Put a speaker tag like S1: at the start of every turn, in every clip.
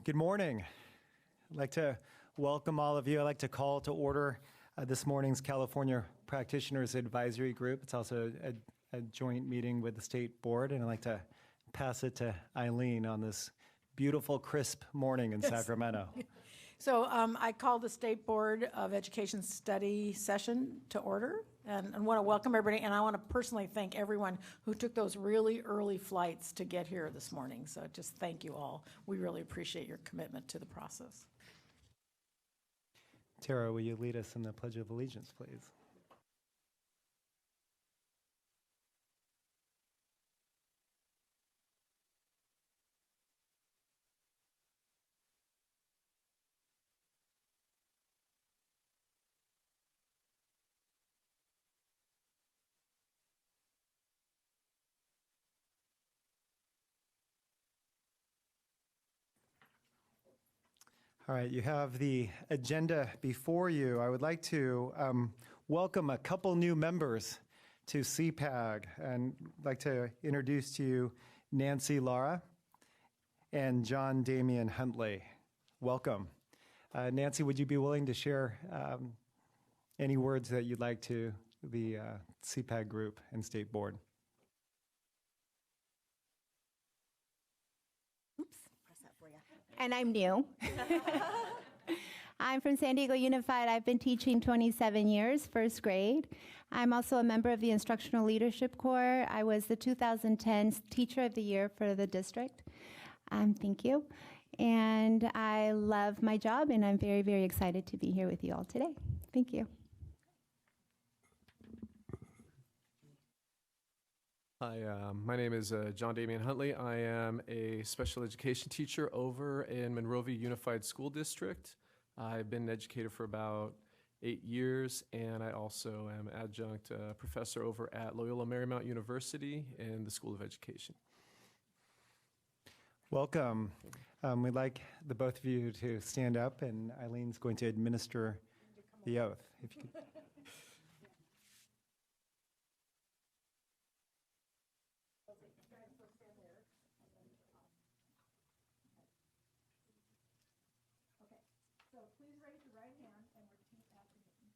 S1: Good morning. I'd like to welcome all of you. I'd like to call to order this morning's California Practitioners Advisory Group. It's also a joint meeting with the State Board, and I'd like to pass it to Eileen on this beautiful, crisp morning in Sacramento.
S2: So I call the State Board of Education study session to order, and want to welcome everybody, and I want to personally thank everyone who took those really early flights to get here this morning. So just thank you all. We really appreciate your commitment to the process.
S1: Tara, will you lead us in the Pledge of Allegiance, please? All right, you have the agenda before you. I would like to welcome a couple new members to CPAG, and I'd like to introduce to you Nancy Lara and John Damian Huntley. Welcome. Nancy, would you be willing to share any words that you'd like to the CPAG group and State Board?
S3: And I'm new. I'm from San Diego Unified. I've been teaching 27 years, first grade. I'm also a member of the Instructional Leadership Corps. I was the 2010 Teacher of the Year for the district. Thank you. And I love my job, and I'm very, very excited to be here with you all today. Thank you.
S4: Hi, my name is John Damian Huntley. I am a special education teacher over in Monrovia Unified School District. I've been an educator for about 8 years, and I also am adjunct professor over at Loyola Marymount University in the School of Education.
S1: Welcome. We'd like the both of you to stand up, and Eileen's going to administer the oath. If you could.
S2: So please raise your right hand and repeat after me.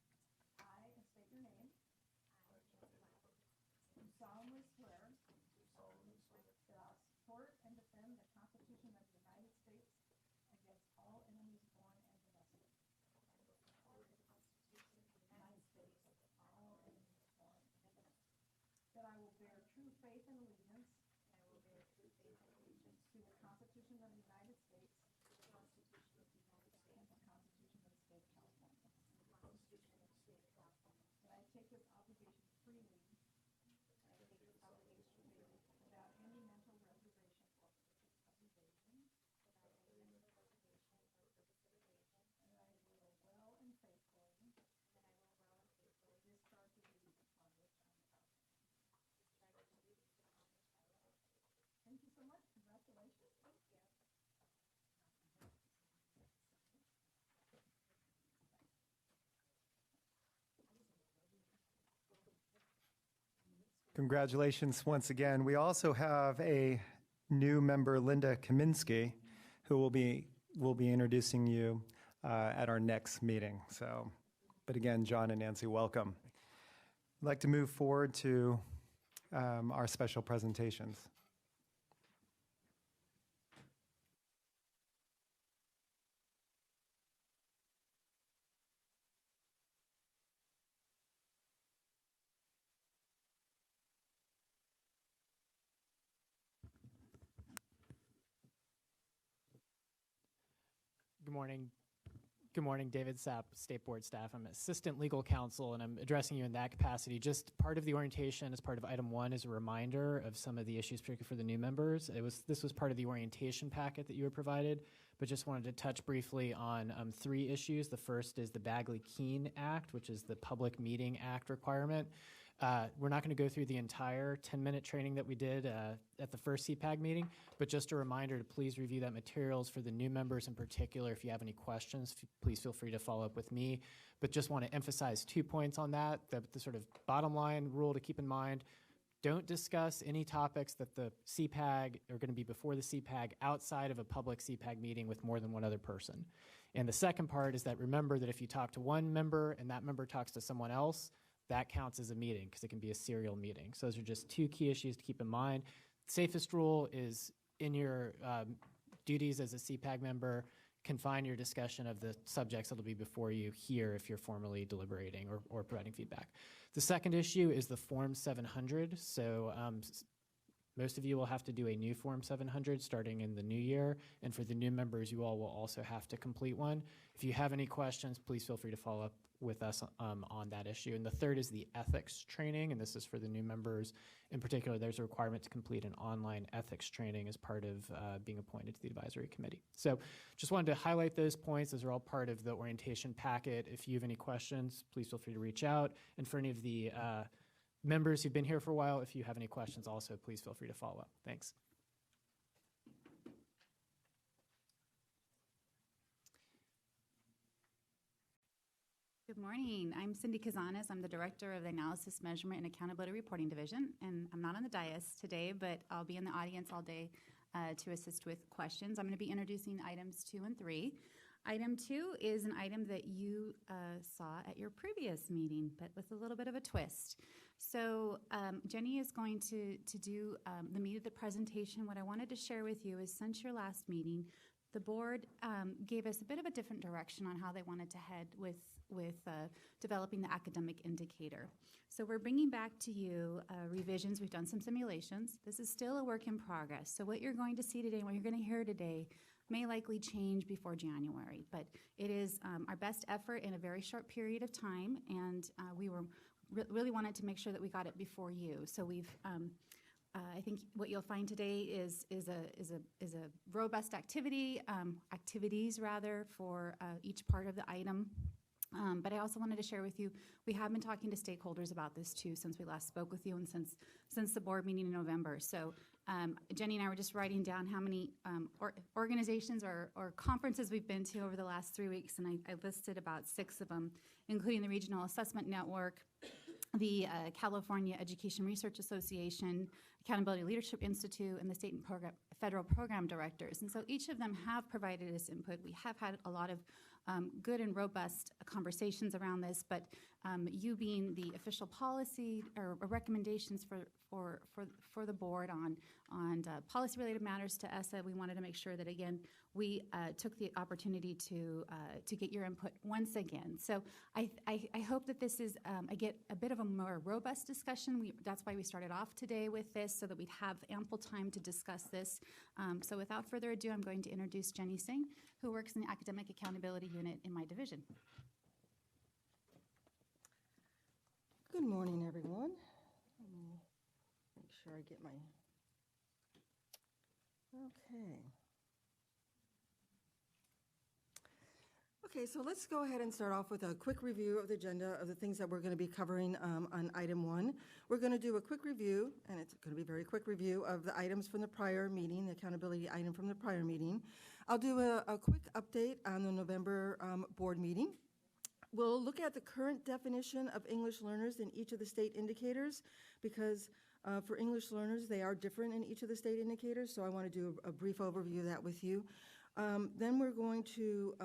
S2: I, and state your name, do solemnly swear that I will support and defend the Constitution of the United States against all enemies, foreign and domestic. United States, all enemies, foreign and domestic. That I will bear true faith and allegiance to the Constitution of the United States and the Constitution of the State of California. That I take this obligation freely without any mental reservation or purpose of evasion. And I will well and faithfully discharge the duties upon which I am about. Thank you so much. Congratulations. Thank you.
S1: Congratulations once again. We also have a new member, Linda Kaminsky, who will be introducing you at our next meeting. So, but again, John and Nancy, welcome. I'd like to move forward to our special presentations.
S5: Good morning. Good morning, David Sapp, State Board staff. I'm Assistant Legal Counsel, and I'm addressing you in that capacity. Just part of the orientation as part of item 1 is a reminder of some of the issues, particularly for the new members. This was part of the orientation packet that you were provided, but just wanted to touch briefly on 3 issues. The first is the Bagley-Keene Act, which is the Public Meeting Act requirement. We're not going to go through the entire 10-minute training that we did at the first CPAG meeting, but just a reminder to please review that materials for the new members in particular. If you have any questions, please feel free to follow up with me. But just want to emphasize 2 points on that. The sort of bottom line rule to keep in mind, don't discuss any topics that the CPAG are going to be before the CPAG outside of a public CPAG meeting with more than one other person. And the second part is that remember that if you talk to one member and that member talks to someone else, that counts as a meeting because it can be a serial meeting. So those are just two key issues to keep in mind. Safest rule is in your duties as a CPAG member, confine your discussion of the subjects that will be before you here if you're formally deliberating or providing feedback. The second issue is the Form 700. So most of you will have to do a new Form 700 starting in the new year. And for the new members, you all will also have to complete one. If you have any questions, please feel free to follow up with us on that issue. And the third is the ethics training, and this is for the new members. In particular, there's a requirement to complete an online ethics training as part of being appointed to the advisory committee. So just wanted to highlight those points. Those are all part of the orientation packet. If you have any questions, please feel free to reach out. And for any of the members who've been here for a while, if you have any questions also, please feel free to follow up. Thanks.
S6: Good morning. I'm Cindy Kazanis. I'm the Director of the Analysis, Measurement, and Accountability Reporting Division, and I'm not on the dais today, but I'll be in the audience all day to assist with questions. I'm going to be introducing items 2 and 3. Item 2 is an item that you saw at your previous meeting, but with a little bit of a twist. So Jenny is going to do the meat of the presentation. What I wanted to share with you is since your last meeting, the board gave us a bit of a different direction on how they wanted to head with developing the academic indicator. So we're bringing back to you revisions. We've done some simulations. This is still a work in progress. So what you're going to see today and what you're going to hear today may likely change before January, but it is our best effort in a very short period of time, and we were really wanted to make sure that we got it before you. So we've I think what you'll find today is a robust activities rather for each part of the item. But I also wanted to share with you, we have been talking to stakeholders about this too since we last spoke with you and since the board meeting in November. So Jenny and I were just writing down how many organizations or conferences we've been to over the last 3 weeks, and I listed about 6 of them, including the Regional Assessment Network, the California Education Research Association, Accountability Leadership Institute, and the state and federal program directors. And so each of them have provided us input. We have had a lot of good and robust conversations around this, but you being the official policy or recommendations for the board on policy-related matters to ESSA, we wanted to make sure that, again, we took the opportunity to get your input once again. So I hope that this is a bit of a more robust discussion. That's why we started off today with this, so that we'd have ample time to discuss this. So without further ado, I'm going to introduce Jenny Singh, who works in the Academic Accountability Unit in my division.
S7: Good morning, everyone. Let me make sure I get my, Okay, so let's go ahead and start off with a quick review of the agenda of the things that we're going to be covering on item 1. We're going to do a quick review, and it's going to be a very quick review of the items from the prior meeting, the accountability item from the prior meeting. I'll do a quick update on the November board meeting. We'll look at the current definition of English learners in each of the state indicators, because for English learners, they are different in each of the state indicators, so I want to do a brief overview of that with you. Then we're going to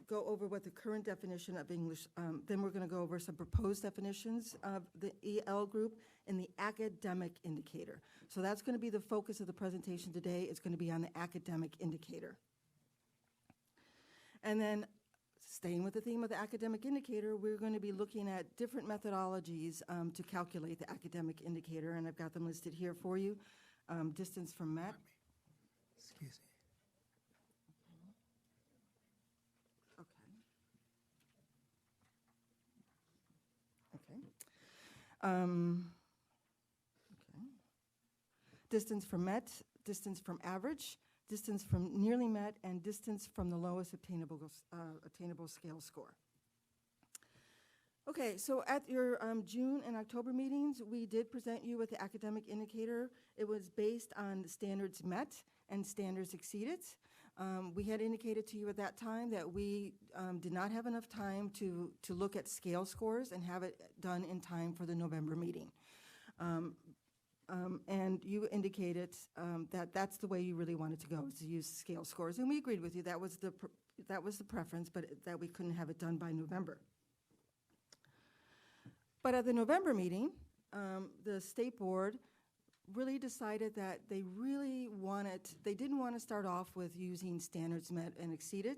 S7: go over what the current definition of English, then we're going to go over some proposed definitions of the EL group and the academic indicator. So that's going to be the focus of the presentation today. It's going to be on the academic indicator. And then, staying with the theme of the academic indicator, we're going to be looking at different methodologies to calculate the academic indicator, and I've got them listed here for you. Distance from MET.
S1: Excuse me.
S7: Okay. Distance from MET, distance from average, distance from nearly met, and distance from the lowest attainable scale score. Okay, so at your June and October meetings, we did present you with the academic indicator. It was based on standards met and standards exceeded. We had indicated to you at that time that we did not have enough time to look at scale scores and have it done in time for the November meeting. and you indicated that that's the way you really wanted to go, is to use scale scores. And we agreed with you. That was the preference, but that we couldn't have it done by November. But at the November meeting, the state board really decided that they didn't want to start off with using standards met and exceeded,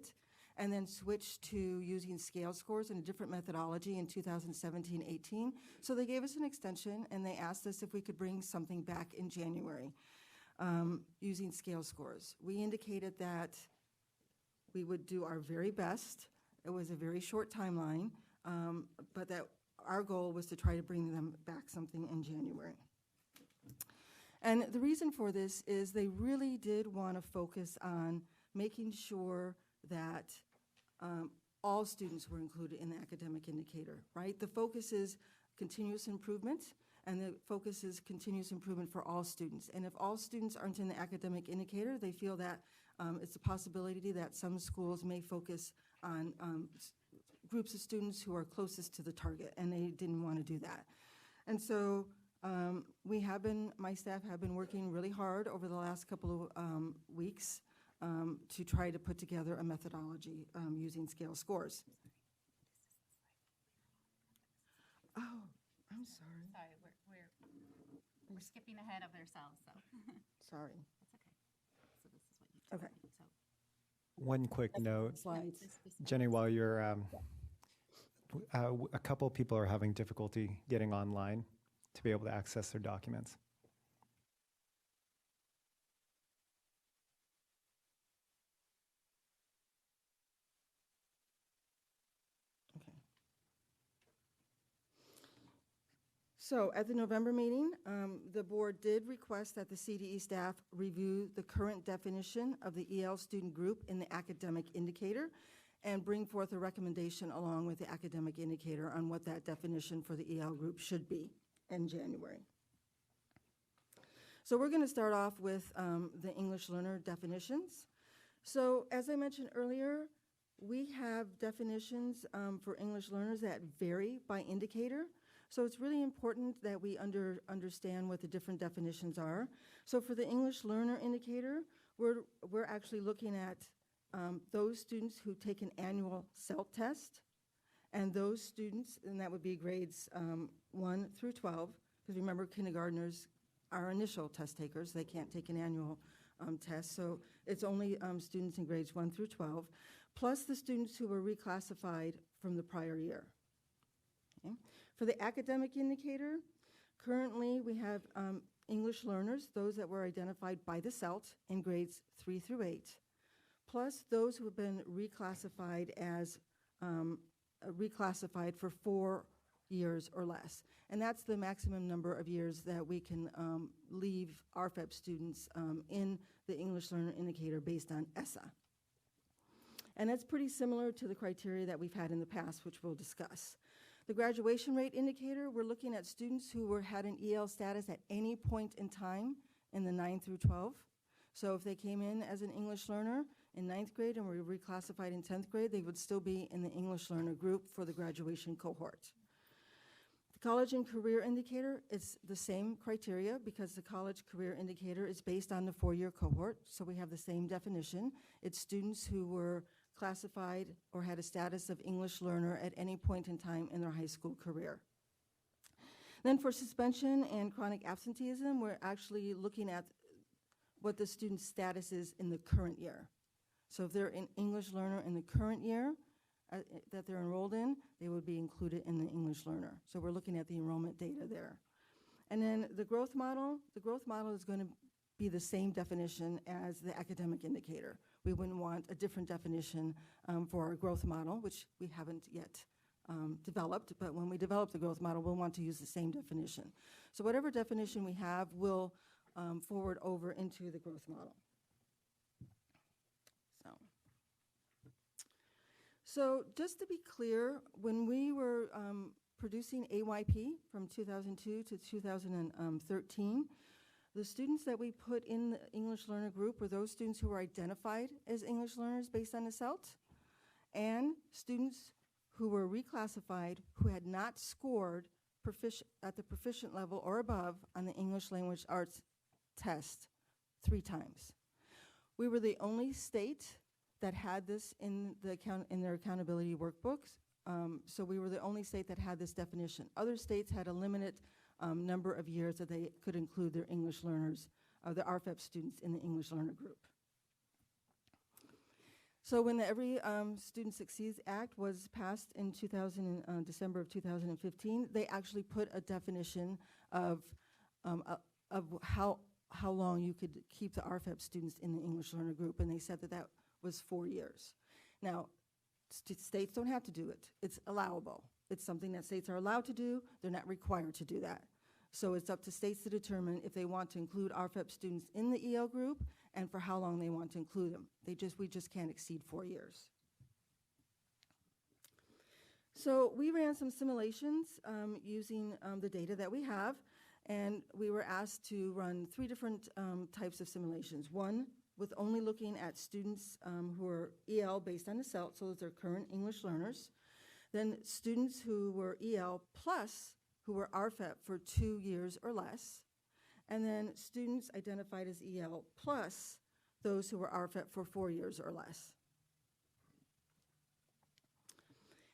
S7: and then switch to using scale scores and a different methodology in 2017-18. So they gave us an extension, and they asked us if we could bring something back in January using scale scores. We indicated that we would do our very best. It was a very short timeline, but that our goal was to try to bring them back something in January. And the reason for this is they really did want to focus on making sure that all students were included in the academic indicator, right? The focus is continuous improvement, and the focus is continuous improvement for all students. And if all students aren't in the academic indicator, they feel that it's a possibility that some schools may focus on groups of students who are closest to the target, and they didn't want to do that. And so my staff have been working really hard over the last couple of weeks to try to put together a methodology using scale scores. Oh, I'm sorry.
S6: Sorry, we're skipping ahead of ourselves, so.
S7: Sorry.
S6: That's okay. So this is what you told
S7: Okay.
S6: me, so.
S1: One quick note,
S7: Slides.
S1: Jenny, while you're, a couple people are having difficulty getting online to be able to access their documents.
S7: Okay. So at the November meeting, the board did request that the CDE staff review the current definition of the EL student group in the academic indicator and bring forth a recommendation along with the academic indicator on what that definition for the EL group should be in January. So we're going to start off with the English learner definitions. So as I mentioned earlier, we have definitions for English learners that vary by indicator. So it's really important that we understand what the different definitions are. So for the English learner indicator, we're actually looking at those students who take an annual CELT test, and those students, and that would be grades 1 through 12, because remember, kindergartners are initial test takers. They can't take an annual test, so it's only students in grades 1 through 12, plus the students who were reclassified from the prior year. Okay. For the academic indicator, currently we have English learners, those that were identified by the CELT in grades 3 through 8, plus those who have been reclassified as reclassified for 4 years or less. And that's the maximum number of years that we can leave RFEP students in the English Learner Indicator based on ESSA. And that's pretty similar to the criteria that we've had in the past, which we'll discuss. The graduation rate indicator, we're looking at students who had an EL status at any point in time in the 9 through 12. So if they came in as an English learner in 9th grade and were reclassified in 10th grade, they would still be in the English learner group for the graduation cohort. The college and career indicator is the same criteria because the college career indicator is based on the 4-year cohort, so we have the same definition. It's students who were classified or had a status of English learner at any point in time in their high school career. Then for suspension and chronic absenteeism, we're actually looking at what the student's status is in the current year. So if they're an English learner in the current year that they're enrolled in, they would be included in the English learner. So we're looking at the enrollment data there. And then the growth model is going to be the same definition as the academic indicator. We wouldn't want a different definition for our growth model, which we haven't yet developed, but when we develop the growth model, we'll want to use the same definition. So whatever definition we have, we'll forward over into the growth model. So just to be clear, when we were producing AYP from 2002 to 2013, the students that we put in the English learner group were those students who were identified as English learners based on the CELT, and students who were reclassified who had not scored at the proficient level or above on the English Language Arts test 3 times. We were the only state that had this in their accountability workbooks. So we were the only state that had this definition. Other states had a limited number of years that they could include their English learners, the RFEP students in the English learner group. So when the Every Student Succeeds Act was passed in December of 2015, they actually put a definition of how long you could keep the RFEP students in the English learner group, and they said that that was 4 years. Now, states don't have to do it. It's allowable. It's something that states are allowed to do. They're not required to do that. So it's up to states to determine if they want to include RFEP students in the EL group and for how long they want to include them. We just can't exceed 4 years. So we ran some simulations using the data that we have, and we were asked to run 3 different types of simulations. One with only looking at students who are EL based on the CELT, so those are current English learners. Then students who were EL plus who were RFEP for 2 years or less. And then students identified as EL plus those who were RFEP for 4 years or less.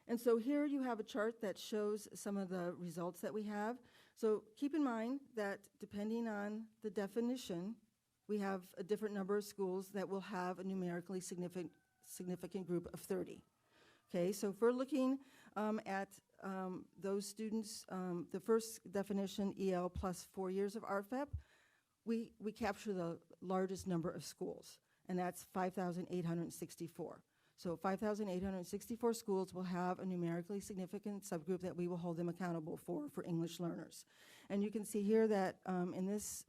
S7: And so here you have a chart that shows some of the results that we have. So keep in mind that depending on the definition, we have a different number of schools that will have a numerically significant group of 30. Okay, so if we're looking at those students, the first definition, EL plus 4 years of RFEP, we capture the largest number of schools, and that's 5,864. So 5,864 schools will have a numerically significant subgroup that we will hold them accountable for English learners. And you can see here that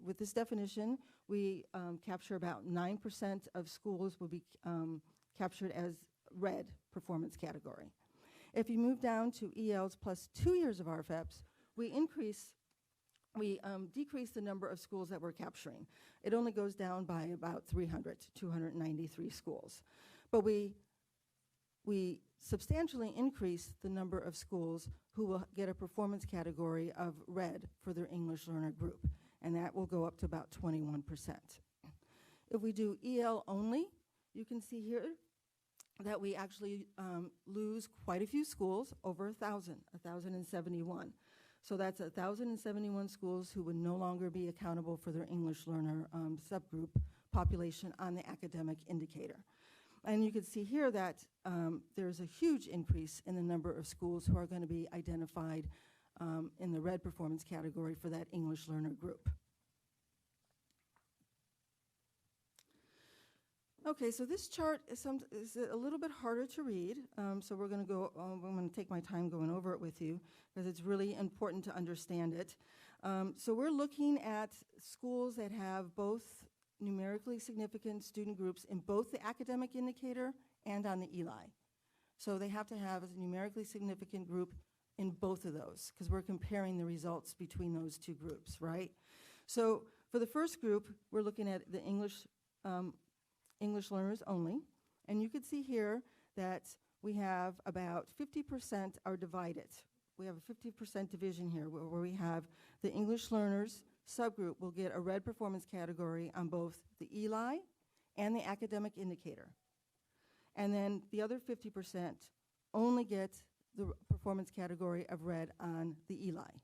S7: with this definition, we capture about 9% of schools will be captured as red performance category. If you move down to ELs plus 2 years of RFEPs, we decrease the number of schools that we're capturing. It only goes down by about 300 to 293 schools. But we substantially increase the number of schools who will get a performance category of red for their English learner group, and that will go up to about 21%. If we do EL only, you can see here that we actually lose quite a few schools, over 1,071. So that's 1,071 schools who would no longer be accountable for their English learner subgroup population on the academic indicator. And you can see here that there's a huge increase in the number of schools who are going to be identified in the red performance category for that English learner group. Okay, so this chart is a little bit harder to read, so we're going to go. I'm going to take my time going over it with you because it's really important to understand it. So we're looking at schools that have both numerically significant student groups in both the academic indicator and on the ELI. So they have to have a numerically significant group in both of those because we're comparing the results between those two groups, right? So for the first group, we're looking at the English learners only, and you can see here that we have about 50% are divided. We have a 50% division here where we have the English learners subgroup will get a red performance category on both the ELI and the academic indicator. And then the other 50% only get the performance category of red on the ELI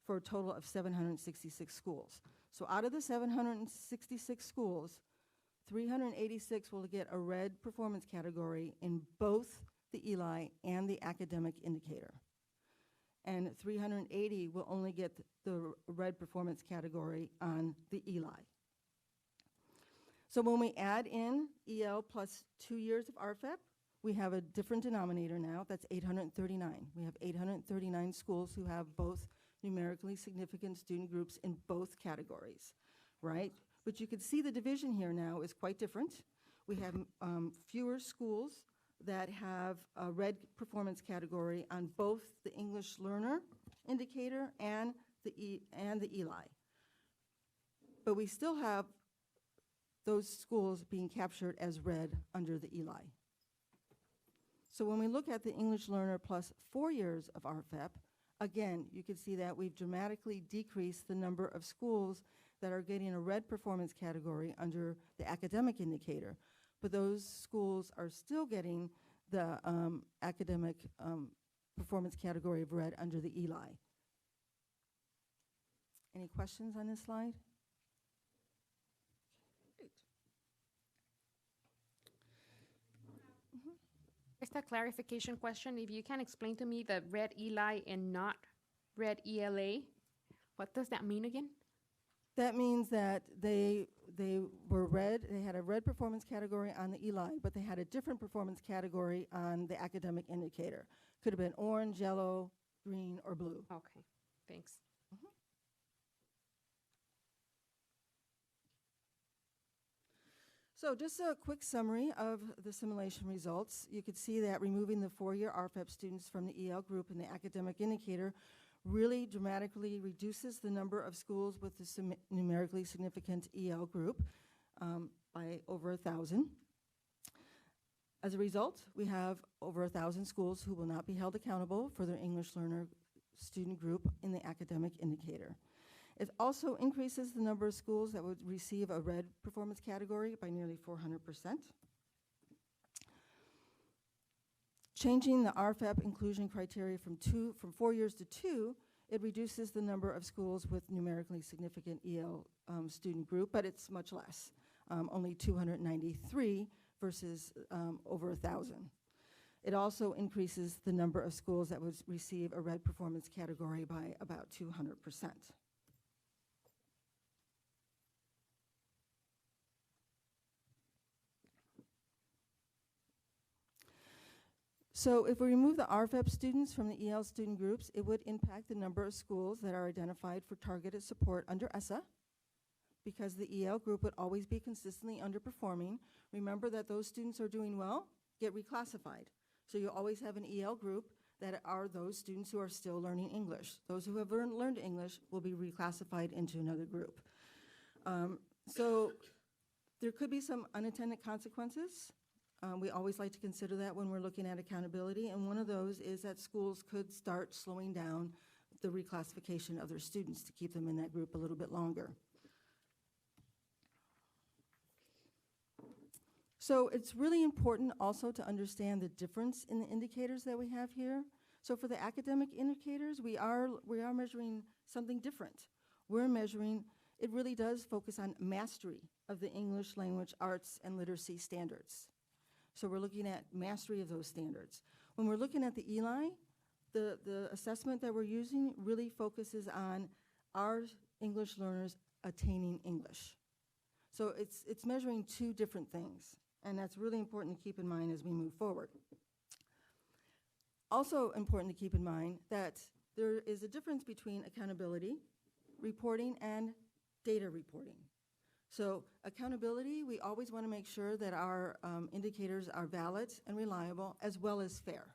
S7: for a total of 766 schools. So out of the 766 schools, 386 will get a red performance category in both the ELI and the academic indicator. And 380 will only get the red performance category on the ELI. So when we add in EL plus 2 years of RFEP, we have a different denominator now. That's 839. We have 839 schools who have both numerically significant student groups in both categories, right? But you can see the division here now is quite different. We have fewer schools that have a red performance category on both the English learner indicator and the ELI. But we still have those schools being captured as red under the ELI. So when we look at the English learner plus 4 years of RFEP, Again, you can see that we've dramatically decreased the number of schools that are getting a red performance category under the academic indicator, but those schools are still getting the academic performance category of red under the ELI. Any questions on this slide?
S8: Just a clarification question. If you can explain to me the red ELI and not red ELA, what does that mean again?
S7: That means that they were red, they had a red performance category on the ELI, but they had a different performance category on the academic indicator. Could have been orange, yellow, green, or blue.
S8: Okay, thanks.
S7: So just a quick summary of the simulation results. You could see that removing the four-year RFEP students from the EL group in the academic indicator really dramatically reduces the number of schools with the numerically significant EL group by over 1,000. As a result, we have over 1,000 schools who will not be held accountable for their English learner student group in the academic indicator. It also increases the number of schools that would receive a red performance category by nearly 400%. Changing the RFEP inclusion criteria from 4 years to 2, it reduces the number of schools with numerically significant EL student group, but it's much less, only 293 versus over 1,000. It also increases the number of schools that would receive a red performance category by about 200%. So if we remove the RFEP students from the EL student groups, it would impact the number of schools that are identified for targeted support under ESSA, because the EL group would always be consistently underperforming. Remember that those students who are doing well get reclassified. So you always have an EL group that are those students who are still learning English. Those who have learned English will be reclassified into another group. So there could be some unintended consequences. We always like to consider that when we're looking at accountability, and one of those is that schools could start slowing down the reclassification of their students to keep them in that group a little bit longer. So it's really important also to understand the difference in the indicators that we have here. So for the academic indicators, we are measuring something different. We're measuring, it really does focus on mastery of the English language, arts, and literacy standards. So we're looking at mastery of those standards. When we're looking at the ELI, the assessment that we're using really focuses on our English learners attaining English. So it's measuring two different things, and that's really important to keep in mind as we move forward. Also important to keep in mind that there is a difference between accountability, reporting, and data reporting. So accountability, we always want to make sure that our indicators are valid and reliable as well as fair.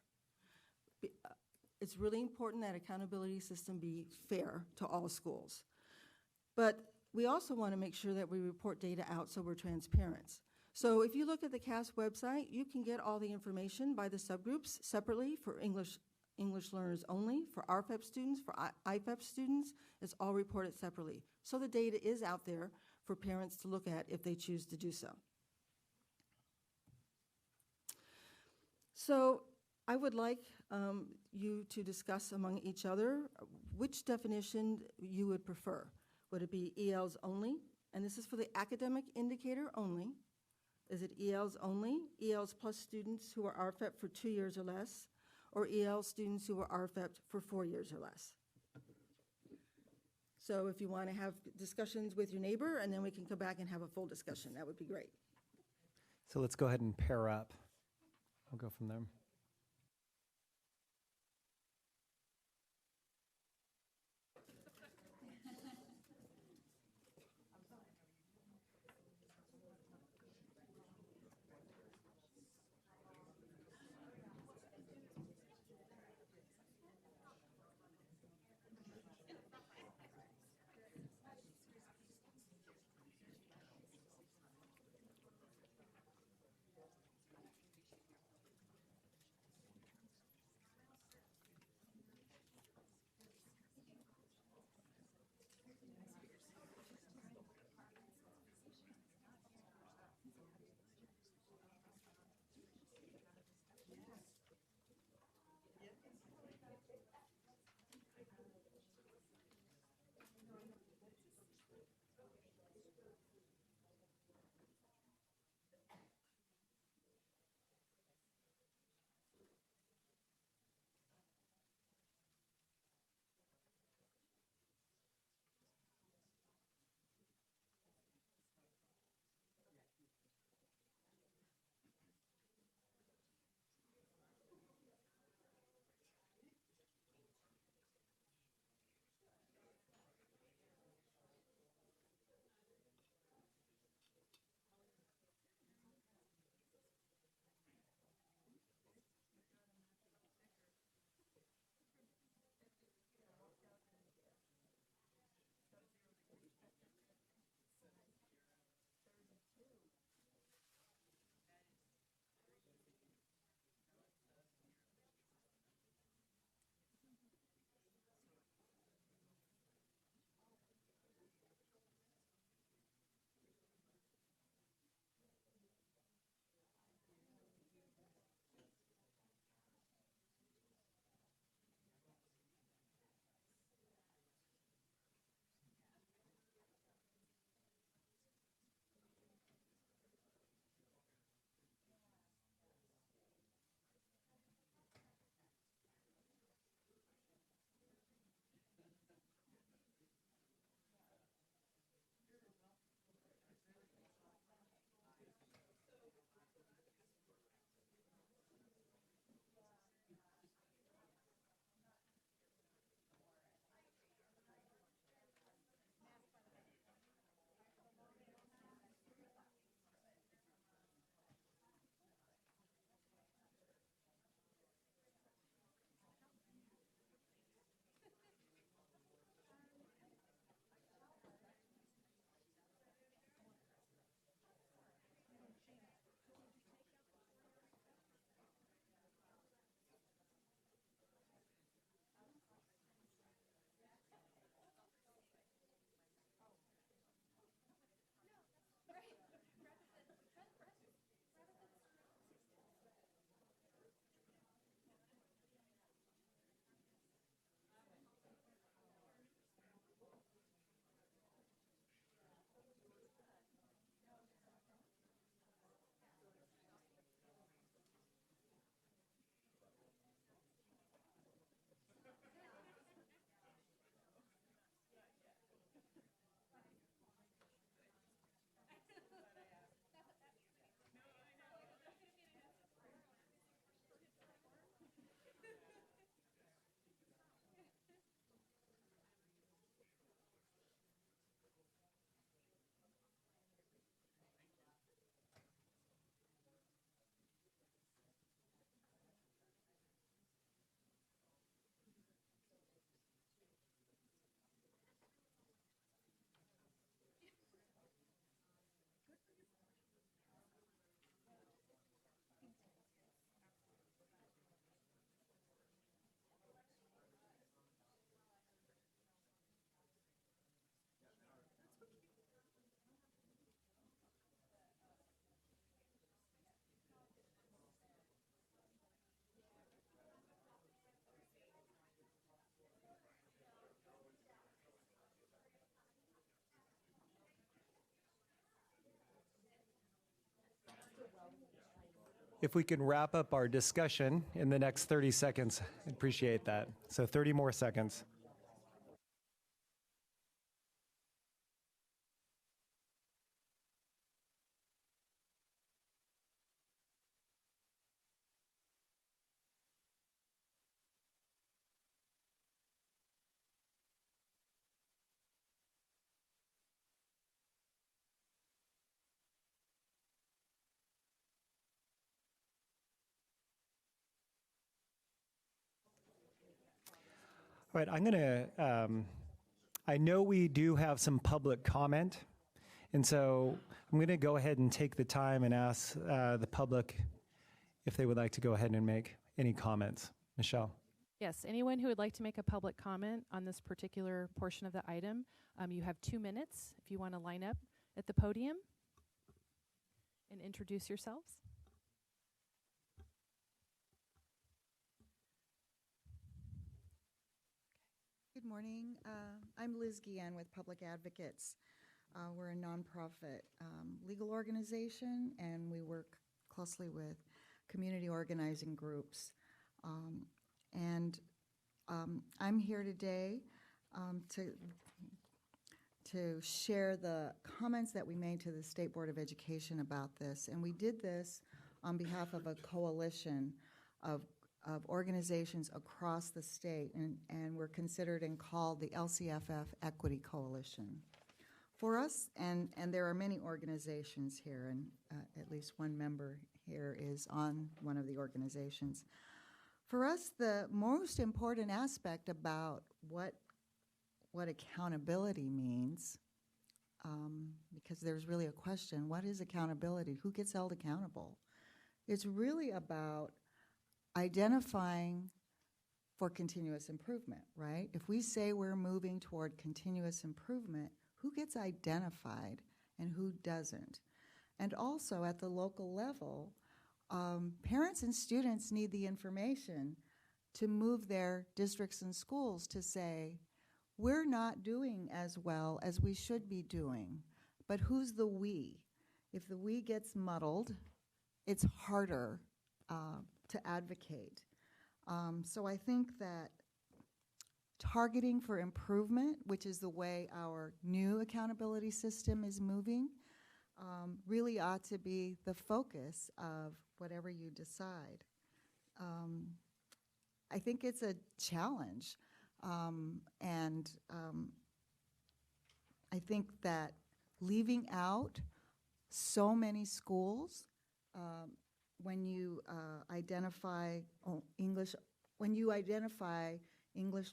S7: It's really important that accountability system be fair to all schools. But we also want to make sure that we report data out so we're transparent. So if you look at the CAS website, you can get all the information by the subgroups separately for English learners only, for RFEP students, for IFEP students. It's all reported separately. So the data is out there for parents to look at if they choose to do so. So I would like you to discuss among each other which definition you would prefer. Would it be ELs only? And this is for the academic indicator only. Is it ELs only? ELs plus students who are RFEP for 2 years or less? Or EL students who are RFEP for 4 years or less? So if you want to have discussions with your neighbor, and then we can come back and have a full discussion, that would be great.
S1: So let's go ahead and pair up. I'll go from there. if we can wrap up our discussion in the next 30 seconds, I'd appreciate that. So 30 more seconds. All right, I know we do have some public comment, and so I'm going to go ahead and take the time and ask the public if they would like to go ahead and make any comments. Michelle.
S9: Yes, anyone who would like to make a public comment on this particular portion of the item, you have 2 minutes if you want to line up at the podium and introduce yourselves.
S10: Good morning. I'm Liz Guillen with Public Advocates. We're a nonprofit legal organization, and we work closely with community organizing groups. I'm here today to share the comments that we made to the State Board of Education about this. And we did this on behalf of a coalition of organizations across the state, and we're considered and called the LCFF Equity Coalition. For us, and there are many organizations here, and at least one member here is on one of the organizations. For us, the most important aspect about what accountability means, because there's really a question, what is accountability? Who gets held accountable? It's really about identifying for continuous improvement, right? If we say we're moving toward continuous improvement, who gets identified and who doesn't? And also at the local level, parents and students need the information to move their districts and schools to say, we're not doing as well as we should be doing, but who's the we? If the we gets muddled, it's harder to advocate. So I think that targeting for improvement, which is the way our new accountability system is moving, really ought to be the focus of whatever you decide. I think it's a challenge, and I think that leaving out so many schools when you identify English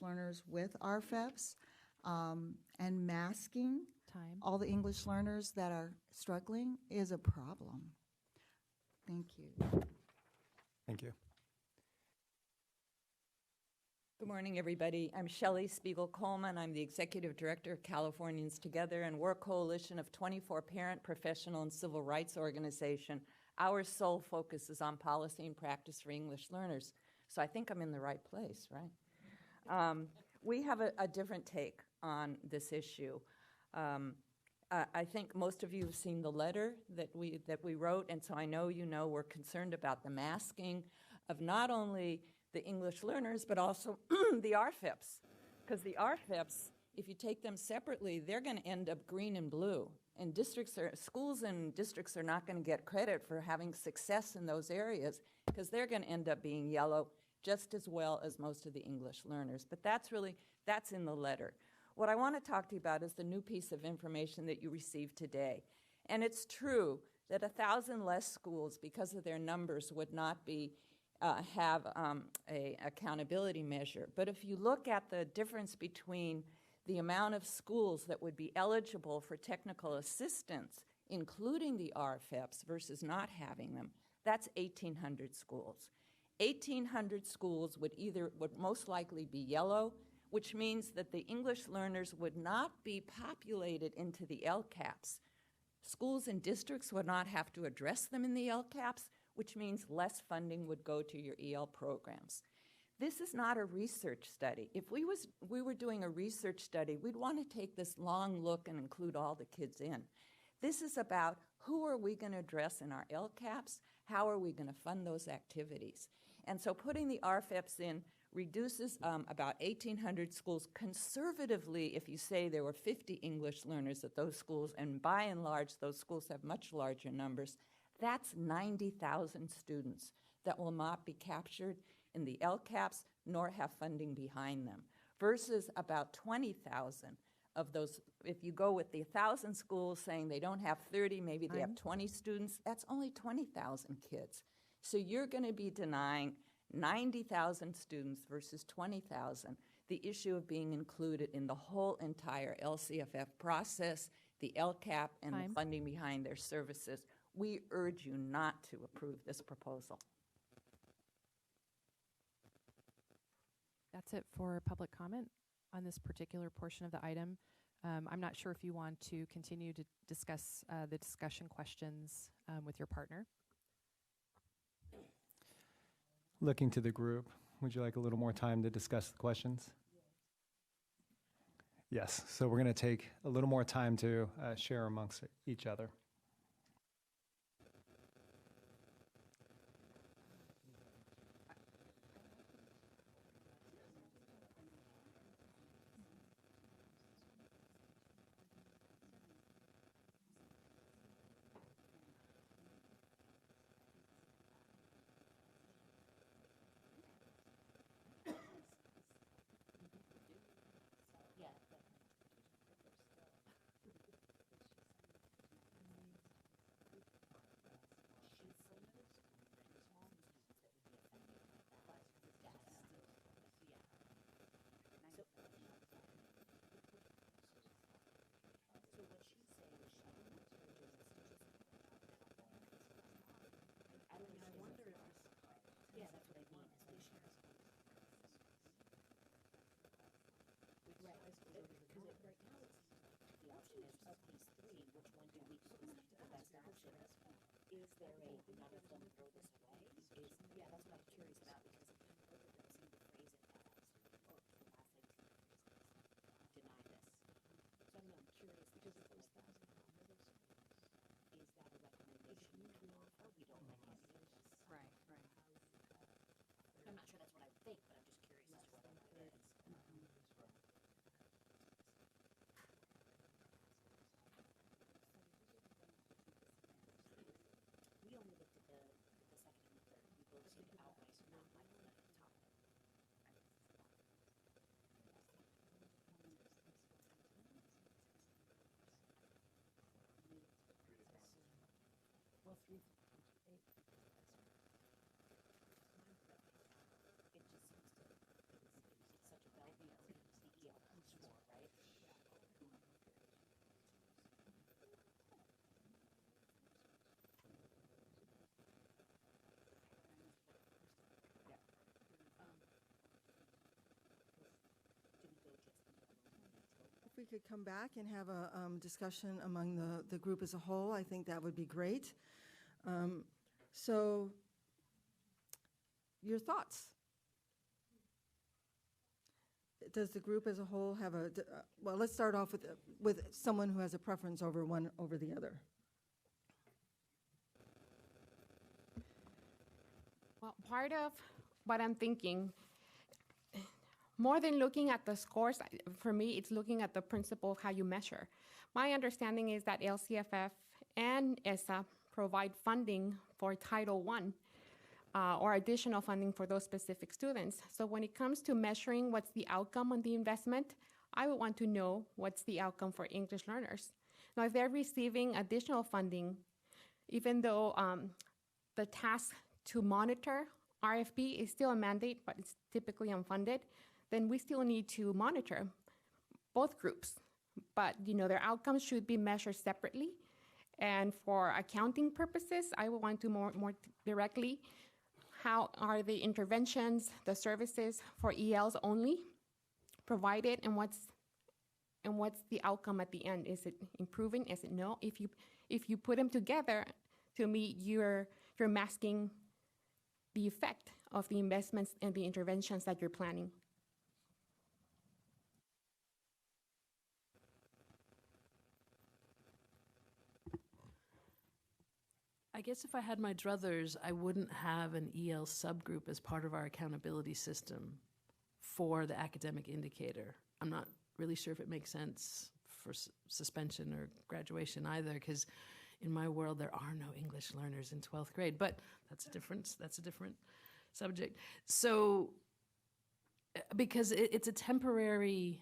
S10: learners with RFEPs and masking all the English learners that are struggling is a problem. Thank you.
S1: Thank you.
S11: Good morning, everybody. I'm Shelley Spiegel-Coleman. I'm the Executive Director of Californians Together, and we're a coalition of 24 parent, professional, and civil rights organizations. Our sole focus is on policy and practice for English learners. So I think I'm in the right place, right? We have a different take on this issue. I think most of you have seen the letter that we wrote, and so I know you know we're concerned about the masking of not only the English learners, but also the RFEPs. Because the RFEPs, if you take them separately, they're going to end up green and blue. And schools and districts are not going to get credit for having success in those areas because they're going to end up being yellow just as well as most of the English learners. But that's in the letter. What I want to talk to you about is the new piece of information that you received today. And it's true that 1,000 less schools, because of their numbers, would not have a accountability measure. But if you look at the difference between the amount of schools that would be eligible for technical assistance, including the RFEPs, versus not having them, that's 1,800 schools. 1,800 schools would most likely be yellow, which means that the English learners would not be populated into the LCAPs. Schools and districts would not have to address them in the LCAPs, which means less funding would go to your EL programs. This is not a research study. If we were doing a research study, we'd want to take this long look and include all the kids in. This is about who are we going to address in our LCAPs, How are we going to fund those activities? And so putting the RFEPs in reduces about 1,800 schools. Conservatively, if you say there were 50 English learners at those schools, and by and large those schools have much larger numbers, that's 90,000 students that will not be captured in the LCAPs nor have funding behind them, versus about 20,000 of those. If you go with the 1,000 schools saying they don't have 30, maybe they have 20 students, that's only 20,000 kids. So you're going to be denying 90,000 students versus 20,000 the issue of being included in the whole entire LCFF process, the LCAP, and the funding behind their services. We urge you not to approve this proposal.
S9: That's it for public comment on this particular portion of the item. I'm not sure if you want to continue to discuss the discussion questions with your partner.
S1: Looking to the group, would you like a little more time to discuss the questions? Yes, so we're going to take a little more time to share amongst each other.
S7: If we could come back and have a discussion among the group as a whole, I think that would be great. So, your thoughts? Does the group as a whole have well, let's start off with someone who has a preference over one over the other.
S8: Well, part of what I'm thinking, more than looking at the scores, for me, it's looking at the principle of how you measure. My understanding is that LCFF and ESSA provide funding for Title I or additional funding for those specific students. So when it comes to measuring what's the outcome on the investment, I would want to know what's the outcome for English learners. Now, if they're receiving additional funding, even though the task to monitor RFP is still a mandate, but it's typically unfunded, then we still need to monitor both groups. But their outcomes should be measured separately. And for accounting purposes, I would want to more directly, how are the interventions, the services for ELs only provided, and what's the outcome at the end? Is it improving? Is it no? If you put them together, to me, you're masking the effect of the investments and the interventions that you're planning.
S12: guess if I had my druthers, I wouldn't have an EL subgroup as part of our accountability system for the academic indicator. I'm not really sure if it makes sense for suspension or graduation either, because in my world there are no English learners in 12th grade, but that's a different subject. So, because it's a temporary,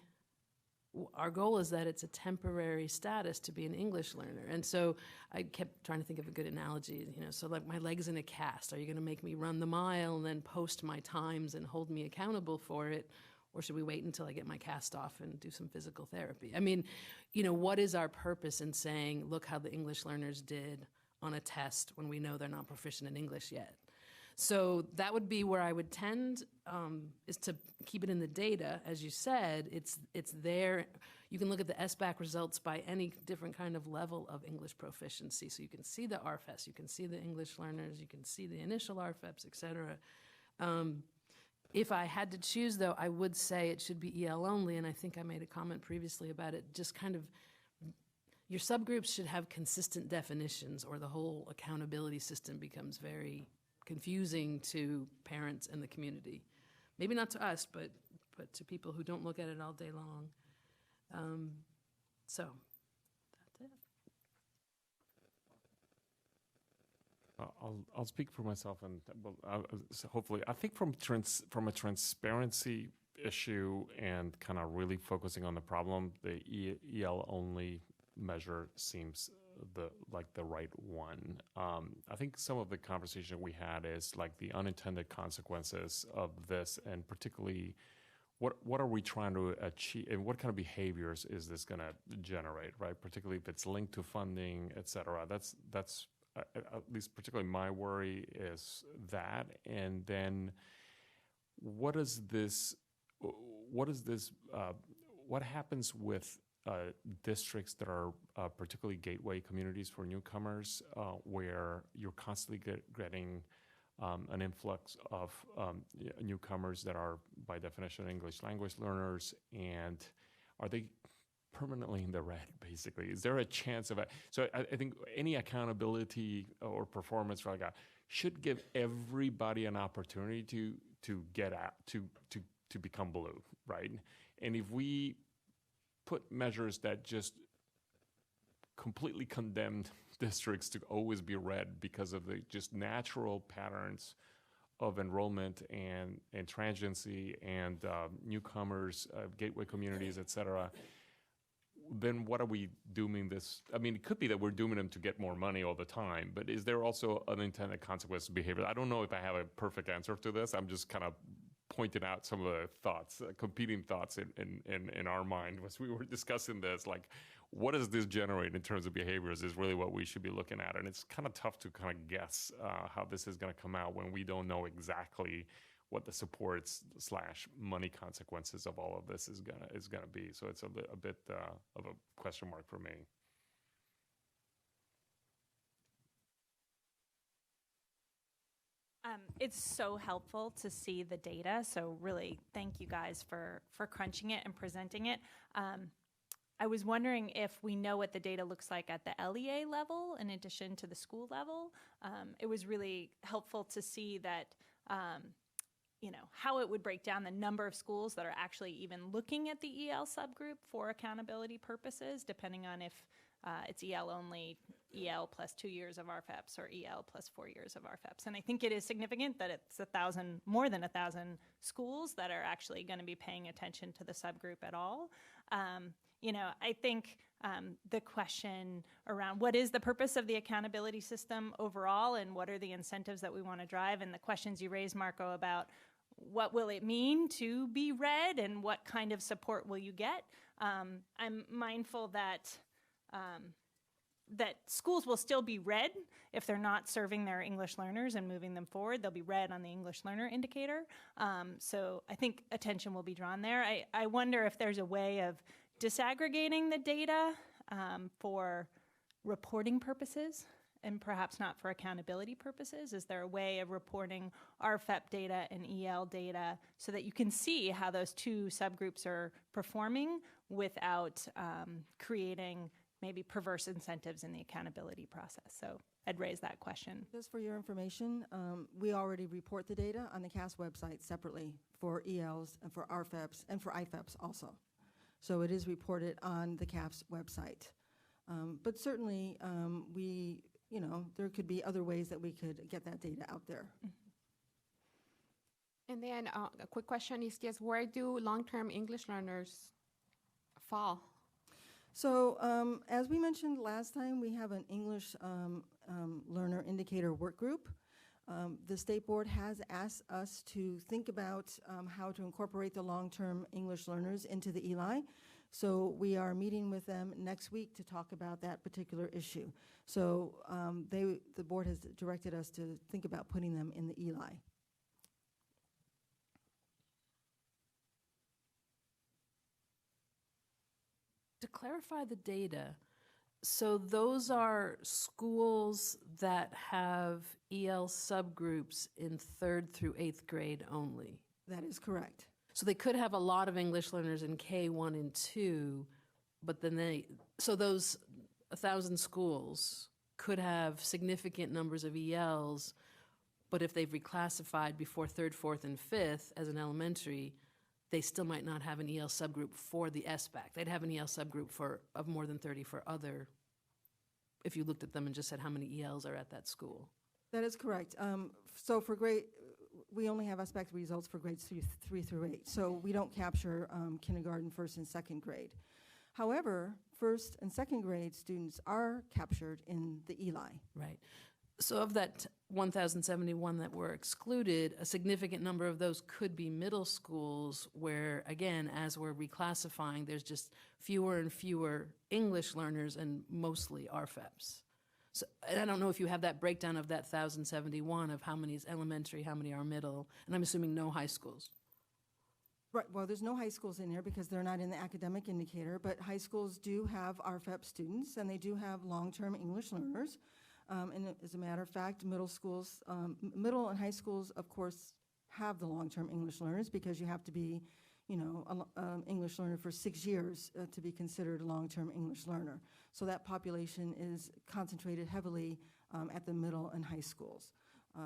S12: our goal is that it's a temporary status to be an English learner. And so I kept trying to think of a good analogy, so like my leg's in a cast. Are you going to make me run the mile and then post my times and hold me accountable for it? Or should we wait until I get my cast off and do some physical therapy? I mean, what is our purpose in saying, look how the English learners did on a test when we know they're not proficient in English yet? So that would be where I would tend, is to keep it in the data. As you said, it's there. You can look at the SBAC results by any different kind of level of English proficiency. So you can see the RFES, you can see the English learners, you can see the initial RFEPs, et cetera. If I had to choose, though, I would say it should be EL only, and I think I made a comment previously about it, just kind of, your subgroups should have consistent definitions, or the whole accountability system becomes very confusing to parents and the community. Maybe not to us, but to people who don't look at it all day long. So that's it.
S13: I'll speak for myself, and so hopefully, I think from a transparency issue and kind of really focusing on the problem, the EL only measure seems like the right one. I think some of the conversation we had is like the unintended consequences of this, and particularly what are we trying to achieve, and what kind of behaviors is this going to generate, right? Particularly if it's linked to funding, et cetera. That's at least particularly my worry is that. And then what happens with districts that are particularly gateway communities for newcomers, where you're constantly getting an influx of newcomers that are by definition English language learners, and are they permanently in the red, basically? Is there a chance of it? So I think any accountability or performance like that should give everybody an opportunity to get out, to become blue, right? And if we put measures that just completely condemn districts to always be red because of the just natural patterns of enrollment and transiency and newcomers, gateway communities, et cetera, then what are we dooming this? I mean, it could be that we're dooming them to get more money all the time, but is there also unintended consequence of behavior? I don't know if I have a perfect answer to this. I'm just kind of pointing out some of the thoughts, competing thoughts in our mind as we were discussing this. Like, what does this generate in terms of behaviors is really what we should be looking at. And it's kind of tough to kind of guess how this is going to come out when we don't know exactly what the supports / money consequences of all of this is gonna be. So it's a bit of a question mark for me.
S14: It's so helpful to see the data. So really, thank you guys for crunching it and presenting it. I was wondering if we know what the data looks like at the LEA level in addition to the school level. It was really helpful to see that, how it would break down the number of schools that are actually even looking at the EL subgroup for accountability purposes, depending on if it's EL only, EL plus 2 years of RFEPs, or EL plus 4 years of RFEPs. And I think it is significant that it's more than 1,000 schools that are actually going to be paying attention to the subgroup at all. I think the question around what is the purpose of the accountability system overall, and what are the incentives that we want to drive, and the questions you raised, Marco, about what will it mean to be read and what kind of support will you get. I'm mindful that that schools will still be read if they're not serving their English learners and moving them forward. They'll be read on the English learner indicator. So I think attention will be drawn there. I wonder if there's a way of disaggregating the data for reporting purposes and perhaps not for accountability purposes. Is there a way of reporting RFEP data and EL data so that you can see how those two subgroups are performing without creating maybe perverse incentives in the accountability process? So I'd raise that question.
S7: Just for your information, we already report the data on the CAS website separately for ELs and for RFEPs and for IFEPs also. So it is reported on the CAF's website. But certainly, there could be other ways that we could get that data out there.
S8: And then a quick question is just where do long-term English learners fall?
S7: So as we mentioned last time, we have an English learner indicator work group. The state board has asked us to think about how to incorporate the long-term English learners into the ELI. So we are meeting with them next week to talk about that particular issue. So the board has directed us to think about putting them in the ELI.
S12: To clarify the data, so those are schools that have EL subgroups in 3rd through 8th grade only.
S7: That is correct.
S12: So they could have a lot of English learners in K1 and 2, but then so those 1,000 schools could have significant numbers of ELs, but if they've reclassified before 3rd, 4th, and 5th as an elementary, they still might not have an EL subgroup for the SBAC. They'd have an EL subgroup of more than 30 for other, if you looked at them and just said how many ELs are at that school.
S7: That is correct. So we only have SBAC results for grades 3 through 8. So we don't capture kindergarten, 1st, and 2nd grade. However, 1st and 2nd grade students are captured in the ELI.
S12: Right. So of that 1,071 that were excluded, a significant number of those could be middle schools where, again, as we're reclassifying, there's just fewer and fewer English learners and mostly RFEPs. So and I don't know if you have that breakdown of that 1,071 of how many is elementary, how many are middle, and I'm assuming no high schools.
S7: Right. Well, there's no high schools in here because they're not in the academic indicator, but high schools do have RFEP students, and they do have long-term English learners. And as a matter of fact, middle and high schools, of course, have the long-term English learners because you have to be, an English learner for 6 years to be considered a long-term English learner. So that population is concentrated heavily at the middle and high schools.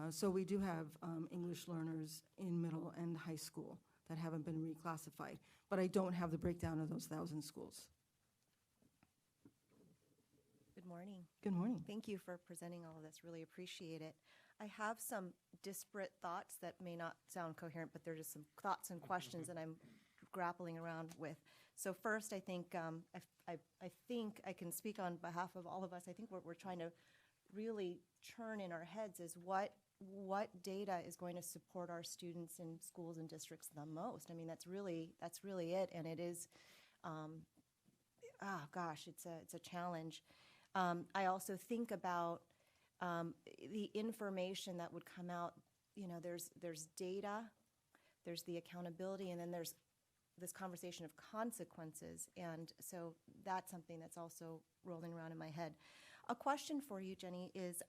S7: So we do have English learners in middle and high school that haven't been reclassified, but I don't have the breakdown of those 1,000 schools.
S15: Good morning.
S7: Good morning.
S15: Thank you for presenting all of this. Really appreciate it. I have some disparate thoughts that may not sound coherent, but they're just some thoughts and questions that I'm grappling around with. So first, I think I think I can speak on behalf of all of us. I think what we're trying to really churn in our heads is what data is going to support our students in schools and districts the most. I mean, that's really it, and it is. It's a challenge. I also think about the information that would come out. There's data, there's the accountability, and then there's this conversation of consequences. And so that's something that's also rolling around in my head. A question for you, Jenny, is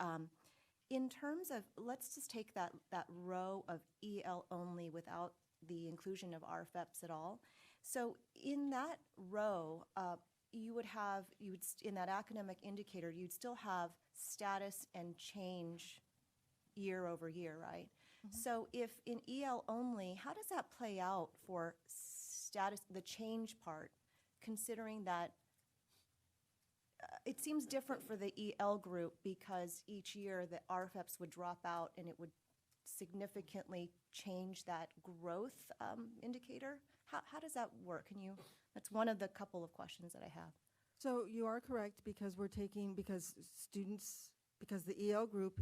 S15: in terms of, let's just take that row of EL only without the inclusion of RFEPs at all. So in that row, in that academic indicator, you'd still have status and change year over year, right? Mm-hmm. So if in EL only, how does that play out for status, the change part, considering that it seems different for the EL group because each year the RFEPs would drop out and it would significantly change that growth indicator? How does that work? That's one of the couple of questions that I have.
S7: So you are correct because because the EL group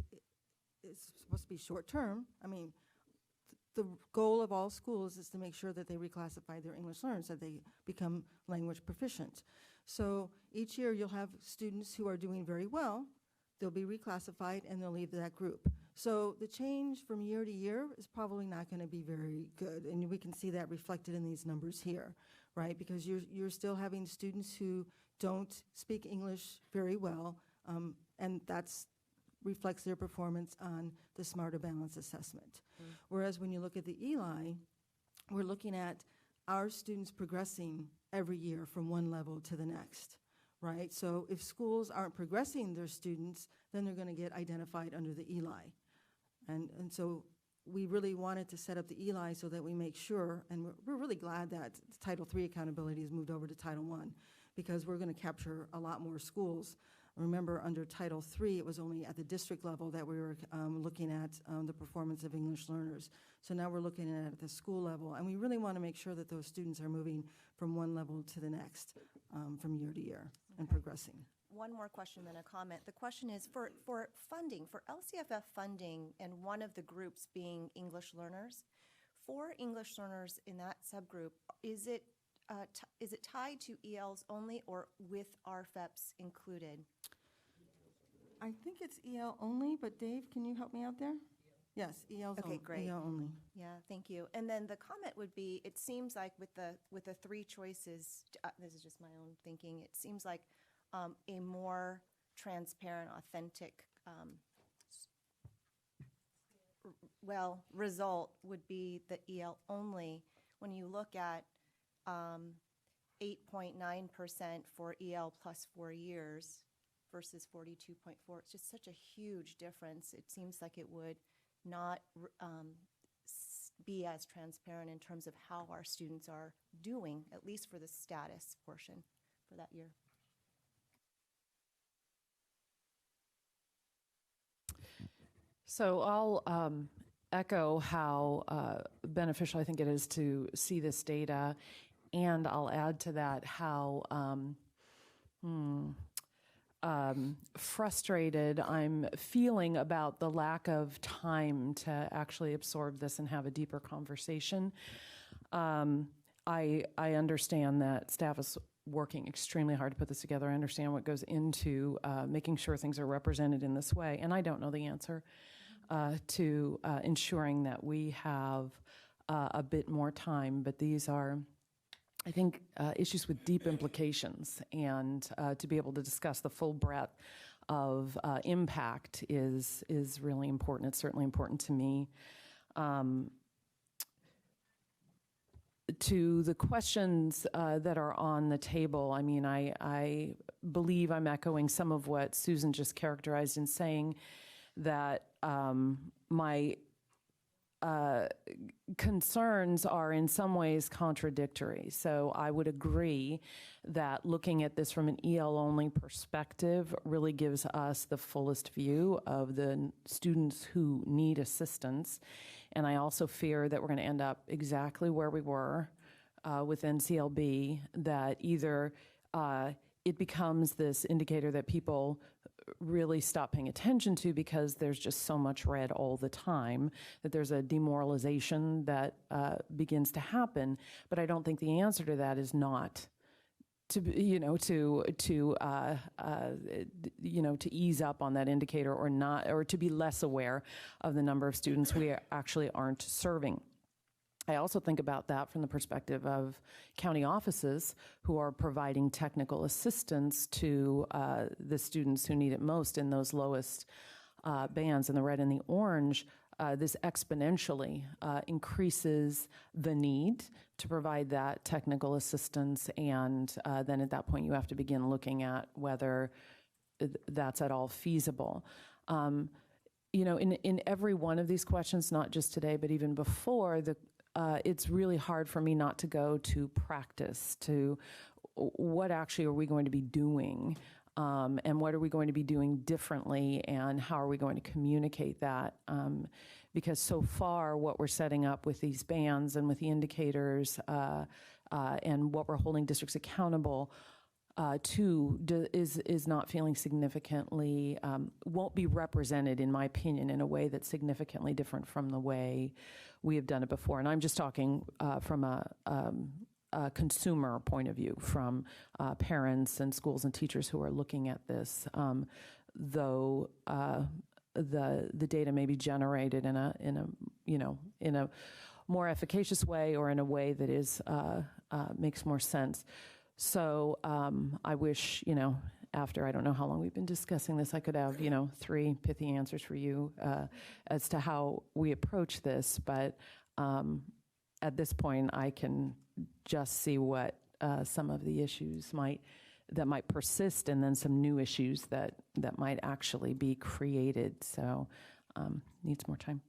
S7: is supposed to be short-term. I mean, the goal of all schools is to make sure that they reclassify their English learners, that they become language proficient. So each year you'll have students who are doing very well, they'll be reclassified and they'll leave that group. So the change from year to year is probably not going to be very good, and we can see that reflected in these numbers here, right? Because you're still having students who don't speak English very well, and that's reflects their performance on the Smarter Balance assessment. Mm-hmm. Whereas when you look at the ELI, we're looking at our students progressing every year from one level to the next, right? So if schools aren't progressing their students, then they're going to get identified under the ELI. And so we really wanted to set up the ELI so that we make sure, and we're really glad that Title III accountability has moved over to Title I, because we're going to capture a lot more schools. Remember, under Title III, it was only at the district level that we were looking at the performance of English learners. So now we're looking at it at the school level, and we really want to make sure that those students are moving from one level to the next from year to year and progressing.
S15: One more question, then a comment. The question is for funding, for LCFF funding, and one of the groups being English learners. For English learners in that subgroup, is it tied to ELs only or with RFEPs included?
S7: I think it's EL only, but Dave, can you help me out there? Yes, ELs
S15: Okay, great.
S7: EL only.
S15: Yeah, thank you. And then the comment would be, it seems like with the three choices, this is just my own thinking, it seems like a more transparent, authentic, result would be the EL only. When you look at 8.9% for EL plus 4 years versus 42.4, it's just such a huge difference. It seems like it would not be as transparent in terms of how our students are doing, at least for the status portion for that year.
S16: So I'll echo how beneficial I think it is to see this data, and I'll add to that how frustrated I'm feeling about the lack of time to actually absorb this and have a deeper conversation. I understand that staff is working extremely hard to put this together. I understand what goes into making sure things are represented in this way, and I don't know the answer to ensuring that we have a bit more time, but these are, I think, issues with deep implications, and to be able to discuss the full breadth of impact is really important. It's certainly important to me. To the questions that are on the table, I mean, I believe I'm echoing some of what Susan just characterized in saying that my concerns are in some ways contradictory. So I would agree that looking at this from an EL-only perspective really gives us the fullest view of the students who need assistance. And I also fear that we're going to end up exactly where we were with NCLB, that either it becomes this indicator that people really stop paying attention to because there's just so much red all the time, that there's a demoralization that begins to happen. But I don't think the answer to that is not to ease up on that indicator, or not, or to be less aware of the number of students we actually aren't serving. I also think about that from the perspective of county offices who are providing technical assistance to the students who need it most in those lowest bands in the red and the orange. This exponentially increases the need to provide that technical assistance, and then at that point you have to begin looking at whether that's at all feasible. In every one of these questions, not just today, but even before, it's really hard for me not to go to practice, to what actually are we going to be doing, and what are we going to be doing differently, and how are we going to communicate that? Because so far what we're setting up with these bands and with the indicators and what we're holding districts accountable to is not feeling significantly, won't be represented, in my opinion, in a way that's significantly different from the way we have done it before. And I'm just talking from a consumer point of view, from parents and schools and teachers who are looking at this, though the data may be generated in a more efficacious way, or in a way that is makes more sense. So I wish, after I don't know how long we've been discussing this, I could have, 3 pithy answers for you as to how we approach this. But at this point, I can just see what some of the issues might that might persist, and then some new issues that might actually be created. So needs more time.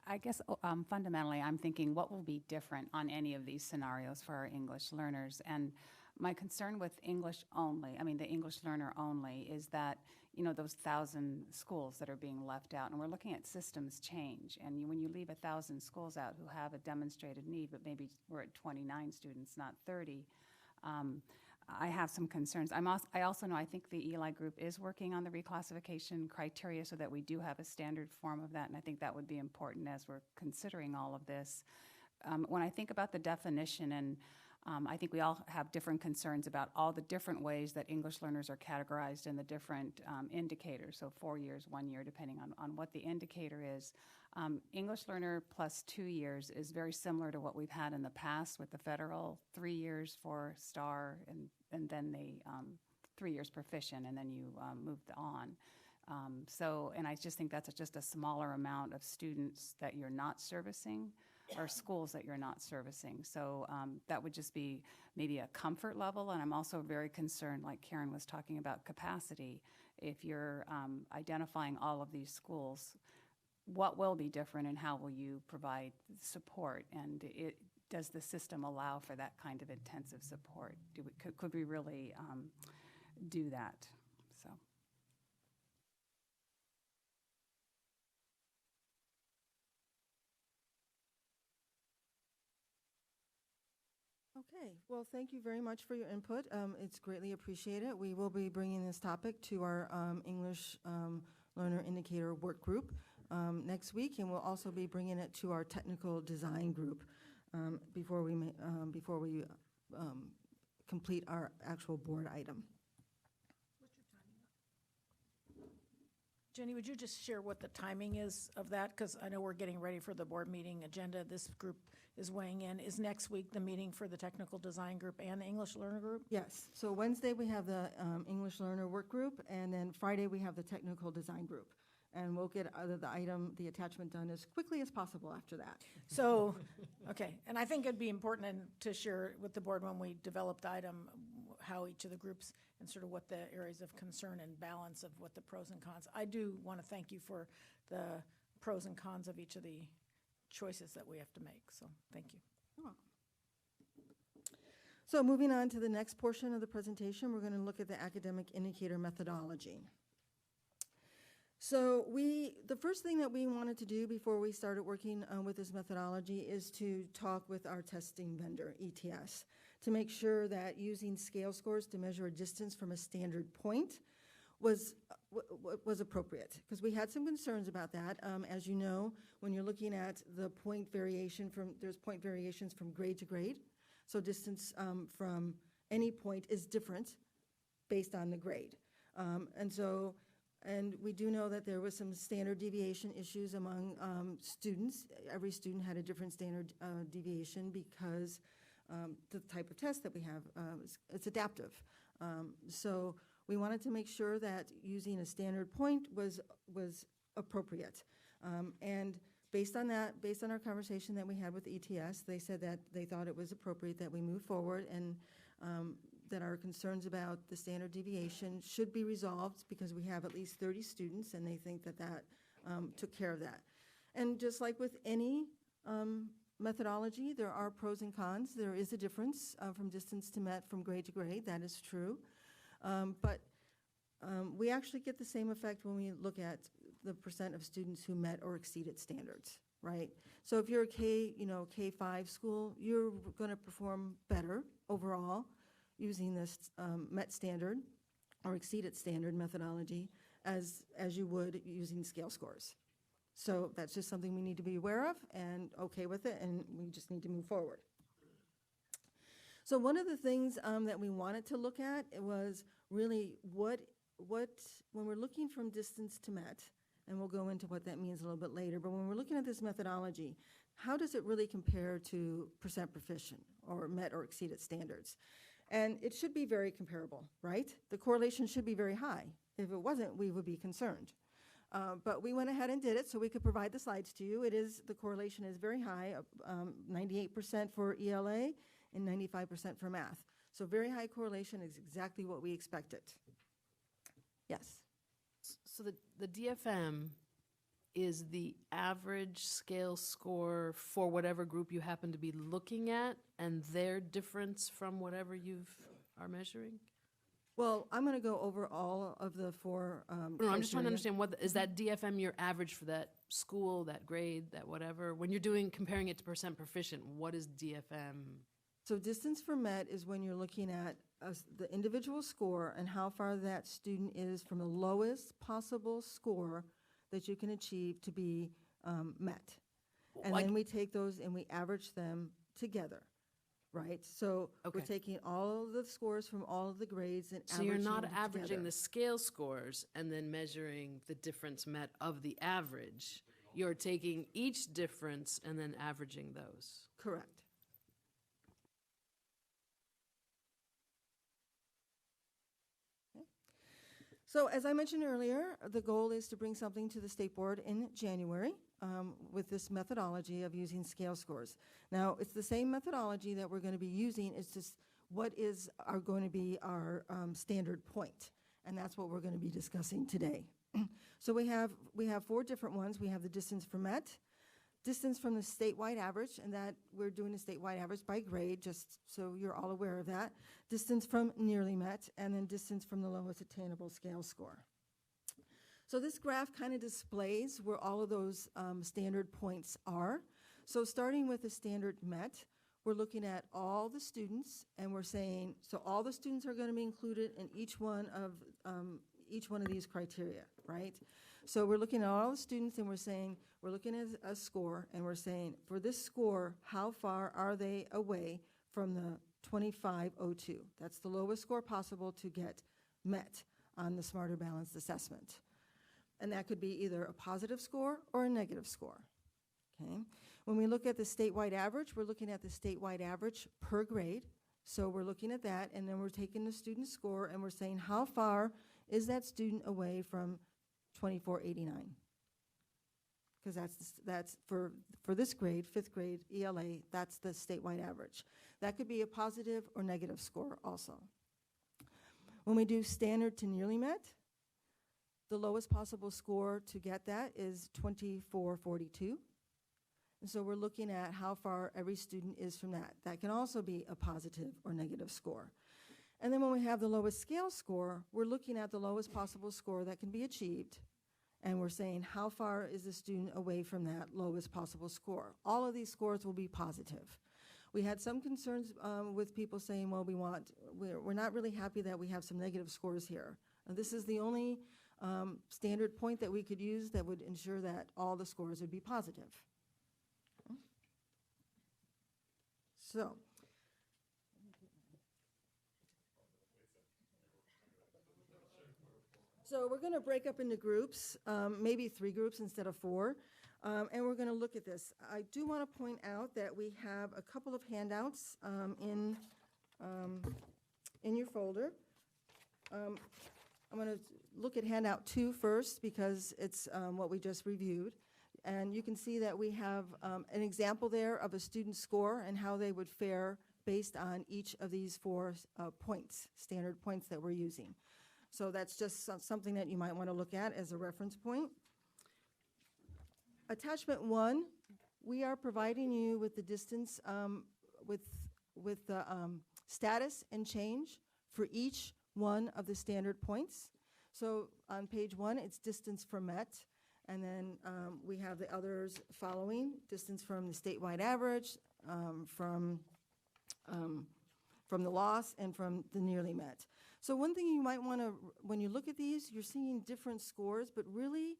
S17: I guess fundamentally, I'm thinking what will be different on any of these scenarios for our English learners. And my concern with English only, I mean, the English learner only, is that, you know, those 1,000 schools that are being left out, and we're looking at systems change. And when you leave 1,000 schools out who have a demonstrated need, but maybe we're at 29 students, not 30, I have some concerns. I also know I think the ELI group is working on the reclassification criteria so that we do have a standard form of that, and I think that would be important as we're considering all of this. When I think about the definition, and I think we all have different concerns about all the different ways that English learners are categorized in the different indicators, so 4 years, 1 year, depending on what the indicator is. English learner plus 2 years is very similar to what we've had in the past with the federal 3 years for STAR and then the 3 years proficient, and then you moved on. And I just think that's just a smaller amount of students that you're not servicing or schools that you're not servicing. So that would just be maybe a comfort level. And I'm also very concerned, like Karen was talking about capacity. If you're identifying all of these schools, what will be different and how will you provide support? And does the system allow for that kind of intensive support? Could we really do that? So.
S7: Okay, well, thank you very much for your input. It's greatly appreciated. We will be bringing this topic to our English Learner Indicator Work Group next week, and we'll also be bringing it to our technical design group before we complete our actual board item.
S2: Jenny, would you just share what the timing is of that? Because I know we're getting ready for the board meeting agenda. This group is weighing in. Is next week the meeting for the technical design group and the English learner group?
S7: Yes. So Wednesday we have the English learner work group, and then Friday we have the technical design group. And we'll get the attachment done as quickly as possible after that.
S2: So, okay. And I think it'd be important to share with the board when we develop the item how each of the groups and sort of what the areas of concern and balance of what the pros and cons. I do want to thank you for the pros and cons of each of the choices that we have to make. So thank you.
S7: You're welcome. So moving on to the next portion of the presentation, we're going to look at the academic indicator methodology. So the first thing that we wanted to do before we started working with this methodology is to talk with our testing vendor, ETS, to make sure that using scale scores to measure a distance from a standard point was appropriate, because we had some concerns about that. As you know, when you're looking at the point variation there's point variations from grade to grade. So distance from any point is different based on the grade. And we do know that there was some standard deviation issues among students. Every student had a different standard deviation because the type of test that we have, it's adaptive. So we wanted to make sure that using a standard point was appropriate. And based on that, based on our conversation that we had with ETS, they said that they thought it was appropriate that we move forward, and that our concerns about the standard deviation should be resolved because we have at least 30 students, and they think that took care of that. And just like with any methodology, there are pros and cons. There is a difference from distance to met from grade to grade. That is true. But we actually get the same effect when we look at the percent of students who met or exceeded standards, right? So if you're a K-5 school, you're going to perform better overall using this met standard or exceeded standard methodology as you would using scale scores. So that's just something we need to be aware of and okay with it, and we just need to move forward. So one of the things that we wanted to look at was really what when we're looking from distance to met, and we'll go into what that means a little bit later, but when we're looking at this methodology, how does it really compare to percent proficient or met or exceeded standards? And it should be very comparable, right? The correlation should be very high. If it wasn't, we would be concerned. But we went ahead and did it so we could provide the slides to you. The correlation is very high, 98% for ELA and 95% for math. So very high correlation is exactly what we expected. Yes.
S12: So the DFM is the average scale score for whatever group you happen to be looking at, and their difference from whatever you are measuring?
S7: Well, I'm going to go over all of the four
S12: No, I'm just trying to
S7: criteria.
S12: understand, is that DFM your average for that school, that grade, that whatever? When you're comparing it to percent proficient, what is DFM?
S7: So distance for MET is when you're looking at the individual score and how far that student is from the lowest possible score that you can achieve to be met. And then we take those and we average them together, right? So we're taking all of the scores from all of the grades and
S12: So you're
S7: averaging
S12: not
S7: them
S12: averaging
S7: together.
S12: the scale scores and then measuring the difference met of the average. You're taking each difference and then averaging those.
S7: Correct. So as I mentioned earlier, the goal is to bring something to the State Board in January with this methodology of using scale scores. Now, it's the same methodology that we're going to be using. It's just what are going to be our standard point, and that's what we're going to be discussing today. So we have 4 different ones. We have the distance for MET, distance from the statewide average, and that we're doing a statewide average by grade, just so you're all aware of that. Distance from nearly met, and then distance from the lowest attainable scale score. So this graph kind of displays where all of those standard points are. So starting with the standard MET, we're looking at all the students, and we're saying, so all the students are going to be included in each one of these criteria, right? So we're looking at all the students, and we're looking at a score, and we're saying, for this score, how far are they away from the 2502? That's the lowest score possible to get met on the Smarter Balanced Assessment. And that could be either a positive score or a negative score, okay? When we look at the statewide average, we're looking at the statewide average per grade. So we're looking at that, and then we're taking the student score, and we're saying, how far is that student away from 2489? Because that's for this grade, 5th grade ELA, that's the statewide average. That could be a positive or negative score also. When we do standard to nearly met, the lowest possible score to get that is 2442. And so we're looking at how far every student is from that. That can also be a positive or negative score. And then when we have the lowest scale score, we're looking at the lowest possible score that can be achieved, and we're saying how far is the student away from that lowest possible score. All of these scores will be positive. We had some concerns with people saying, well, we're not really happy that we have some negative scores here. And this is the only standard point that we could use that would ensure that all the scores would be positive. So we're going to break up into groups, maybe 3 groups instead of 4, and we're going to look at this. I do want to point out that we have a couple of handouts in your folder. I'm going to look at handout 2 first because it's what we just reviewed. And you can see that we have an example there of a student's score and how they would fare based on each of these 4 points, standard points that we're using. So that's just something that you might want to look at as a reference point. Attachment 1, we are providing you with the distance, with the status and change for each one of the standard points. So on page 1, it's distance from MET, and then we have the others following, distance from the statewide average, from the loss, and from the nearly met. So one thing you might want to, when you look at these, you're seeing different scores, but really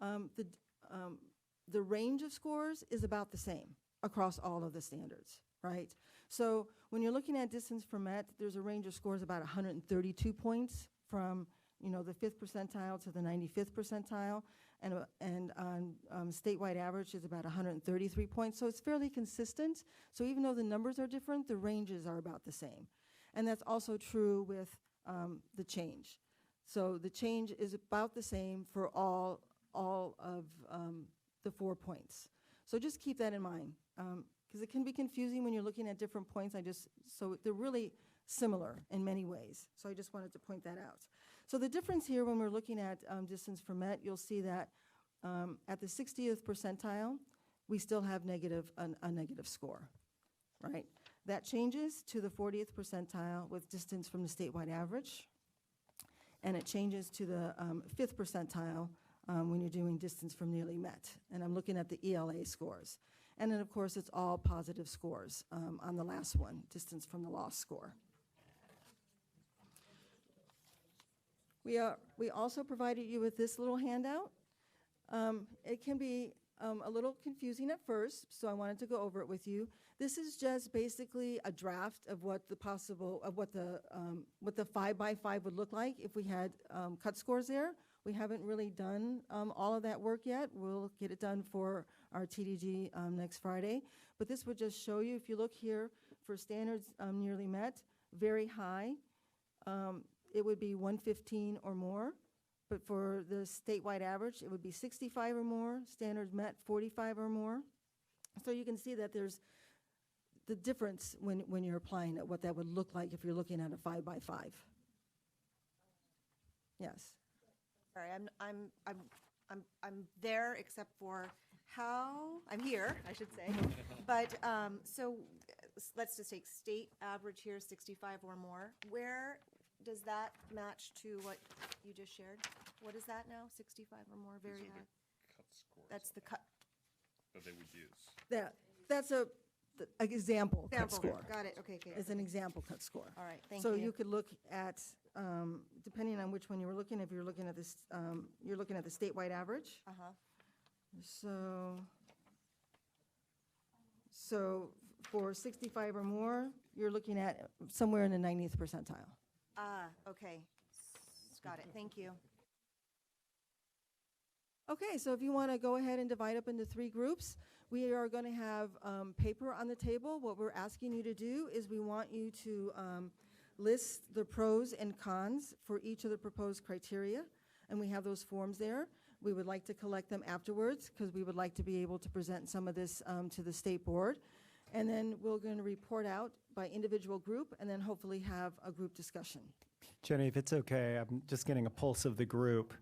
S7: the range of scores is about the same across all of the standards, right? So when you're looking at distance from MET, there's a range of scores about 132 points from the 5th percentile to the 95th percentile, and on statewide average is about 133 points. So it's fairly consistent. So even though the numbers are different, the ranges are about the same. And that's also true with the change. So the change is about the same for all all of the 4 points. So just keep that in mind, because it can be confusing when you're looking at different points. So they're really similar in many ways. So I just wanted to point that out. So the difference here when we're looking at distance from MET, you'll see that at the 60th percentile, we still have a negative score, right? That changes to the 40th percentile with distance from the statewide average, and it changes to the 5th percentile when you're doing distance from nearly MET. And I'm looking at the ELA scores. And then, of course, it's all positive scores on the last one, distance from the loss score. We also provided you with this little handout. It can be a little confusing at first, so I wanted to go over it with you. This is just basically a draft of what the 5x5 would look like if we had cut scores there. We haven't really done all of that work yet. We'll get it done for our TDG next Friday. But this would just show you, if you look here, for standards nearly met, very high, it would be 115 or more. But for the statewide average, it would be 65 or more, standards met 45 or more. So you can see that there's the difference when you're applying it, what that would look like if you're looking at a 5x5. Yes.
S15: Sorry, I'm there except for how, I'm here, I should say. But, so let's just take state average here, 65 or more. Where does that match to what you just shared? What is that now, 65 or more, very high?
S18: Cut scores.
S15: That's the cut.
S18: That they would use.
S7: That's an example cut score.
S15: Got it, okay.
S7: It's an example cut score.
S15: All right, thank you.
S7: So you could look at, depending on which one you were looking, if you're looking at this, you're looking at the statewide average. So for 65 or more, you're looking at somewhere in the 90th percentile.
S15: Okay. Got it, thank you.
S7: Okay, so if you want to go ahead and divide up into 3 groups, we are going to have paper on the table. What we're asking you to do is we want you to list the pros and cons for each of the proposed criteria, and we have those forms there. We would like to collect them afterwards because we would like to be able to present some of this to the state board. And then we're going to report out by individual group and then hopefully have a group discussion.
S1: Jenny, if it's okay, I'm just getting a pulse of the group.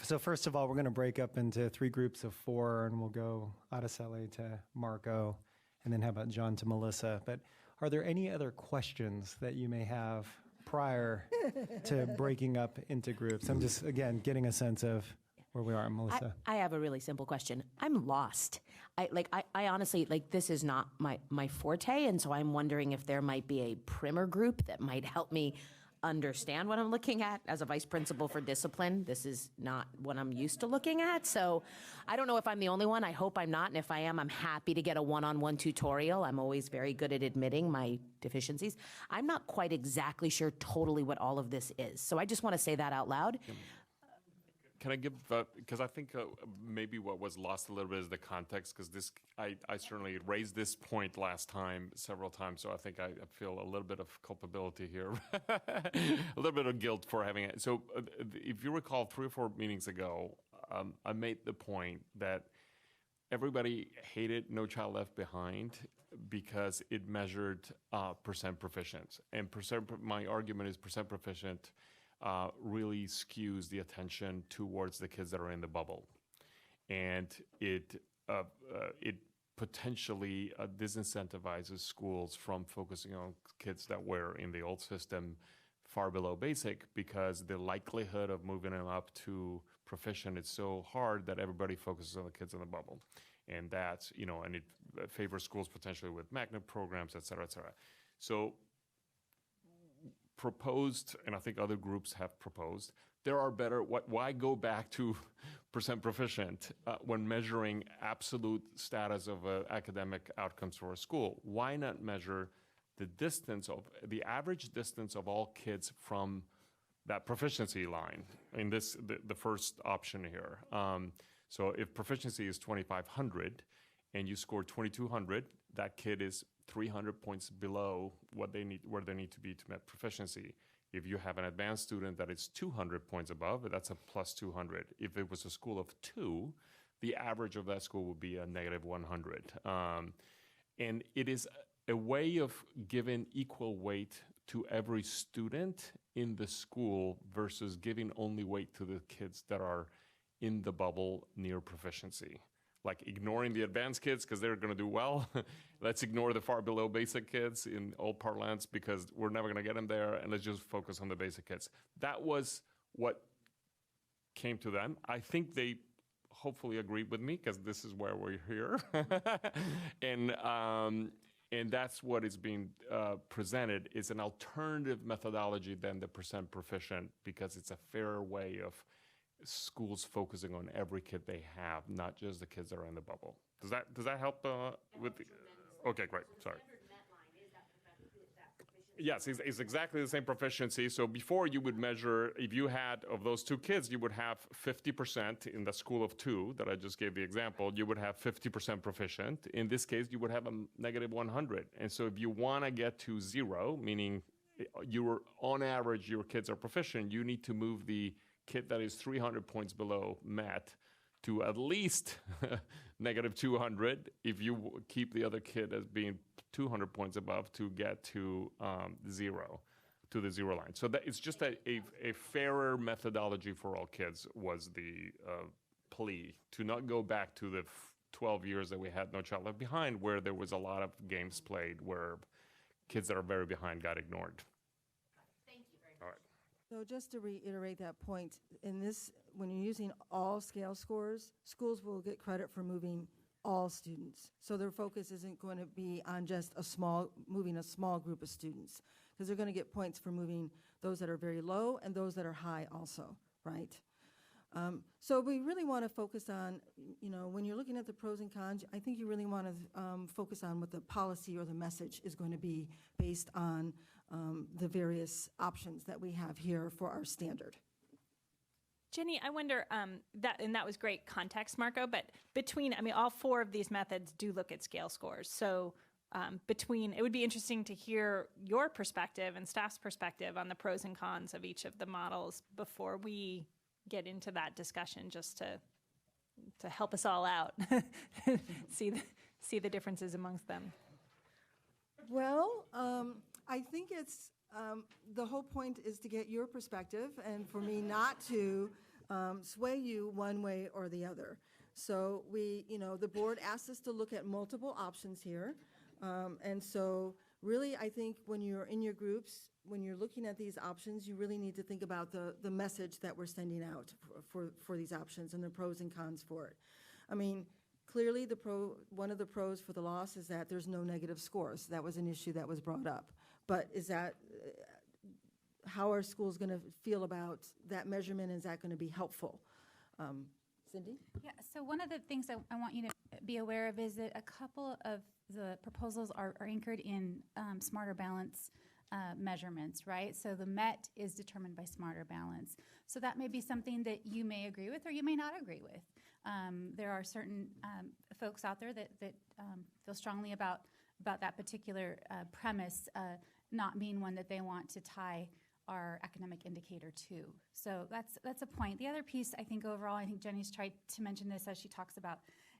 S1: So first of all, we're going to break up into 3 groups of 4, and we'll go Araceli to Marco, and then how about John to Melissa. But are there any other questions that you may have prior to breaking up into groups? I'm just, again, getting a sense of where we are. Melissa?
S19: I have a really simple question. I'm lost. I honestly, this is not my forte, and so I'm wondering if there might be a primer group that might help me understand what I'm looking at. As a vice principal for discipline, this is not what I'm used to looking at. So I don't know if I'm the only one. I hope I'm not. And if I am, I'm happy to get a one-on-one tutorial. I'm always very good at admitting my deficiencies. I'm not quite exactly sure totally what all of this is. So I just want to say that out loud.
S13: Can I give, because I think maybe what was lost a little bit is the context, because I certainly raised this point last time several times, so I think I feel a little bit of culpability here, a little bit of guilt for having it. So if you recall 3 or 4 meetings ago, I made the point that everybody hated No Child Left Behind because it measured percent proficient. And my argument is percent proficient really skews the attention towards the kids that are in the bubble. And it potentially disincentivizes schools from focusing on kids that were in the old system far below basic, because the likelihood of moving them up to proficient is so hard that everybody focuses on the kids in the bubble. And that's, and it favors schools potentially with magnet programs, et cetera, et cetera. So proposed, and I think other groups have proposed, there are better, why go back to percent proficient when measuring absolute status of academic outcomes for a school? Why not measure the average distance of all kids from that proficiency line in this, the first option here? So if proficiency is 2,500 and you score 2,200, that kid is 300 points below where they need to be to met proficiency. If you have an advanced student that is 200 points above, that's a plus 200. If it was a school of 2, the average of that school would be a negative 100. And it is a way of giving equal weight to every student in the school versus giving only weight to the kids that are in the bubble near proficiency. Like ignoring the advanced kids because they're going to do well. Let's ignore the far below basic kids in all parlance because we're never going to get them there, and let's just focus on the basic kids. That was what came to them. I think they hopefully agreed with me because this is where we're here. And that's what is being presented is an alternative methodology than the percent proficient because it's a fairer way of schools focusing on every kid they have, not just the kids that are in the bubble. Does that help with the, okay, great, sorry. Yes, it's exactly the same proficiency. So before you would measure, if you had of those 2 kids, you would have 50% in the school of 2 that I just gave the example, you would have 50% proficient. In this case, you would have a negative 100. And so if you want to get to 0, meaning on average, your kids are proficient, you need to move the kid that is 300 points below met to at least negative 200 if you keep the other kid as being 200 points above to get to 0, to the 0 line. So that it's just a fairer methodology for all kids was the plea, to not go back to the 12 years that we had No Child Left Behind, where there was a lot of games played where kids that are very behind got ignored.
S7: So just to reiterate that point, in this, when you're using all scale scores, schools will get credit for moving all students. So their focus isn't going to be on just moving a small group of students, because they're going to get points for moving those that are very low and those that are high also, right? So we really want to focus on, when you're looking at the pros and cons, I think you really want to focus on what the policy or the message is going to be based on the various options that we have here for our standard.
S14: Jenny, I wonder, that was great context, Marco, but all 4 of these methods do look at scale scores. So it would be interesting to hear your perspective and staff's perspective on the pros and cons of each of the models before we get into that discussion, just to help us all out, see the differences amongst them.
S7: Well, I think it's, the whole point is to get your perspective and for me not to sway you one way or the other. So the board asked us to look at multiple options here. And so really, I think when you're in your groups, when you're looking at these options, you really need to think about the message that we're sending out for these options and the pros and cons for it. I mean, clearly one of the pros for the loss is that there's no negative scores. That was an issue that was brought up. But how are schools going to feel about that measurement? Is that going to be helpful? Cindy?
S6: Yeah, so one of the things I want you to be aware of is that a couple of the proposals are anchored in smarter balance measurements, right? So the MET is determined by smarter balance. So that may be something that you may agree with or you may not agree with. There are certain folks out there that feel strongly about that particular premise not being one that they want to tie our academic indicator to. So that's a point. The other piece, I think overall, I think Jenny's tried to mention this as she talks about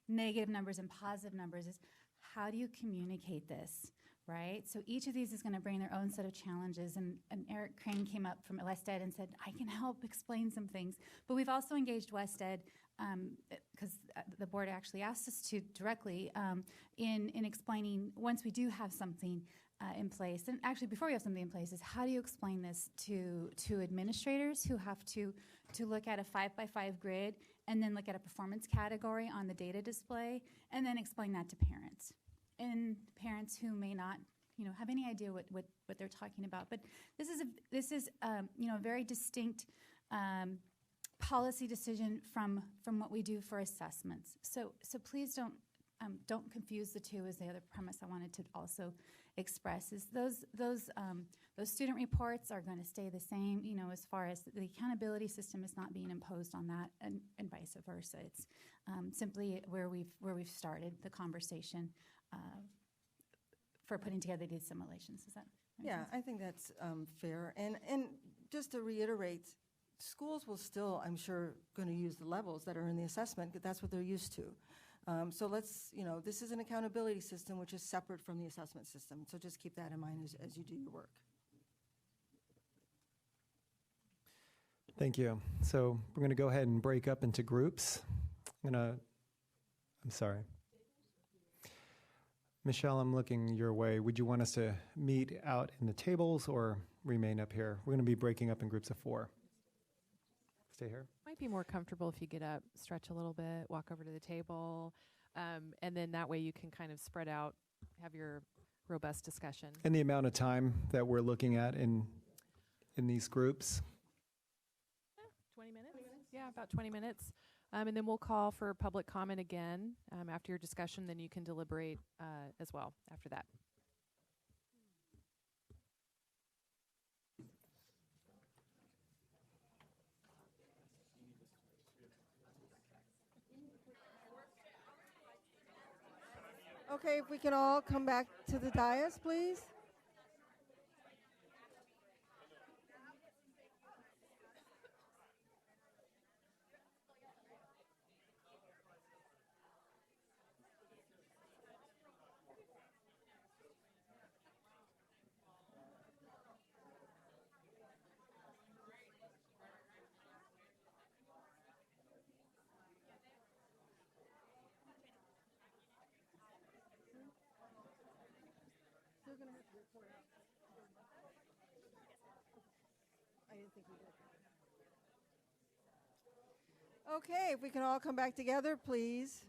S6: negative numbers and positive numbers, is how do you communicate this, right? So each of these is going to bring their own set of challenges, and Eric Crane came up from WestEd and said, I can help explain some things. But we've also engaged WestEd, because the board actually asked us to directly, in explaining, once we do have something in place, and actually before we have something in place, is how do you explain this to administrators who have to look at a 5x5 grid and then look at a performance category on the data display, and then explain that to parents. And parents who may not, have any idea what they're talking about. But this is a very distinct policy decision from what we do for assessments. So please don't confuse the two, is the other premise I wanted to also express, is those student reports are going to stay the same, as far as the accountability system is not being imposed on that, and vice versa. It's simply where we've started the conversation for putting together these simulations. Is that?
S7: Yeah, I think that's fair. And just to reiterate, schools will still, I'm sure, going to use the levels that are in the assessment, because that's what they're used to. So let's, this is an accountability system which is separate from the assessment system. So just keep that in mind as you do your work.
S1: Thank you. So we're going to go ahead and break up into groups. I'm sorry. Michelle, I'm looking your way. Would you want us to meet out in the tables or remain up here? We're going to be breaking up in groups of 4. Stay here.
S9: Might be more comfortable if you get up, stretch a little bit, walk over to the table, and then that way you can kind of spread out, have your robust discussion.
S1: And the amount of time that we're looking at in these groups?
S9: 20 minutes? Yeah, about 20 minutes. And then we'll call for public comment again after your discussion. Then you can deliberate as well after that.
S7: Okay, if we can all come back to the dais, please. Okay, if we can all come back together, please.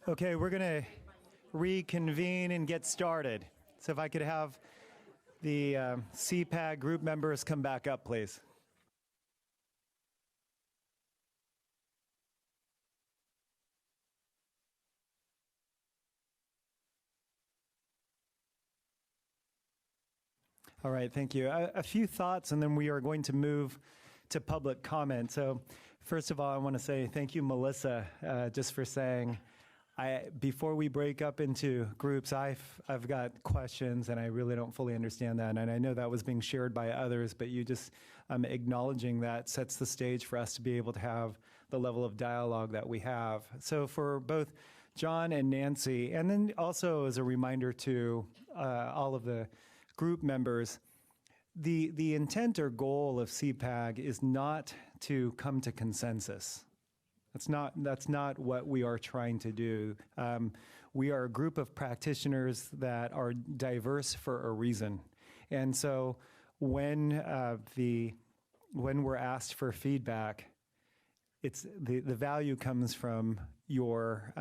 S1: Okay, we're going to reconvene and get started. So if I could have the CPAG group members come back up, please. All right, thank you. A few thoughts, and then we are going to move to public comment. So first of all, I want to say thank you, Melissa, just for saying, before we break up into groups, I've got questions, and I really don't fully understand that. And I know that was being shared by others, but you just acknowledging that sets the stage for us to be able to have the level of dialogue that we have. So for both John and Nancy, and then also as a reminder to all of the group members, the intent or goal of CPAG is not to come to consensus. That's not what we are trying to do. We are a group of practitioners that are diverse for a reason. And so when we're asked for feedback, it's the value comes from your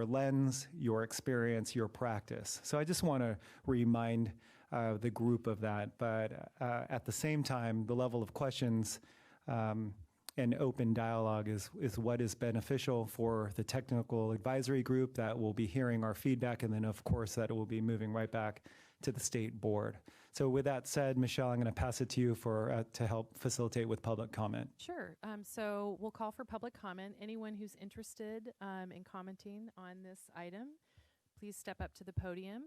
S1: lens, your experience, your practice. So I just want to remind the group of that. But at the same time, the level of questions and open dialogue is what is beneficial for the technical advisory group that will be hearing our feedback, and then of course that will be moving right back to the state board. So with that said, Michelle, I'm going to pass it to you to help facilitate with public comment.
S9: Sure. So we'll call for public comment. Anyone who's interested in commenting on this item, please step up to the podium,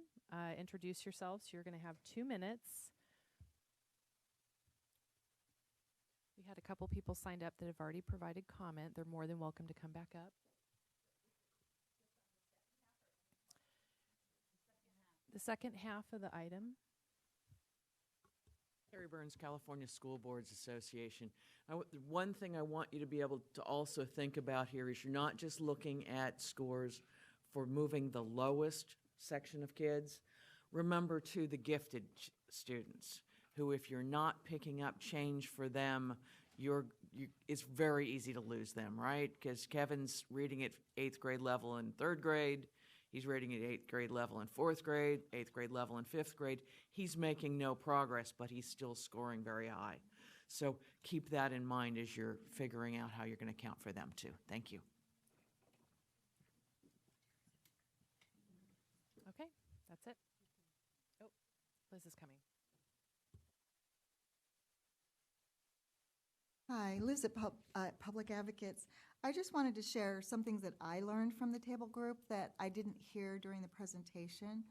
S9: introduce yourselves. You're going to have 2 minutes. We had a couple people signed up that have already provided comment. They're more than welcome to come back up. The second half of the item.
S20: Terry Burns, California School Boards Association. One thing I want you to be able to also think about here is you're not just looking at scores for moving the lowest section of kids. Remember, too, the gifted students, who if you're not picking up change for them, it's very easy to lose them, right? Because Kevin's reading at 8th grade level in 3rd grade. He's reading at 8th grade level in 4th grade, 8th grade level in 5th grade. He's making no progress, but he's still scoring very high. So keep that in mind as you're figuring out how you're going to account for them too. Thank you.
S9: Okay, that's it. Oh, Liz is coming.
S10: Hi, Liz at Public Advocates. I just wanted to share some things that I learned from the table group that I didn't hear during the presentation.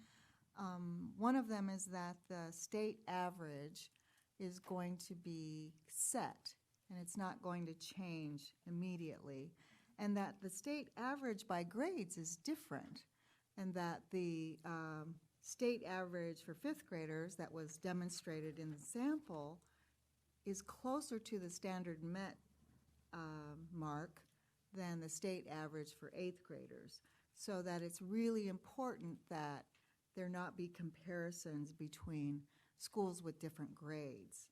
S10: One of them is that the state average is going to be set, and it's not going to change immediately, and that the state average by grades is different, and that the state average for fifth graders that was demonstrated in the sample is closer to the standard MET mark than the state average for eighth graders, so that it's really important that there not be comparisons between schools with different grades.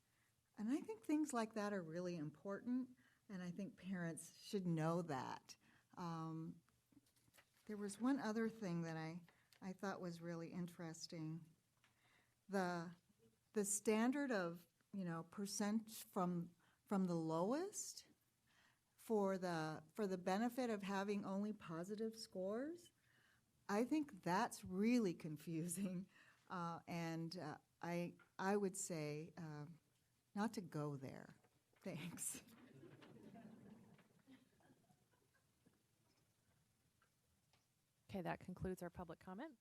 S10: And I think things like that are really important, and I think parents should know that. There was one other thing that I thought was really interesting. The standard of, percent from the lowest for the benefit of having only positive scores, I think that's really confusing, and I would say not to go there. Thanks.
S9: Okay, that concludes our public comment.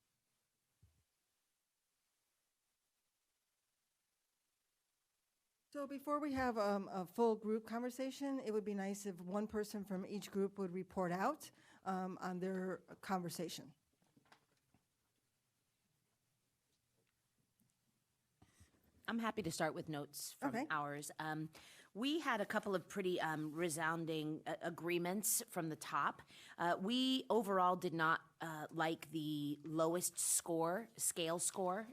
S7: So before we have a full group conversation, it would be nice if one person from each group would report out on their conversation.
S19: I'm happy to start with notes from ours. We had a couple of pretty resounding agreements from the top. We overall did not like the lowest scale score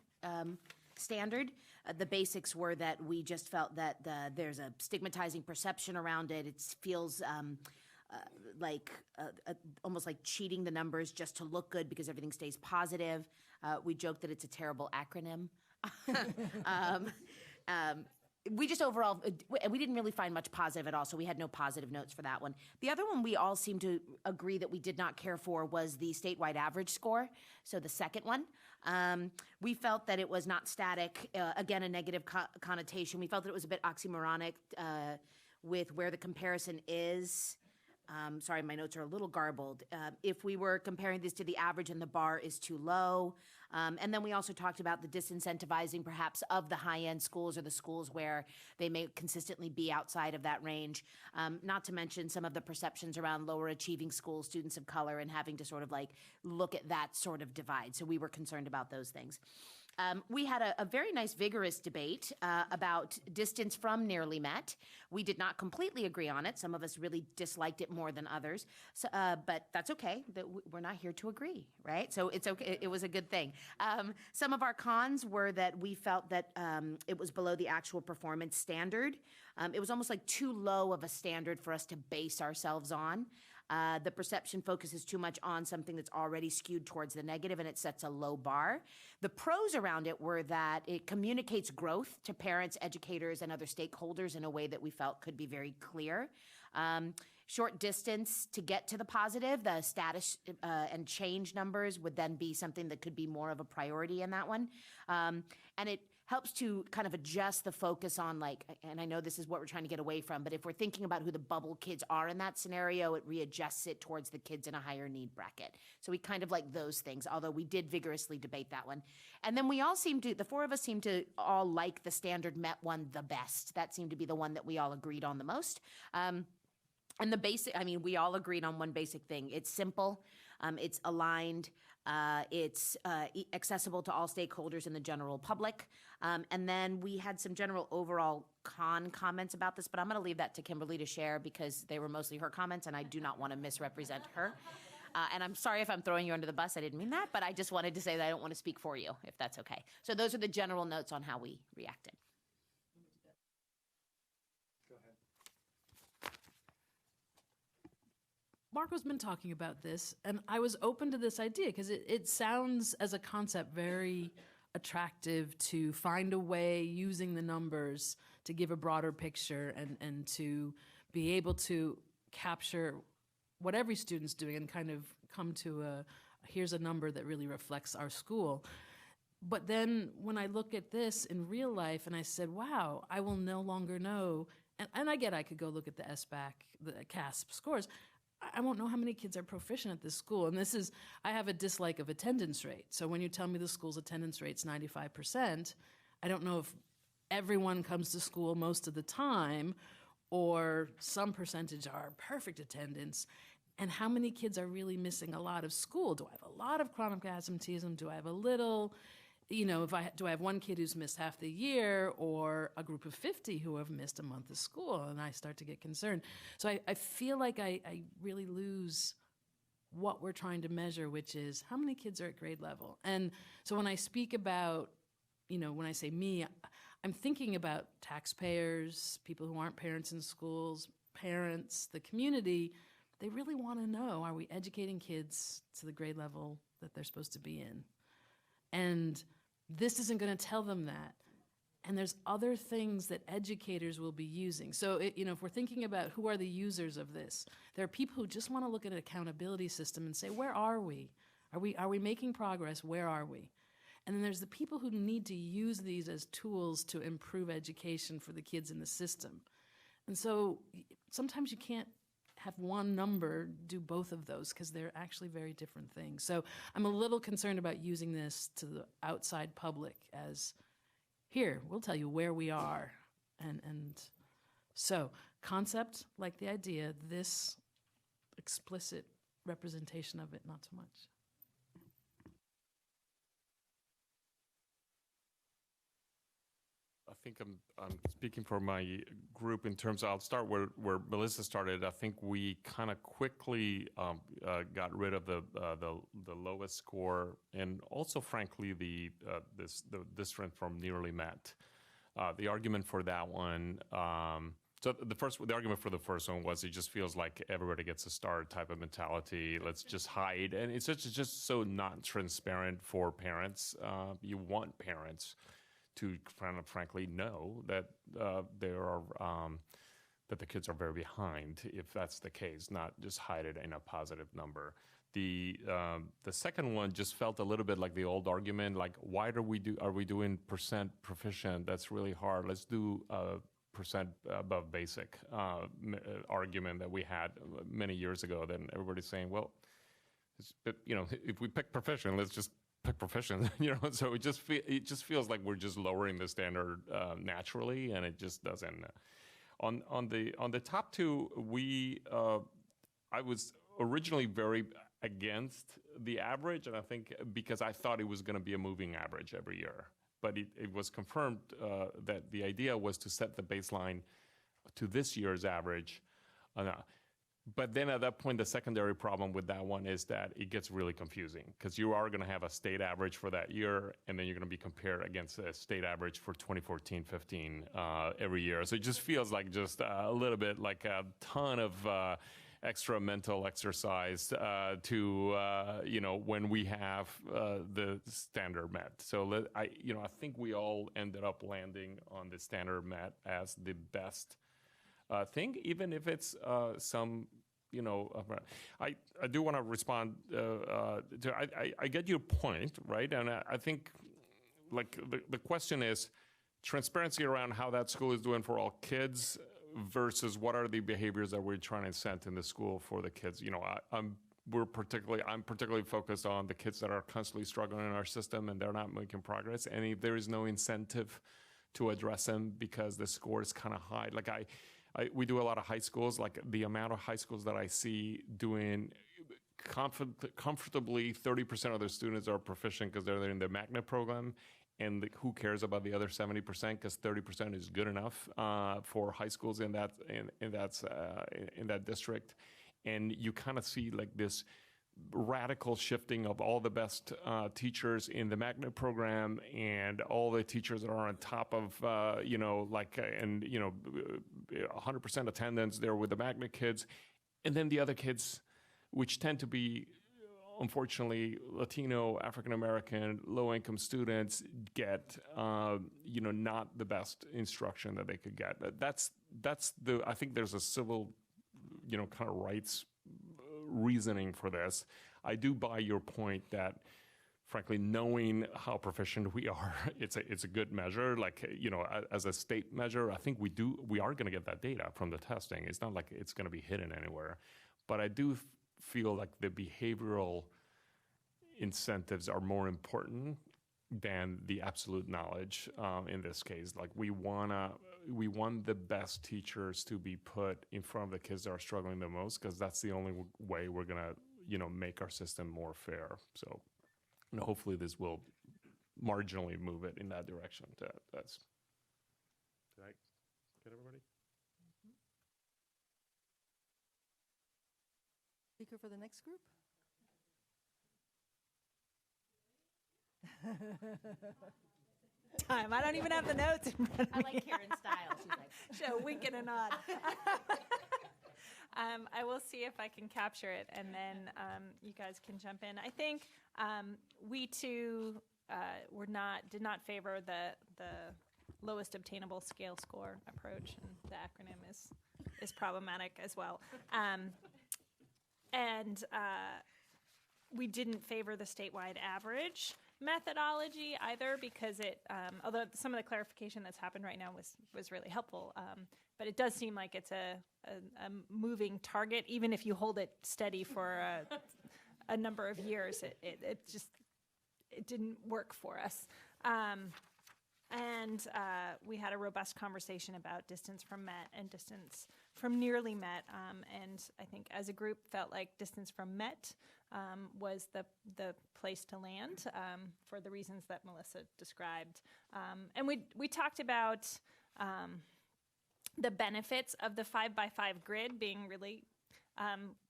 S19: standard. The basics were that we just felt that there's a stigmatizing perception around it. It feels like almost like cheating the numbers just to look good because everything stays positive. We joke that it's a terrible acronym. We just overall, we didn't really find much positive at all, so we had no positive notes for that one. The other one we all seemed to agree that we did not care for was the statewide average score, so the second one. We felt that it was not static, again, a negative connotation. We felt that it was a bit oxymoronic with where the comparison is. Sorry, my notes are a little garbled. If we were comparing this to the average and the bar is too low. And then we also talked about the disincentivizing perhaps of the high-end schools or the schools where they may consistently be outside of that range. Not to mention some of the perceptions around lower achieving schools, students of color, and having to sort of like look at that sort of divide. So we were concerned about those things. We had a very nice, vigorous debate about distance from nearly met. We did not completely agree on it. Some of us really disliked it more than others, so, but that's okay. We're not here to agree, right? So it's okay. It was a good thing. Some of our cons were that we felt that it was below the actual performance standard. It was almost like too low of a standard for us to base ourselves on. The perception focuses too much on something that's already skewed towards the negative, and it sets a low bar. The pros around it were that it communicates growth to parents, educators, and other stakeholders in a way that we felt could be very clear. Short distance to get to the positive, the status and change numbers would then be something that could be more of a priority in that one. And it helps to kind of adjust the focus on like, and I know this is what we're trying to get away from, but if we're thinking about who the bubble kids are in that scenario, it readjusts it towards the kids in a higher need bracket. So we kind of like those things, although we did vigorously debate that one. And then we all seemed to, the four of us seemed to all like the standard MET one the best. That seemed to be the one that we all agreed on the most. And the basic, I mean, we all agreed on one basic thing. It's simple, it's aligned, it's accessible to all stakeholders in the general public. And then we had some general overall comments about this, but I'm going to leave that to Kimberly to share because they were mostly her comments and I do not want to misrepresent her. And I'm sorry if I'm throwing you under the bus, I didn't mean that, but I just wanted to say that I don't want to speak for you, if that's okay. So those are the general notes on how we reacted.
S12: Marco's been talking about this, and I was open to this idea because it sounds as a concept very attractive to find a way using the numbers to give a broader picture and to be able to capture what every student's doing and kind of come to here's a number that really reflects our school. But then when I look at this in real life and I said, wow, I will no longer know, and I get I could go look at the SBAC, the CASP scores, I won't know how many kids are proficient at this school. And this is, I have a dislike of attendance rate. So when you tell me the school's attendance rate's 95%, I don't know if everyone comes to school most of the time or some percentage are perfect attendance. And how many kids are really missing a lot of school? Do I have a lot of chronic absenteeism? Do I have a little? You know, do I have one kid who's missed half the year or a group of 50 who have missed a month of school? And I start to get concerned. So I feel like I really lose what we're trying to measure, which is how many kids are at grade level. And so when I speak about, you know, when I say me, I'm thinking about taxpayers, people who aren't parents in schools, parents, the community. They really want to know, are we educating kids to the grade level that they're supposed to be in? And this isn't going to tell them that. And there's other things that educators will be using. So, you know, if we're thinking about who are the users of this, there are people who just want to look at an accountability system and say, where are we? Are we making progress? Where are we? And then there's the people who need to use these as tools to improve education for the kids in the system. And so sometimes you can't have one number do both of those because they're actually very different things. So I'm a little concerned about using this to the outside public as, here, we'll tell you where we are. And so concept, like the idea, this explicit representation of it, not so much.
S13: I think I'm speaking for my group in terms of, I'll start where Melissa started. I think we kind of quickly got rid of the lowest score, and also, frankly, the strength from nearly met. The argument for that one, so the argument for the first one was it just feels like everybody gets a star type of mentality. Let's just hide, and it's just so not transparent for parents. You want parents to kind of frankly know that that the kids are very behind, if that's the case, not just hide it in a positive number. The second one just felt a little bit like the old argument, like why are we doing percent proficient? That's really hard. Let's do percent above basic argument that we had many years ago. Then everybody's saying, well, you know, if we pick proficient, let's just pick proficient, you know. So it just feels like we're just lowering the standard naturally, and it just doesn't. On the top two, I was originally very against the average, and I think because I thought it was going to be a moving average every year, but it was confirmed that the idea was to set the baseline to this year's average. But then at that point, the secondary problem with that one is that it gets really confusing because you are going to have a state average for that year, and then you're going to be compared against a state average for 2014-15 every year. So it just feels like just a little bit like a ton of extra mental exercise to, you know, when we have the standard met. So I think we all ended up landing on the standard met as the best thing, even if it's some, you know, I do want to respond to, I get your point, right? And I think, like, the question is transparency around how that school is doing for all kids versus what are the behaviors that we're trying to set in the school for the kids. You know, I'm particularly focused on the kids that are constantly struggling in our system and they're not making progress, and if there is no incentive to address them because the score is kind of high. Like we do a lot of high schools, like the amount of high schools that I see doing comfortably 30% of their students are proficient because they're in the magnet program, and who cares about the other 70% because 30% is good enough for high schools in that district. And you kind of see like this radical shifting of all the best teachers in the magnet program and all the teachers that are on top of, 100% attendance there with the magnet kids. And then the other kids, which tend to be unfortunately, Latino, African American, low-income students get, not the best instruction that they could get. I think there's a civil, kind of rights reasoning for this. I do buy your point that, frankly, knowing how proficient we are, it's a good measure. Like, as a state measure, I think we are going to get that data from the testing. It's not like it's going to be hidden anywhere. But I do feel like the behavioral incentives are more important than the absolute knowledge in this case. Like, we want the best teachers to be put in front of the kids that are struggling the most, because that's the only way we're going to, make our system more fair. So, hopefully this will marginally move it in that direction. Did I get everybody?
S7: Speaker for the next group?
S14: Time. I don't even have the notes in front of
S19: I
S14: me.
S19: like Karen's style. She's like,
S14: Show a wink and a nod. I will see if I can capture it, and then you guys can jump in. I think we too did not favor the lowest obtainable scale score approach, and the acronym is problematic as well. And we didn't favor the statewide average methodology either, because although some of the clarification that's happened right now was really helpful, but it does seem like it's a moving target. Even if you hold it steady for a number of years, it didn't work for us. And we had a robust conversation about distance from met and distance from nearly met, and I think as a group felt like distance from met was the place to land for the reasons that Melissa described. And we talked about the benefits of the 5x5 grid being really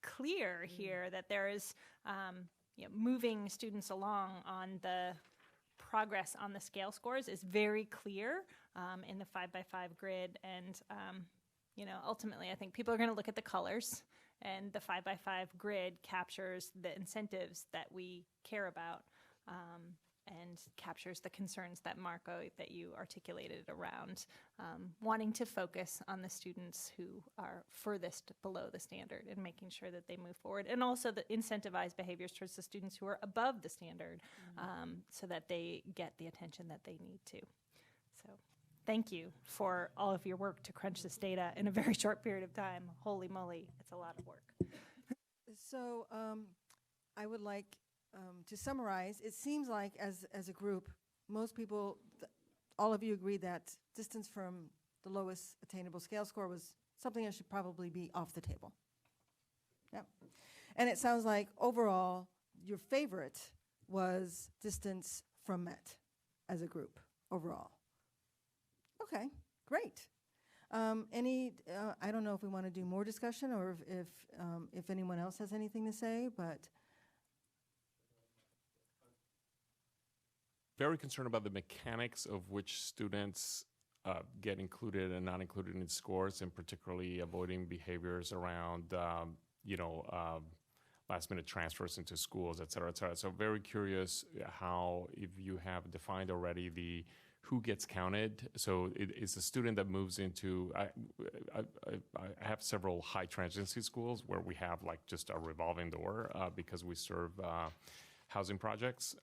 S14: clear here, that there is moving students along on the progress on the scale scores is very clear in the 5x5 grid, and ultimately I think people are going to look at the colors, and the 5x5 grid captures the incentives that we care about and captures the concerns that Marco, that you articulated around wanting to focus on the students who are furthest below the standard and making sure that they move forward, and also the incentivized behaviors towards the students who are above the standard so that they get the attention that they need to. So thank you for all of your work to crunch this data in a very short period of time. Holy moly, it's a lot of work.
S7: So I would like to summarize. It seems like as a group, most people, all of you agree that distance from the lowest attainable scale score was something that should probably be off the table. Yeah. And it sounds like overall your favorite was distance from met as a group overall. Okay, great. I don't know if we want to do more discussion or if anyone else has anything to say, but.
S13: Very concerned about the mechanics of which students get included and not included in scores, and particularly avoiding behaviors around, last-minute transfers into schools, et cetera, et cetera. So very curious how, if you have defined already the who gets counted. So it's a student that moves into, I have several high transiency schools where we have like just a revolving door because we serve housing projects.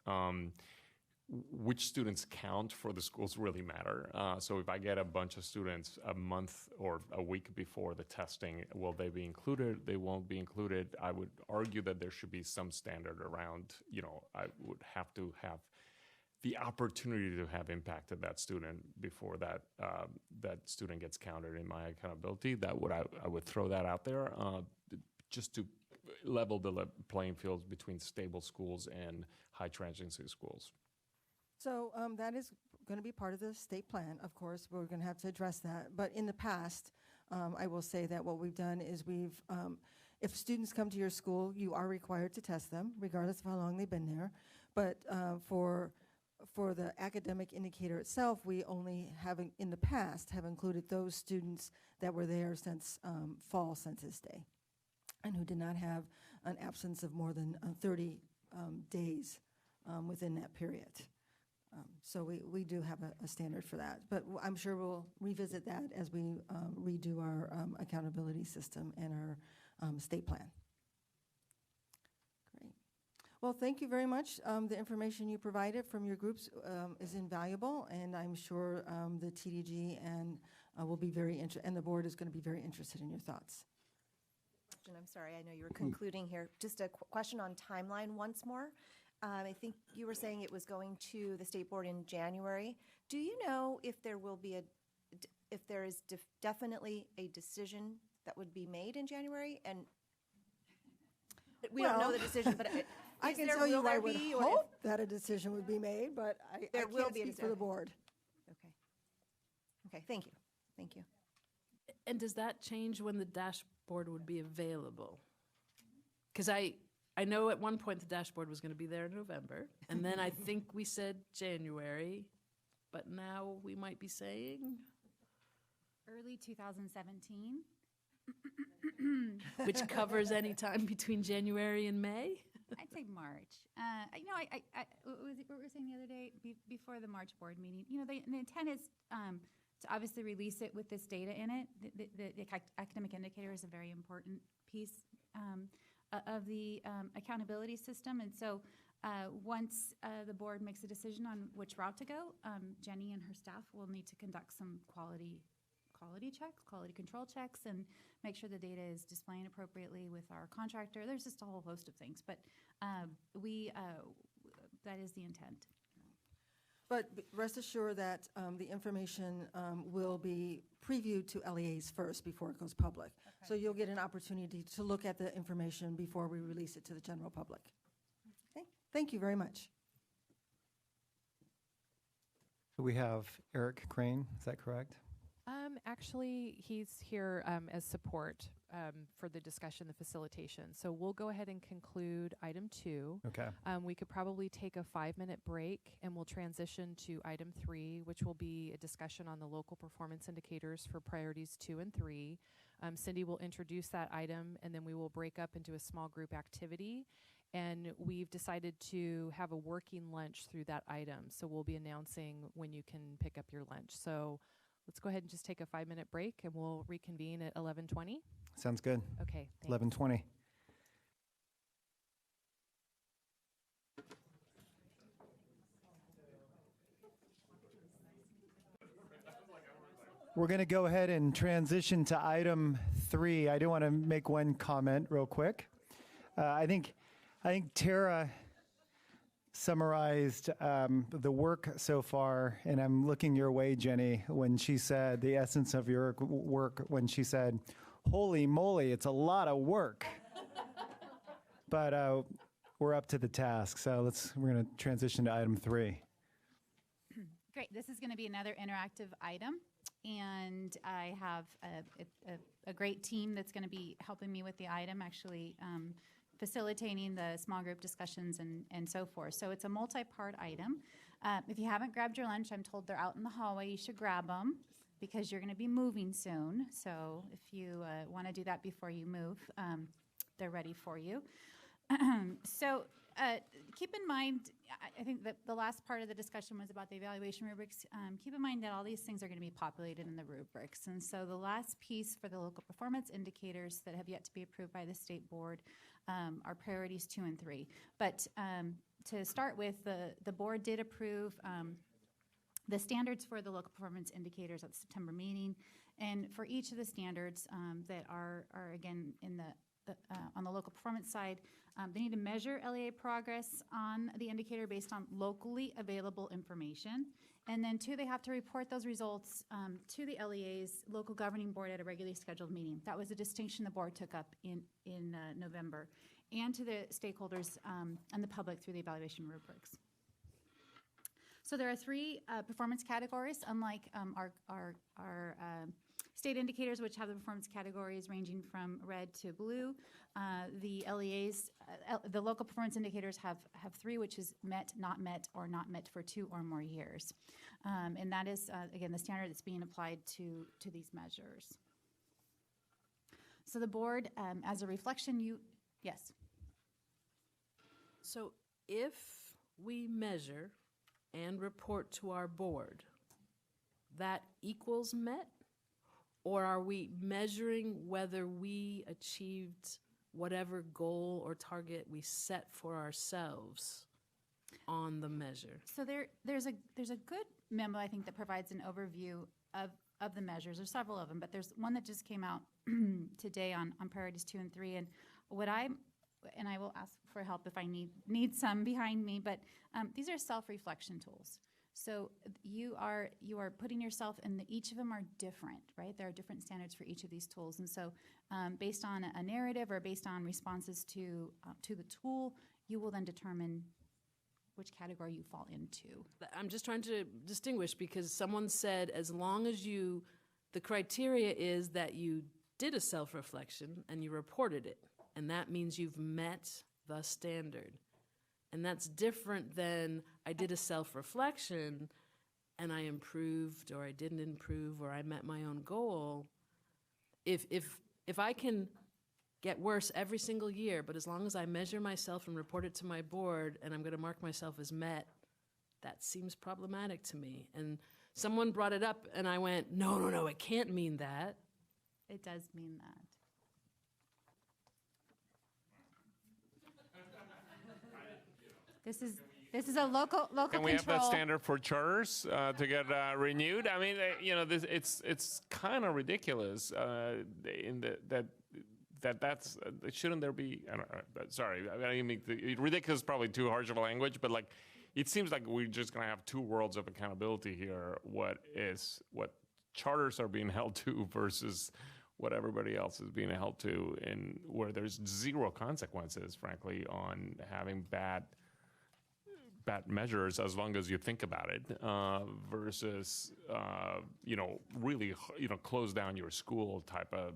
S13: Which students count for the schools really matter. So if I get a bunch of students a month or a week before the testing, will they be included? They won't be included. I would argue that there should be some standard around, I would have to have the opportunity to have impacted that student before that student gets counted in my accountability. I would throw that out there just to level the playing fields between stable schools and high transiency schools.
S7: So that is going to be part of the state plan, of course. We're going to have to address that. But in the past, I will say that what we've done is if students come to your school, you are required to test them, regardless of how long they've been there. But for the academic indicator itself, we only in the past have included those students that were there since fall census day and who did not have an absence of more than 30 days within that period. So we do have a standard for that. But I'm sure we'll revisit that as we redo our accountability system and our state plan. Great. Well, thank you very much. The information you provided from your groups is invaluable, and I'm sure the TDG and will be very interested, and the board is going to be very interested in your thoughts.
S15: I'm sorry, I know you were concluding here. Just a question on timeline once more. I think you were saying it was going to the state board in January. Do you know if there will be if there is definitely a decision that would be made in January? And we don't know the decision, but
S7: I can tell you I would hope that a decision would be made, but I can't speak for the board.
S15: Okay. Okay, thank you. Thank you.
S12: And does that change when the dashboard would be available? Because I know at one point the dashboard was going to be there in November, and then I think we said January, but now we might be saying
S6: Early 2017.
S12: which covers any time between January and May.
S6: I'd say March. What was it, what we were saying the other day before the March board meeting? The intent is to obviously release it with this data in it. The academic indicator is a very important piece of the accountability system. And so once the board makes a decision on which route to go, Jenny and her staff will need to conduct some quality checks, quality control checks, and make sure the data is displaying appropriately with our contractor. There's just a whole host of things, but that is the intent.
S7: But rest assured that the information will be previewed to LEAs first before it goes public. Okay. So you'll get an opportunity to look at the information before we release it to the general public. Okay, thank you very much.
S1: We have Eric Crane, is that correct?
S9: Actually, he's here as support for the discussion, the facilitation. So we'll go ahead and conclude item 2.
S1: Okay.
S9: We could probably take a 5-minute break, and we'll transition to item 3, which will be a discussion on the local performance indicators for priorities 2 and 3. Cindy will introduce that item, and then we will break up into a small group activity. And we've decided to have a working lunch through that item. So we'll be announcing when you can pick up your lunch. So let's go ahead and just take a 5-minute break, and we'll reconvene at 11:20.
S1: Sounds good.
S9: Okay.
S1: 11:20. We're going to go ahead and transition to item 3. I do want to make one comment real quick. I think Tara summarized the work so far, and I'm looking your way, Jenny, when she said the essence of your work, when she said, holy moly, it's a lot of work. But we're up to the task, so we're going to transition to item 3.
S6: Great. This is going to be another interactive item, and I have a great team that's going to be helping me with the item, actually facilitating the small group discussions and so forth. So it's a multi-part item. If you haven't grabbed your lunch, I'm told they're out in the hallway. You should grab them because you're going to be moving soon. So if you want to do that before you move, they're ready for you. So keep in mind, I think that the last part of the discussion was about the evaluation rubrics. Keep in mind that all these things are going to be populated in the rubrics. And so the last piece for the local performance indicators that have yet to be approved by the state board are priorities 2 and 3. But to start with, the board did approve the standards for the local performance indicators at the September meeting. And for each of the standards that are again in on the local performance side, they need to measure LEA progress on the indicator based on locally available information. And then 2, they have to report those results to the LEA's local governing board at a regularly scheduled meeting. That was a distinction the board took up in November, and to the stakeholders and the public through the evaluation rubrics. So there are 3 performance categories, unlike our state indicators, which have the performance categories ranging from red to blue. The LEAs, the local performance indicators have 3, which is met, not met, or not met for 2 or more years. And that is, again, the standard that's being applied to these measures. So the board, as a reflection, yes?
S12: So if we measure and report to our board, that equals met? Or are we measuring whether we achieved whatever goal or target we set for ourselves on the measure?
S6: So there's a good memo, I think, that provides an overview of the measures. There's several of them, but there's one that just came out today on priorities 2 and 3. And I will ask for help if I need some behind me, but these are self-reflection tools. So you are putting yourself in each of them are different, right? There are different standards for each of these tools. And so based on a narrative or based on responses to the tool, you will then determine which category you fall into.
S12: I'm just trying to distinguish because someone said as long as the criteria is that you did a self-reflection and you reported it, and that means you've met the standard. And that's different than I did a self-reflection and I improved or I didn't improve or I met my own goal. If I can get worse every single year, but as long as I measure myself and report it to my board and I'm going to mark myself as met, that seems problematic to me. And someone brought it up and I went, no, it can't mean that.
S6: It does mean that. This is a local
S13: Can we have that
S6: control.
S13: standard for charters to get renewed? I mean, it's kind of ridiculous in that's shouldn't there be? I don't know. Sorry, I mean, ridiculous is probably too harsh of a language, but like, it seems like we're just gonna have two worlds of accountability here. What charters are being held to versus what everybody else is being held to, and where there's zero consequences, frankly, on having bad measures as long as you think about it, versus really close down your school type of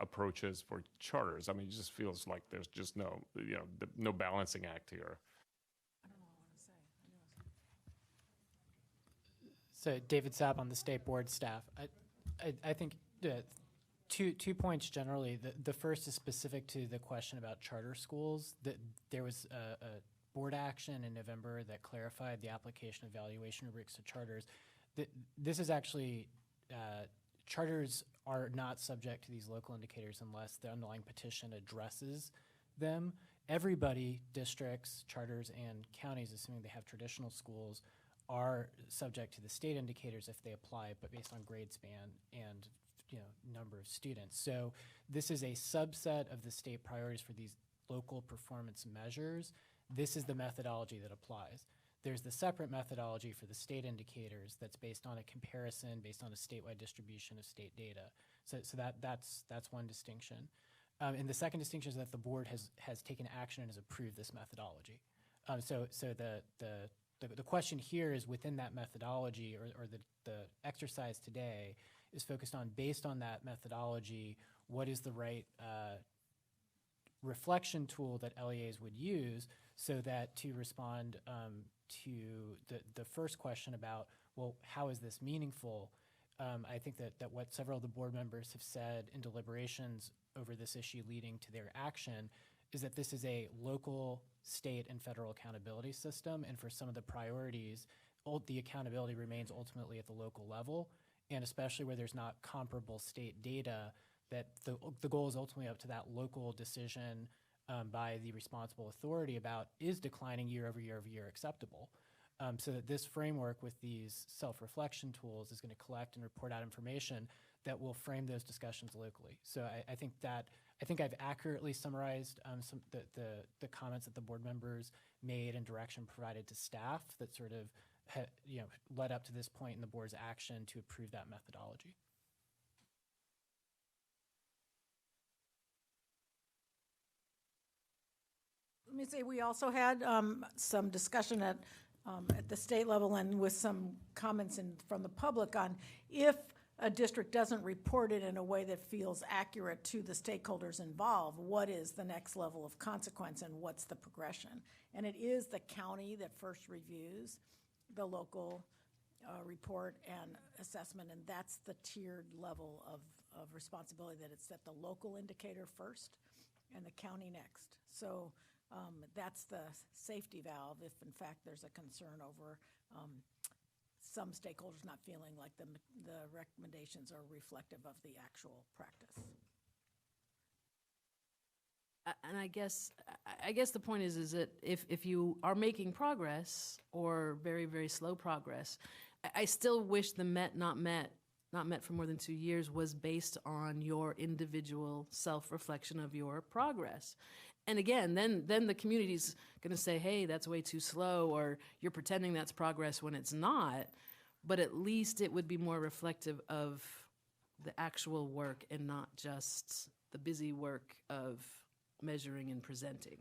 S13: approaches for charters. I mean, it just feels like there's just no balancing act here.
S5: So David Sapp on the state board staff. I think two points generally. The first is specific to the question about charter schools. That there was a board action in November that clarified the application of valuation rubrics to charters. This is actually, charters are not subject to these local indicators unless the underlying petition addresses them. Everybody, districts, charters, and counties, assuming they have traditional schools, are subject to the state indicators if they apply, but based on grade span and number of students. So this is a subset of the state priorities for these local performance measures. This is the methodology that applies. There's the separate methodology for the state indicators that's based on a comparison, based on a statewide distribution of state data. So that's one distinction. And the second distinction is that the board has taken action and has approved this methodology. So the question here is within that methodology, or the exercise today is focused on, based on that methodology, what is the right reflection tool that LEAs would use so that to respond to the first question about, well, how is this meaningful? I think that what several of the board members have said in deliberations over this issue leading to their action is that this is a local, state, and federal accountability system, and for some of the priorities, the accountability remains ultimately at the local level, and especially where there's not comparable state data, that the goal is ultimately up to that local decision by the responsible authority about, is declining year over year over year acceptable? So that this framework with these self-reflection tools is going to collect and report out information that will frame those discussions locally. So I think I've accurately summarized the comments that the board members made and direction provided to staff that sort of led up to this point in the board's action to approve that methodology.
S2: Let me say, we also had some discussion at the state level and with some comments from the public on if a district doesn't report it in a way that feels accurate to the stakeholders involved, what is the next level of consequence and what's the progression? And it is the county that first reviews the local report and assessment, and that's the tiered level of responsibility, that it's at the local indicator first and the county next. So That's the safety valve if, in fact, there's a concern over some stakeholders not feeling like the recommendations are reflective of the actual practice.
S12: And I guess the point is that if you are making progress or very, very slow progress, I still wish the not met for more than 2 years was based on your individual self-reflection of your progress. And again, then the community's going to say, hey, that's way too slow, or you're pretending that's progress when it's not. But at least it would be more reflective of the actual work and not just the busy work of measuring and presenting.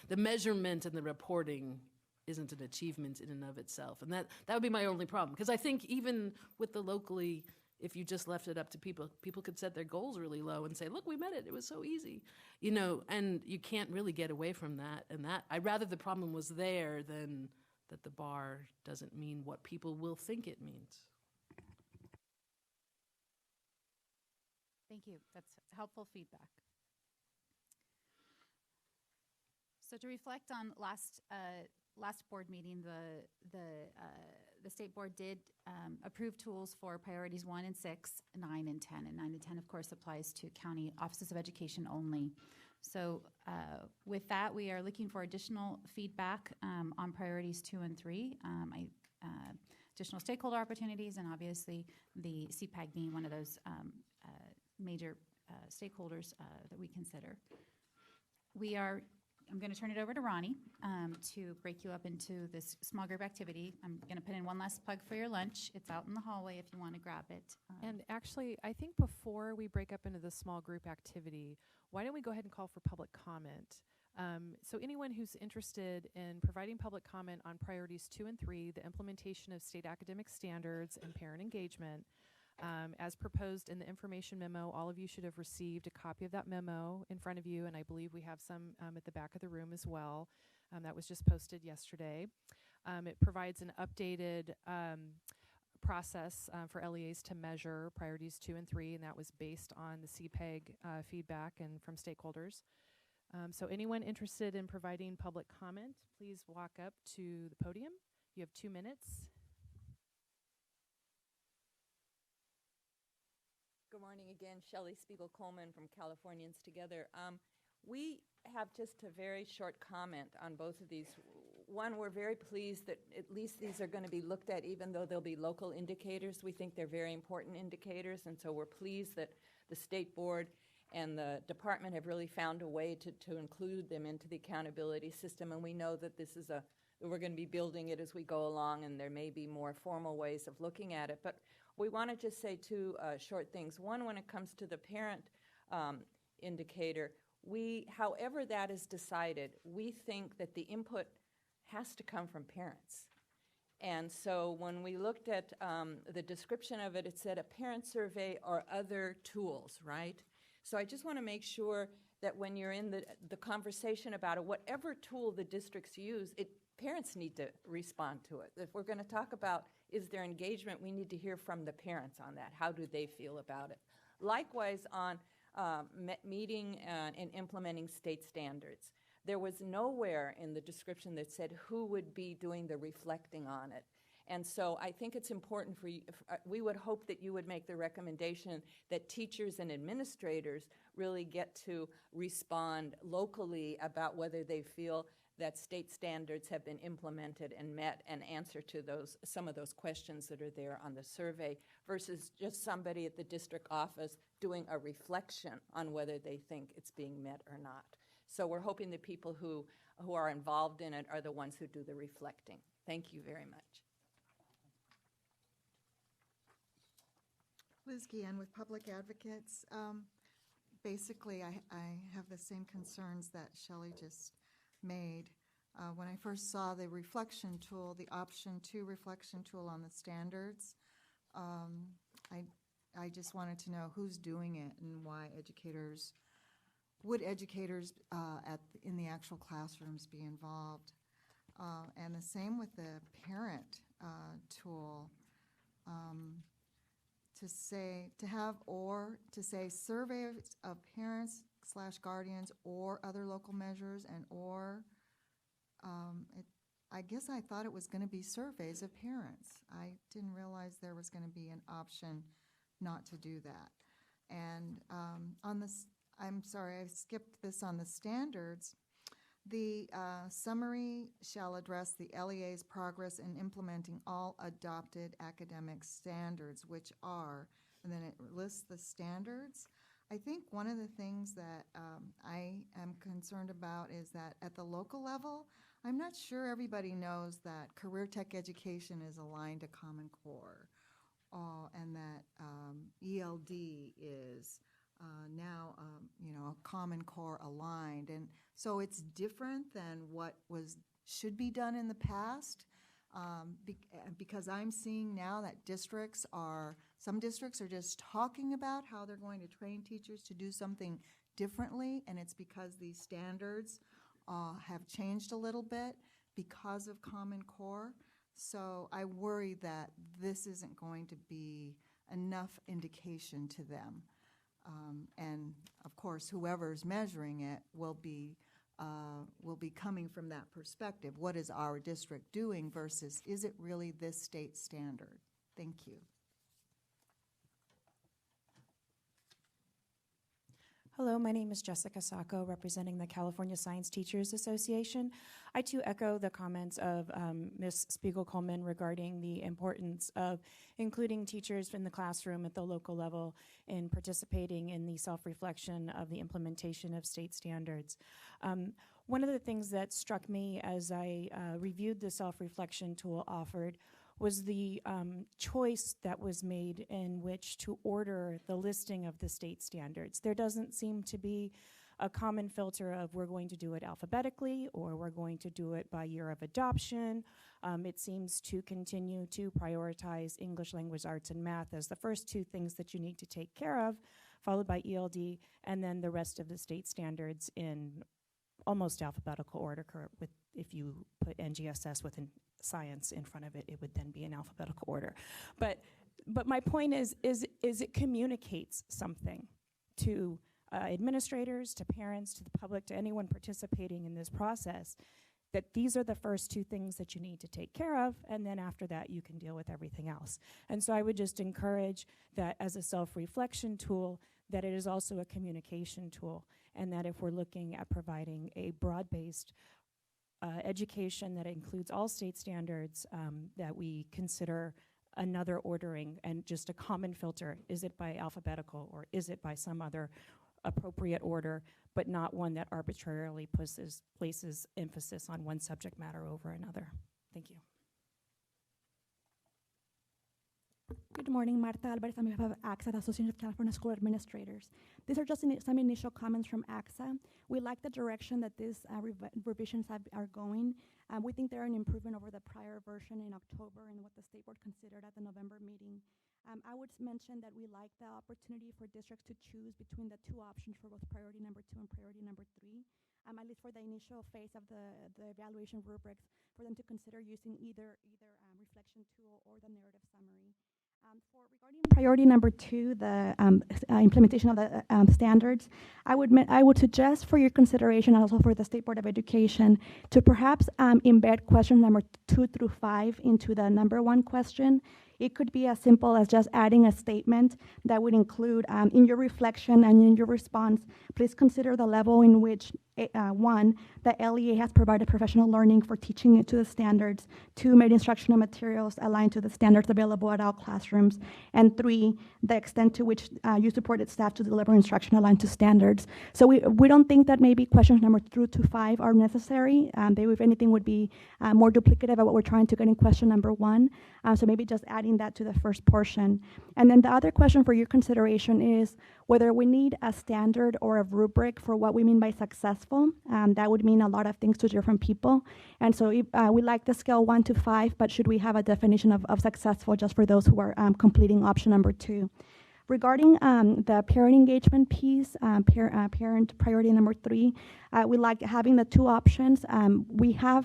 S12: The measurement and the reporting isn't an achievement in and of itself. And that would be my only problem. Because I think even with the locally, if you just left it up to people could set their goals really low and say, look, we met it. It was so easy. And you can't really get away from that. And I'd rather the problem was there than that the bar doesn't mean what people will think it means.
S6: Thank you. That's helpful feedback. So to reflect on last board meeting, the state board did approve tools for priorities 1 and 6, 9 and 10. And 9 and 10, of course, applies to county offices of education only. So with that, we are looking for additional feedback on priorities 2 and 3, additional stakeholder opportunities, and obviously the CPAG being one of those major stakeholders that we consider. I'm going to turn it over to Ronnie to break you up into this small group activity. I'm going to put in one last plug for your lunch. It's out in the hallway if you want to grab it.
S9: And actually, I think before we break up into the small group activity, why don't we go ahead and call for public comment? So anyone who's interested in providing public comment on priorities 2 and 3, the implementation of state academic standards and parent engagement, as proposed in the information memo, all of you should have received a copy of that memo in front of you, and I believe we have some at the back of the room as well. That was just posted yesterday. It provides an updated process for LEAs to measure priorities 2 and 3, and that was based on the CPAG feedback and from stakeholders. So anyone interested in providing public comment, please walk up to the podium. You have 2 minutes.
S11: Good morning again, Shelley Spiegel-Coleman from Californians Together. We have just a very short comment on both of these. One, we're very pleased that at least these are going to be looked at, even though they'll be local indicators. We think they're very important indicators, and so we're pleased that the state board and the department have really found a way to include them into the accountability system, and we know that this is we're going to be building it as we go along, and there may be more formal ways of looking at it. But we want to just say 2 short things. One, when it comes to the parent indicator, however that is decided, we think that the input has to come from parents. And so when we looked at the description of it, it said a parent survey or other tools, right? So I just want to make sure that when you're in the conversation about it, whatever tool the districts use, parents need to respond to it. If we're going to talk about is there engagement, we need to hear from the parents on that. How do they feel about it? Likewise, on meeting and implementing state standards. There was nowhere in the description that said who would be doing the reflecting on it. And so I think it's important for you, we would hope that you would make the recommendation that teachers and administrators really get to respond locally about whether they feel that state standards have been implemented and met and answer to some of those questions that are there on the survey versus just somebody at the district office doing a reflection on whether they think it's being met or not. So we're hoping the people who are involved in it are the ones who do the reflecting. Thank you very much.
S10: Liz Guillen with Public Advocates. Basically, I have the same concerns that Shelley just made. When I first saw the reflection tool, the option 2 reflection tool on the standards, I just wanted to know who's doing it and why would educators in the actual classrooms be involved? And the same with the parent tool. To say surveys of parents /guardians or other local measures and or, I guess I thought it was going to be surveys of parents. I didn't realize there was going to be an option not to do that. And on this, I'm sorry, I skipped this on the standards. The summary shall address the LEA's progress in implementing all adopted academic standards, which are, and then it lists the standards. I think one of the things that I am concerned about is that at the local level, I'm not sure everybody knows that career tech education is aligned to Common Core, and that ELD is now, Common Core aligned, and so it's different than what should be done in the past. Because I'm seeing now that some districts are just talking about how they're going to train teachers to do something differently, and it's because these standards have changed a little bit because of Common Core. So I worry that this isn't going to be enough indication to them. And of course, whoever's measuring it will be coming from that perspective. What is our district doing versus is it really this state standard? Thank you.
S19: Hello, my name is Jessica Sacco, representing the California Science Teachers Association. I too echo the comments of Ms. Spiegel-Coleman regarding the importance of including teachers in the classroom at the local level in participating in the self-reflection of the implementation of state standards. One of the things that struck me as I reviewed the self-reflection tool offered was the choice that was made in which to order the listing of the state standards. There doesn't seem to be a common filter of we're going to do it alphabetically or we're going to do it by year of adoption. It seems to continue to prioritize English language arts and math as the first two things that you need to take care of, followed by ELD, and then the rest of the state standards in almost alphabetical order. If you put NGSS within science in front of it, it would then be in alphabetical order. But my point is it communicates something to administrators, to parents, to the public, to anyone participating in this process, that these are the first two things that you need to take care of, and then after that you can deal with everything else. And so I would just encourage that as a self-reflection tool, that it is also a communication tool, and that if we're looking at providing a broad-based education that includes all state standards, that we consider another ordering and just a common filter. Is it by alphabetical or is it by some other appropriate order, but not one that arbitrarily places emphasis on one subject matter over another? Thank you.
S21: Good morning, Marta Alvarez on behalf of AXA, the Association of California School Administrators. These are just some initial comments from AXA. We like the direction that these revisions are going. We think they're an improvement over the prior version in October and what the State Board considered at the November meeting. I would mention that we like the opportunity for districts to choose between the two options for both priority number 2 and priority number 3. At least for the initial phase of the evaluation rubrics, for them to consider using either reflection tool or the narrative summary. Regarding priority number 2, the implementation of the standards, I would suggest for your consideration and also for the State Board of Education to perhaps embed question number 2 through 5 into the number 1 question. It could be as simple as just adding a statement that would include, in your reflection and in your response, please consider the level in which, 1, the LEA has provided professional learning for teaching it to the standards, 2, made instructional materials aligned to the standards available at all classrooms, and 3, the extent to which you supported staff to deliver instruction aligned to standards. So we don't think that maybe questions number 3 to 5 are necessary. They, if anything, would be more duplicative of what we're trying to get in question number 1. So maybe just adding that to the first portion. And then the other question for your consideration is whether we need a standard or a rubric for what we mean by successful. That would mean a lot of things to different people. And so if, we like the scale 1 to 5, but should we have a definition of successful just for those who are completing option number 2? Regarding the parent engagement piece, parent priority number 3, we like having the 2 options.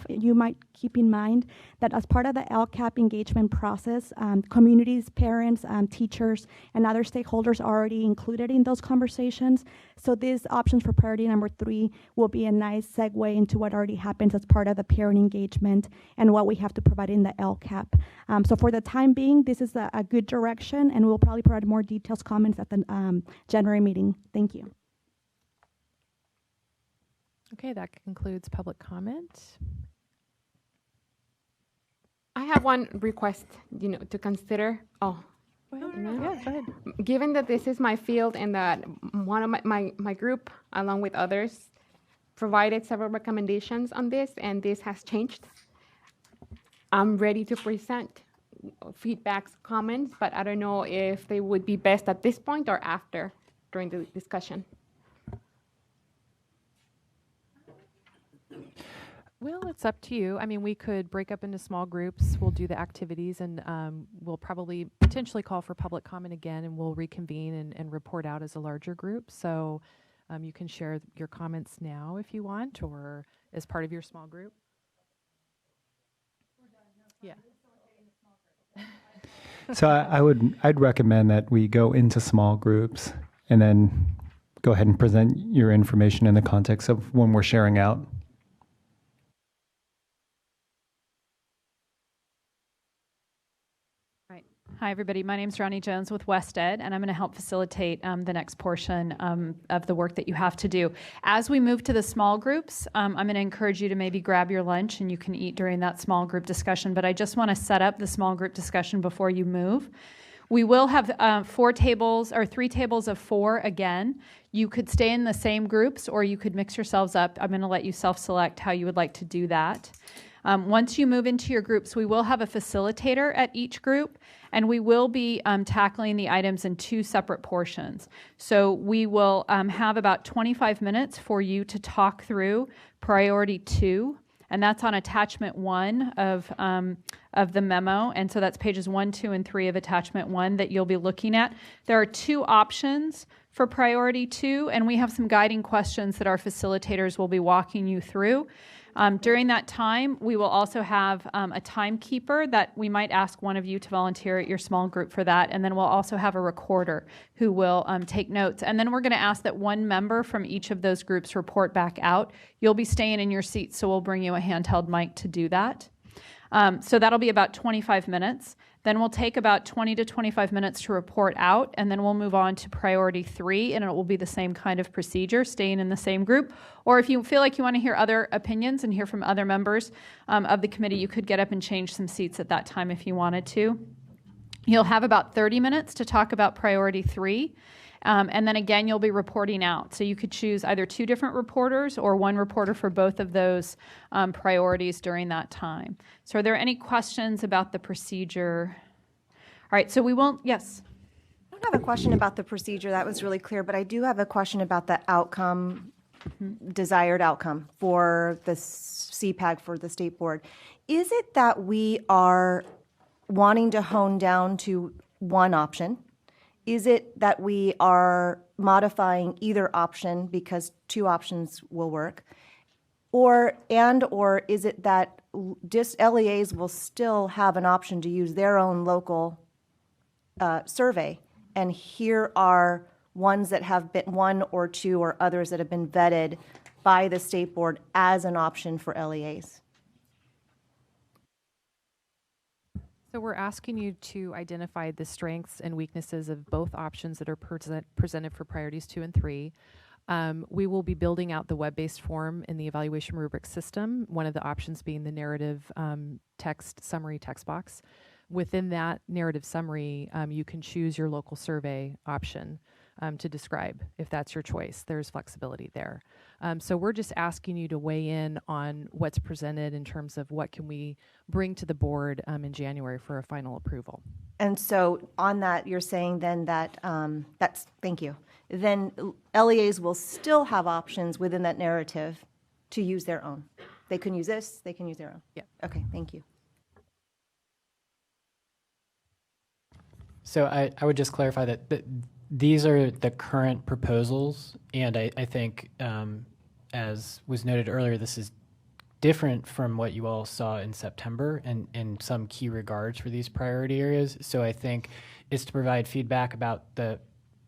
S21: You might keep in mind that as part of the LCAP engagement process, communities, parents, teachers, and other stakeholders are already included in those conversations. So these options for priority number 3 will be a nice segue into what already happens as part of the parent engagement and what we have to provide in the LCAP. So for the time being, this is a good direction, and we'll probably provide more details, comments at the January meeting. Thank you.
S9: Okay, that concludes public comment.
S8: I have one request, to consider. Oh,
S9: Yeah, go ahead.
S8: given that this is my field and that one of my group, along with others, provided several recommendations on this, and this has changed, I'm ready to present feedbacks, comments, but I don't know if they would be best at this point or after, during the discussion.
S9: Well, it's up to you. I mean, we could break up into small groups. We'll do the activities, and we'll probably potentially call for public comment again, and we'll reconvene and report out as a larger group. So you can share your comments now if you want, or as part of your small group. Yeah.
S1: So I'd recommend that we go into small groups and then go ahead and present your information in the context of when we're sharing out.
S3: Hi, everybody. My name is Ronnie Jones with West Ed, and I'm going to help facilitate the next portion of the work that you have to do. As we move to the small groups, I'm going to encourage you to maybe grab your lunch, and you can eat during that small group discussion, but I just want to set up the small group discussion before you move. We will have 3 tables of 4 again. You could stay in the same groups, or you could mix yourselves up. I'm going to let you self-select how you would like to do that. Once you move into your groups, we will have a facilitator at each group, and we will be tackling the items in 2 separate portions. So we will have about 25 minutes for you to talk through priority 2, and that's on attachment 1 of the memo. And so that's pages 1, 2, and 3 of attachment 1 that you'll be looking at. There are 2 options for priority 2, and we have some guiding questions that our facilitators will be walking you through. During that time, we will also have a timekeeper that we might ask one of you to volunteer at your small group for that, and then we'll also have a recorder who will take notes. And then we're going to ask that one member from each of those groups report back out. You'll be staying in your seat, so we'll bring you a handheld mic to do that. So that'll be about 25 minutes. Then we'll take about 20 to 25 minutes to report out, and then we'll move on to priority 3, and it will be the same kind of procedure, staying in the same group. Or if you feel like you want to hear other opinions and hear from other members of the committee, you could get up and change some seats at that time if you wanted to. You'll have about 30 minutes to talk about priority 3. And then again, you'll be reporting out. So you could choose either 2 different reporters or 1 reporter for both of those priorities during that time. So are there any questions about the procedure? All right, so we won't, yes?
S15: I don't have a question about the procedure. That was really clear, but I do have a question about the outcome, desired outcome for the CPAG, for the state board. Is it that we are wanting to hone down to one option? Is it that we are modifying either option because 2 options will work? Or is it that LEAs will still have an option to use their own local survey, and here are ones that have been 1 or 2 or others that have been vetted by the state board as an option for LEAs?
S9: So we're asking you to identify the strengths and weaknesses of both options that are presented for priorities 2 and 3. We will be building out the web-based form in the evaluation rubric system, one of the options being the narrative summary text box. Within that narrative summary, you can choose your local survey option to describe if that's your choice. There's flexibility there. So we're just asking you to weigh in on what's presented in terms of what can we bring to the board in January for a final approval.
S15: And so on that, you're saying then that, thank you, then LEAs will still have options within that narrative to use their own. They can use this, they can use their own.
S9: Yeah.
S15: Okay, thank you.
S5: So I would just clarify that these are the current proposals, and I think, as was noted earlier, this is different from what you all saw in September and in some key regards for these priority areas. So I think it's to provide feedback about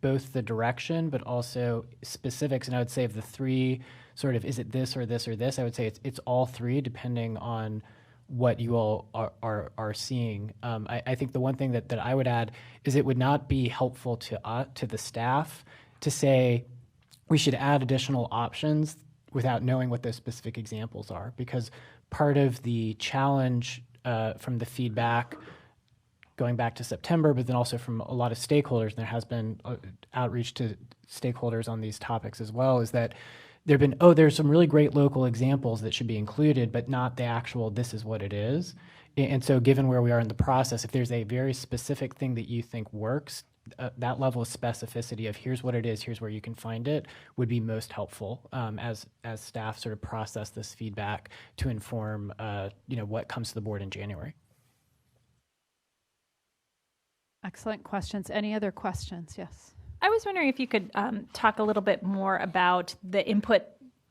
S5: both the direction, but also specifics. And I would say of the three, sort of, is it this or this or this? I would say it's all three, depending on what you all are seeing. I think the one thing that I would add is it would not be helpful to the staff to say we should add additional options without knowing what those specific examples are, because part of the challenge from the feedback going back to September, but then also from a lot of stakeholders, and there has been outreach to stakeholders on these topics as well, is that there have been, there's some really great local examples that should be included, but not the actual, this is what it is. And so given where we are in the process, if there's a very specific thing that you think works, that level of specificity of here's what it is, here's where you can find it, would be most helpful as staff sort of process this feedback to inform what comes to the board in January.
S3: Excellent questions. Any other questions? Yes.
S14: I was wondering if you could talk a little bit more about the input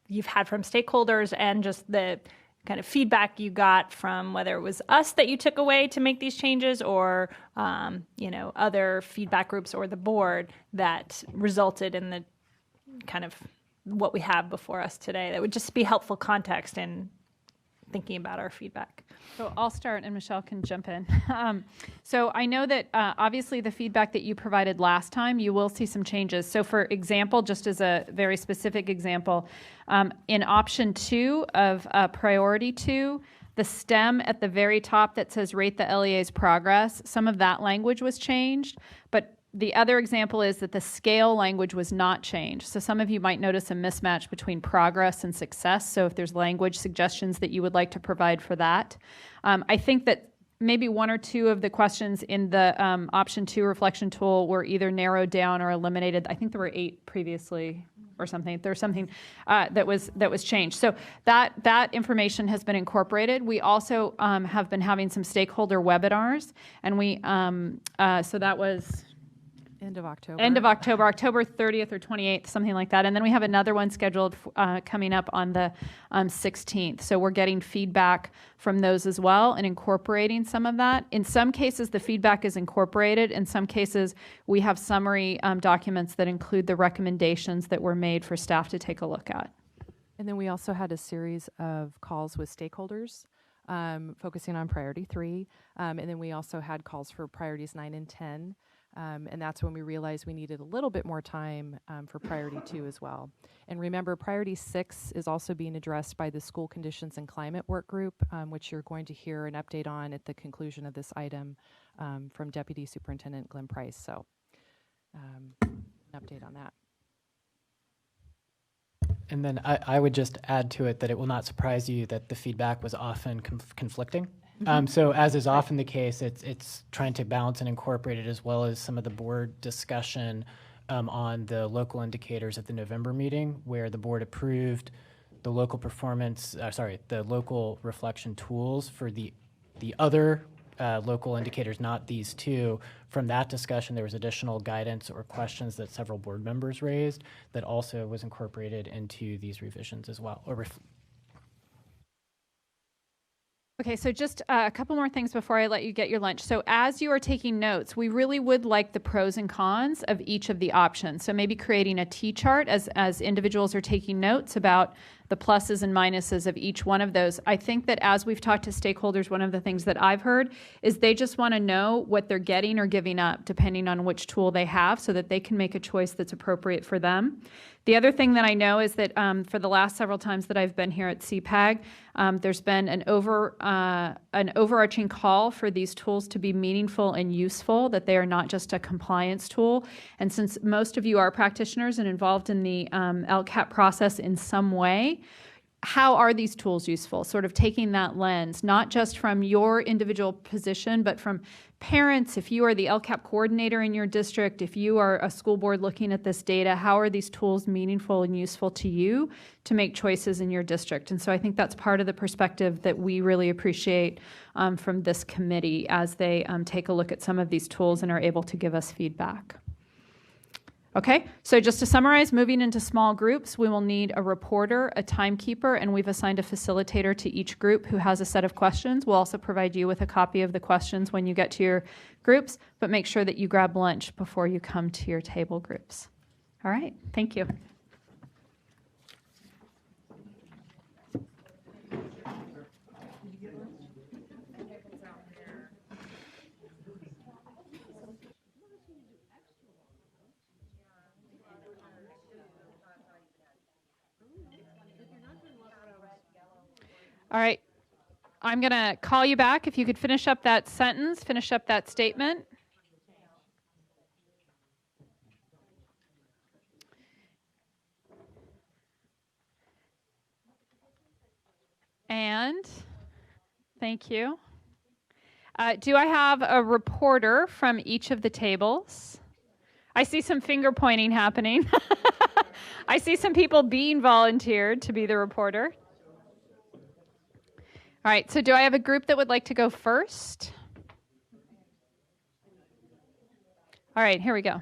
S14: you've had from stakeholders and just the kind of feedback you got from whether it was us that you took away to make these changes or, other feedback groups or the board that resulted in the kind of what we have before us today. That would just be helpful context in thinking about our feedback.
S3: So I'll start and Michelle can jump in. So I know that obviously the feedback that you provided last time, you will see some changes. So for example, just as a very specific example, in option 2 of priority 2, the stem at the very top that says rate the LEA's progress, some of that language was changed, but the other example is that the scale language was not changed. So some of you might notice a mismatch between progress and success. So if there's language suggestions that you would like to provide for that. I think that maybe 1 or 2 of the questions in the option 2 reflection tool were either narrowed down or eliminated. I think there were 8 previously or something. There's something that was changed. So that information has been incorporated. We also have been having some stakeholder webinars, and so that was
S9: End of October.
S3: End of October, October 30th or 28th, something like that. And then we have another one scheduled coming up on the 16th. So we're getting feedback from those as well and incorporating some of that. In some cases, the feedback is incorporated. In some cases, we have summary documents that include the recommendations that were made for staff to take a look at.
S9: And then we also had a series of calls with stakeholders focusing on priority 3. And then we also had calls for priorities 9 and 10. And that's when we realized we needed a little bit more time for priority 2 as well. And remember, priority 6 is also being addressed by the School Conditions and Climate Work Group, which you're going to hear an update on at the conclusion of this item from Deputy Superintendent Glenn Price. So an update on that.
S5: And then I would just add to it that it will not surprise you that the feedback was often conflicting. So as is often the case, it's trying to balance and incorporate it as well as some of the board discussion on the local indicators at the November meeting, where the board approved the local the local reflection tools for the other local indicators, not these 2. From that discussion, there was additional guidance or questions that several board members raised that also was incorporated into these revisions as well.
S3: Okay, so just a couple more things before I let you get your lunch. So as you are taking notes, we really would like the pros and cons of each of the options. So maybe creating a T-chart as individuals are taking notes about the pluses and minuses of each one of those. I think that as we've talked to stakeholders, one of the things that I've heard is they just want to know what they're getting or giving up, depending on which tool they have, so that they can make a choice that's appropriate for them. The other thing that I know is that for the last several times that I've been here at CPAG, there's been an overarching call for these tools to be meaningful and useful, that they are not just a compliance tool. And since most of you are practitioners and involved in the LCAP process in some way, how are these tools useful? Sort of taking that lens, not just from your individual position, but from parents. If you are the LCAP coordinator in your district, if you are a school board looking at this data, how are these tools meaningful and useful to you to make choices in your district? And so I think that's part of the perspective that we really appreciate from this committee as they take a look at some of these tools and are able to give us feedback. Okay, so just to summarize, moving into small groups, we will need a reporter, a timekeeper, and we've assigned a facilitator to each group who has a set of questions. We'll also provide you with a copy of the questions when you get to your groups, but make sure that you grab lunch before you come to your table groups. All right, thank you. All right, I'm going to call you back. If you could finish up that sentence, finish up that statement. And thank you. Do I have a reporter from each of the tables? I see some finger pointing happening. I see some people being volunteered to be the reporter. All right, so do I have a group that would like to go first? All right, here we go.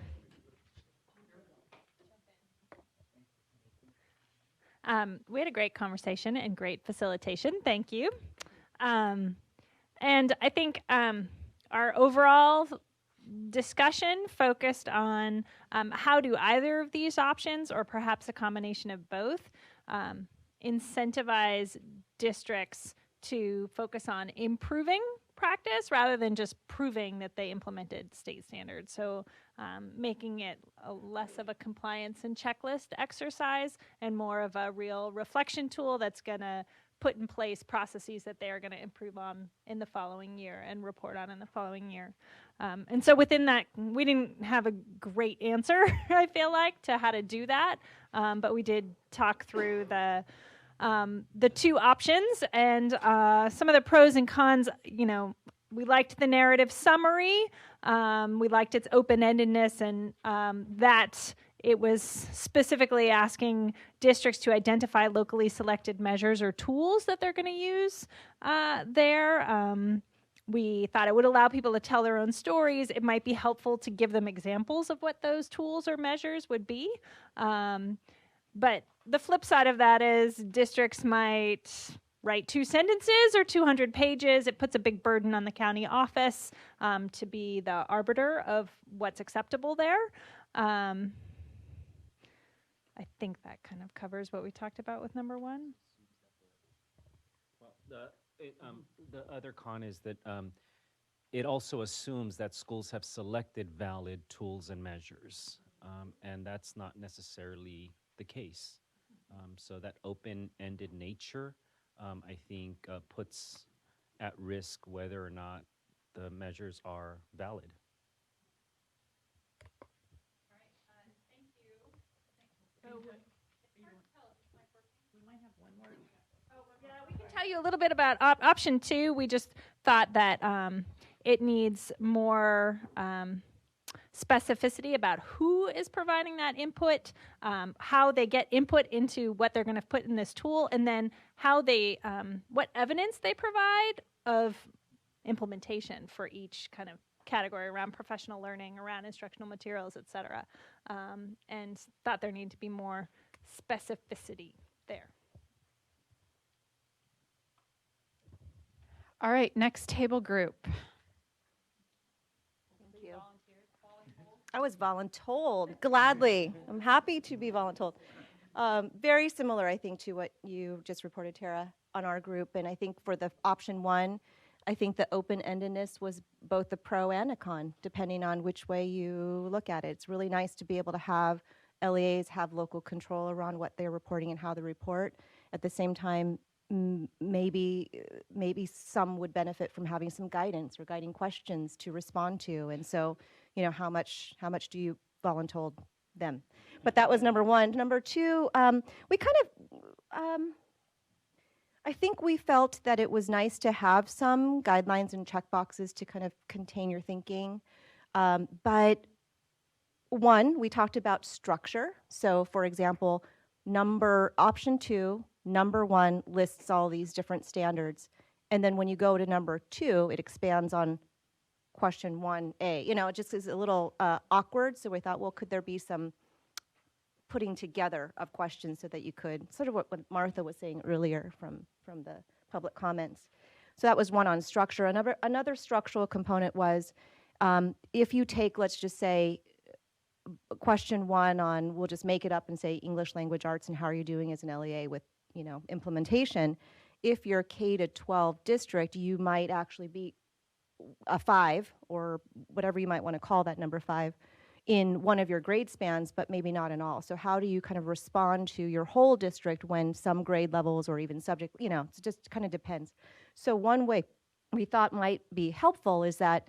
S14: We had a great conversation and great facilitation. Thank you. And I think our overall discussion focused on how do either of these options, or perhaps a combination of both, incentivize districts to focus on improving practice rather than just proving that they implemented state standards. So making it less of a compliance and checklist exercise and more of a real reflection tool that's going to put in place processes that they are going to improve on in the following year and report on in the following year. And so within that, we didn't have a great answer, I feel like, to how to do that. But we did talk through the two options and some of the pros and cons. You know, we liked the narrative summary. We liked its open-endedness, and that it was specifically asking districts to identify locally selected measures or tools that they're going to use there. We thought it would allow people to tell their own stories. It might be helpful to give them examples of what those tools or measures would be. But the flip side of that is districts might write 2 sentences or 200 pages. It puts a big burden on the county office to be the arbiter of what's acceptable there. I think that kind of covers what we talked about with number 1.
S4: Well, the other con is that it also assumes that schools have selected valid tools and measures, and that's not necessarily the case. So that open-ended nature, I think, puts at risk whether or not the measures are valid.
S14: We can tell you a little bit about option 2. We just thought that it needs more specificity about who is providing that input, how they get input into what they're going to put in this tool, and then how they, what evidence they provide of implementation for each kind of category around professional learning, around instructional materials, et cetera. And thought there needed to be more specificity there.
S3: All right, next table group.
S15: Thank you. I was voluntold, gladly. I'm happy to be voluntold. Very similar, I think, to what you just reported, Tara, on our group. And I think for the option 1, I think the open-endedness was both a pro and a con, depending on which way you look at it. It's really nice to be able to have LEAs have local control around what they're reporting and how they report. At the same time, maybe some would benefit from having some guidance or guiding questions to respond to. And so, you know, how much do you voluntold them? But that was number 1. Number 2, we kind of I think we felt that it was nice to have some guidelines and checkboxes to kind of contain your thinking. But one, we talked about structure. So for example, option 2, number 1 lists all these different standards. And then when you go to number 2, it expands on question 1A. You know, it just is a little awkward. So we thought, well, could there be some putting together of questions so that you could, sort of what Martha was saying earlier from the public comments. So that was one on structure. Another structural component was if you take, let's just say, question 1 on, we'll just make it up and say English language arts and how are you doing as an LEA with, you know, implementation. If you're K-12 district, you might actually be a 5 or whatever you might want to call that number 5 in one of your grade spans, but maybe not in all. So how do you kind of respond to your whole district when some grade levels or even subject, you know, it just kind of depends. So one way we thought might be helpful is that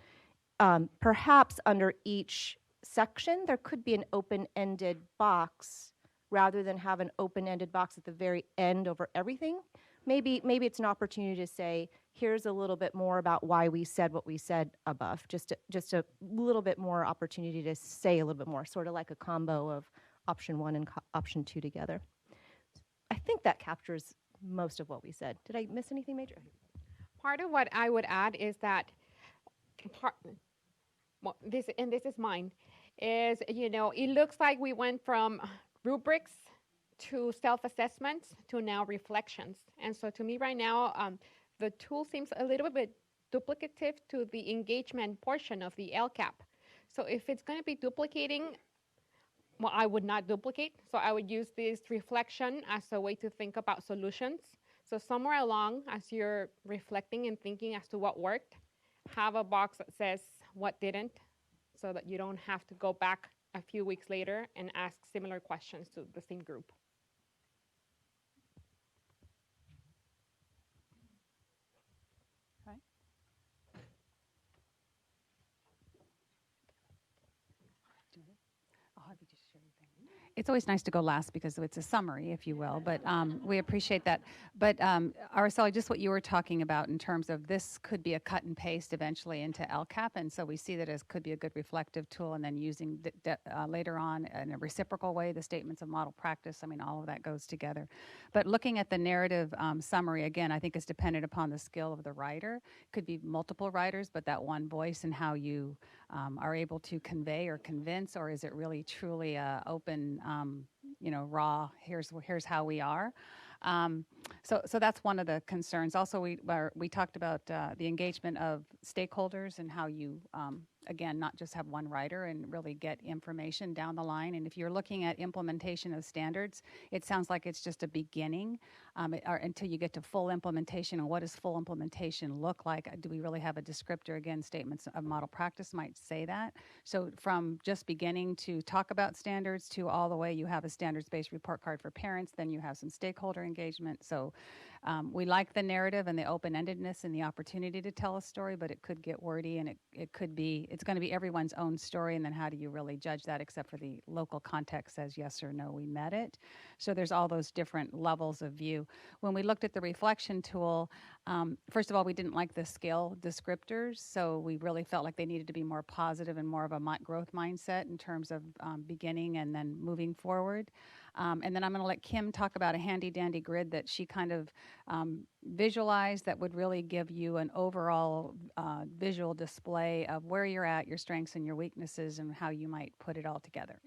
S15: perhaps under each section, there could be an open-ended box rather than have an open-ended box at the very end over everything. Maybe it's an opportunity to say, here's a little bit more about why we said what we said above. Just a little bit more opportunity to say a little bit more, sort of like a combo of option 1 and option 2 together. I think that captures most of what we said. Did I miss anything major?
S8: Part of what I would add is that this is mine, is, you know, it looks like we went from rubrics to self-assessments to now reflections. And so to me right now, the tool seems a little bit duplicative to the engagement portion of the LCAP. So if it's going to be duplicating, well, I would not duplicate. So I would use this reflection as a way to think about solutions. So somewhere along, as you're reflecting and thinking as to what worked, have a box that says what didn't, so that you don't have to go back a few weeks later and ask similar questions to the same group.
S17: It's always nice to go last because it's a summary, if you will, but we appreciate that. But Araceli, just what you were talking about in terms of this could be a cut and paste eventually into LCAP, and so we see that as could be a good reflective tool, and then using later on in a reciprocal way the statements of model practice. I mean, all of that goes together. But looking at the narrative summary, again, I think is dependent upon the skill of the writer. Could be multiple writers, but that one voice and how you are able to convey or convince, or is it really truly open, you know, raw, here's how we are. So that's one of the concerns. Also, we talked about the engagement of stakeholders and how you, again, not just have one writer and really get information down the line. And if you're looking at implementation of standards, it sounds like it's just a beginning until you get to full implementation. And what does full implementation look like? Do we really have a descriptor? Again, statements of model practice might say that. So from just beginning to talk about standards to all the way you have a standards-based report card for parents, then you have some stakeholder engagement. So we like the narrative and the open-endedness and the opportunity to tell a story, but it could get wordy, and it's going to be everyone's own story, and then how do you really judge that, except for the local context says yes or no, we met it. So there's all those different levels of view. When we looked at the reflection tool, first of all, we didn't like the scale descriptors, so we really felt like they needed to be more positive and more of a growth mindset in terms of beginning and then moving forward. And then I'm going to let Kim talk about a handy-dandy grid that she kind of visualized that would really give you an overall visual display of where you're at, your strengths and your weaknesses, and how you might put it all together.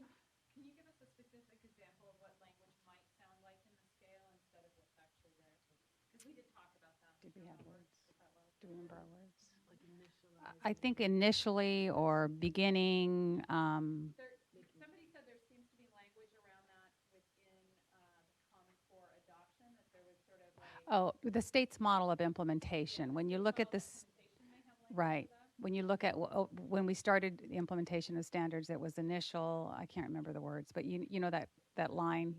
S3: Can you give us a specific example of what language might sound like in the scale instead of what's actually there? Because we did talk about that.
S17: Did we have words? Do we remember our words? Like I think initially or beginning.
S3: Somebody said there seems to be language around that within the Common Core adoption, that there was sort of like...
S17: Oh, the state's model of implementation. When you look at this, right. When you look at when we started the implementation of standards, it was initial, I can't remember the words, but you know that line?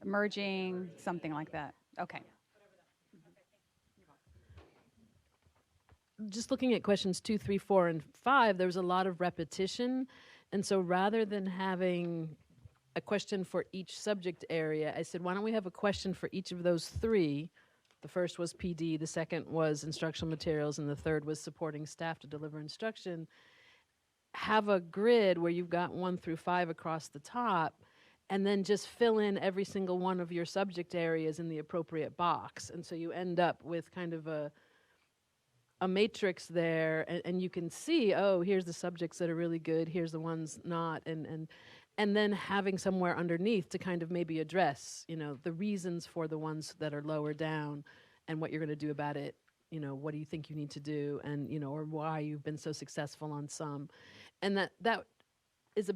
S17: Merging, something like that. Okay.
S12: Just looking at questions 2, 3, 4, and 5, there was a lot of repetition. And so rather than having a question for each subject area. I said, why don't we have a question for each of those three? The first was PD, the second was instructional materials, and the third was supporting staff to deliver instruction. Have a grid where you've got 1 through 5 across the top, and then just fill in every single one of your subject areas in the appropriate box. And so you end up with kind of a matrix there, and you can see, oh, here's the subjects that are really good, here's the ones not, and then having somewhere underneath to kind of maybe address, you know, the reasons for the ones that are lower down and what you're going to do about it. You know, what do you think you need to do, and, you know, or why you've been so successful on some. And that is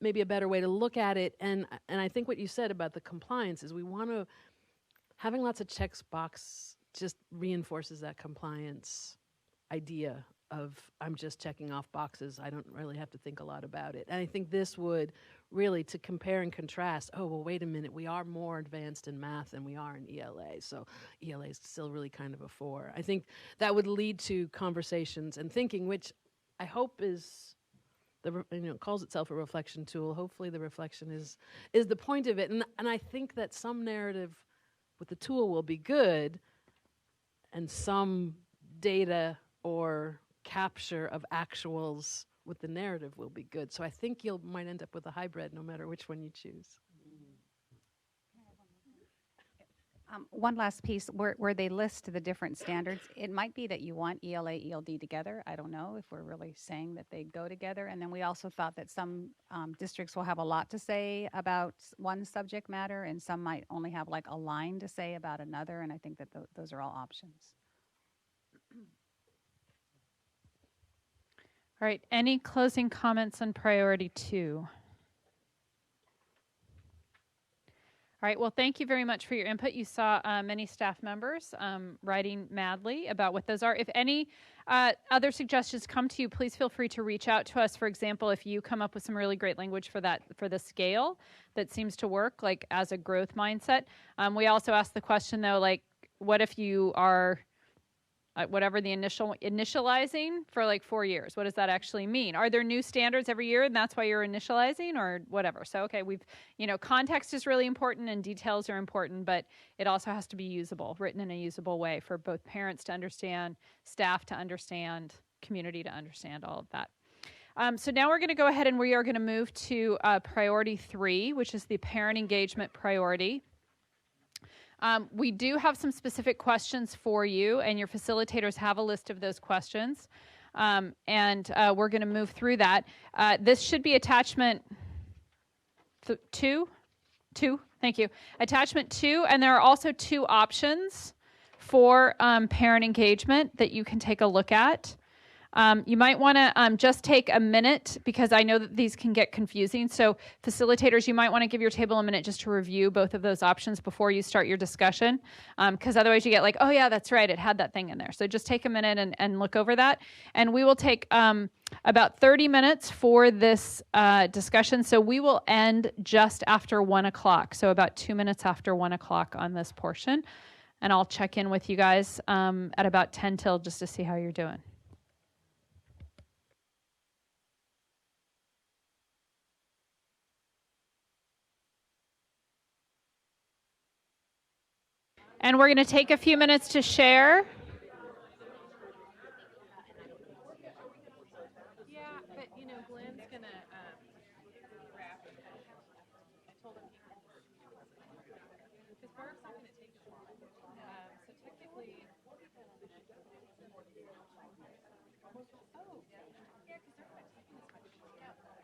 S12: maybe a better way to look at it. And I think what you said about the compliance is having lots of checks box just reinforces that compliance idea of, I'm just checking off boxes, I don't really have to think a lot about it. And I think this would really, to compare and contrast, oh, well, wait a minute, we are more advanced in math than we are in ELA, so ELA is still really kind of a 4. I think that would lead to conversations and thinking, which I hope is, calls itself a reflection tool. Hopefully the reflection is the point of it. And I think that some narrative with the tool will be good, and some data or capture of actuals with the narrative will be good. So I think you might end up with a hybrid no matter which one you choose.
S17: One last piece where they list the different standards. It might be that you want ELA, ELD together. I don't know if we're really saying that they go together. And then we also thought that some districts will have a lot to say about one subject matter, and some might only have like a line to say about another. And I think that those are all options.
S3: All right, any closing comments on priority 2? All right, well, thank you very much for your input. You saw many staff members writing madly about what those are. If any other suggestions come to you, please feel free to reach out to us. For example, if you come up with some really great language for the scale that seems to work, like as a growth mindset. We also asked the question, though, like, what if you are whatever the initializing for like 4 years? What does that actually mean? Are there new standards every year and that's why you're initializing, or whatever? So, okay, context is really important and details are important, but it also has to be usable, written in a usable way for both parents to understand, staff to understand, community to understand, all of that. So now we're going to go ahead and we are going to move to priority 3, which is the parent engagement priority. We do have some specific questions for you, and your facilitators have a list of those questions. And we're going to move through that. This should be attachment 2. Thank you. Attachment 2, and there are also 2 options for parent engagement that you can take a look at. You might want to just take a minute, because I know that these can get confusing. So facilitators, you might want to give your table a minute just to review both of those options before you start your discussion, because otherwise you get like, oh yeah, that's right, it had that thing in there. So just take a minute and look over that. And we will take about 30 minutes for this discussion. So we will end just after 1 o'clock. So about 2 minutes after 1 o'clock on this portion. And I'll check in with you guys at about 10 till just to see how you're doing. And we're going to take a few minutes to share.
S9: Yeah, but Glenn's going to wrap it. I told him because Barb's not going to take as long. So technically, oh, yeah, because they're not taking as much.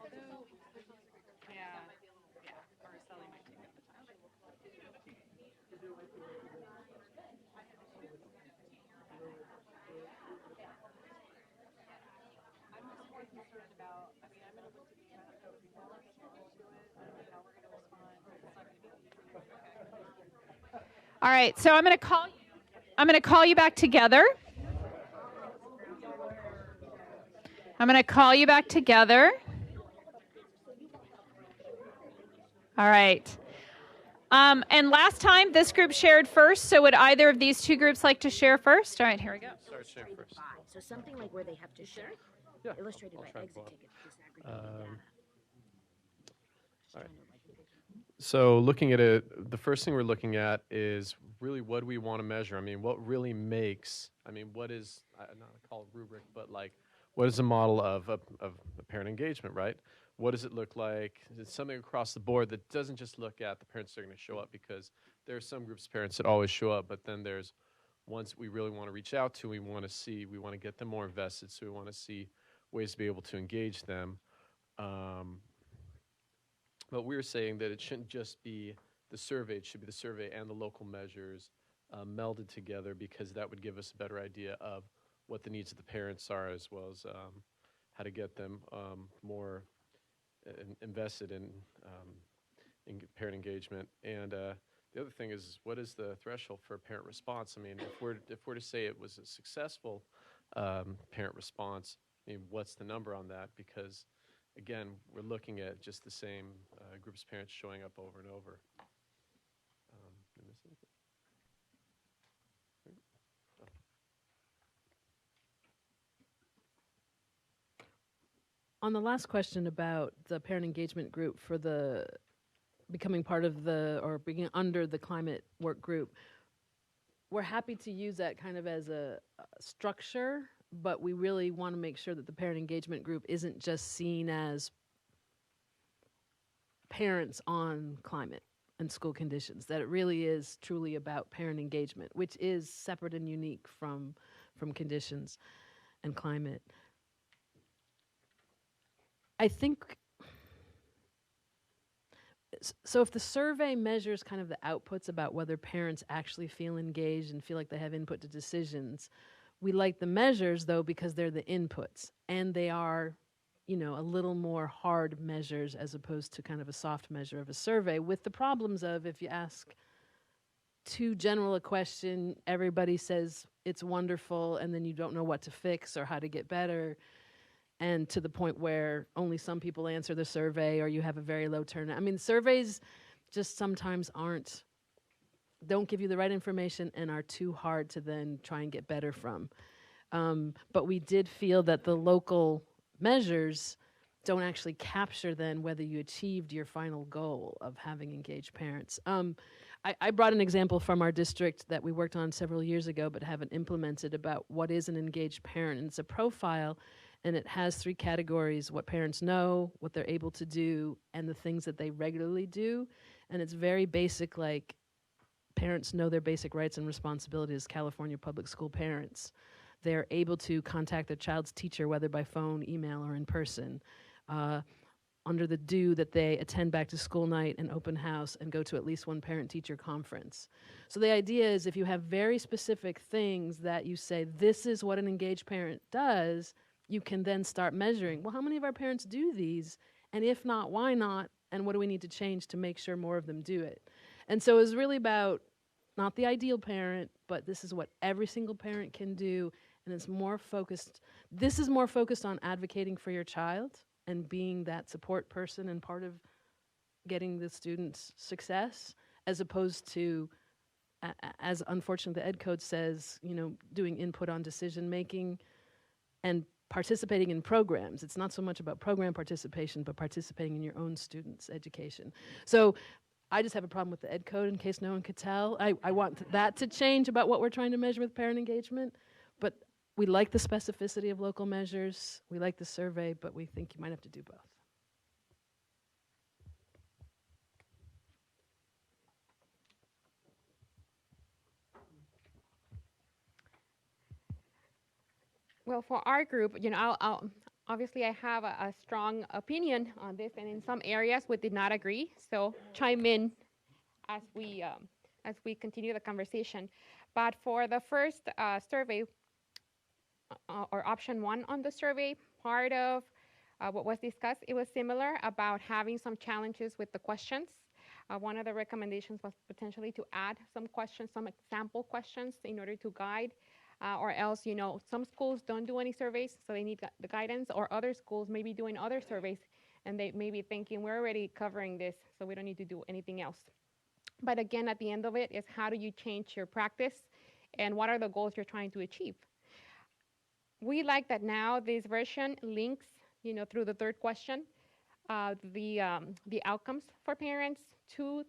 S9: Although, Araceli might take up the time. I'm just more concerned about, I'm going to look to the end of the how we're going to respond. It's not going to be easy.
S3: All right, so I'm going to call you back together. I'm going to call you back together. All right. And last time, this group shared first, so would either of these 2 groups like to share first? All right, here we go.
S18: Start share first.
S16: So something like where they have to share, illustrated by exit ticket, disaggregated data.
S18: All right.
S20: So looking at it, the first thing we're looking at is really what do we want to measure? I mean, what really makes, I mean, what is, not call it rubric, but like, what is a model of parent engagement, right? What does it look like? It's something across the board that doesn't just look at the parents that are going to show up, because there are some groups of parents that always show up, but then there's ones we really want to reach out to. We want to see, we want to get them more invested, so we want to see ways to be able to engage them. But we're saying that it shouldn't just be the survey, it should be the survey and the local measures melded together, because that would give us a better idea of what the needs of the parents are, as well as how to get them more invested in parent engagement. And the other thing is, what is the threshold for parent response? I mean, if we're to say it was a successful parent response, I mean, what's the number on that? Because again, we're looking at just the same groups of parents showing up over and over. Did I miss anything?
S12: On the last question about the parent engagement group for the becoming part of the, or being under the climate work group, we're happy to use that kind of as a structure, but we really want to make sure that the parent engagement group isn't just seen as parents on climate and school conditions, that it really is truly about parent engagement, which is separate and unique from conditions and climate. I think, so if the survey measures kind of the outputs about whether parents actually feel engaged and feel like they have input to decisions, we like the measures though because they're the inputs, and they are, you know, a little more hard measures as opposed to kind of a soft measure of a survey, with the problems of, if you ask too general a question, everybody says it's wonderful, and then you don't know what to fix or how to get better. And to the point where only some people answer the survey, or you have a very low turnout. I mean, surveys just sometimes don't give you the right information and are too hard to then try and get better from. But we did feel that the local measures don't actually capture then whether you achieved your final goal of having engaged parents. I brought an example from our district that we worked on several years ago but haven't implemented, about what is an engaged parent. And it's a profile, and it has 3 categories: what parents know, what they're able to do, and the things that they regularly do. And it's very basic, like parents know their basic rights and responsibilities as California public school parents. They're able to contact their child's teacher, whether by phone, email, or in person. Under the do that they attend back to school night and open house and go to at least one parent-teacher conference. So the idea is, if you have very specific things that you say, this is what an engaged parent does, you can then start measuring, well, how many of our parents do these? And if not, why not? And what do we need to change to make sure more of them do it? And so it's really about not the ideal parent, but this is what every single parent can do. And it's more focused, this is more focused on advocating for your child and being that support person and part of getting the student's success, as opposed to, as unfortunately the Ed Code says, you know, doing input on decision making and participating in programs. It's not so much about program participation, but participating in your own students' education. So I just have a problem with the Ed Code, in case no one could tell. I want that to change about what we're trying to measure with parent engagement, but we like the specificity of local measures, we like the survey, but we think you might have to do both.
S8: Well, for our group, you know, obviously I have a strong opinion on this, and in some areas we did not agree. So chime in as we continue the conversation. But for the first survey, or option 1 on the survey, part of what was discussed, it was similar about having some challenges with the questions. One of the recommendations was potentially to add some questions, some example questions, in order to guide. Or else, you know, some schools don't do any surveys, so they need the guidance, or other schools may be doing other surveys, and they may be thinking, we're already covering this, so we don't need to do anything else. But again, at the end of it is, how do you change your practice, and what are the goals you're trying to achieve? We like that now this version links, you know, through the third question, the outcomes for parents to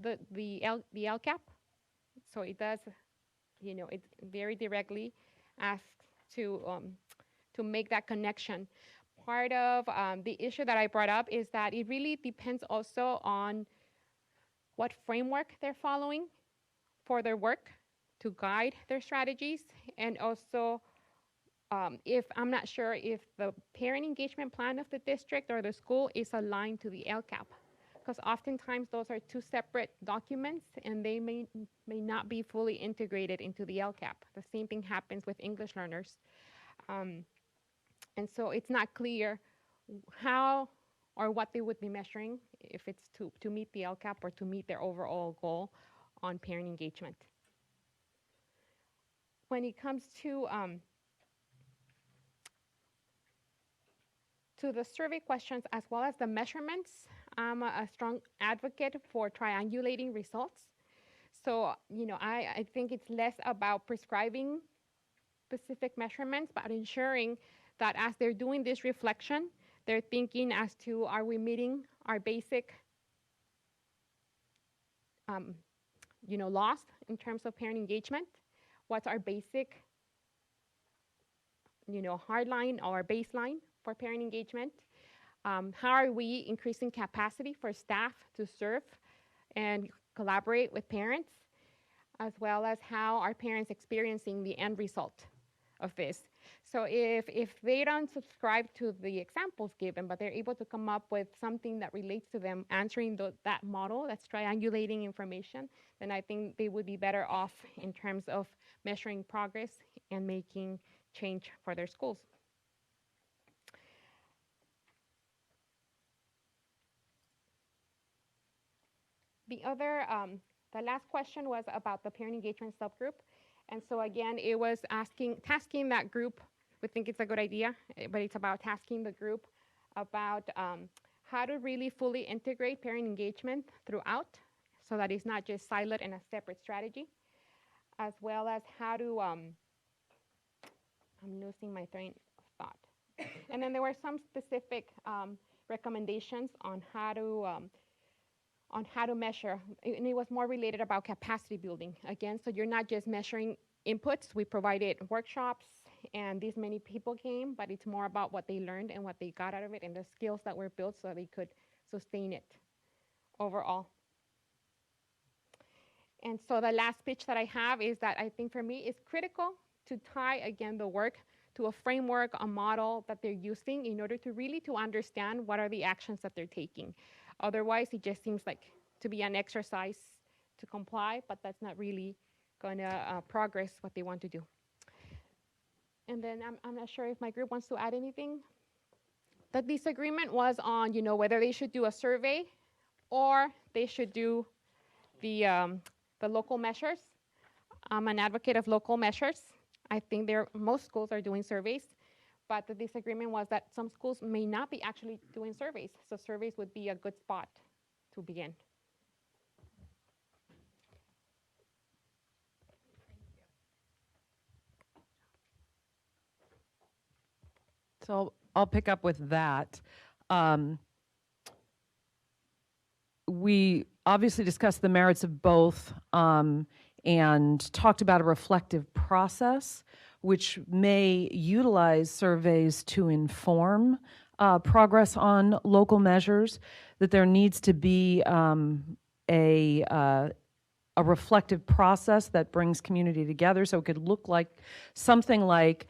S8: the LCAP. So it does, it very directly asks to make that connection. Part of the issue that I brought up is that it really depends also on what framework they're following for their work to guide their strategies, and also if I'm not sure if the parent engagement plan of the district or the school is aligned to the LCAP, because oftentimes those are two separate documents and they may not be fully integrated into the LCAP. The same thing happens with English learners. And so it's not clear how or what they would be measuring, if it's to meet the LCAP or to meet their overall goal on parent engagement. When it comes to the survey questions as well as the measurements, I'm a strong advocate for triangulating results. So, I think it's less about prescribing specific measurements, but ensuring that as they're doing this reflection, they're thinking as to, are we meeting our basic loss in terms of parent engagement? What's our basic hard line or baseline for parent engagement? How are we increasing capacity for staff to serve and collaborate with parents, as well as how are parents experiencing the end result of this? So if they don't subscribe to the examples given, but they're able to come up with something that relates to them answering that model that's triangulating information, then I think they would be better off in terms of measuring progress and making change for their schools. The last question was about the parent engagement subgroup. And so again, it was tasking that group. We think it's a good idea, but it's about tasking the group about how to really fully integrate parent engagement throughout, so that it's not just siloed in a separate strategy, as well as how to, I'm losing my train of thought. And then there were some specific recommendations on how to measure, and it was more related about capacity building. Again, so you're not just measuring inputs. We provided workshops, and these many people came, but it's more about what they learned and what they got out of it and the skills that were built so they could sustain it overall. And so the last pitch that I have is that I think for me it's critical to tie, again, the work to a framework, a model that they're using in order to really understand what are the actions that they're taking. Otherwise, it just seems like to be an exercise to comply, but that's not really going to progress what they want to do. And then I'm not sure if my group wants to add anything. The disagreement was on, whether they should do a survey or they should do the local measures. I'm an advocate of local measures. I think most schools are doing surveys, but the disagreement was that some schools may not be actually doing surveys, so surveys would be a good spot to begin.
S7: So I'll pick up with that. We obviously discussed the merits of both and talked about a reflective process, which may utilize surveys to inform progress on local measures, that there needs to be a reflective process that brings community together. So it could look like something like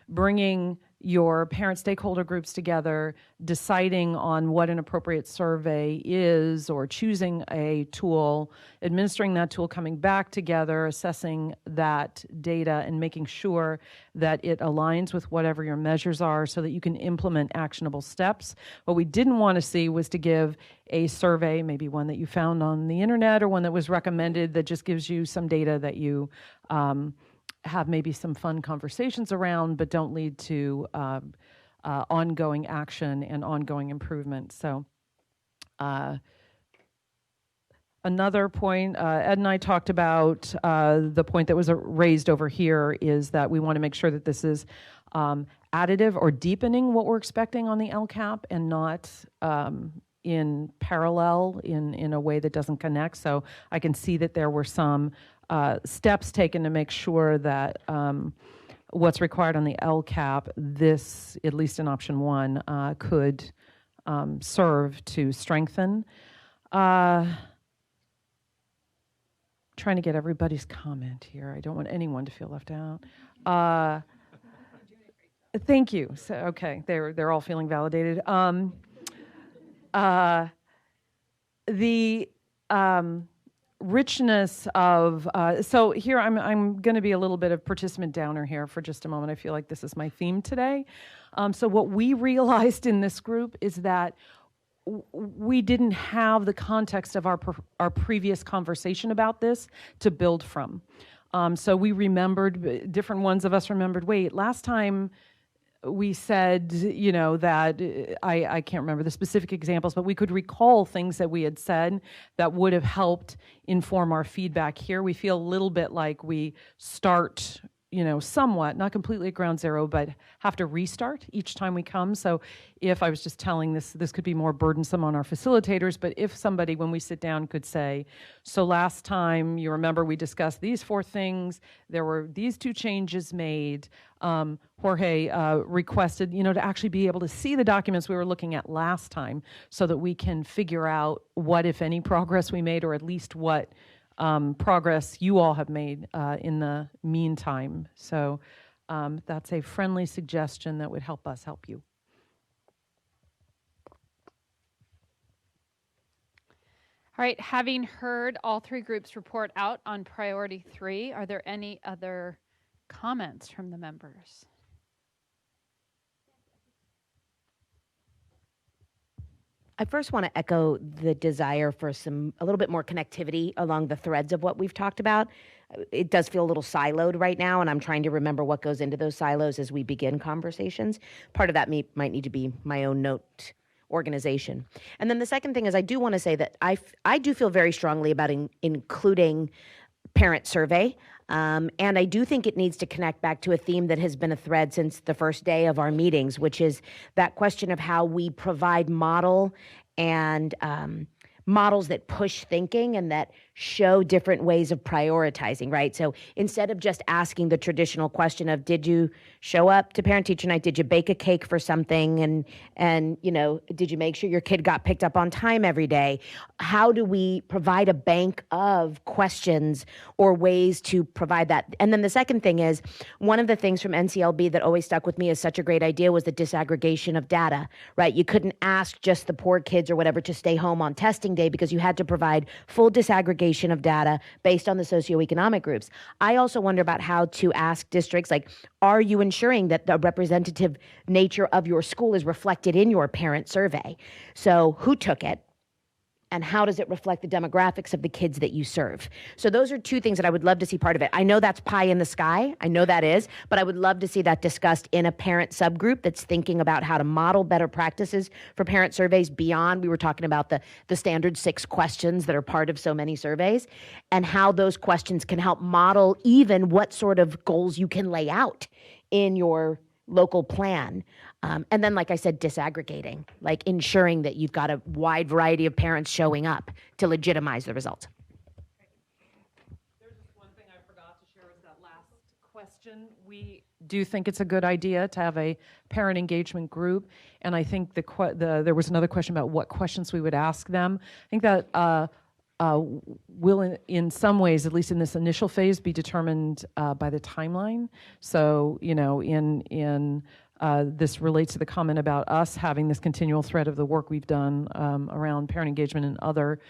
S7: bringing your parent stakeholder groups together, deciding on what an appropriate survey is, or choosing a tool, administering that tool, coming back together, assessing that data, and making sure that it aligns with whatever your measures are so that you can implement actionable steps. What we didn't want to see was to give a survey, maybe one that you found on the internet or one that was recommended, that just gives you some data that you have maybe some fun conversations around, but don't lead to ongoing action and ongoing improvement. So another point, Ed and I talked about the point that was raised over here, is that we want to make sure that this is additive or deepening what we're expecting on the LCAP and not in parallel in a way that doesn't connect. So I can see that there were some steps taken to make sure that what's required on the LCAP, this, at least in option 1, could serve to strengthen. Trying to get everybody's comment here. I don't want anyone to feel left out. Thank you. So, okay, they're all feeling validated. The richness of so here I'm going to be a little bit of participant downer here for just a moment. I feel like this is my theme today. So what we realized in this group is that we didn't have the context of our previous conversation about this to build from. So we remembered, different ones of us remembered, wait, last time we said, you know, that I can't remember the specific examples, but we could recall things that we had said that would have helped inform our feedback here. We feel a little bit like we start, you know, somewhat, not completely at ground zero, but have to restart each time we come. So if I was just telling this could be more burdensome on our facilitators, but if somebody, when we sit down, could say, so last time, you remember we discussed these 4 things, there were these 2 changes made. Jorge requested, you know, to actually be able to see the documents we were looking at last time so that we can figure out what, if any, progress we made, or at least what progress you all have made in the meantime. So that's a friendly suggestion that would help us help you.
S3: All right, having heard all 3 groups report out on priority 3, are there any other comments from the members?
S19: I first want to echo the desire for a little bit more connectivity along the threads of what we've talked about. It does feel a little siloed right now, and I'm trying to remember what goes into those silos as we begin conversations. Part of that might need to be my own note organization. And then the second thing is, I do want to say that I do feel very strongly about including parent survey. And I do think it needs to connect back to a theme that has been a thread since the first day of our meetings, which is that question of how we provide models that push thinking and that show different ways of prioritizing, right? So instead of just asking the traditional question of, did you show up to parent-teacher night? Did you bake a cake for something? And you know, did you make sure your kid got picked up on time every day? How do we provide a bank of questions or ways to provide that? And then the second thing is, one of the things from NCLB that always stuck with me as such a great idea was the disaggregation of data, right? You couldn't ask just the poor kids or whatever to stay home on testing day because you had to provide full disaggregation of data based on the socioeconomic groups. I also wonder about how to ask districts, like, are you ensuring that the representative nature of your school is reflected in your parent survey? So who took it? And how does it reflect the demographics of the kids that you serve? So those are 2 things that I would love to see part of it. I know that's pie in the sky. I know that is. But I would love to see that discussed in a parent subgroup that's thinking about how to model better practices for parent surveys beyond. We were talking about the standard 6 questions that are part of so many surveys, and how those questions can help model even what sort of goals you can lay out in your local plan. And then, like I said, disaggregating, like ensuring that you've got a wide variety of parents showing up to legitimize the results.
S7: There's just one thing I forgot to share is that last question. We do think it's a good idea to have a parent engagement group, and I think there was another question about what questions we would ask them. I think that will, in some ways, at least in this initial phase, be determined by the timeline. So, you know, this relates to the comment about us having this continual thread of the work we've done around parent engagement and other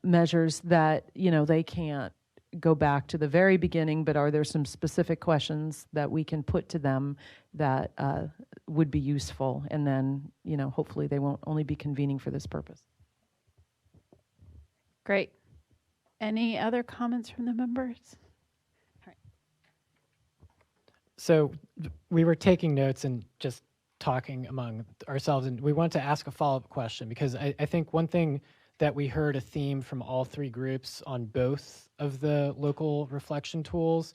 S7: measures that, you know, they can't go back to the very beginning, but are there some specific questions that we can put to them that would be useful? And then, you know, hopefully they won't only be convening for this purpose.
S3: Great. Any other comments from the members?
S5: So we were taking notes and just talking among ourselves, and we wanted to ask a follow-up question, because I think one thing that we heard a theme from all 3 groups on both of the local reflection tools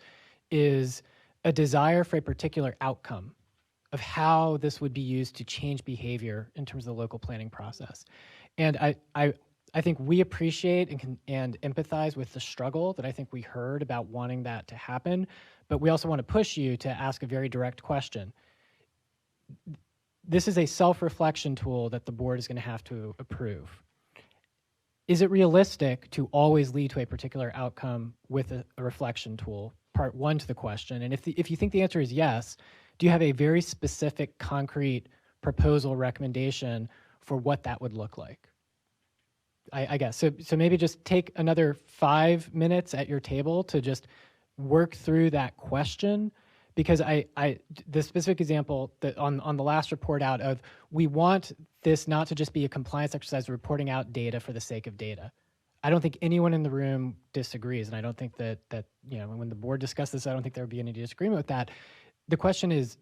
S5: is a desire for a particular outcome of how this would be used to change behavior in terms of the local planning process. And I think we appreciate and empathize with the struggle that I think we heard about wanting that to happen, but we also want to push you to ask a very direct question. This is a self-reflection tool that the board is going to have to approve. Is it realistic to always lead to a particular outcome with a reflection tool? Part one to the question. And if you think the answer is yes, do you have a very specific, concrete proposal recommendation for what that would look like? I guess. So maybe just take another 5 minutes at your table to just work through that question, because the specific example that on the last report out of, we want this not to just be a compliance exercise reporting out data for the sake of data. I don't think anyone in the room disagrees, and I don't think that when the board discussed this, I don't think there would be any disagreement with that. The question is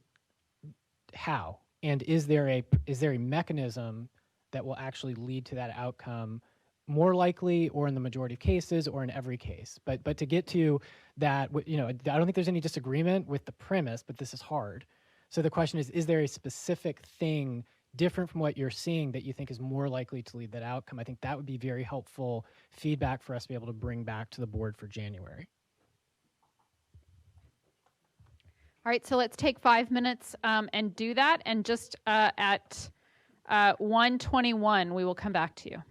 S5: how, and is there a mechanism that will actually lead to that outcome more likely, or in the majority of cases, or in every case? But to get to that, I don't think there's any disagreement with the premise, but this is hard. So the question is there a specific thing different from what you're seeing that you think is more likely to lead that outcome? I think that would be very helpful feedback for us to be able to bring back to the board for January.
S3: All right, so let's take 5 minutes and do that. And just at 1:21, we will come back to you.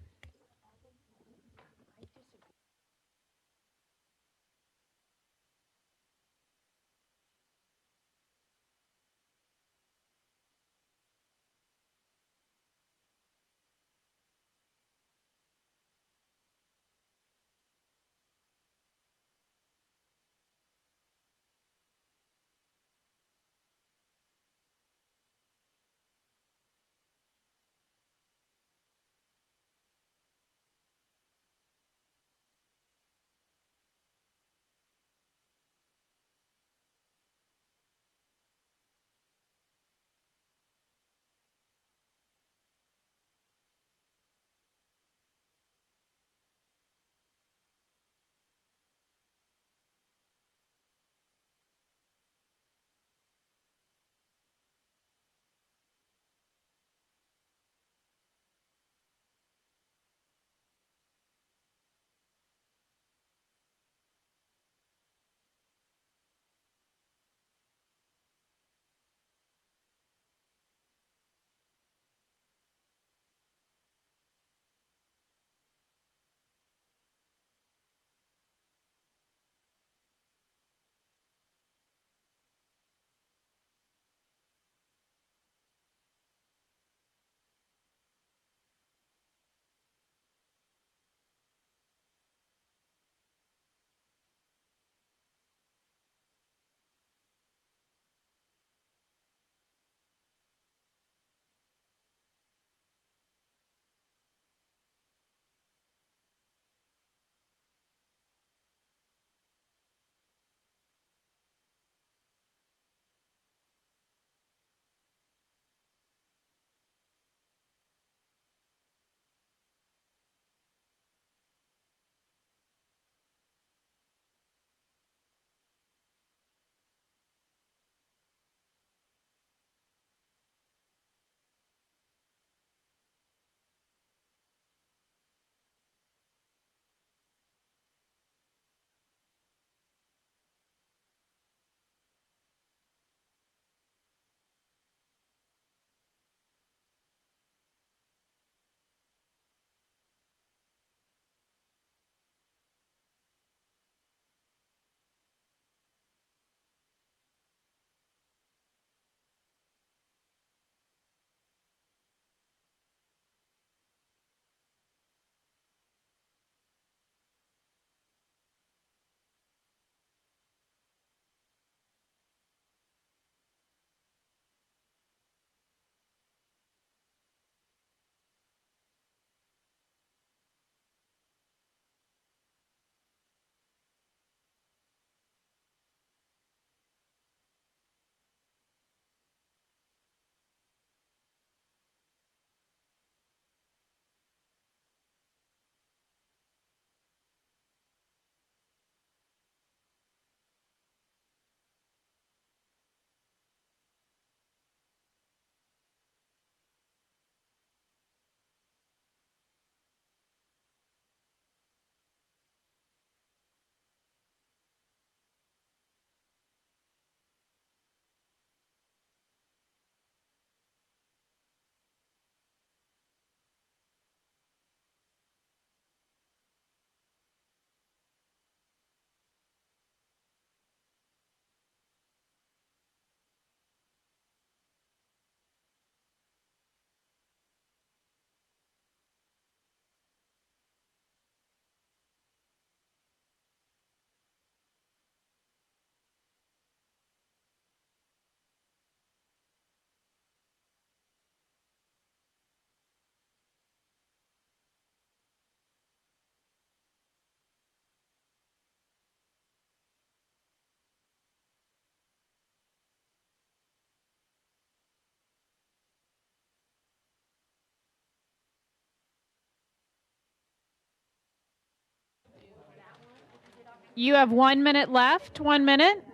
S3: You have 1 minute left. 1 minute.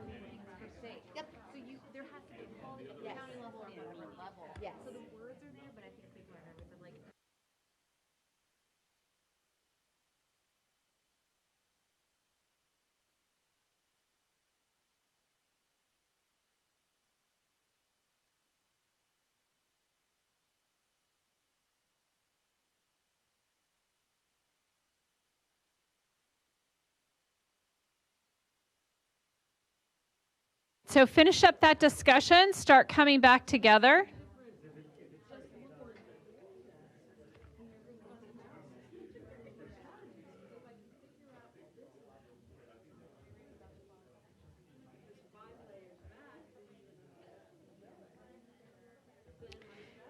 S3: So finish up that discussion, start coming back together.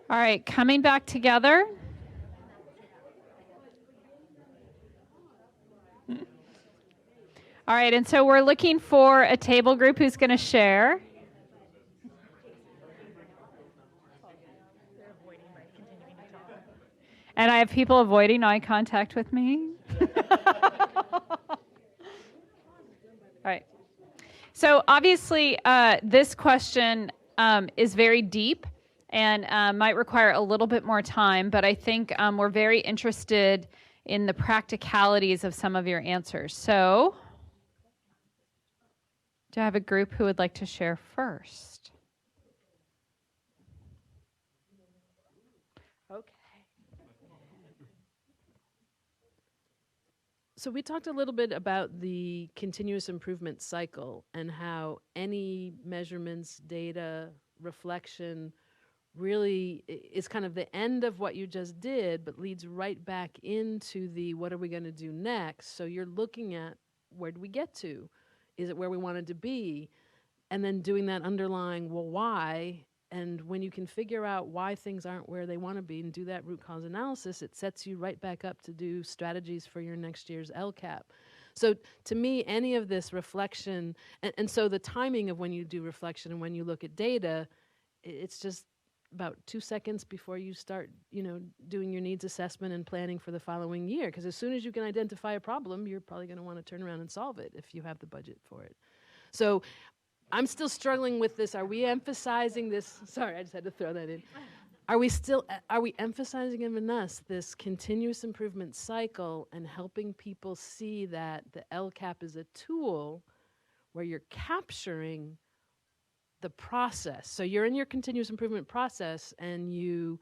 S3: All right, coming back together. All right, and so we're looking for a table group who's going to share. And I have people avoiding eye contact with me. All right. So obviously, this question is very deep and might require a little bit more time, but I think we're very interested in the practicalities of some of your answers. So, do I have a group who would like to share first? Okay.
S12: So we talked a little bit about the continuous improvement cycle and how any measurements, data, reflection really is kind of the end of what you just did, but leads right back into the what are we going to do next? So you're looking at where do we get to? Is it where we wanted to be? And then doing that underlying, well, why? And when you can figure out why things aren't where they want to be and do that root cause analysis, it sets you right back up to do strategies for your next year's LCAP. So to me, any of this reflection, and so the timing of when you do reflection and when you look at data, it's just about 2 seconds before you start, doing your needs assessment and planning for the following year. Because as soon as you can identify a problem, you're probably going to want to turn around and solve it if you have the budget for it. So I'm still struggling with this. Are we emphasizing this? Sorry, I just had to throw that in. Are we emphasizing enough this continuous improvement cycle and helping people see that the LCAP is a tool where you're capturing the process? So you're in your continuous improvement process and you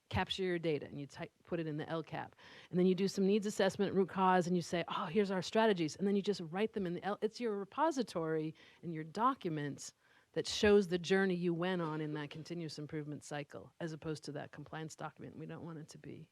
S12: capture your data and you put it in the LCAP. And then you do some needs assessment, root cause, and you say, oh, here's our strategies. And then you just write them in the it's your repository and your documents that shows the journey you went on in that continuous improvement cycle, as opposed to that compliance document we don't want it to be.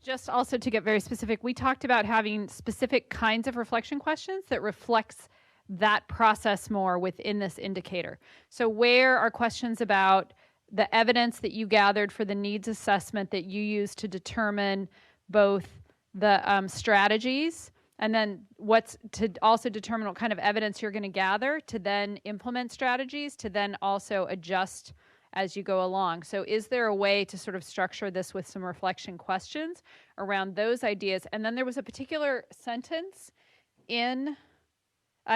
S3: Just also to get very specific, we talked about having specific kinds of reflection questions that reflects that process more within this indicator. So where are questions about the evidence that you gathered for the needs assessment that you used to determine both the strategies, and then what's to also determine what kind of evidence you're going to gather to then implement strategies, to then also adjust as you go along. So is there a way to sort of structure this with some reflection questions around those ideas? And then there was a particular sentence in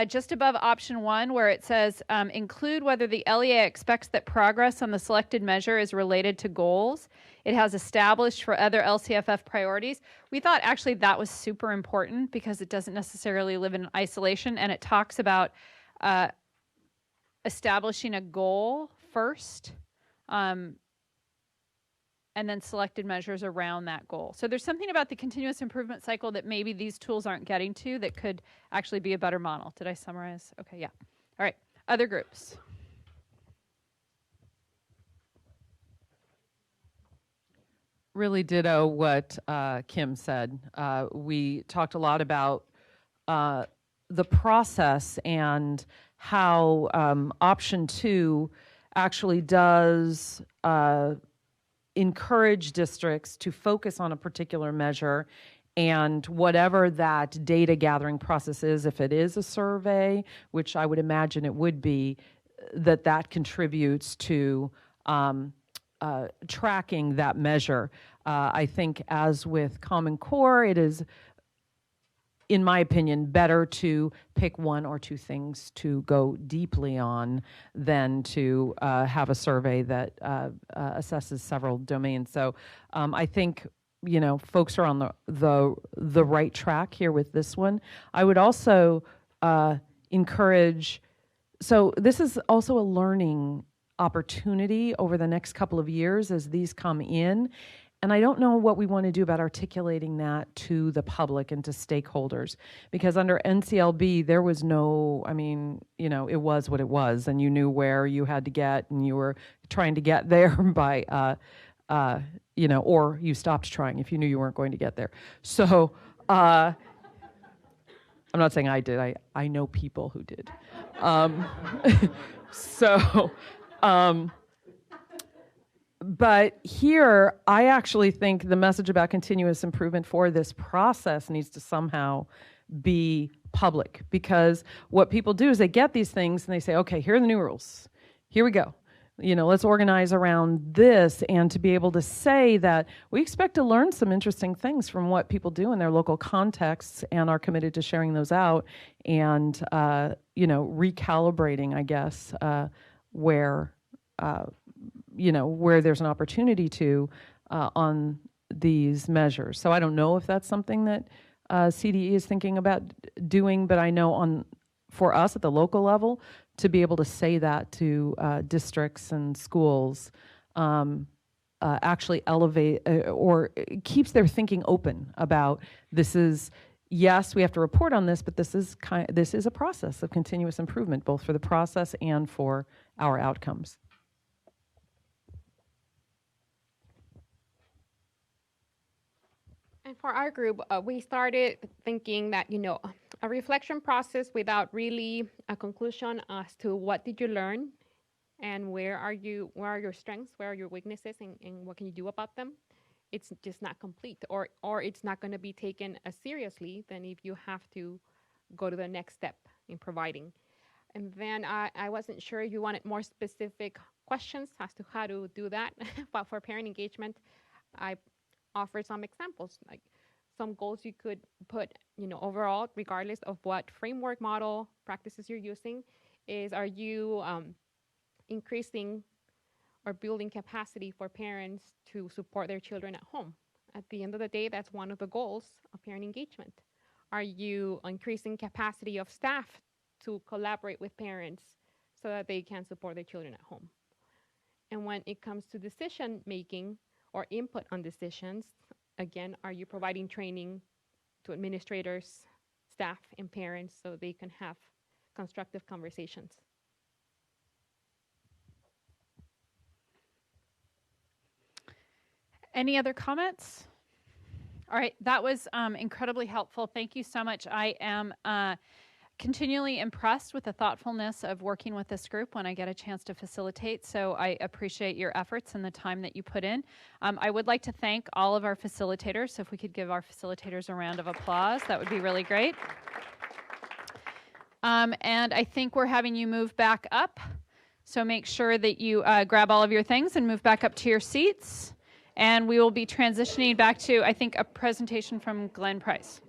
S3: just above option 1 where it says, include whether the LEA expects that progress on the selected measure is related to goals it has established for other LCFF priorities. We thought actually that was super important because it doesn't necessarily live in isolation, and it talks about establishing a goal first, and then selected measures around that goal. So there's something about the continuous improvement cycle that maybe these tools aren't getting to that could actually be a better model. Did I summarize? Okay, yeah. All right, other groups.
S7: Really ditto what Kim said. We talked a lot about the process and how option 2 actually does encourage districts to focus on a particular measure, and whatever that data gathering process is, if it is a survey, which I would imagine it would be, that contributes to tracking that measure. I think as with Common Core, it is in my opinion, better to pick one or two things to go deeply on than to have a survey that assesses several domains. So I think folks are on the right track here with this one. I would also encourage. So this is also a learning opportunity over the next couple of years as these come in. And I don't know what we want to do about articulating that to the public and to stakeholders, because under NCLB, there was no, it was what it was, and you knew where you had to get, and you were trying to get there by, or you stopped trying if you knew you weren't going to get there. So I'm not saying I did. I know people who did. But here, I actually think the message about continuous improvement for this process needs to somehow be public, because what people do is they get these things and they say, okay, here are the new rules. Here we go. Let's organize around this, and to be able to say that we expect to learn some interesting things from what people do in their local contexts and are committed to sharing those out and, recalibrating, I guess, where there's an opportunity to on these measures. So I don't know if that's something that CDE is thinking about doing, but I know for us at the local level, to be able to say that to districts and schools actually elevate or keeps their thinking open about this is, yes, we have to report on this, but this is a process of continuous improvement, both for the process and for our outcomes.
S8: And for our group, we started thinking that, a reflection process without really a conclusion as to what did you learn and where are your strengths, where are your weaknesses, and what can you do about them. It's just not complete, or it's not going to be taken as seriously than if you have to go to the next step in providing. And then I wasn't sure if you wanted more specific questions as to how to do that, but for parent engagement, I offer some examples, like some goals you could put, overall, regardless of what framework, model, practices you're using, are you increasing or building capacity for parents to support their children at home? At the end of the day, that's one of the goals of parent engagement. Are you increasing capacity of staff to collaborate with parents so that they can support their children at home? And when it comes to decision making or input on decisions, again, are you providing training to administrators, staff, and parents so they can have constructive conversations?
S3: Any other comments? All right, that was incredibly helpful. Thank you so much. I am continually impressed with the thoughtfulness of working with this group when I get a chance to facilitate. So I appreciate your efforts and the time that you put in. I would like to thank all of our facilitators. So if we could give our facilitators a round of applause, that would be really great. And I think we're having you move back up. So make sure that you grab all of your things and move back up to your seats. And we will be transitioning back to, I think, a presentation from Glenn Price.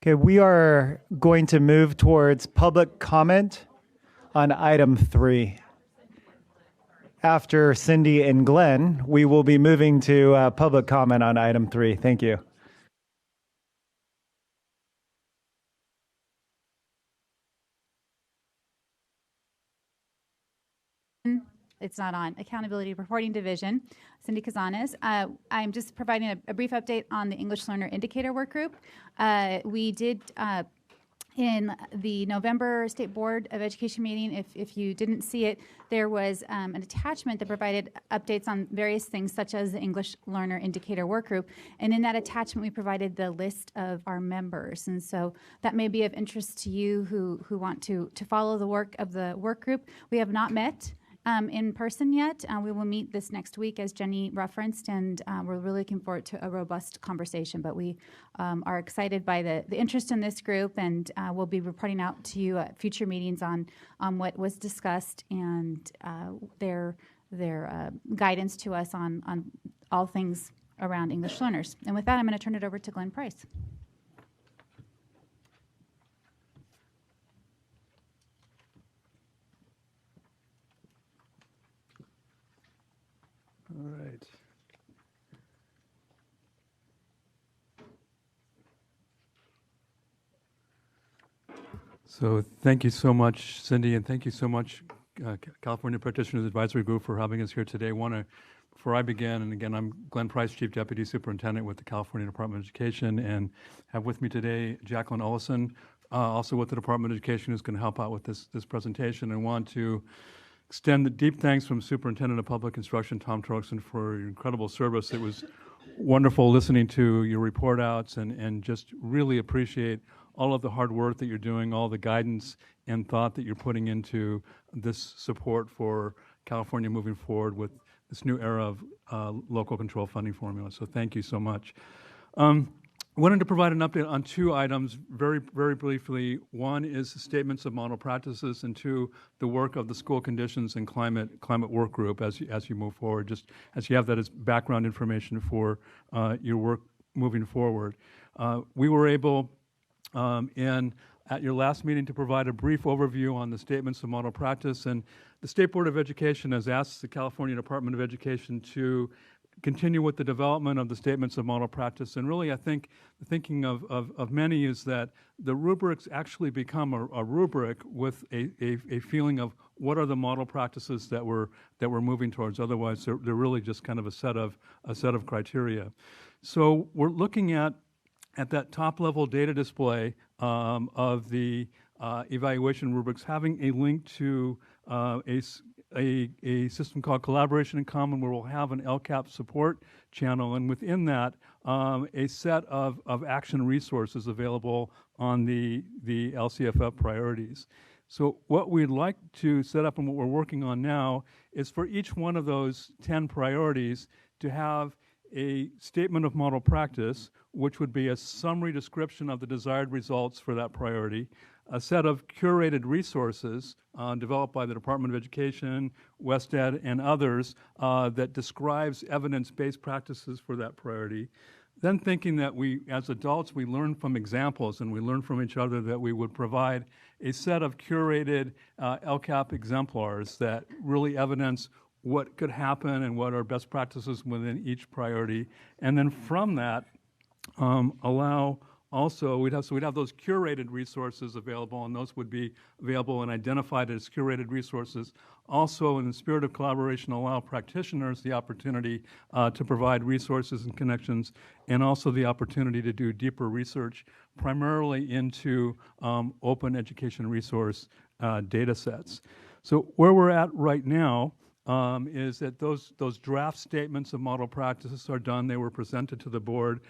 S1: Okay, we are going to move towards public comment on item 3. After Cindy and Glenn, we will be moving to public comment on item 3. Thank you.
S13: It's not on. Accountability Reporting Division, Cindy Cazanes. I'm just providing a brief update on the English Learner Indicator Work Group. We did, in the November State Board of Education meeting, if you didn't see it, there was an attachment that provided updates on various things such as the English Learner Indicator Work Group. And in that attachment, we provided the list of our members. And so that may be of interest to you who want to follow the work of the work group. We have not met in person yet. We will meet this next week, as Jenny referenced, and we're really looking forward to a robust conversation. But we are excited by the interest in this group, and we'll be reporting out to you at future meetings on what was discussed and their guidance to us on all things around English learners. And with that, I'm going to turn it over to Glenn Price.
S22: All right. So thank you so much, Cindy, and thank you so much, California Practitioners Advisory Group, for having us here today. Before I begin, and again, I'm Glenn Price, Chief Deputy Superintendent with the California Department of Education, and have with me today Jacqueline Ollison, also with the Department of Education, who's going to help out with this presentation, and want to extend the deep thanks from Superintendent of Public Instruction, Tom Torkson, for your incredible service. It was wonderful listening to your report outs and just really appreciate all of the hard work that you're doing, all the guidance and thought that you're putting into this support for California moving forward with this new era of local control funding formula. So thank you so much. I wanted to provide an update on 2 items very, very briefly. One is the statements of model practices, and 2, the work of the School Conditions and Climate Work Group as you move forward, just as you have that as background information for your work moving forward. We were able at your last meeting to provide a brief overview on the statements of model practice, and the State Board of Education has asked the California Department of Education to continue with the development of the statements of model practice. And really, I think the thinking of many is that the rubrics actually become a rubric with a feeling of what are the model practices that we're moving towards. Otherwise, they're really just kind of a set of criteria. So we're looking at that top level data display of the evaluation rubrics, having a link to a system called Collaboration in Common, where we'll have an LCAP support channel, and within that, a set of action resources available on the LCFF priorities. So what we'd like to set up and what we're working on now is for each one of those 10 priorities to have a statement of model practice, which would be a summary description of the desired results for that priority, a set of curated resources developed by the Department of Education, WestEd, and others that describes evidence-based practices for that priority. Then thinking that we, as adults, we learn from examples and we learn from each other, that we would provide a set of curated LCAP exemplars that really evidence what could happen and what are best practices within each priority. And then from that, allow also, we'd have those curated resources available, and those would be available and identified as curated resources. Also, in the spirit of collaboration, allow practitioners the opportunity to provide resources and connections, and also the opportunity to do deeper research, primarily into open education resource data sets. So where we're at right now is that those draft statements of model practices are done. They were presented to the board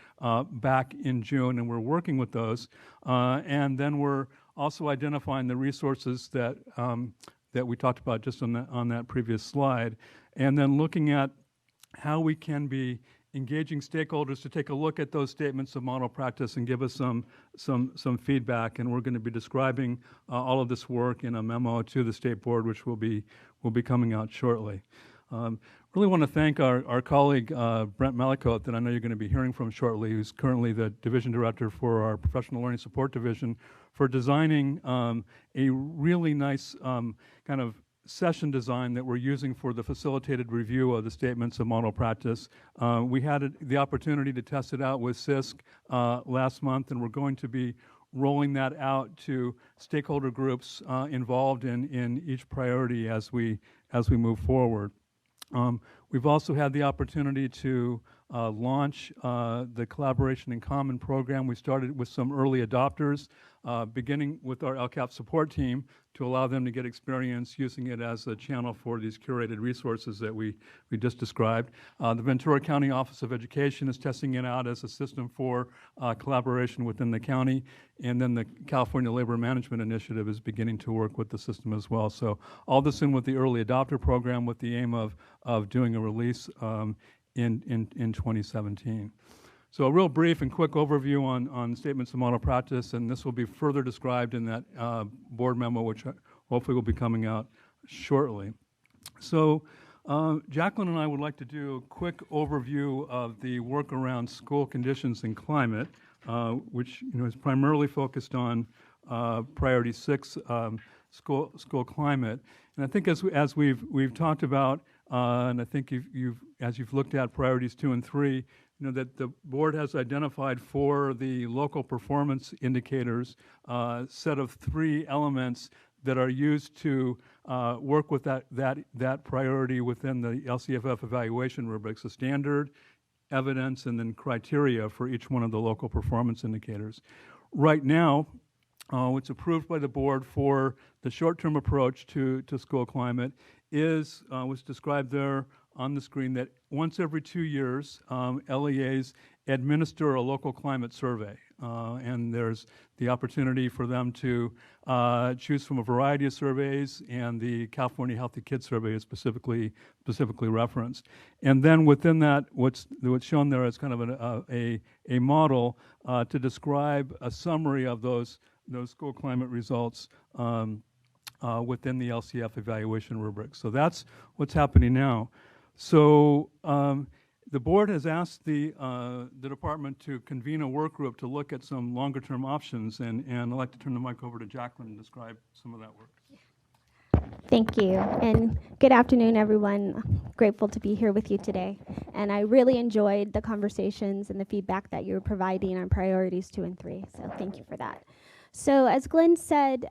S22: back in June, and we're working with those. And then we're also identifying the resources that we talked about just on that previous slide, and then looking at how we can be engaging stakeholders to take a look at those statements of model practice and give us some feedback. And we're going to be describing all of this work in a memo to the State Board, which will be coming out shortly. Really want to thank our colleague Brent Malicote, that I know you're going to be hearing from shortly, who's currently the Division Director for our Professional Learning Support Division, for designing a really nice kind of session design that we're using for the facilitated review of the statements of model practice. We had the opportunity to test it out with CISC last month, and we're going to be rolling that out to stakeholder groups involved in each priority as we move forward. We've also had the opportunity to launch the Collaboration in Common program. We started with some early adopters, beginning with our LCAP support team, to allow them to get experience using it as a channel for these curated resources that we just described. The Ventura County Office of Education is testing it out as a system for collaboration within the county, and then the California Labor Management Initiative is beginning to work with the system as well. So all this in with the early adopter program, with the aim of doing a release in 2017. So a real brief and quick overview on statements of model practice, and this will be further described in that board memo, which hopefully will be coming out shortly. So Jacqueline and I would like to do a quick overview of the work around school conditions and climate, which is primarily focused on priority 6, school climate. And I think as we've talked about, and I think as you've looked at priorities 2 and 3, that the board has identified for the local performance indicators set of 3 elements that are used to work with that priority within the LCFF evaluation rubrics: the standard, evidence, and then criteria for each one of the local performance indicators. Right now, what's approved by the board for the short-term approach to school climate is what's described there on the screen, that once every 2 years, LEAs administer a local climate survey. And there's the opportunity for them to choose from a variety of surveys, and the California Healthy Kids Survey is specifically referenced. And then within that, what's shown there is kind of a model to describe a summary of those school climate results within the LCF evaluation rubric. So that's what's happening now. So the board has asked the department to convene a work group to look at some longer-term options, and I'd like to turn the mic over to Jacqueline to describe some of that work.
S2: Thank you, and good afternoon, everyone. Grateful to be here with you today, and I really enjoyed the conversations and the feedback that you were providing on priorities 2 and 3, so thank you for that. So as Glenn said,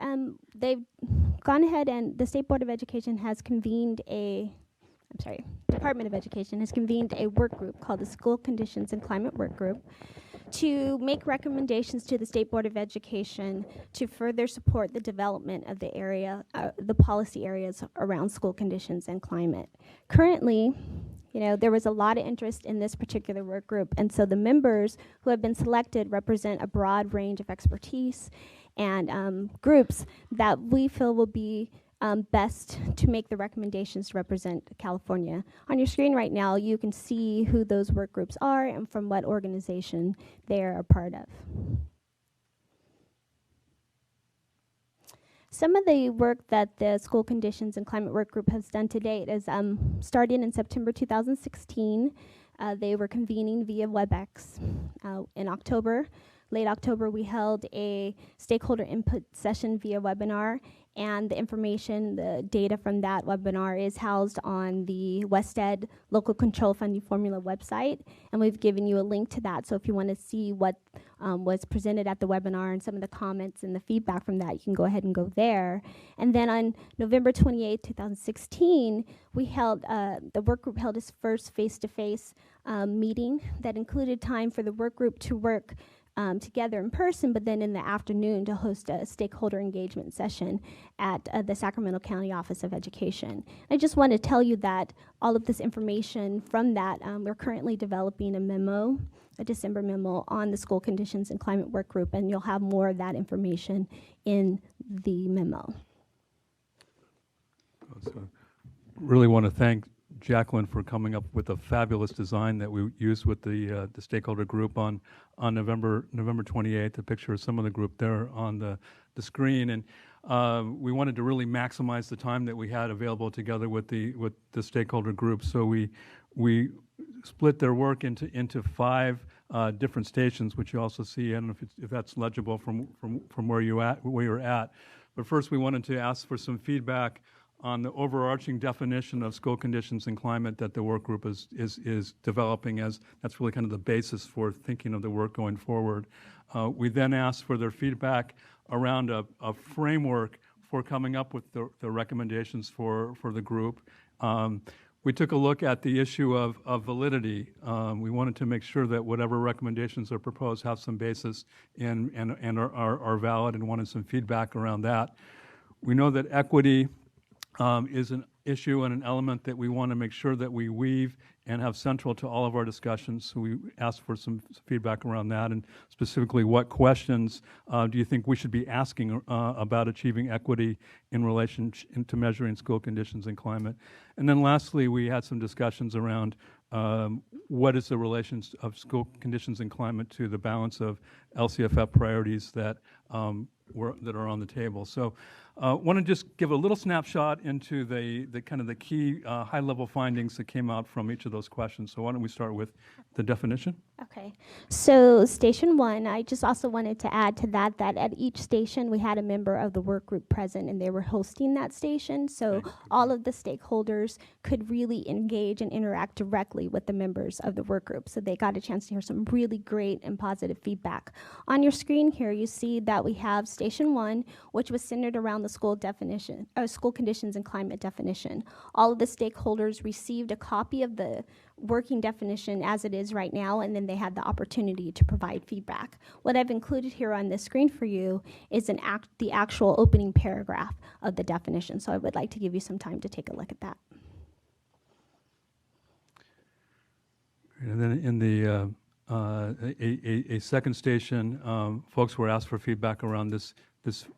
S2: they've gone ahead, and the State Board of Education has convened Department of Education has convened a work group called the School Conditions and Climate Work Group to make recommendations to the State Board of Education to further support the development of the policy areas around school conditions and climate. Currently, there was a lot of interest in this particular work group, and so the members who have been selected represent a broad range of expertise and groups that we feel will be best to make the recommendations to represent California. On your screen right now, you can see who those work groups are and from what organization they are a part of. Some of the work that the School Conditions and Climate Work Group has done to date is starting in September 2016. They were convening via WebEx. In late October, we held a stakeholder input session via webinar, and the data from that webinar is housed on the WestEd Local Control Funding Formula website, and we've given you a link to that. So if you want to see what was presented at the webinar and some of the comments and the feedback from that, you can go ahead and go there. And then on November 28, 2016, the work group held its first face-to-face meeting that included time for the work group to work together in person, but then in the afternoon to host a stakeholder engagement session at the Sacramento County Office of Education. I just want to tell you that all of this information from that, we're currently developing a December memo on the School Conditions and Climate Work Group, and you'll have more of that information in the memo.
S22: So really want to thank Jacqueline for coming up with a fabulous design that we used with the stakeholder group on November 28th. A picture of some of the group there on the screen. And we wanted to really maximize the time that we had available together with the stakeholder groups. So we split their work into 5 different stations, which you also see. I don't know if that's legible from where you're at. But first, we wanted to ask for some feedback on the overarching definition of school conditions and climate that the work group is developing, as that's really kind of the basis for thinking of the work going forward. We then asked for their feedback around a framework for coming up with the recommendations for the group. We took a look at the issue of validity. We wanted to make sure that whatever recommendations are proposed have some basis and are valid, and wanted some feedback around that. We know that equity is an issue and an element that we want to make sure that we weave and have central to all of our discussions. So we asked for some feedback around that, and specifically, what questions do you think we should be asking about achieving equity in relation to measuring school conditions and climate? And then lastly, we had some discussions around what is the relations of school conditions and climate to the balance of LCFF priorities that are on the table. So want to just give a little snapshot into the kind of the key high-level findings that came out from each of those questions. So why don't we start with the definition?
S2: Okay, so station 1, I just also wanted to add to that at each station we had a member of the work group present, and they were hosting that station, so all of the stakeholders could really engage and interact directly with the members of the work group, so they got a chance to hear some really great and positive feedback. On your screen here, you see that we have station 1, which was centered around the school conditions and climate definition. All of the stakeholders received a copy of the working definition as it is right now, and then they had the opportunity to provide feedback. What I've included here on the screen for you is the actual opening paragraph of the definition, so I would like to give you some time to take a look at that.
S22: And then in the a second station, folks were asked for feedback around this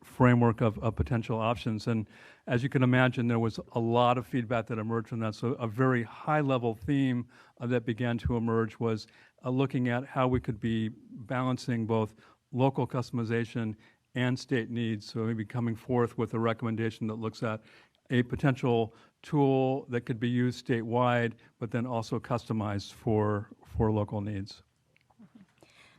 S22: framework of potential options. And as you can imagine, there was a lot of feedback that emerged from that. So a very high-level theme that began to emerge was looking at how we could be balancing both local customization and state needs. So maybe coming forth with a recommendation that looks at a potential tool that could be used statewide, but then also customized for local needs.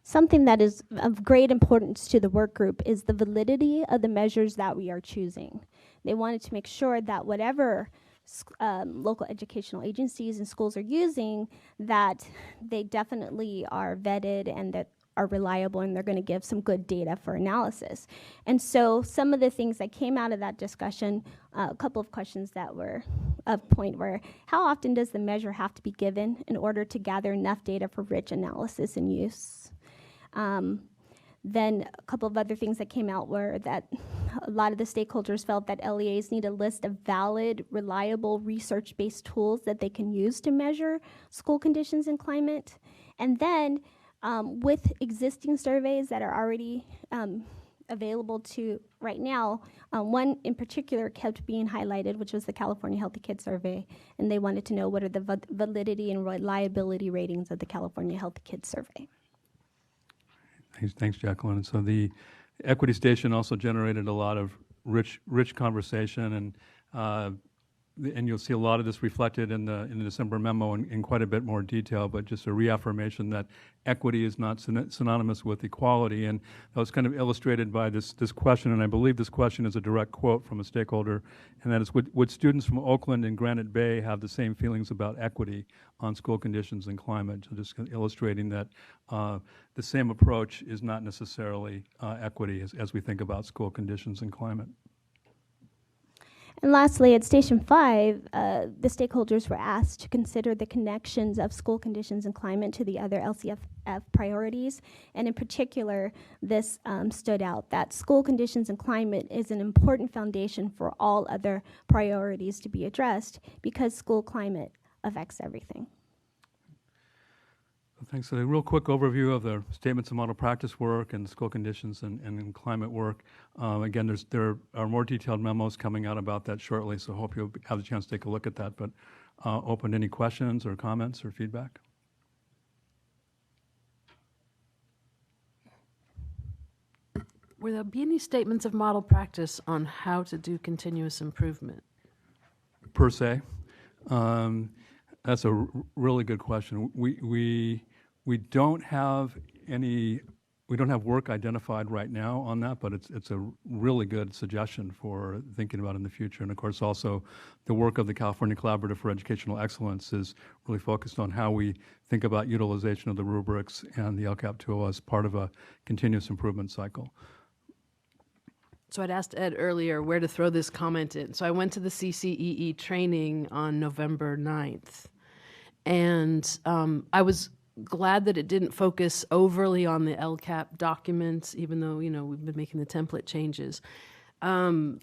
S2: Something that is of great importance to the work group is the validity of the measures that we are choosing. They wanted to make sure that whatever local educational agencies and schools are using, that they definitely are vetted and that are reliable, and they're going to give some good data for analysis. And so some of the things that came out of that discussion, a couple of questions that were of point were, how often does the measure have to be given in order to gather enough data for rich analysis and use? Then a couple of other things that came out were that a lot of the stakeholders felt that LEAs need a list of valid, reliable, research-based tools that they can use to measure school conditions and climate. And then with existing surveys that are already available to right now, one in particular kept being highlighted, which was the California Healthy Kids Survey, and they wanted to know what are the validity and reliability ratings of the California Healthy Kids Survey.
S22: Thanks, Jacqueline. And so the equity station also generated a lot of rich conversation, and you'll see a lot of this reflected in the December memo in quite a bit more detail, but just a reaffirmation that equity is not synonymous with equality. And that was kind of illustrated by this question, and I believe this question is a direct quote from a stakeholder, and that is, would students from Oakland and Granite Bay have the same feelings about equity on school conditions and climate? So just illustrating that the same approach is not necessarily equity as we think about school conditions and climate.
S2: And lastly, at Station 5, the stakeholders were asked to consider the connections of school conditions and climate to the other LCFF priorities. And in particular, this stood out, that school conditions and climate is an important foundation for all other priorities to be addressed because school climate affects everything.
S22: Thanks. So a real quick overview of the statements of model practice work and school conditions and climate work. Again, there are more detailed memos coming out about that shortly, so hope you'll have the chance to take a look at that. But open to any questions or comments or feedback.
S12: Will there be any statements of model practice on how to do continuous improvement?
S22: Per se? That's a really good question. We don't have any, we don't have work identified right now on that, but it's a really good suggestion for thinking about in the future. And of course, also the work of the California Collaborative for Educational Excellence is really focused on how we think about utilization of the rubrics and the LCAP tool as part of a continuous improvement cycle.
S12: So I'd asked Ed earlier where to throw this comment in. So I went to the CCEE training on November 9th. And I was glad that it didn't focus overly on the LCAP documents, even though, you know, we've been making the template changes. But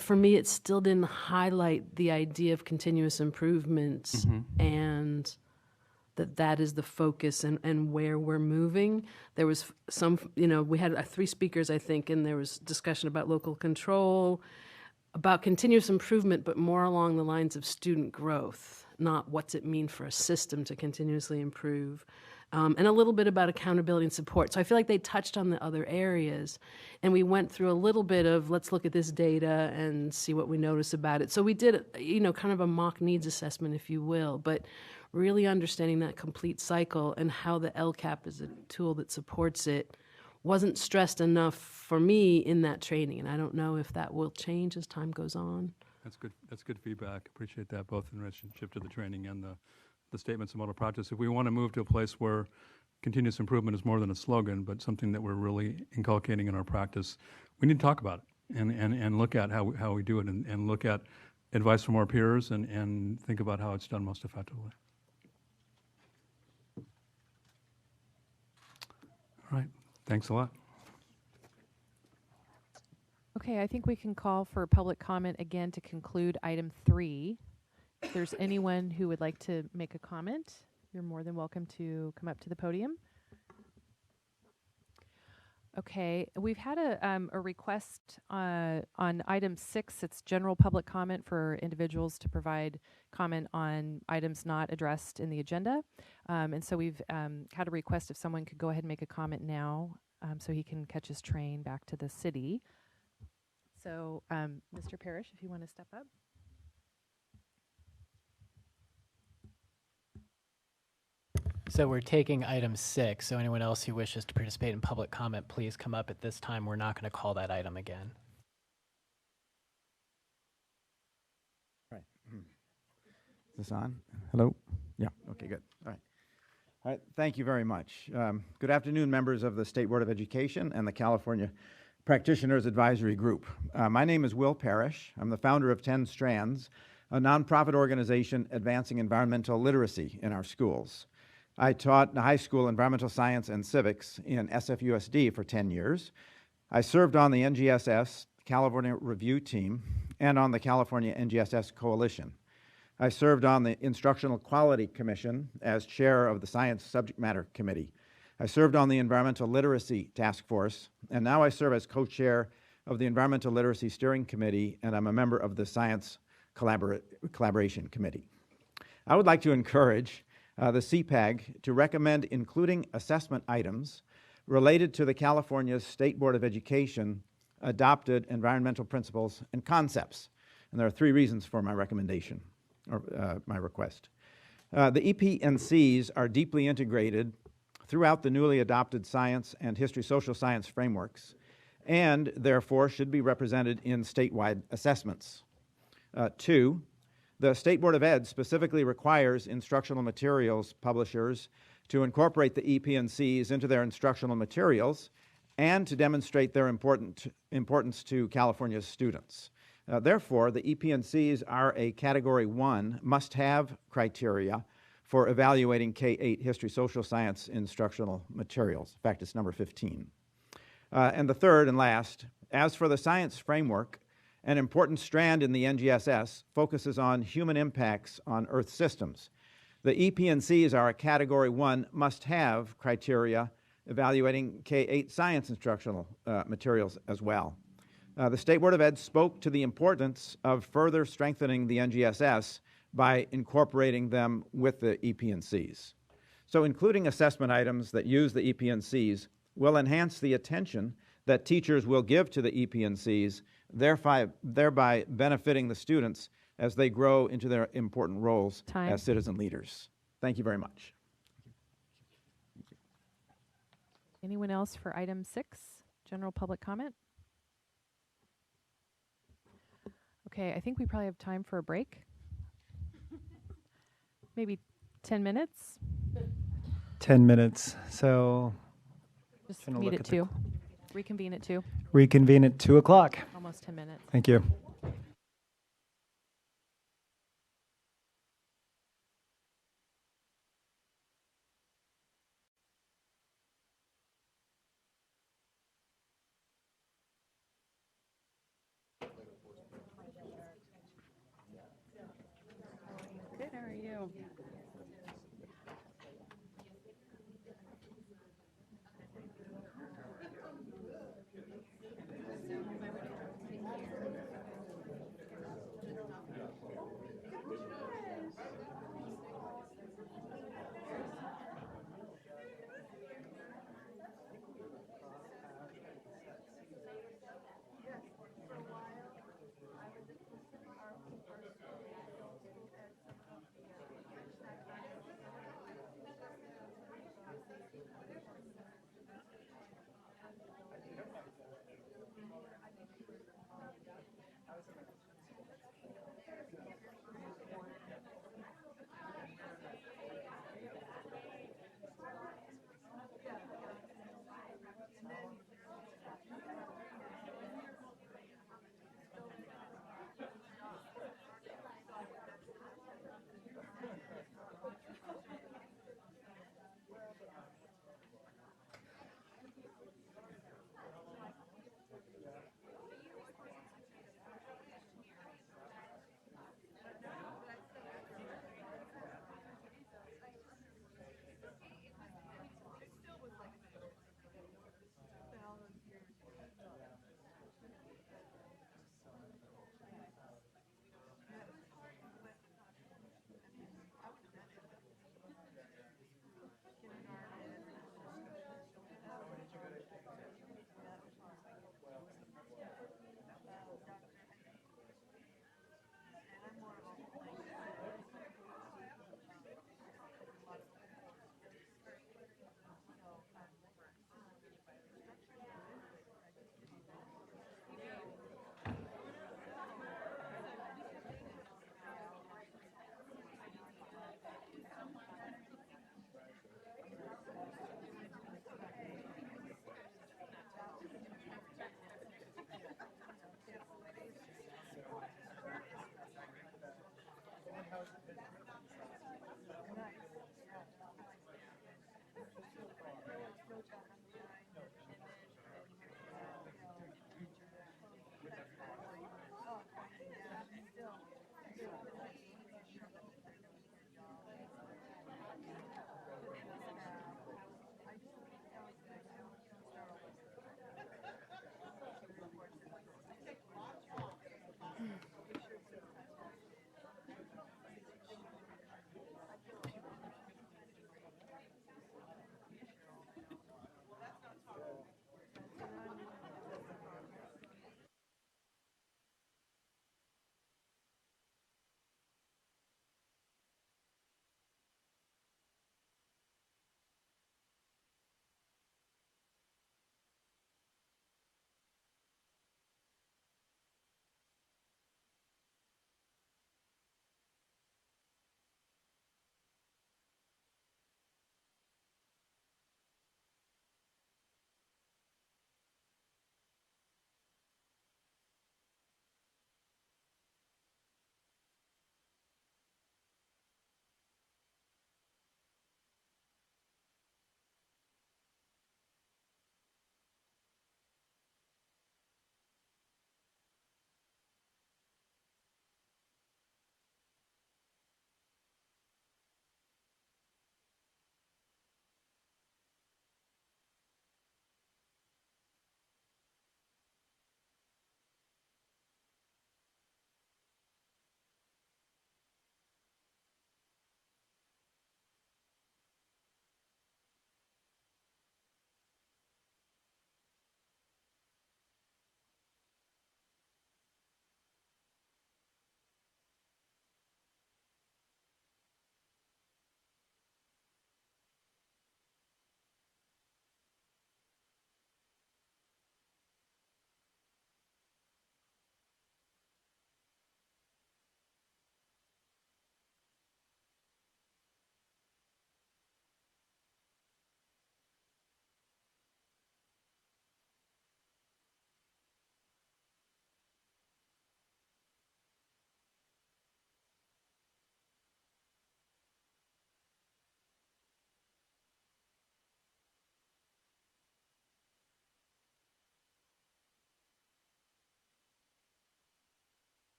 S12: for me, it still didn't highlight the idea of continuous improvement and that is the focus and where we're moving. There was some, you know, we had 3 speakers, I think, and there was discussion about local control, about continuous improvement, but more along the lines of student growth, not what's it mean for a system to continuously improve, and a little bit about accountability and support. So I feel like they touched on the other areas, and we went through a little bit of, let's look at this data and see what we notice about it. So we did, you know, kind of a mock needs assessment, if you will, but really understanding that complete cycle and how the LCAP is a tool that supports it wasn't stressed enough for me in that training, and I don't know if that will change as time goes on.
S22: That's good. That's good feedback. Appreciate that, both in relationship to the training and the statements of model practice. If we want to move to a place where continuous improvement is more than a slogan, but something that we're really inculcating in our practice, we need to talk about it and look at how we do it and look at advice from our peers and think about how it's done most effectively. All right. Thanks a lot.
S9: Okay, I think we can call for public comment again to conclude item 3. If there's anyone who would like to make a comment, you're more than welcome to come up to the podium. Okay, we've had a request on item 6. It's general public comment for individuals to provide comment on items not addressed in the agenda. And so we've had a request if someone could go ahead and make a comment now so he can catch his train back to the city. So, Mr. Parrish, if you want to step up.
S5: So we're taking item 6. So anyone else who wishes to participate in public comment, please come up at this time. We're not going to call that item again.
S6: Right. Is this on? Hello? Yeah. Okay, good. All right. All right. Thank you very much. Good afternoon, members of the State Board of Education and the California Practitioners Advisory Group. My name is Will Parrish. I'm the founder of 10 Strands, a nonprofit organization advancing environmental literacy in our schools. I taught high school environmental science and civics in SFUSD for 10 years. I served on the NGSS California Review Team and on the California NGSS Coalition. I served on the Instructional Quality Commission as chair of the Science Subject Matter Committee. I served on the Environmental Literacy Task Force, and now I serve as co-chair of the Environmental Literacy Steering Committee, and I'm a member of the Science Collaboration Committee. I would like to encourage the CPAG to recommend including assessment items related to the California State Board of Education adopted environmental principles and concepts. And there are 3 reasons for my recommendation, or my request. The EP&Cs are deeply integrated throughout the newly adopted science and history social science frameworks, and therefore should be represented in statewide assessments. 2, the State Board of Ed specifically requires instructional materials publishers to incorporate the EP&Cs into their instructional materials and to demonstrate their importance to California's students. Therefore, the EP&Cs are a Category 1 must-have criteria for evaluating K-8 history social science instructional materials. In fact, it's number 15. And the third and last, as for the science framework, an important strand in the NGSS focuses on human impacts on Earth systems. The EP&Cs are a Category 1 must-have criteria evaluating K-8 science instructional materials as well. The State Board of Ed spoke to the importance of further strengthening the NGSS by incorporating them with the EP&Cs. So including assessment items that use the EP&Cs will enhance the attention that teachers will give to the EP&Cs, thereby benefiting the students as they grow into their important roles as citizen leaders. Thank you very much.
S9: Anyone else for item 6, general public comment? Okay, I think we probably have time for a break. Maybe 10 minutes?
S1: 10 minutes. So
S9: Just
S1: gonna
S9: meet
S1: look
S9: at
S1: at the
S9: 2. Reconvene at 2.
S1: reconvene at 2 o'clock.
S9: Almost 10 minutes.
S1: Thank you.
S10: Good, how are you?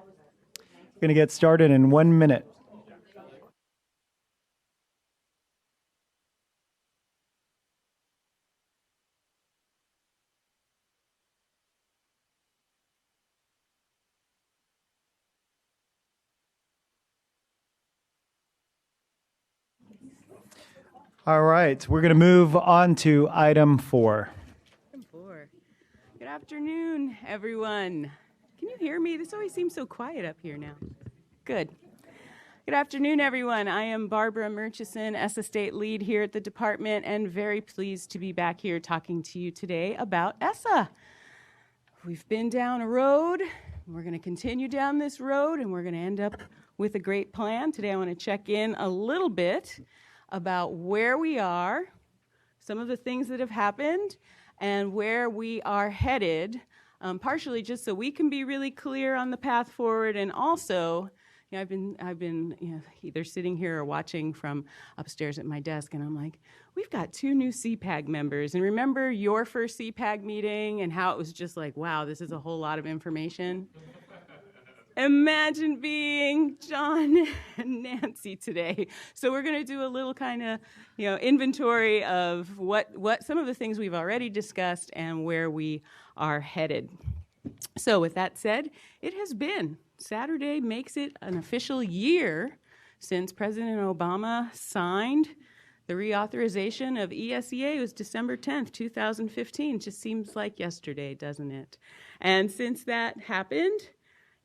S1: We're going to get started in 1 minute. All right, we're going to move on to item 4.
S10: Item 4. Good afternoon, everyone. Can you hear me? This always seems so quiet up here now. Good. Good afternoon, everyone. I am Barbara Murchison, ESSA State Lead here at the department, and very pleased to be back here talking to you today about ESSA. We've been down a road. We're going to continue down this road, and we're going to end up with a great plan. Today I want to check in a little bit about where we are, some of the things that have happened, and where we are headed, partially just so we can be really clear on the path forward, and also, you know, I've been either sitting here or watching from upstairs at my desk, and I'm like, we've got 2 new CPAG members, and remember your first CPAG meeting and how it was just like, wow, this is a whole lot of information? Imagine being John and Nancy today. So we're going to do a little kind of, inventory of what some of the things we've already discussed and where we are headed. So with that said, it has been Saturday makes it an official year since President Obama signed the reauthorization of ESEA. It was December 10th, 2015. Just seems like yesterday, doesn't it? And since that happened,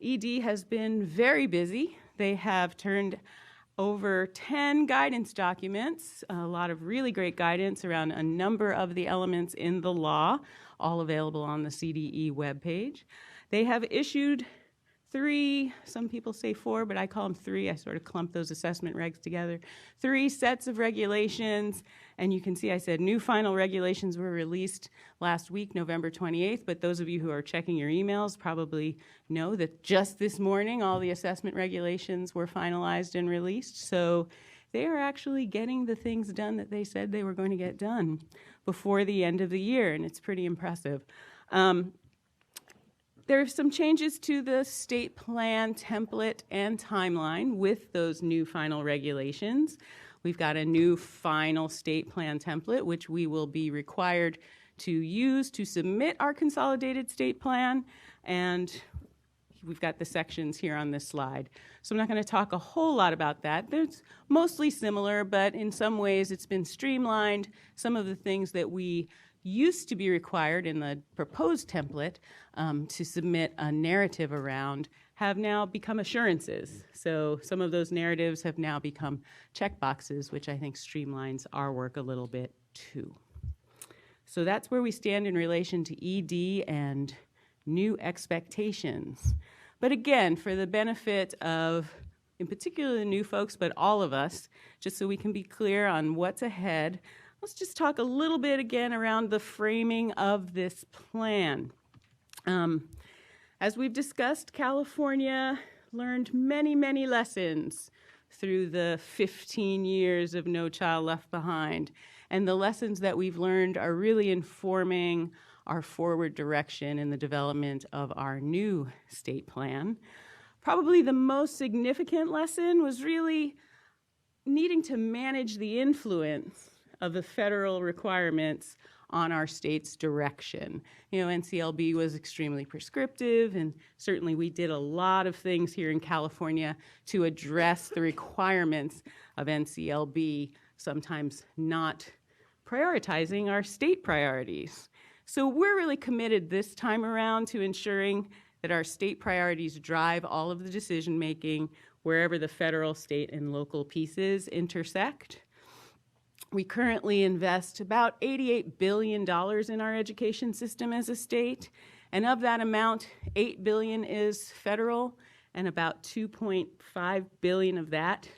S10: ED has been very busy. They have turned over 10 guidance documents, a lot of really great guidance around a number of the elements in the law, all available on the CDE webpage. They have issued 3, some people say 4, but I call them 3. I sort of clump those assessment regs together. 3 sets of regulations, and you can see I said new final regulations were released last week, November 28th, but those of you who are checking your emails probably know that just this morning all the assessment regulations were finalized and released, so they are actually getting the things done that they said they were going to get done before the end of the year, and it's pretty impressive. There are some changes to the state plan template and timeline with those new final regulations. We've got a new final state plan template, which we will be required to use to submit our consolidated state plan, and we've got the sections here on this slide. So I'm not going to talk a whole lot about that. It's mostly similar, but in some ways it's been streamlined. Some of the things that we used to be required in the proposed template to submit a narrative around have now become assurances. So some of those narratives have now become checkboxes, which I think streamlines our work a little bit too. So that's where we stand in relation to ED and new expectations. But again, for the benefit of, in particular, the new folks, but all of us, just so we can be clear on what's ahead, let's just talk a little bit again around the framing of this plan. As we've discussed, California learned many, many lessons through the 15 years of No Child Left Behind. And the lessons that we've learned are really informing our forward direction in the development of our new state plan. Probably the most significant lesson was really needing to manage the influence of the federal requirements on our state's direction. NCLB was extremely prescriptive, and certainly we did a lot of things here in California to address the requirements of NCLB, sometimes not prioritizing our state priorities. So we're really committed this time around to ensuring that our state priorities drive all of the decision making wherever the federal, state, and local pieces intersect. We currently invest about $88 billion in our education system as a state, and of that amount, $8 billion is federal, and about $2.5 billion of that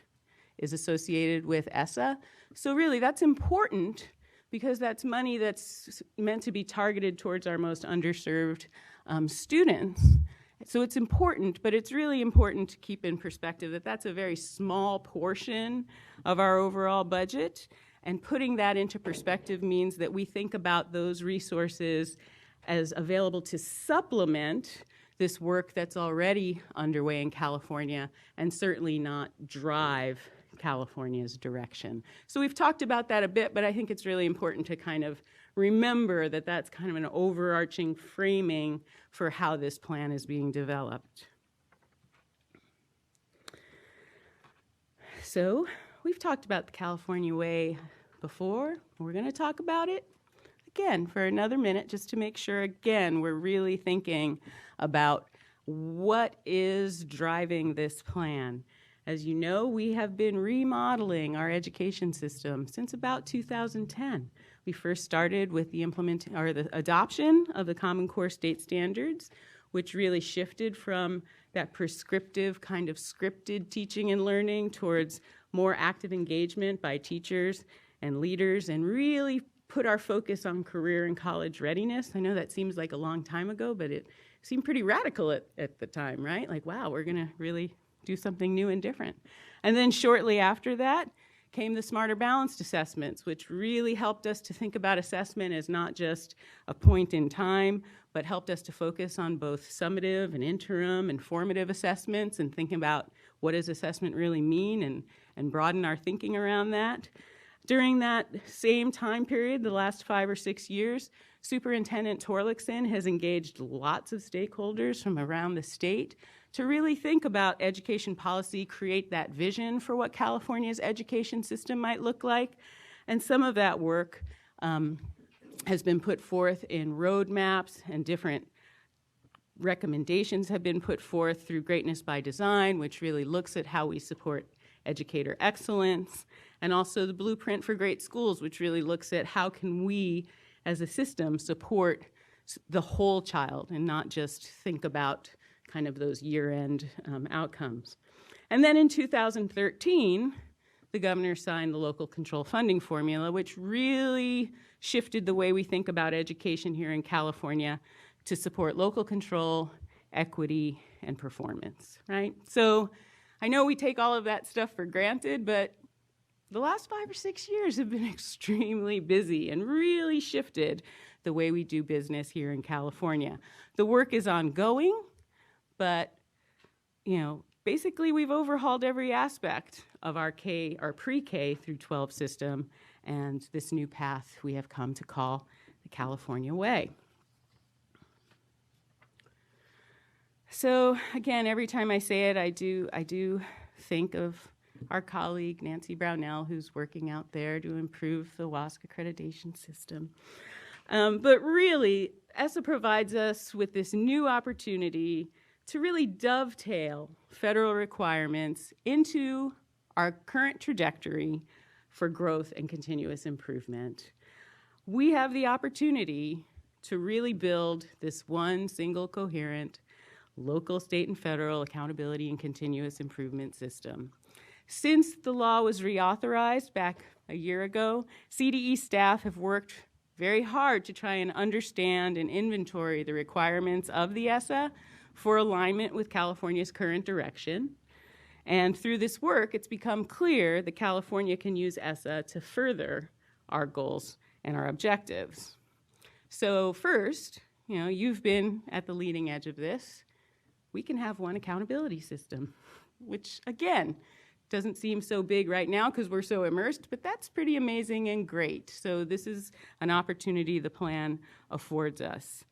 S10: is associated with ESSA. So really, that's important because that's money that's meant to be targeted towards our most underserved students. So it's important, but it's really important to keep in perspective that that's a very small portion of our overall budget. And putting that into perspective means that we think about those resources as available to supplement this work that's already underway in California and certainly not drive California's direction. So we've talked about that a bit, but I think it's really important to kind of remember that that's kind of an overarching framing for how this plan is being developed. So we've talked about the California way before. We're going to talk about it again for another minute just to make sure, again, we're really thinking about what is driving this plan. As you know, we have been remodeling our education system since about 2010. We first started with the adoption of the Common Core state standards, which really shifted from that prescriptive kind of scripted teaching and learning towards more active engagement by teachers and leaders, and really put our focus on career and college readiness. I know that seems like a long time ago, but it seemed pretty radical at the time, right? Like, wow, we're gonna really do something new and different. And then shortly after that came the Smarter Balanced assessments, which really helped us to think about assessment as not just a point in time, but helped us to focus on both summative and interim and formative assessments and thinking about what does assessment really mean and broaden our thinking around that. During that same time period, the last 5 or 6 years, Superintendent Torlakson has engaged lots of stakeholders from around the state to really think about education policy, create that vision for what California's education system might look like. And some of that work has been put forth in roadmaps, and different recommendations have been put forth through Greatness by Design, which really looks at how we support educator excellence, and also the Blueprint for Great Schools, which really looks at how can we as a system support the whole child and not just think about kind of those year-end outcomes. And then in 2013, the governor signed the local control funding formula, which really shifted the way we think about education here in California to support local control, equity, and performance, right? So I know we take all of that stuff for granted, but the last 5 or 6 years have been extremely busy and really shifted the way we do business here in California. The work is ongoing, but basically we've overhauled every aspect of our pre-K through 12 system and this new path we have come to call the California way. So again, every time I say it, I do think of our colleague Nancy Brownell, who's working out there to improve the WASC accreditation system. But really, ESSA provides us with this new opportunity to really dovetail federal requirements into our current trajectory for growth and continuous improvement. We have the opportunity to really build this one single coherent local, state, and federal accountability and continuous improvement system. Since the law was reauthorized back a year ago, CDE staff have worked very hard to try and understand and inventory the requirements of the ESSA for alignment with California's current direction. And through this work, it's become clear that California can use ESSA to further our goals and our objectives. So first, you've been at the leading edge of this. We can have one accountability system, which again, doesn't seem so big right now because we're so immersed, but that's pretty amazing and great. So this is an opportunity the plan affords us.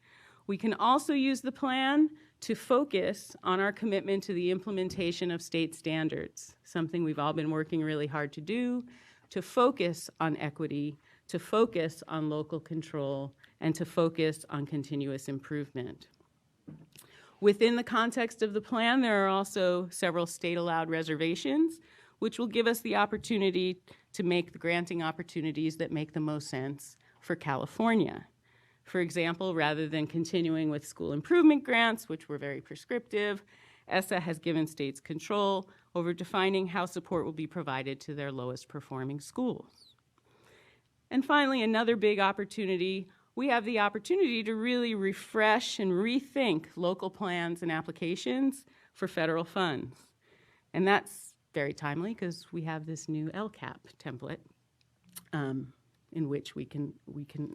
S10: We can also use the plan to focus on our commitment to the implementation of state standards, something we've all been working really hard to do, to focus on equity, to focus on local control, and to focus on continuous improvement. Within the context of the plan, there are also several state-allowed reservations, which will give us the opportunity to make the granting opportunities that make the most sense for California. For example, rather than continuing with school improvement grants, which were very prescriptive, ESSA has given states control over defining how support will be provided to their lowest performing schools. And finally, another big opportunity, we have the opportunity to really refresh and rethink local plans and applications for federal funds. And that's very timely because we have this new LCAP template in which we can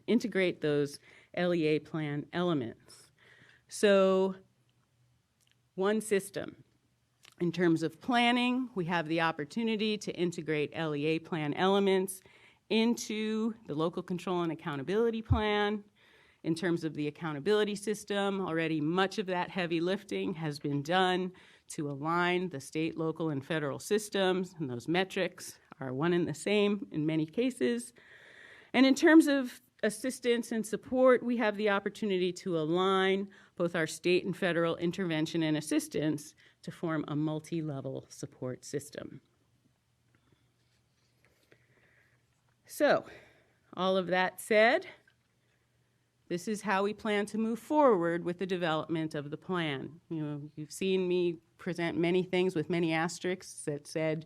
S10: integrate those LEA plan elements. So one system. In terms of planning, we have the opportunity to integrate LEA plan elements into the local control and accountability plan. In terms of the accountability system, already much of that heavy lifting has been done to align the state, local, and federal systems, and those metrics are one and the same in many cases. And in terms of assistance and support, we have the opportunity to align both our state and federal intervention and assistance to form a multi-level support system. So, all of that said, this is how we plan to move forward with the development of the plan. You know, you've seen me present many things with many asterisks that said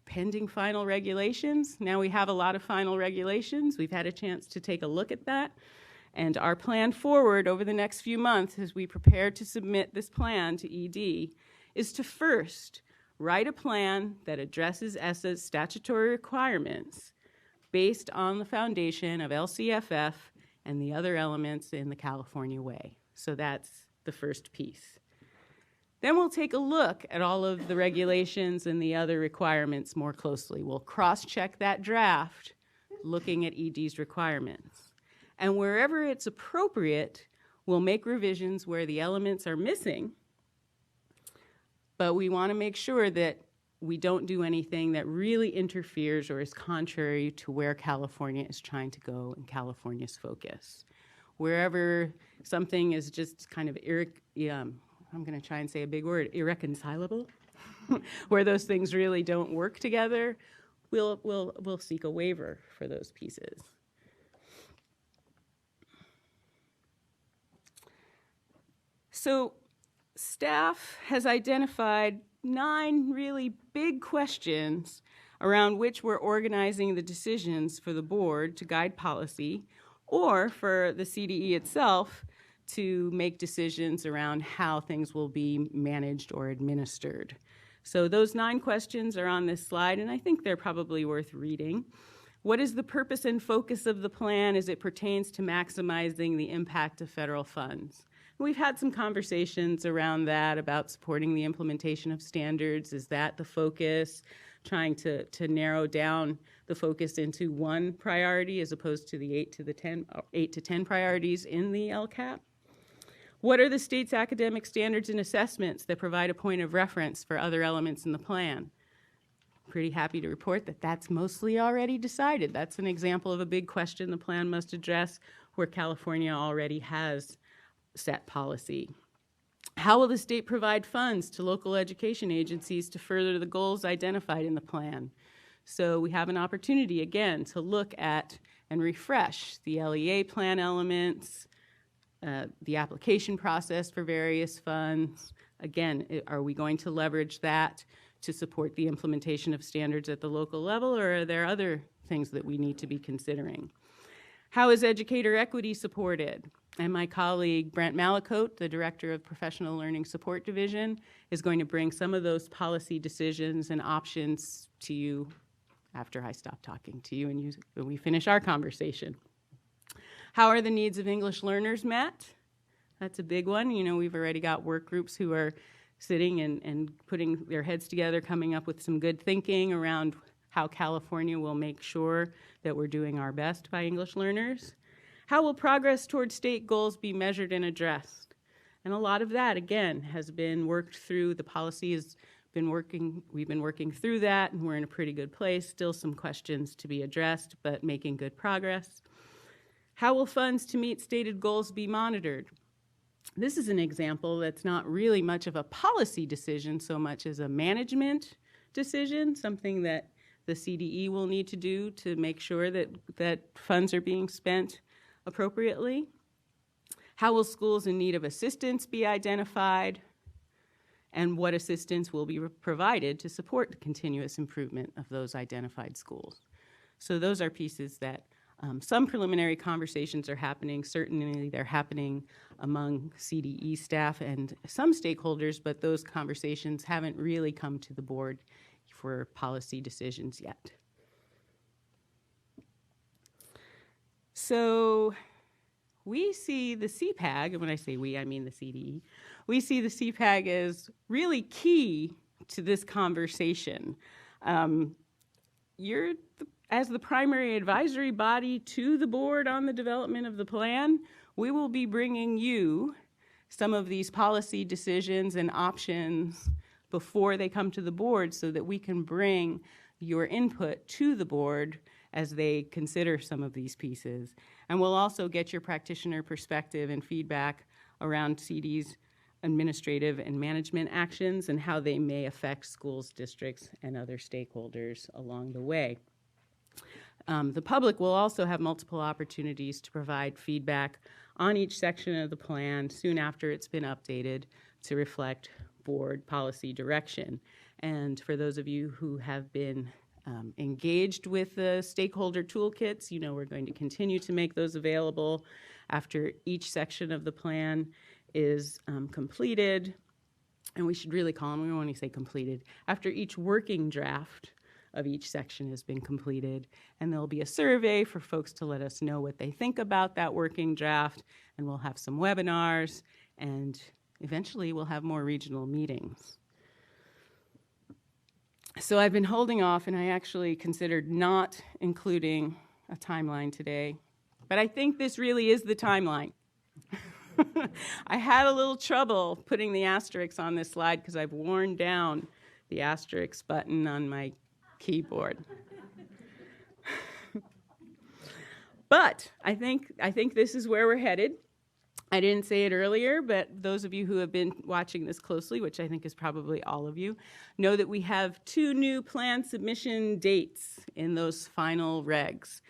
S10: pending final regulations. Now we have a lot of final regulations. We've had a chance to take a look at that. And our plan forward over the next few months as we prepare to submit this plan to ED is to first write a plan that addresses ESSA's statutory requirements based on the foundation of LCFF and the other elements in the California Way. So that's the first piece. Then we'll take a look at all of the regulations and the other requirements more closely. We'll cross-check that draft looking at ED's requirements. And wherever it's appropriate, we'll make revisions where the elements are missing, but we want to make sure that we don't do anything that really interferes or is contrary to where California is trying to go and California's focus. Wherever something is just kind of, I'm going to try and say a big word, irreconcilable, where those things really don't work together, we'll seek a waiver for those pieces. So staff has identified 9 really big questions around which we're organizing the decisions for the board to guide policy, or for the CDE itself to make decisions around how things will be managed or administered. So those 9 questions are on this slide, and I think they're probably worth reading. What is the purpose and focus of the plan as it pertains to maximizing the impact of federal funds? We've had some conversations around that, about supporting the implementation of standards. Is that the focus? Trying to narrow down the focus into one priority as opposed to the 8 to 10 priorities in the LCAP? What are the state's academic standards and assessments that provide a point of reference for other elements in the plan? Pretty happy to report that that's mostly already decided. That's an example of a big question the plan must address where California already has set policy. How will the state provide funds to local education agencies to further the goals identified in the plan? So we have an opportunity, again, to look at and refresh the LEA plan elements, the application process for various funds. Again, are we going to leverage that to support the implementation of standards at the local level, or are there other things that we need to be considering? How is educator equity supported? And my colleague, Brent Malacote, the Director of Professional Learning Support Division, is going to bring some of those policy decisions and options to you after I stop talking to you and when we finish our conversation. How are the needs of English learners met? That's a big one. You know, we've already got work groups who are sitting and putting their heads together, coming up with some good thinking around how California will make sure that we're doing our best by English learners. How will progress towards state goals be measured and addressed? And a lot of that, again, has been worked through. The policy has been working, we've been working through that, and we're in a pretty good place. Still some questions to be addressed, but making good progress. How will funds to meet stated goals be monitored? This is an example that's not really much of a policy decision so much as a management decision, something that the CDE will need to do to make sure that funds are being spent appropriately. How will schools in need of assistance be identified? And what assistance will be provided to support the continuous improvement of those identified schools? So those are pieces that some preliminary conversations are happening. Certainly they're happening among CDE staff and some stakeholders, but those conversations haven't really come to the board for policy decisions yet. So we see the CPAG, and when I say we, I mean the CDE, we see the CPAG as really key to this conversation. As the primary advisory body to the board on the development of the plan, we will be bringing you some of these policy decisions and options before they come to the board so that we can bring your input to the board as they consider some of these pieces. And we'll also get your practitioner perspective and feedback around CD's administrative and management actions and how they may affect schools, districts, and other stakeholders along the way. The public will also have multiple opportunities to provide feedback on each section of the plan soon after it's been updated to reflect board policy direction. And for those of you who have been engaged with the stakeholder toolkits, you know we're going to continue to make those available after each section of the plan is completed. And we should really call them, when we say completed, after each working draft of each section has been completed. And there'll be a survey for folks to let us know what they think about that working draft. And we'll have some webinars, and eventually we'll have more regional meetings. So I've been holding off, and I actually considered not including a timeline today. But I think this really is the timeline. I had a little trouble putting the asterisks on this slide because I've worn down the asterisk button on my keyboard. But I think this is where we're headed. I didn't say it earlier, but those of you who have been watching this closely, which I think is probably all of you, know that we have 2 new plan submission dates in those final regs.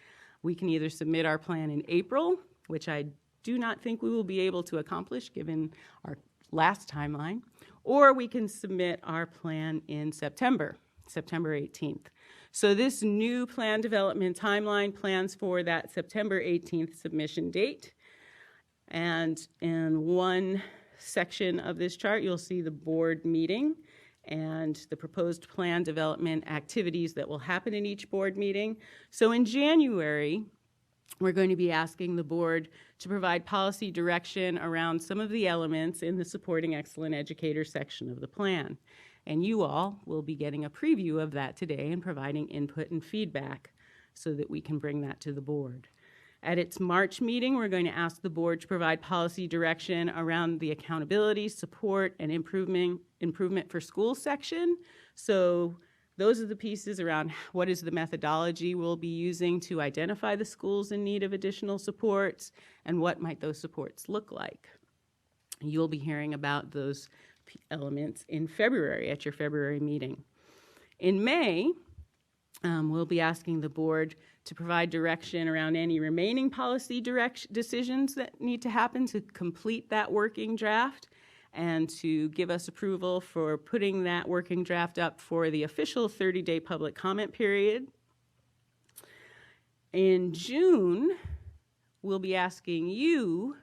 S10: We can either submit our plan in April, which I do not think we will be able to accomplish given our last timeline, or we can submit our plan in September 18th. So this new plan development timeline plans for that September 18th submission date. And in one section of this chart, you'll see the board meeting and the proposed plan development activities that will happen in each board meeting. So in January, we're going to be asking the board to provide policy direction around some of the elements in the Supporting Excellent Educator section of the plan. And you all will be getting a preview of that today and providing input and feedback so that we can bring that to the board. At its March meeting, we're going to ask the board to provide policy direction around the accountability, support, and improvement for schools section. So those are the pieces around what is the methodology we'll be using to identify the schools in need of additional supports, and what might those supports look like. You'll be hearing about those elements in February at your February meeting. In May, we'll be asking the board to provide direction around any remaining policy decisions that need to happen to complete that working draft, and to give us approval for putting that working draft up for the official 30-day public comment period. In June, we'll be asking you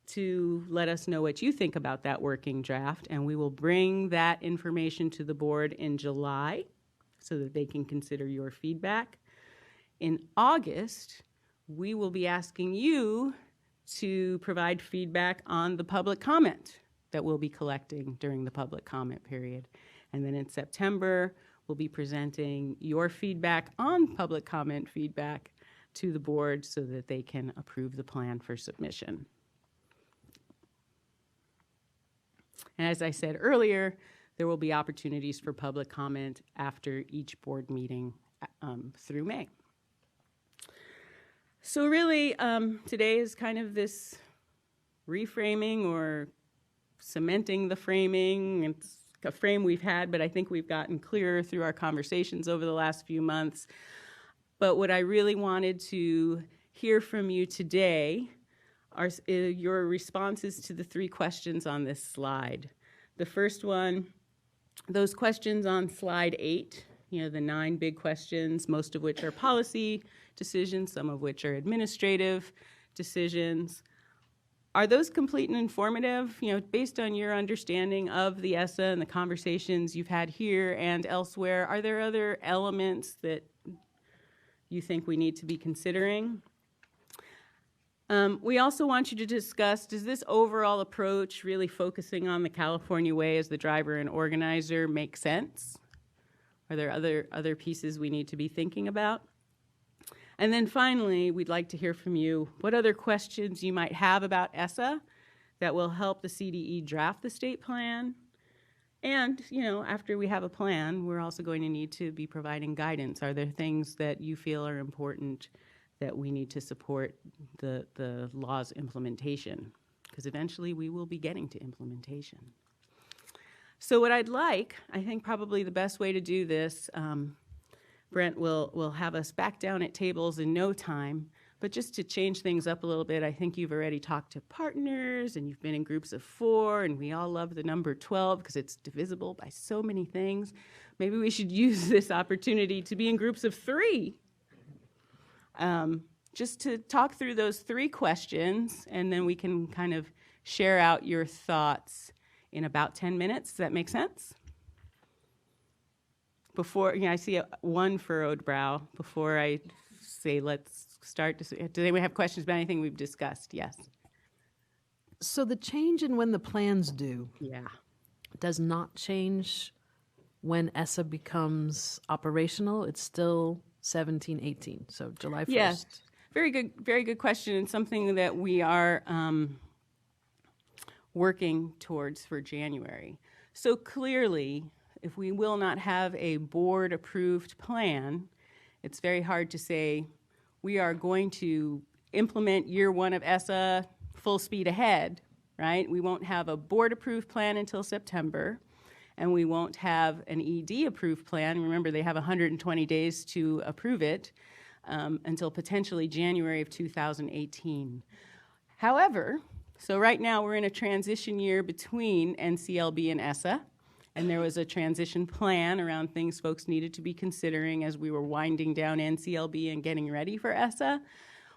S10: to let us know what you think about that working draft, and we will bring that information to the board in July so that they can consider your feedback. In August, we will be asking you to provide feedback on the public comment that we'll be collecting during the public comment period. And then in September, we'll be presenting your feedback on public comment feedback to the board so that they can approve the plan for submission. And as I said earlier, there will be opportunities for public comment after each board meeting through May. So really, today is kind of this reframing or cementing the framing. It's a frame we've had, but I think we've gotten clearer through our conversations over the last few months. But what I really wanted to hear from you today are your responses to the 3 questions on this slide. The first one, those questions on slide 8, the 9 big questions, most of which are policy decisions, some of which are administrative decisions. Are those complete and informative? Based on your understanding of the ESSA and the conversations you've had here and elsewhere, are there other elements that you think we need to be considering? We also want you to discuss, does this overall approach really focusing on the California way as the driver and organizer make sense? Are there other pieces we need to be thinking about? And then finally, we'd like to hear from you what other questions you might have about ESSA that will help the CDE draft the state plan. And, after we have a plan, we're also going to need to be providing guidance. Are there things that you feel are important that we need to support the law's implementation? Because eventually we will be getting to implementation. So what I'd like, I think probably the best way to do this, Brent will have us back down at tables in no time, but just to change things up a little bit, I think you've already talked to partners and you've been in groups of 4, and we all love the number 12 because it's divisible by so many things. Maybe we should use this opportunity to be in groups of 3. Just to talk through those 3 questions, and then we can kind of share out your thoughts in about 10 minutes. Does that make sense? Before, I see one furrowed brow. Before I say let's start, does anyone have questions about anything we've discussed? Yes.
S12: So the change in when the plans due does not change when ESSA becomes operational. It's still 17-18, so July 1st.
S10: Yes, very good question, and something that we are working towards for January. So clearly, if we will not have a board-approved plan, it's very hard to say we are going to implement year 1 of ESSA full speed ahead, right? We won't have a board-approved plan until September, and we won't have an ED-approved plan. Remember, they have 120 days to approve it until potentially January of 2018. However, so right now we're in a transition year between NCLB and ESSA, and there was a transition plan around things folks needed to be considering as we were winding down NCLB and getting ready for ESSA.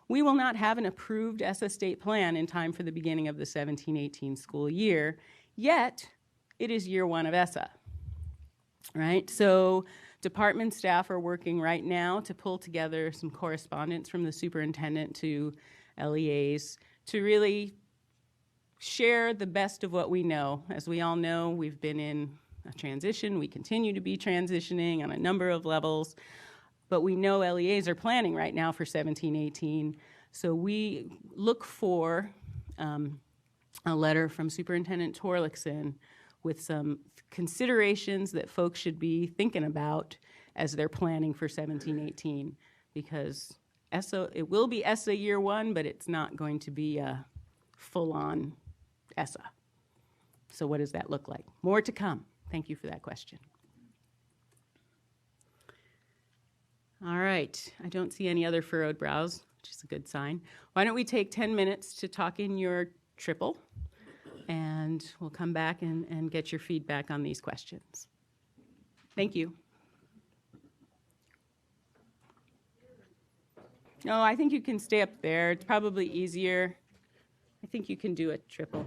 S10: We will not have an approved ESSA state plan in time for the beginning of the 17-18 school year, yet it is year 1 of ESSA, right? So department staff are working right now to pull together some correspondence from the superintendent to LEAs to really share the best of what we know. As we all know, we've been in a transition. We continue to be transitioning on a number of levels, but we know LEAs are planning right now for 17-18. So we look for a letter from Superintendent Torlakson with some considerations that folks should be thinking about as they're planning for 17-18, because ESSA, it will be ESSA year 1, but it's not going to be a full-on ESSA. So what does that look like? More to come. Thank you for that question. All right, I don't see any other furrowed brows, which is a good sign. Why don't we take 10 minutes to talk in your triple, and we'll come back and get your feedback on these questions. Thank you. No, I think you can stay up there. It's probably easier. I think you can do a triple.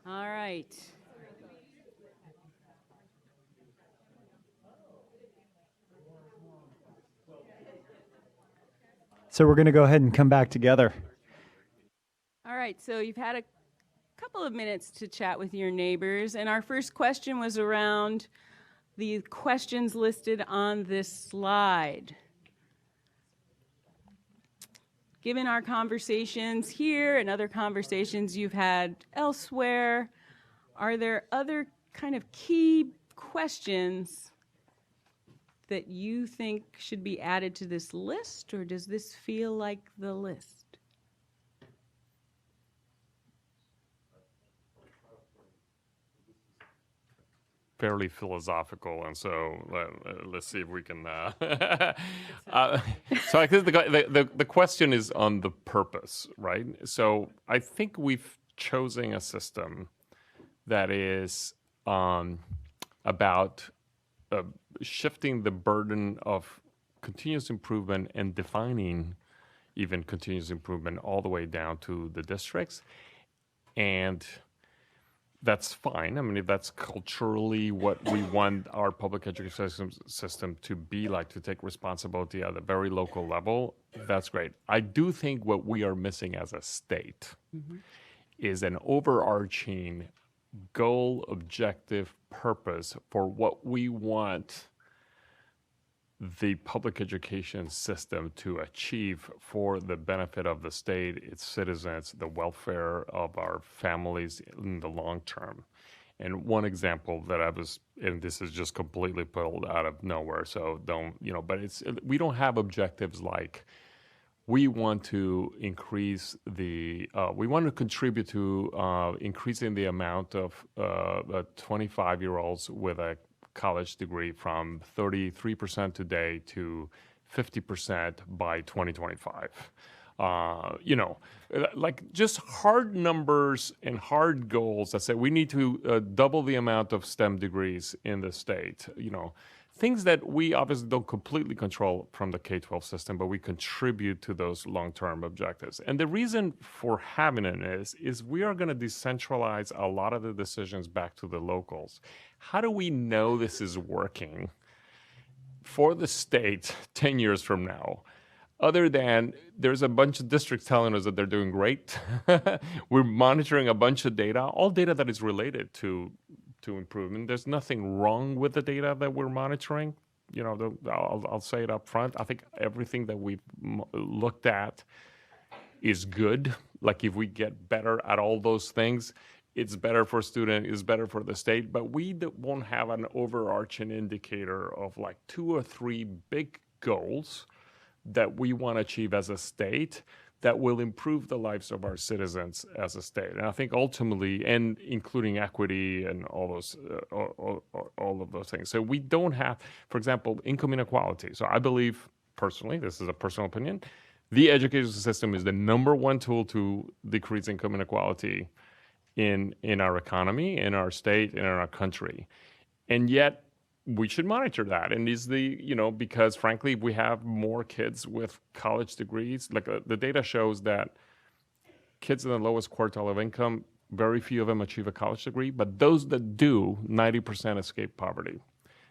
S10: All right.
S1: So we're going to go ahead and come back together.
S10: All right, so you've had a couple of minutes to chat with your neighbors, and our first question was around the questions listed on this slide. Given our conversations here and other conversations you've had elsewhere, are there other kind of key questions that you think should be added to this list, or does this feel like the list?
S18: fairly philosophical, and so let's see if we can. So I think the question is on the purpose, right? So I think we've chosen a system that is about shifting the burden of continuous improvement and defining even continuous improvement all the way down to the districts. And that's fine. I mean, if that's culturally what we want our public education system to be like, to take responsibility at a very local level, that's great. I do think what we are missing as a state is an overarching goal, objective, purpose for what we want the public education system to achieve for the benefit of the state, its citizens, the welfare of our families in the long term. And one example that and this is just completely pulled out of nowhere, so don't, but we don't have objectives like we want to increase we want to contribute to increasing the amount of 25-year-olds with a college degree from 33% today to 50% by 2025. Like just hard numbers and hard goals that say we need to double the amount of STEM degrees in the state, things that we obviously don't completely control from the K-12 system, but we contribute to those long-term objectives. And the reason for having it is we are going to decentralize a lot of the decisions back to the locals. How do we know this is working for the state 10 years from now? Other than there's a bunch of districts telling us that they're doing great. We're monitoring a bunch of data, all data that is related to improvement. There's nothing wrong with the data that we're monitoring. I'll say it up front. I think everything that we've looked at is good. Like if we get better at all those things, it's better for student, it's better for the state, but we won't have an overarching indicator of like 2 or 3 big goals that we want to achieve as a state that will improve the lives of our citizens as a state. And I think ultimately, and including equity and all those, all of those things. So we don't have, for example, income inequality. So I believe personally, this is a personal opinion, the education system is the #1 tool to decrease income inequality in our economy, in our state, and in our country. And yet, we should monitor that. And because frankly, we have more kids with college degrees. Like the data shows that kids in the lowest quartile of income, very few of them achieve a college degree, but those that do, 90% escape poverty.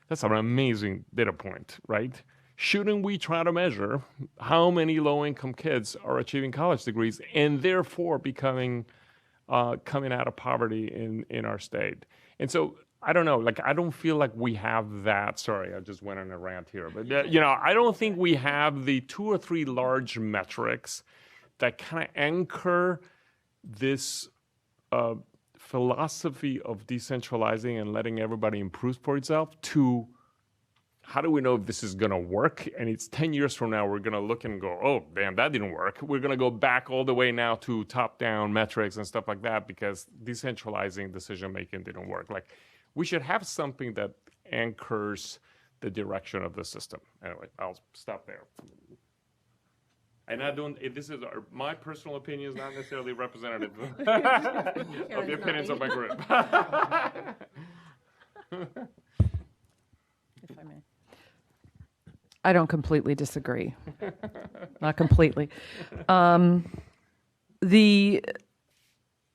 S18: That's an amazing data point, right? Shouldn't we try to measure how many low-income kids are achieving college degrees and therefore coming out of poverty in our state? And so, I don't know, I don't feel like we have that. Sorry, I just went on a rant here. But, I don't think we have the 2 or 3 large metrics that kind of anchor this philosophy of decentralizing and letting everybody improve for itself to how do we know if this is going to work? And it's 10 years from now, we're going to look and go, oh, damn, that didn't work. We're going to go back all the way now to top-down metrics and stuff like that because decentralizing decision-making didn't work. We should have something that anchors the direction of the system. Anyway, I'll stop there. And this is my personal opinion, is not necessarily representative of the opinions of my group.
S7: If I may. I don't completely disagree. Not completely. The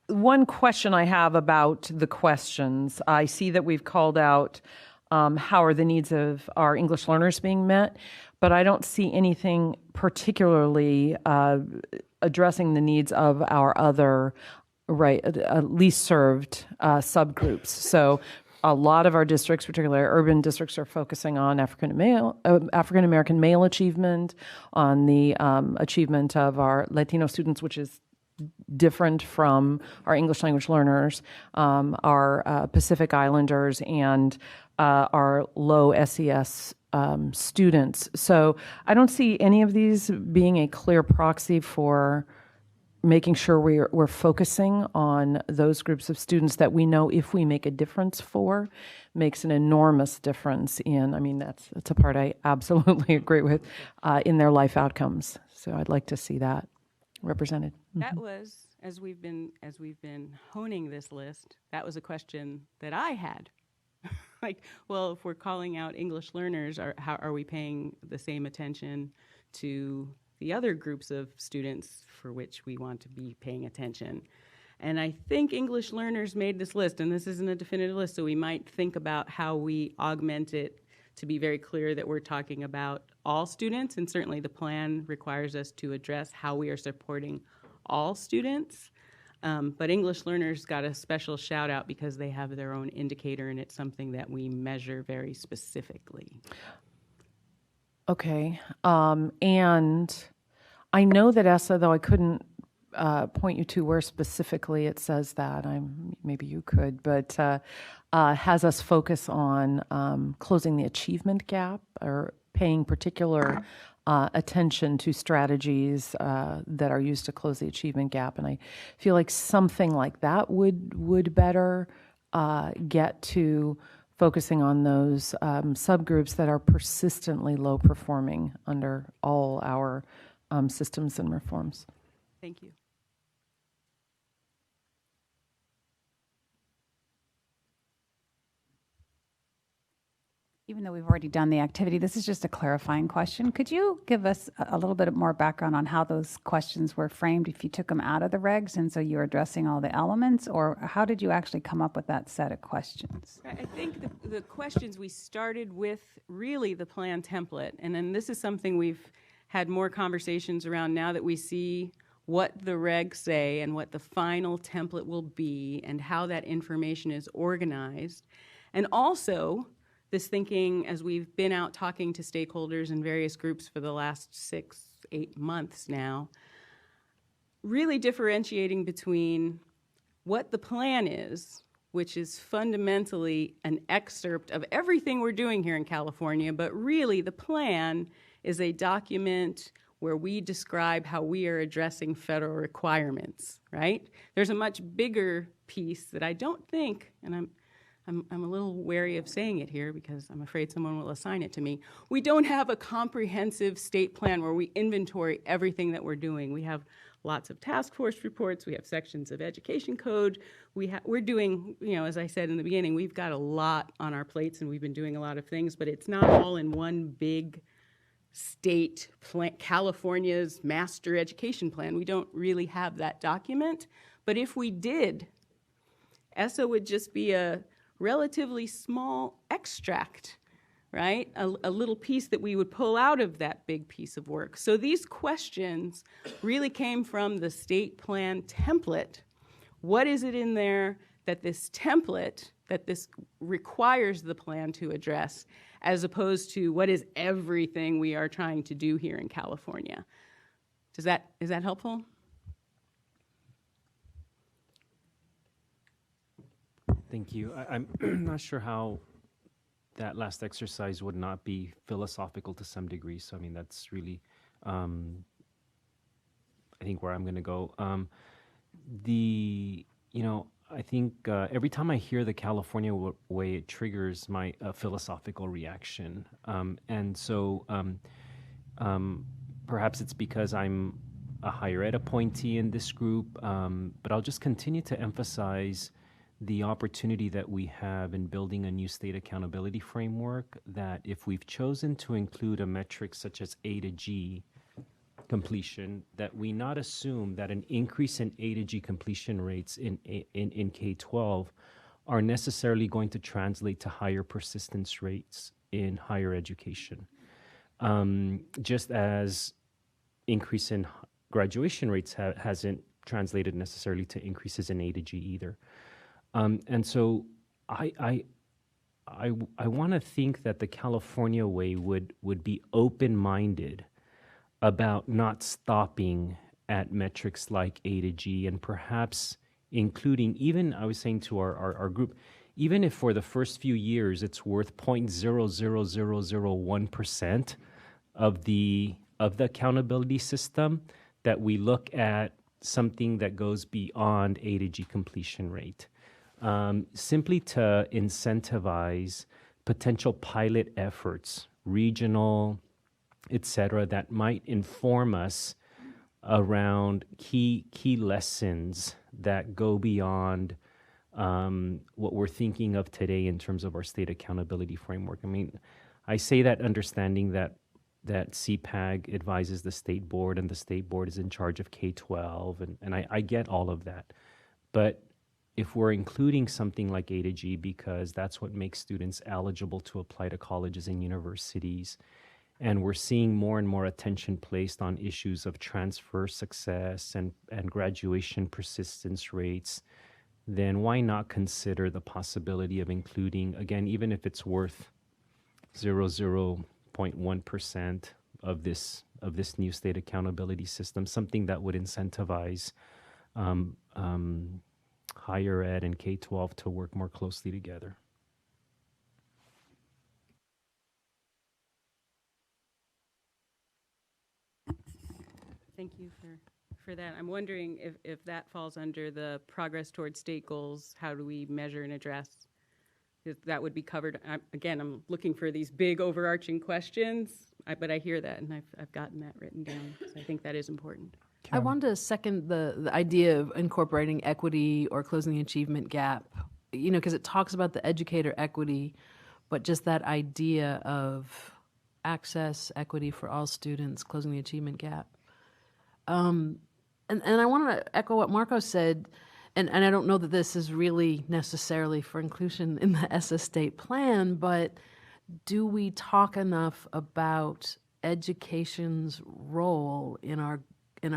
S7: one question I have about the questions, I see that we've called out how are the needs of our English learners being met, but I don't see anything particularly addressing the needs of our other least served subgroups. So a lot of our districts, particularly our urban districts, are focusing on African American male achievement, on the achievement of our Latino students, which is different from our English language learners, our Pacific Islanders, and our low SES students. So I don't see any of these being a clear proxy for making sure we're focusing on those groups of students that we know if we make a difference for, makes an enormous difference in, I mean, that's a part I absolutely agree with, in their life outcomes. So I'd like to see that represented.
S10: That was, as we've been honing this list, that was a question that I had. Like, well, if we're calling out English learners, how are we paying the same attention to the other groups of students for which we want to be paying attention? And I think English learners made this list, and this isn't a definitive list, so we might think about how we augment it to be very clear that we're talking about all students, and certainly the plan requires us to address how we are supporting all students. But English learners got a special shout out because they have their own indicator, and it's something that we measure very specifically.
S7: Okay. And I know that ESSA, though I couldn't point you to where specifically it says that, maybe you could, but has us focus on closing the achievement gap or paying particular attention to strategies that are used to close the achievement gap. And I feel like something like that would better get to focusing on those subgroups that are persistently low performing under all our systems and reforms.
S10: Thank you.
S17: Even though we've already done the activity, this is just a clarifying question. Could you give us a little bit more background on how those questions were framed if you took them out of the regs and so you're addressing all the elements, or how did you actually come up with that set of questions?
S10: I think the questions we started with really the plan template, and then this is something we've had more conversations around now that we see what the regs say and what the final template will be and how that information is organized. And also, this thinking, as we've been out talking to stakeholders in various groups for the last 6-8 months now, really differentiating between what the plan is, which is fundamentally an excerpt of everything we're doing here in California, but really the plan is a document where we describe how we are addressing federal requirements, right? There's a much bigger piece that I don't think, and I'm a little wary of saying it here because I'm afraid someone will assign it to me. We don't have a comprehensive state plan where we inventory everything that we're doing. We have lots of task force reports. We have sections of education code. We're doing, as I said in the beginning, we've got a lot on our plates and we've been doing a lot of things, but it's not all in one big state plan, California's master education plan. We don't really have that document. But if we did, ESSA would just be a relatively small extract, right? A little piece that we would pull out of that big piece of work. So these questions really came from the state plan template. What is it in there that this template, that this requires the plan to address, as opposed to what is everything we are trying to do here in California? Is that helpful?
S4: Thank you. I'm not sure how that last exercise would not be philosophical to some degree. So, I mean, that's really, I think, where I'm going to go. I think every time I hear the California way, it triggers my philosophical reaction. And so perhaps it's because I'm a higher ed appointee in this group, but I'll just continue to emphasize the opportunity that we have in building a new state accountability framework, that if we've chosen to include a metric such as A to G completion, that we not assume that an increase in A to G completion rates in K-12 are necessarily going to translate to higher persistence rates in higher education. Just as increase in graduation rates hasn't translated necessarily to increases in A to G either. And so I want to think that the California way would be open-minded about not stopping at metrics like A to G, and perhaps including, even I was saying to our group, even if for the first few years it's worth 0.00001% of the accountability system, that we look at something that goes beyond A to G completion rate, simply to incentivize potential pilot efforts, regional, et cetera, that might inform us around key lessons that go beyond what we're thinking of today in terms of our state accountability framework. I mean, I say that understanding that CPAG advises the state board and the state board is in charge of K-12, and I get all of that. But if we're including something like A to G because that's what makes students eligible to apply to colleges and universities, and we're seeing more and more attention placed on issues of transfer success and graduation persistence rates, then why not consider the possibility of including, again, even if it's worth 0.1% of this new state accountability system, something that would incentivize higher ed and K-12 to work more closely together.
S10: Thank you for that. I'm wondering if that falls under the progress towards state goals. How do we measure and address? If that would be covered. Again, I'm looking for these big overarching questions, but I hear that, and I've gotten that written down. So I think that is important.
S12: I wanted to second the idea of incorporating equity or closing the achievement gap, because it talks about the educator equity, but just that idea of access, equity for all students, closing the achievement gap. And I want to echo what Marco said, and I don't know that this is really necessarily for inclusion in the SS state plan, but do we talk enough about education's role in our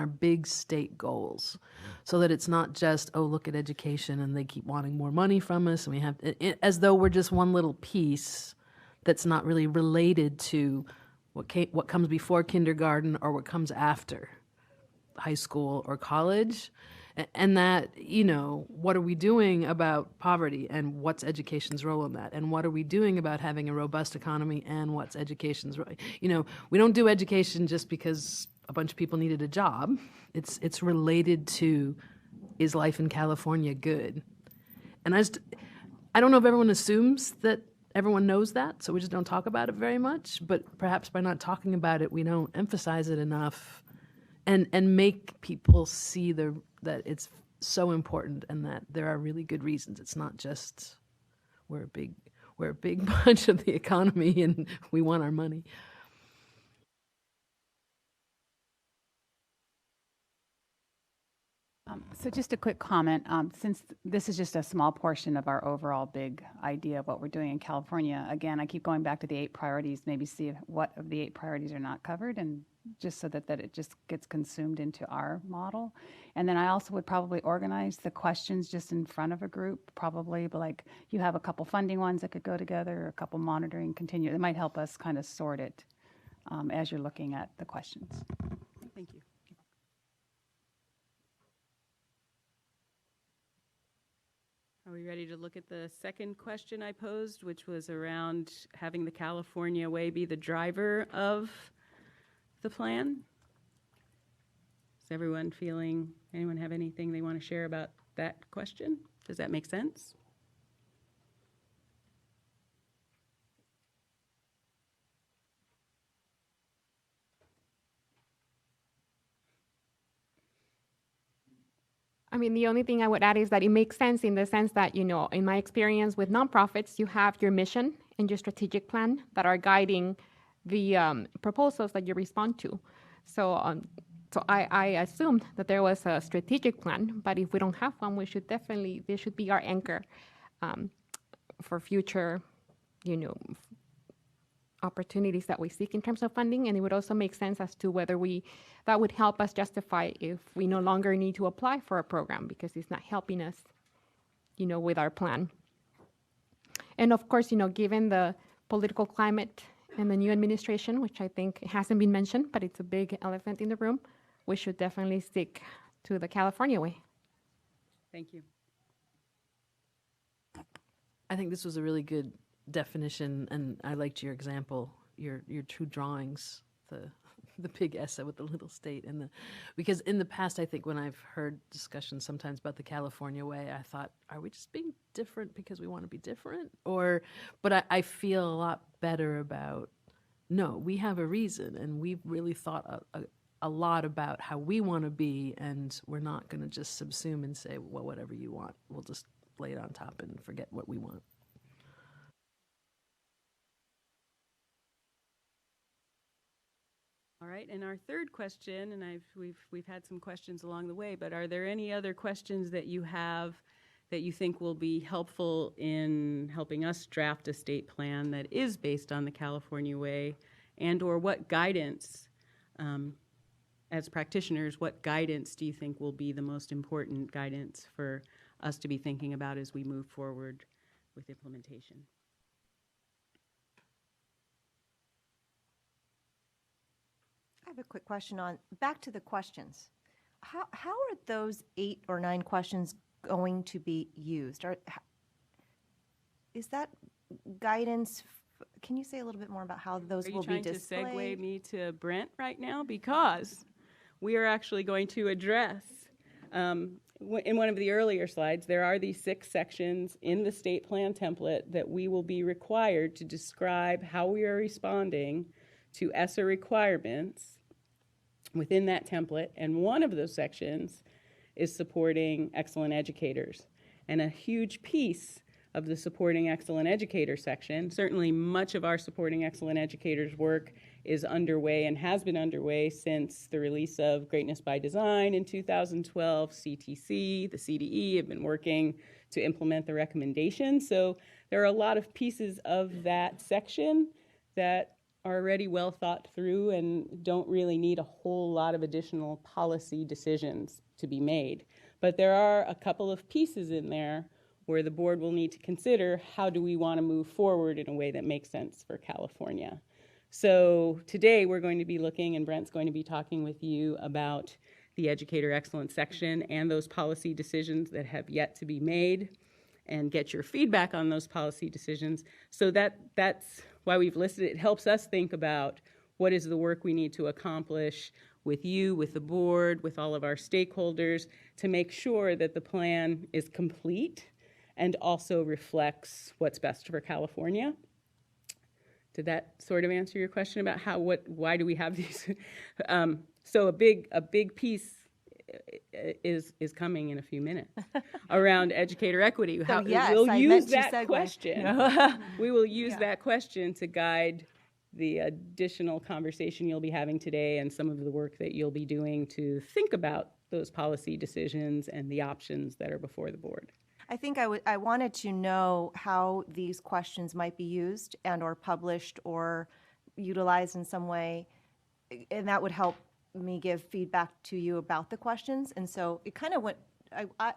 S12: big state goals, so that it's not just, oh, look at education and they keep wanting more money from us, and we have as though we're just one little piece that's not really related to what comes before kindergarten or what comes after high school or college, and that, what are we doing about poverty and what's education's role in that, and what are we doing about having a robust economy and what's education's role? We don't do education just because a bunch of people needed a job. It's related to, is life in California good? And I don't know if everyone assumes that everyone knows that, so we just don't talk about it very much, but perhaps by not talking about it, we don't emphasize it enough and make people see that it's so important and that there are really good reasons. It's not just we're a big bunch of the economy and we want our money.
S17: So just a quick comment, since this is just a small portion of our overall big idea of what we're doing in California, again, I keep going back to the 8 priorities, maybe see what of the 8 priorities are not covered, and just so that it just gets consumed into our model. And then I also would probably organize the questions just in front of a group, probably, but like you have a couple funding ones that could go together, or a couple monitoring, continue. It might help us kind of sort it as you're looking at the questions.
S10: Thank you. Are we ready to look at the second question I posed, which was around having the California way be the driver of the plan? Is anyone have anything they want to share about that question? Does that make sense?
S8: I mean, the only thing I would add is that it makes sense in the sense that, in my experience with nonprofits, you have your mission and your strategic plan that are guiding the proposals that you respond to. So I assumed that there was a strategic plan, but if we don't have one, this should be our anchor for future, opportunities that we seek in terms of funding, and it would also make sense as to whether that would help us justify if we no longer need to apply for a program because it's not helping us, with our plan. And of course, given the political climate and the new administration, which I think hasn't been mentioned, but it's a big elephant in the room, we should definitely stick to the California way.
S10: Thank you.
S12: I think this was a really good definition, and I liked your example, your two drawings, the big ESSA with the little state, and because in the past, I think when I've heard discussions sometimes about the California way, I thought, are we just being different because we want to be different? But I feel a lot better about, no, we have a reason, and we've really thought a lot about how we want to be, and we're not going to just subsume and say, well, whatever you want, we'll just lay it on top and forget what we want.
S10: All right, and our third question, and we've had some questions along the way, but are there any other questions that you have that you think will be helpful in helping us draft a state plan that is based on the California way, and or what guidance, as practitioners, what guidance do you think will be the most important guidance for us to be thinking about as we move forward with implementation?
S15: I have a quick question on, back to the questions. How are those 8 or 9 questions going to be used? Is that guidance, can you say a little bit more about how those will be displayed?
S10: Are you trying to segue me to Brent right now? Because we are actually going to address, in one of the earlier slides, there are these 6 sections in the state plan template that we will be required to describe how we are responding to ESSA requirements within that template, and one of those sections is supporting excellent educators. And a huge piece of the supporting excellent educator section, certainly much of our supporting excellent educators work is underway and has been underway since the release of Greatness by Design in 2012. CTC, the CDE have been working to implement the recommendations. So there are a lot of pieces of that section that are already well thought through and don't really need a whole lot of additional policy decisions to be made. But there are a couple of pieces in there where the board will need to consider how do we want to move forward in a way that makes sense for California. So today we're going to be looking, and Brent's going to be talking with you about the educator excellence section and those policy decisions that have yet to be made, and get your feedback on those policy decisions. So that's why we've listed it. It helps us think about what is the work we need to accomplish with you, with the board, with all of our stakeholders to make sure that the plan is complete and also reflects what's best for California. Did that sort of answer your question about why do we have these? So a big piece is coming in a few minutes around educator equity. We'll use that question. We will use that question to guide the additional conversation you'll be having today and some of the work that you'll be doing to think about those policy decisions and the options that are before the board.
S15: I think I wanted to know how these questions might be used and or published or utilized in some way, and that would help me give feedback to you about the questions. And so it kind of went,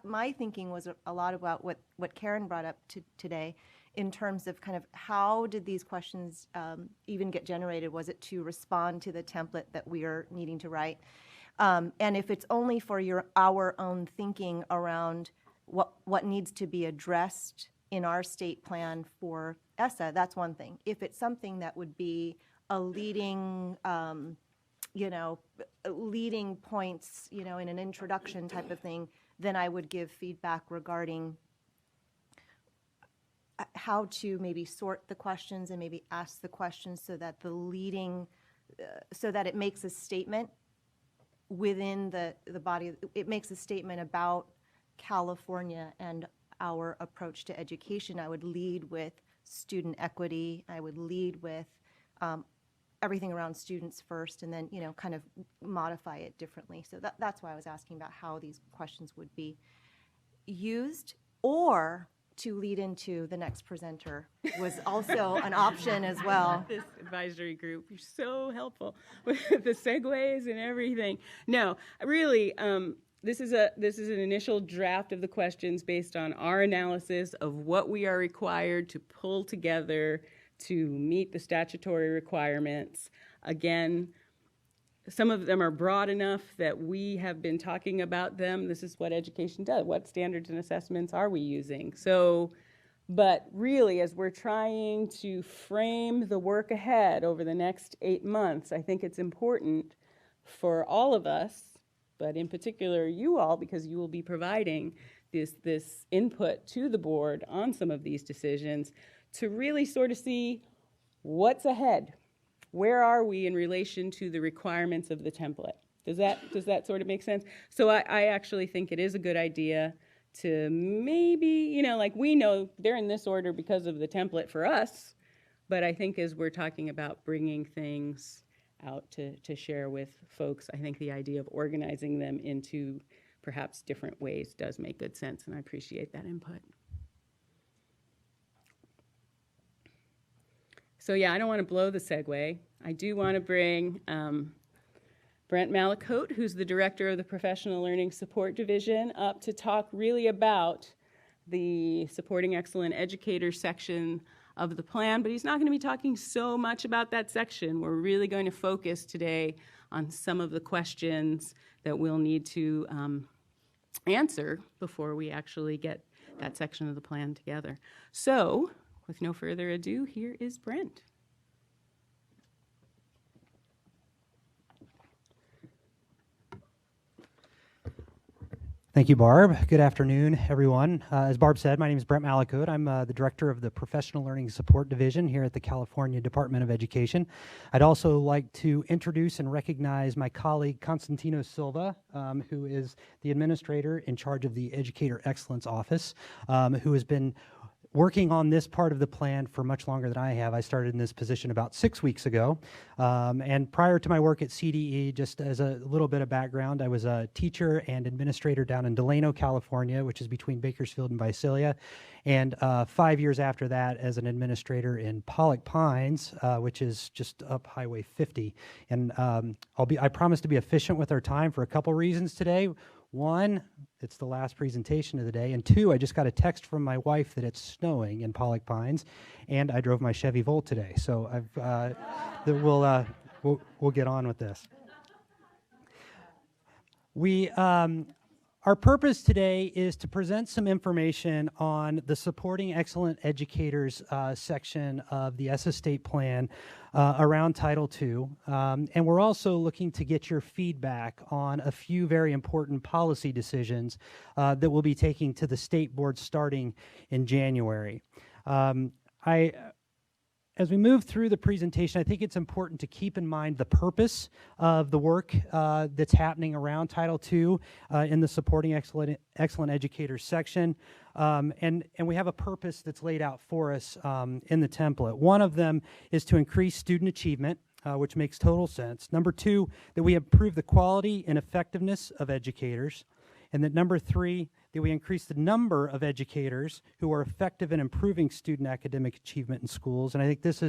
S15: my thinking was a lot about what Karen brought up today in terms of kind of how did these questions even get generated? Was it to respond to the template that we are needing to write? And if it's only for our own thinking around what needs to be addressed in our state plan for ESSA, that's one thing. If it's something that would be a leading, leading points, in an introduction type of thing, then I would give feedback regarding how to maybe sort the questions and maybe ask the questions so that so that it makes a statement within the body. It makes a statement about California and our approach to education. I would lead with student equity. I would lead with everything around students first, and then kind of modify it differently. So that's why I was asking about how these questions would be used, or to lead into the next presenter was also an option as well.
S10: This advisory group, you're so helpful with the segues and everything. No, really, this is an initial draft of the questions based on our analysis of what we are required to pull together to meet the statutory requirements. Again, some of them are broad enough that we have been talking about them. This is what education does. What standards and assessments are we using? So But really, as we're trying to frame the work ahead over the next 8 months, I think it's important for all of us, but in particular you all, because you will be providing this input to the board on some of these decisions, to really sort of see what's ahead. Where are we in relation to the requirements of the template? Does that sort of make sense? So I actually think it is a good idea to maybe, like we know they're in this order because of the template for us, but I think as we're talking about bringing things out to share with folks, I think the idea of organizing them into perhaps different ways does make good sense, and I appreciate that input. So yeah, I don't want to blow the segue. I do want to bring Brent Malacote, who's the director of the Professional Learning Support Division, up to talk really about the Supporting Excellent Educators section of the plan, but he's not going to be talking so much about that section. We're really going to focus today on some of the questions that we'll need to answer before we actually get that section of the plan together. So, with no further ado, here is Brent.
S11: Thank you, Barb. Good afternoon, everyone. As Barb said, my name is Brent Malacote. I'm the director of the Professional Learning Support Division here at the California Department of Education. I'd also like to introduce and recognize my colleague, Constantino Silva, who is the administrator in charge of the Educator Excellence Office, who has been working on this part of the plan for much longer than I have. I started in this position about 6 weeks ago. And prior to my work at CDE, just as a little bit of background, I was a teacher and administrator down in Delano, California, which is between Bakersfield and Visalia. And 5 years after that, as an administrator in Pollock Pines, which is just up Highway 50. And I promise to be efficient with our time for a couple reasons today. One, it's the last presentation of the day, and two, I just got a text from my wife that it's snowing in Pollock Pines, and I drove my Chevy Volt today, so we'll get on with this. Our purpose today is to present some information on the Supporting Excellent Educators section of the ESSA State Plan around Title II. And we're also looking to get your feedback on a few very important policy decisions that we'll be taking to the state board starting in January. As we move through the presentation, I think it's important to keep in mind the purpose of the work that's happening around Title II in the Supporting Excellent Educators section. And we have a purpose that's laid out for us in the template. One of them is to increase student achievement, which makes total sense. Number two, that we improve the quality and effectiveness of educators. And that number three, that we increase the number of educators who are effective in improving student academic achievement in schools. And I think this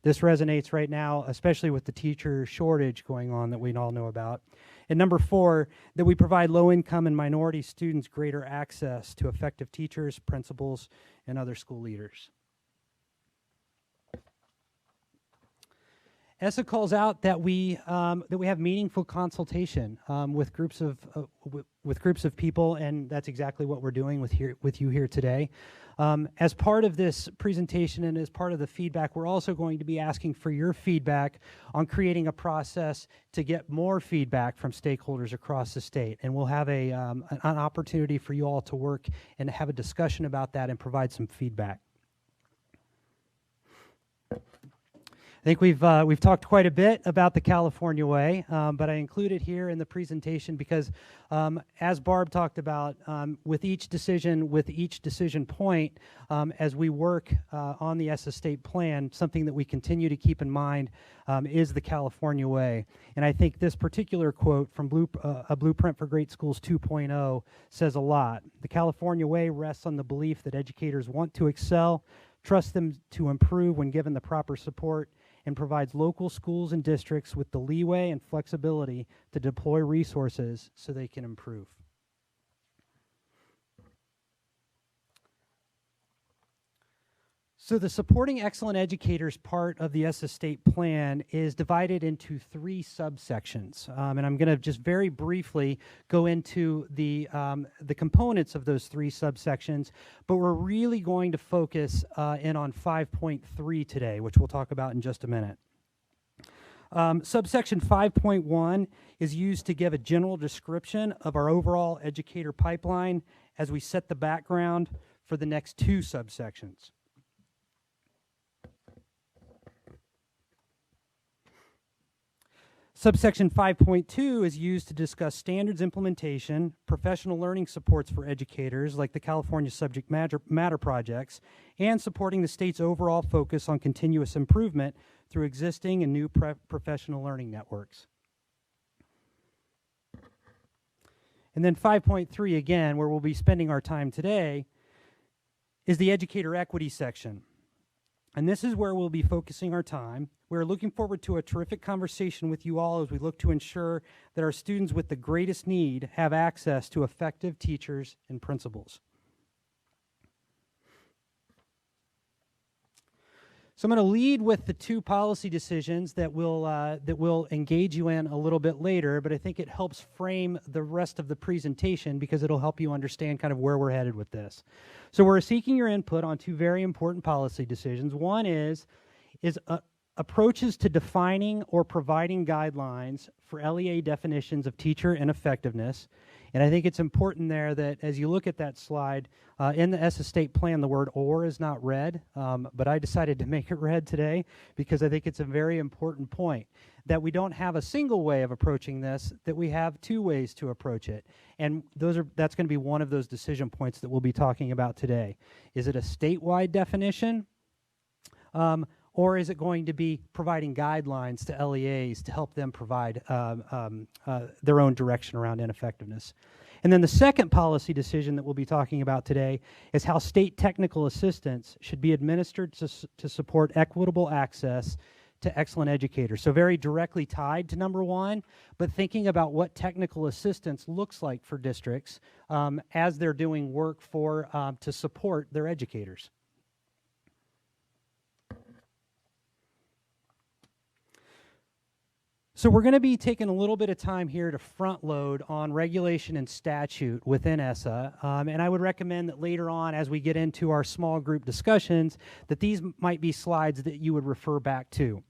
S11: resonates right now, especially with the teacher shortage going on that we all know about. And number four, that we provide low-income and minority students greater access to effective teachers, principals, and other school leaders. ESSA calls out that we have meaningful consultation with groups of people, and that's exactly what we're doing with you here today. As part of this presentation and as part of the feedback, we're also going to be asking for your feedback on creating a process to get more feedback from stakeholders across the state, and we'll have an opportunity for you all to work and have a discussion about that and provide some feedback. I think we've talked quite a bit about the California Way, but I include it here in the presentation because, as Barb talked about, with each decision point, as we work on the ESSA State Plan, something that we continue to keep in mind is the California Way. And I think this particular quote from A Blueprint for Great Schools 2.0 says a lot. The California Way rests on the belief that educators want to excel, trust them to improve when given the proper support, and provides local schools and districts with the leeway and flexibility to deploy resources so they can improve. So the Supporting Excellent Educators part of the ESSA state plan is divided into 3 subsections. And I'm going to just very briefly go into the components of those 3 subsections, but we're really going to focus in on 5.3 today, which we'll talk about in just a minute. Subsection 5.1 is used to give a general description of our overall educator pipeline as we set the background for the next 2 subsections. Subsection 5.2 is used to discuss standards implementation, professional learning supports for educators like the California Subject Matter projects, and supporting the state's overall focus on continuous improvement through existing and new professional learning networks. And then 5.3, again, where we'll be spending our time today, is the educator equity section. And this is where we'll be focusing our time. We're looking forward to a terrific conversation with you all as we look to ensure that our students with the greatest need have access to effective teachers and principals. So I'm going to lead with the 2 policy decisions that we'll engage you in a little bit later, but I think it helps frame the rest of the presentation because it'll help you understand kind of where we're headed with this. So we're seeking your input on 2 very important policy decisions. One is approaches to defining or providing guidelines for LEA definitions of teacher and effectiveness. And I think it's important there that as you look at that slide, in the ESSA state plan, the word "or" is not red, but I decided to make it red today because I think it's a very important point that we don't have a single way of approaching this, that we have 2 ways to approach it. And that's going to be one of those decision points that we'll be talking about today. Is it a statewide definition? Or is it going to be providing guidelines to LEAs to help them provide their own direction around ineffectiveness? And then the second policy decision that we'll be talking about today is how state technical assistance should be administered to support equitable access to excellent educators. So very directly tied to number 1, but thinking about what technical assistance looks like for districts as they're doing work to support their educators. So we're going to be taking a little bit of time here to front load on regulation and statute within ESSA, and I would recommend that later on as we get into our small group discussions that these might be slides that you would refer back to.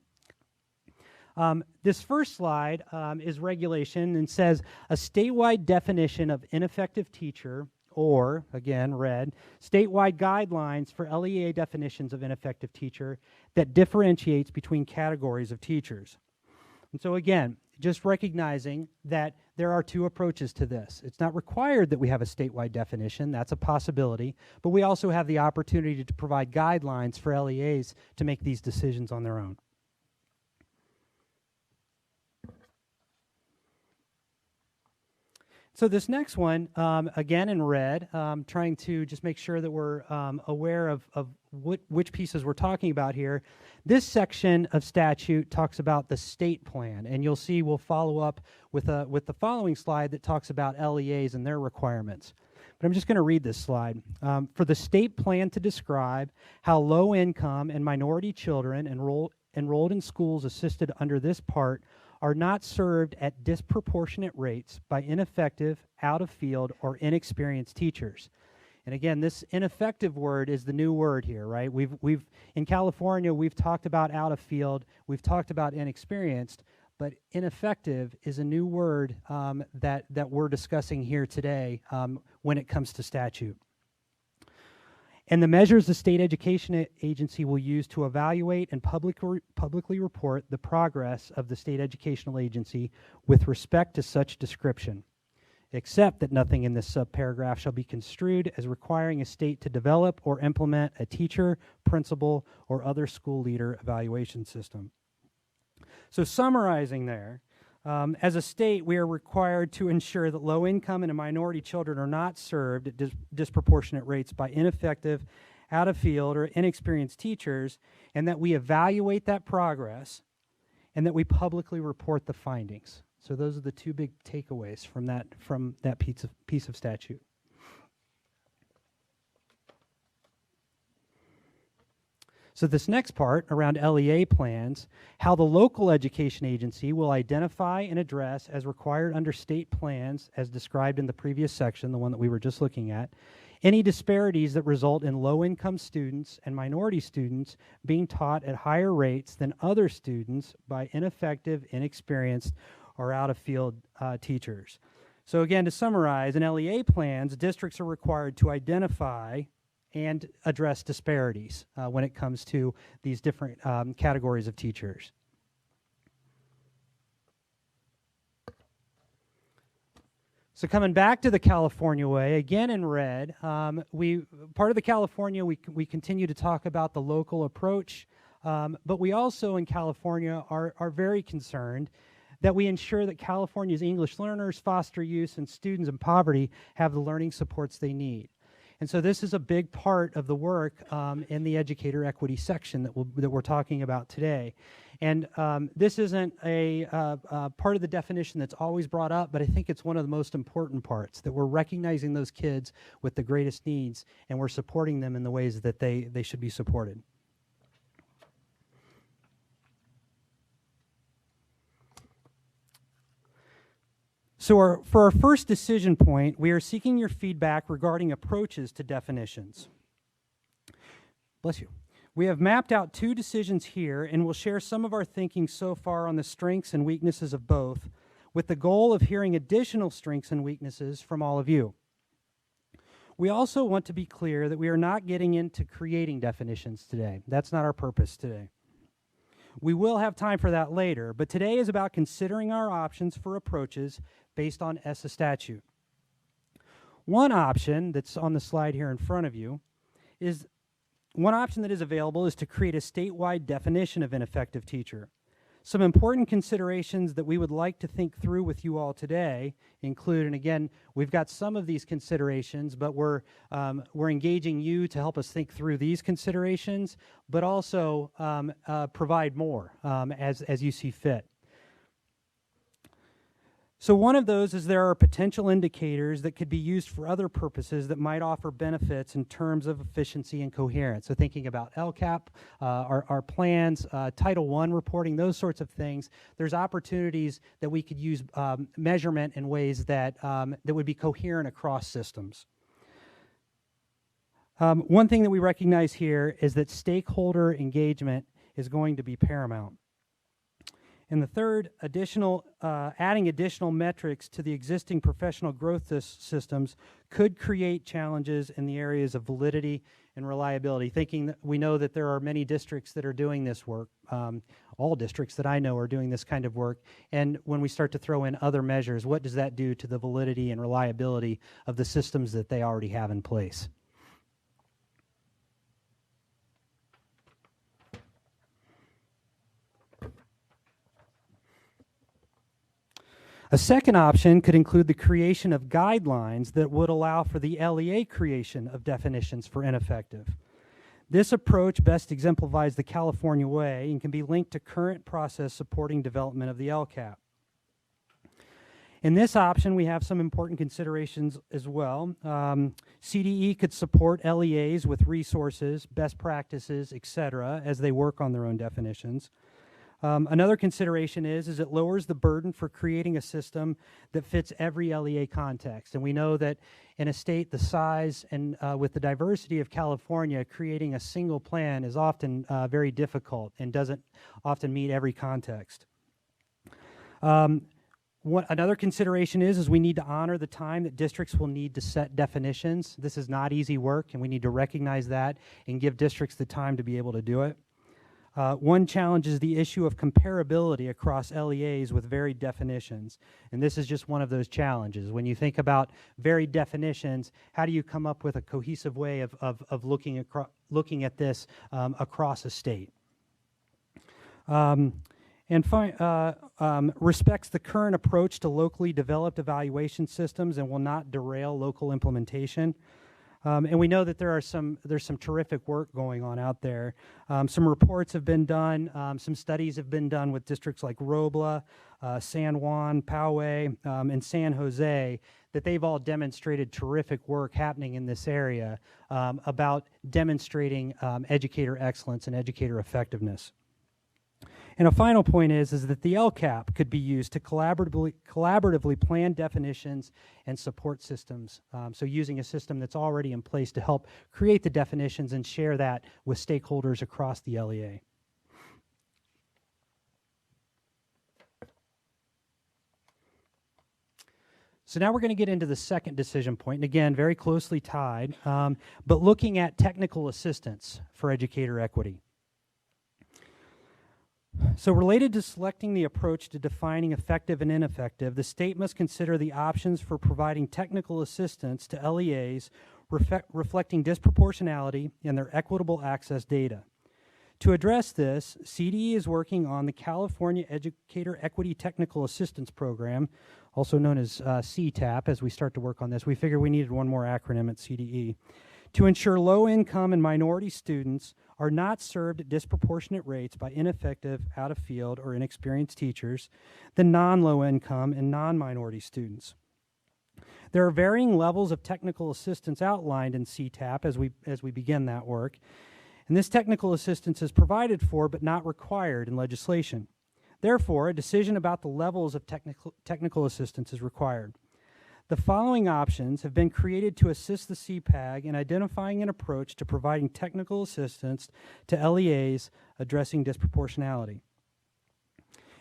S11: This first slide is regulation and says a statewide definition of ineffective teacher or, again, red, statewide guidelines for LEA definitions of ineffective teacher that differentiates between categories of teachers. And so again, just recognizing that there are 2 approaches to this. It's not required that we have a statewide definition, that's a possibility, but we also have the opportunity to provide guidelines for LEAs to make these decisions on their own. So this next one, again in red, trying to just make sure that we're aware of which pieces we're talking about here. This section of statute talks about the state plan, and you'll see we'll follow up with the following slide that talks about LEAs and their requirements. But I'm just going to read this slide. For the state plan to describe how low-income and minority children enrolled in schools assisted under this part are not served at disproportionate rates by ineffective, out-of-field, or inexperienced teachers. And again, this ineffective word is the new word here, right? We've in California, we've talked about out-of-field, we've talked about inexperienced, but ineffective is a new word that we're discussing here today when it comes to statute. And the measures the state education agency will use to evaluate and publicly report the progress of the state educational agency with respect to such description, except that nothing in this subparagraph shall be construed as requiring a state to develop or implement a teacher, principal, or other school leader evaluation system. So summarizing there, as a state, we are required to ensure that low-income and minority children are not served at disproportionate rates by ineffective, out-of-field, or inexperienced teachers, and that we evaluate that progress, and that we publicly report the findings. So those are the 2 big takeaways from that piece of statute. So this next part around LEA plans, how the local education agency will identify and address as required under state plans as described in the previous section, the one that we were just looking at, any disparities that result in low-income students and minority students being taught at higher rates than other students by ineffective, inexperienced, or out-of-field teachers. So again, to summarize, in LEA plans, districts are required to identify and address disparities when it comes to these different categories of teachers. So coming back to the California way, again in red, part of the California, we continue to talk about the local approach, but we also in California are very concerned that we ensure that California's English learners, foster youth, and students in poverty have the learning supports they need. And so this is a big part of the work in the educator equity section that we're talking about today. And this isn't a part of the definition that's always brought up, but I think it's one of the most important parts, that we're recognizing those kids with the greatest needs and we're supporting them in the ways that they should be supported. So for our first decision point, we are seeking your feedback regarding approaches to definitions. Bless you. We have mapped out 2 decisions here, and we'll share some of our thinking so far on the strengths and weaknesses of both, with the goal of hearing additional strengths and weaknesses from all of you. We also want to be clear that we are not getting into creating definitions today. That's not our purpose today. We will have time for that later, but today is about considering our options for approaches based on ESSA statute. One option that's on the slide here in front of you is, one option that is available is to create a statewide definition of ineffective teacher. Some important considerations that we would like to think through with you all today include, and again, we've got some of these considerations, but we're engaging you to help us think through these considerations, but also provide more as you see fit. So one of those is there are potential indicators that could be used for other purposes that might offer benefits in terms of efficiency and coherence. So thinking about LCAP, our plans, Title I reporting, those sorts of things, there's opportunities that we could use measurement in ways that would be coherent across systems. One thing that we recognize here is that stakeholder engagement is going to be paramount. And the third, adding additional metrics to the existing professional growth systems could create challenges in the areas of validity and reliability. Thinking that we know that there are many districts that are doing this work. All districts that I know are doing this kind of work. And when we start to throw in other measures, what does that do to the validity and reliability of the systems that they already have in place? A second option could include the creation of guidelines that would allow for the LEA creation of definitions for ineffective. This approach best exemplifies the California way and can be linked to current process supporting development of the LCAP. In this option, we have some important considerations as well. CDE could support LEAs with resources, best practices, etc., as they work on their own definitions. Another consideration is it lowers the burden for creating a system that fits every LEA context. And we know that in a state the size and with the diversity of California, creating a single plan is often very difficult and doesn't often meet every context. Another consideration is we need to honor the time that districts will need to set definitions. This is not easy work, and we need to recognize that and give districts the time to be able to do it. One challenge is the issue of comparability across LEAs with varied definitions. And this is just one of those challenges. When you think about varied definitions, how do you come up with a cohesive way of looking at this across a state? Respects the current approach to locally developed evaluation systems and will not derail local implementation. And we know that there's some terrific work going on out there. Some reports have been done, some studies have been done with districts like Robla, San Juan, Poway, and San Jose, that they've all demonstrated terrific work happening in this area about demonstrating educator excellence and educator effectiveness. And a final point is that the LCAP could be used to collaboratively plan definitions and support systems. So using a system that's already in place to help create the definitions and share that with stakeholders across the LEA. So now we're going to get into the second decision point, and again, very closely tied, but looking at technical assistance for educator equity. So related to selecting the approach to defining effective and ineffective, the state must consider the options for providing technical assistance to LEAs reflecting disproportionality in their equitable access data. To address this, CDE is working on the California Educator Equity Technical Assistance Program, also known as CTAP, as we start to work on this. We figured we needed one more acronym at CDE, to ensure low-income and minority students are not served at disproportionate rates by ineffective, out-of-field, or inexperienced teachers than non-low-income and non-minority students. There are varying levels of technical assistance outlined in CTAP as we begin that work, and this technical assistance is provided for but not required in legislation. Therefore, a decision about the levels of technical assistance is required. The following options have been created to assist the CPAG in identifying an approach to providing technical assistance to LEAs addressing disproportionality.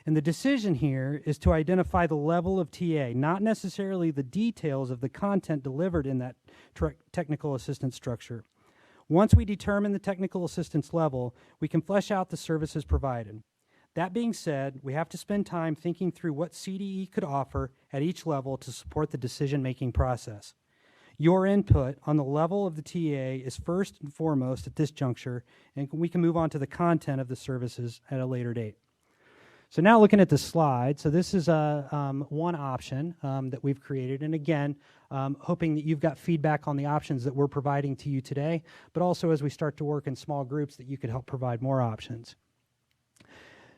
S11: And the decision here is to identify the level of TA, not necessarily the details of the content delivered in that technical assistance structure. Once we determine the technical assistance level, we can flesh out the services provided. That being said, we have to spend time thinking through what CDE could offer at each level to support the decision-making process. Your input on the level of the TA is first and foremost at this juncture, and we can move on to the content of the services at a later date. So now looking at the slide, so this is one option that we've created, and again, hoping that you've got feedback on the options that we're providing to you today, but also as we start to work in small groups that you could help provide more options.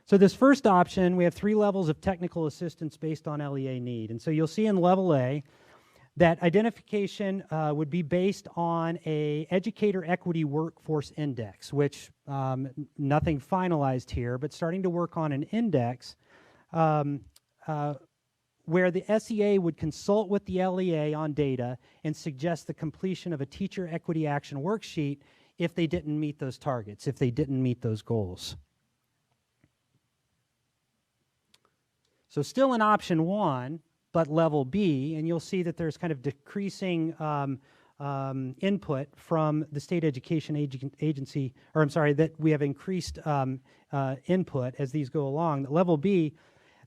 S11: So this first option, we have 3 levels of technical assistance based on LEA need. And so you'll see in level A that identification would be based on a educator equity workforce index, which nothing finalized here, but starting to work on an index where the SEA would consult with the LEA on data and suggest the completion of a teacher equity action worksheet if they didn't meet those targets, if they didn't meet those goals. So still in option 1, but level B, and you'll see that there's kind of decreasing input from the state education agency, or I'm sorry, that we have increased input as these go along. At level B,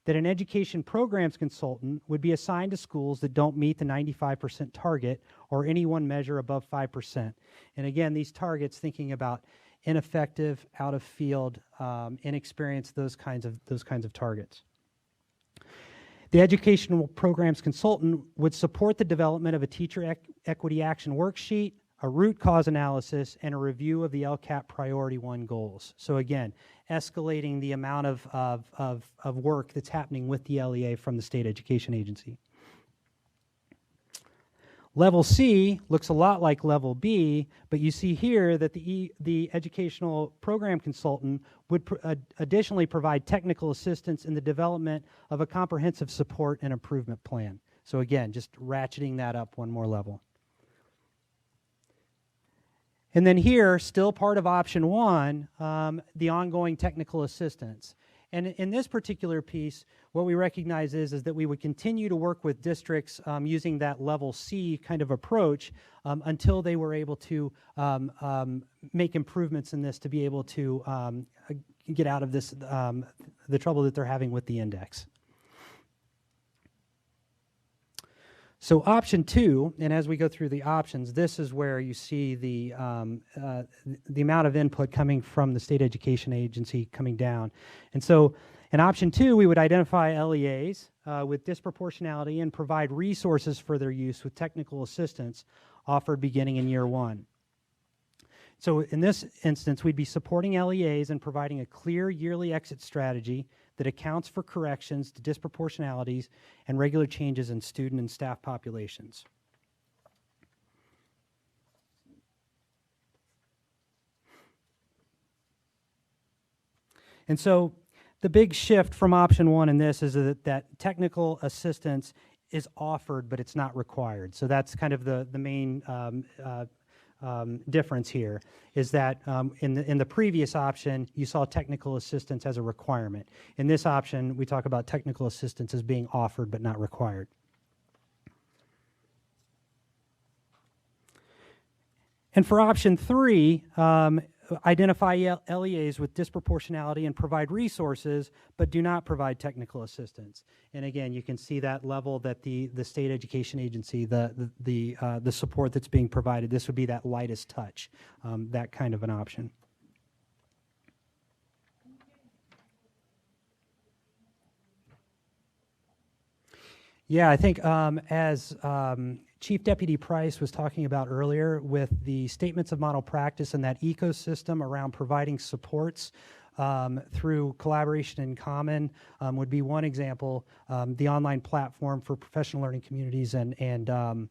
S11: that an education programs consultant would be assigned to schools that don't meet the 95% target or any one measure above 5%. And again, these targets thinking about ineffective, out of field, inexperienced, those kinds of targets. The educational programs consultant would support the development of a teacher equity action worksheet, a root cause analysis, and a review of the LCAP Priority 1 goals. So again, escalating the amount of work that's happening with the LEA from the state education agency. Level C looks a lot like level B, but you see here that the educational program consultant would additionally provide technical assistance in the development of a comprehensive support and improvement plan. So again, just ratcheting that up one more level. And then here, still part of option 1, the ongoing technical assistance. And in this particular piece, what we recognize is that we would continue to work with districts using that level C kind of approach until they were able to make improvements in this to be able to get out of this, the trouble that they're having with the index. So option 2, and as we go through the options, this is where you see the amount of input coming from the state education agency coming down. And so in option 2, we would identify LEAs with disproportionality and provide resources for their use with technical assistance offered beginning in year 1. So in this instance, we'd be supporting LEAs and providing a clear yearly exit strategy that accounts for corrections to disproportionalities and regular changes in student and staff populations. And so the big shift from option one in this is that technical assistance is offered, but it's not required. So that's kind of the main difference here, is that in the previous option, you saw technical assistance as a requirement. In this option, we talk about technical assistance as being offered but not required. And for option three, identify LEAs with disproportionality and provide resources, but do not provide technical assistance. And again, you can see that level that the state education agency, the support that's being provided, this would be that lightest touch, that kind of an option. Yeah, I think as Chief Deputy Price was talking about earlier, with the statements of model practice and that ecosystem around providing supports through collaboration in common would be one example. The online platform for professional learning communities and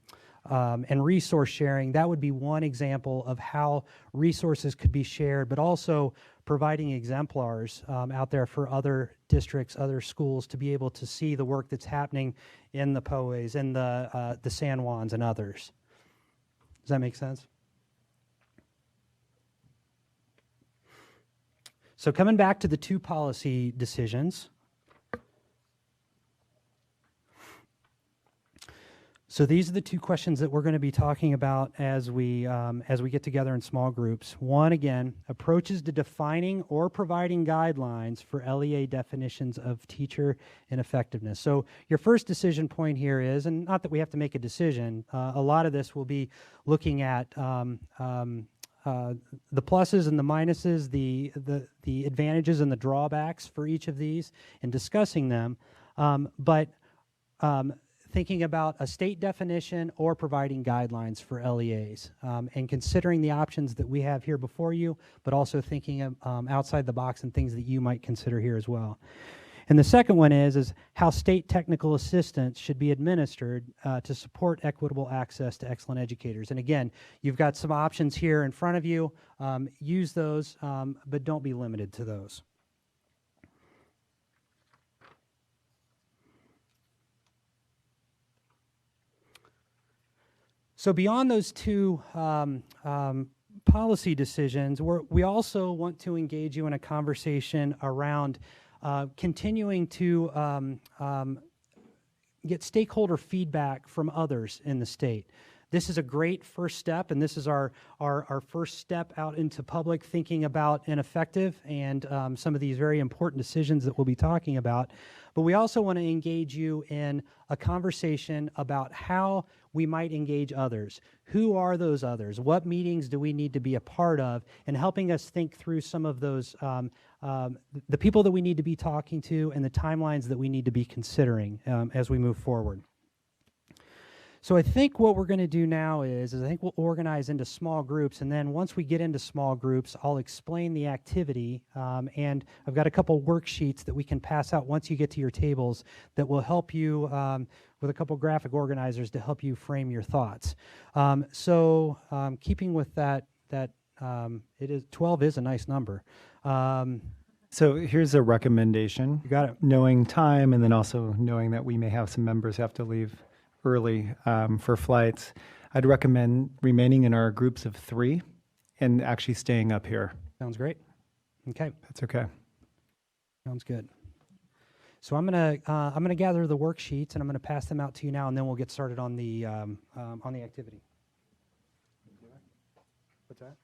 S11: resource sharing, that would be one example of how resources could be shared, but also providing exemplars out there for other districts, other schools to be able to see the work that's happening in the POAs, in the San Juans and others. Does that make sense? So coming back to the two policy decisions. So these are the two questions that we're going to be talking about as we get together in small groups. One, again, approaches to defining or providing guidelines for LEA definitions of teacher ineffectiveness. So your first decision point here is, and not that we have to make a decision, a lot of this will be looking at the pluses and the minuses, the advantages and the drawbacks for each of these, and discussing them. Thinking about a state definition or providing guidelines for LEAs, and considering the options that we have here before you, but also thinking outside the box and things that you might consider here as well. And the second one is how state technical assistance should be administered to support equitable access to excellent educators. And again, you've got some options here in front of you. Use those, but don't be limited to those. So beyond those two policy decisions, we also want to engage you in a conversation around continuing to get stakeholder feedback from others in the state. This is a great first step, and this is our first step out into public thinking about ineffective and some of these very important decisions that we'll be talking about. But we also want to engage you in a conversation about how we might engage others. Who are those others? What meetings do we need to be a part of? And helping us think through some of those, the people that we need to be talking to and the timelines that we need to be considering as we move forward. So I think what we're going to do now is I think we'll organize into small groups, and then once we get into small groups, I'll explain the activity, and I've got a couple worksheets that we can pass out once you get to your tables that will help you with a couple graphic organizers to help you frame your thoughts. Keeping with that, it is 12 is a nice number.
S1: So here's a recommendation.
S11: You got it.
S1: Knowing time, and then also knowing that we may have some members have to leave early for flights, I'd recommend remaining in our groups of 3 and actually staying up here.
S11: Sounds great. Okay.
S1: That's okay.
S11: Sounds good. So I'm gonna gather the worksheets and I'm gonna pass them out to you now, and then we'll get started on the activity. What's that?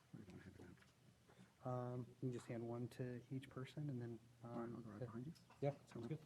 S11: You can just hand one to each person, and then
S6: I'll go right behind you.
S11: Yeah, sounds good.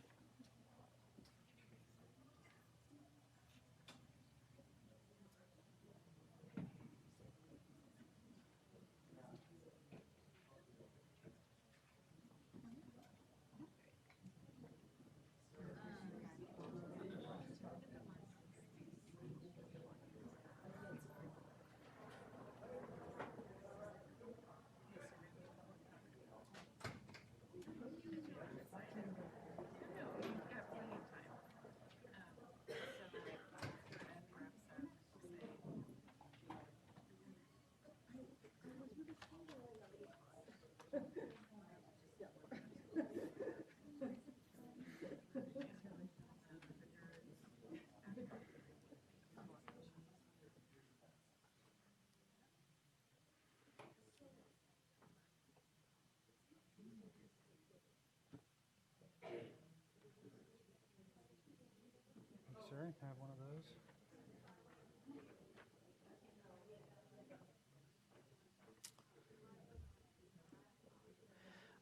S11: Sure, I have one of those.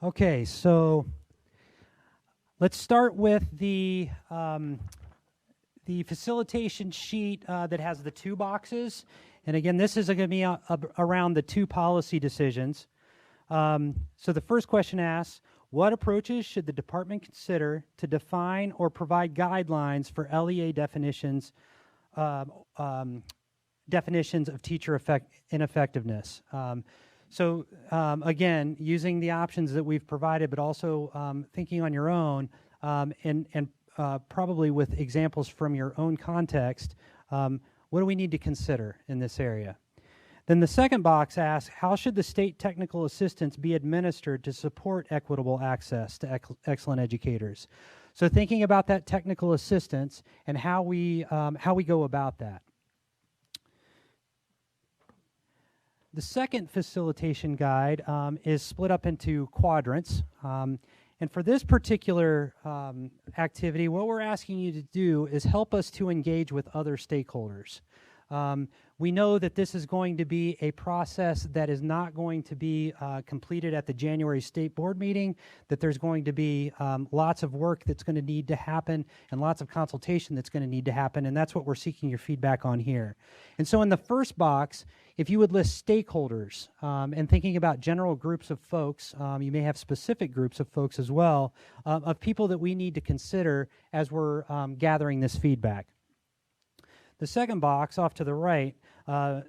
S11: Okay, so let's start with the facilitation sheet that has the 2 boxes. And again, this is going to be around the 2 policy decisions. So the first question asks, what approaches should the department consider to define or provide guidelines for LEA definitions of teacher ineffectiveness? Again, using the options that we've provided, but also thinking on your own, and probably with examples from your own context, what do we need to consider in this area? Then the second box asks, how should the state technical assistance be administered to support equitable access to excellent educators? So thinking about that technical assistance and how we go about that. The second facilitation guide is split up into quadrants. And for this particular activity, what we're asking you to do is help us to engage with other stakeholders. We know that this is going to be a process that is not going to be completed at the January State Board meeting, that there's going to be lots of work that's going to need to happen and lots of consultation that's going to need to happen, and that's what we're seeking your feedback on here. And so in the first box, if you would list stakeholders and thinking about general groups of folks, you may have specific groups of folks as well, of people that we need to consider as we're gathering this feedback. The second box off to the right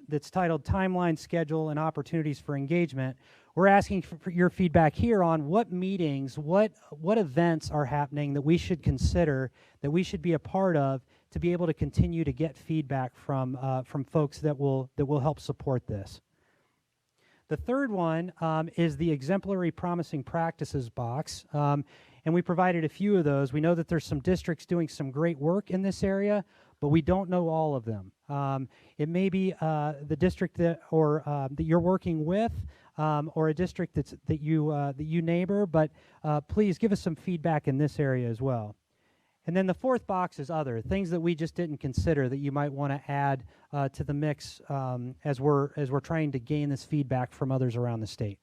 S11: that's titled Timeline, Schedule, and Opportunities for Engagement, we're asking for your feedback here on what meetings, what events are happening that we should consider, that we should be a part of to be able to continue to get feedback from folks that will help support this. The third one is the Exemplary Promising Practices box, and we provided a few of those. We know that there's some districts doing some great work in this area, but we don't know all of them. It may be the district that you're working with, or a district that you neighbor. But please give us some feedback in this area as well. And then the fourth box is other things that we just didn't consider that you might want to add to the mix as we're trying to gain this feedback from others around the state.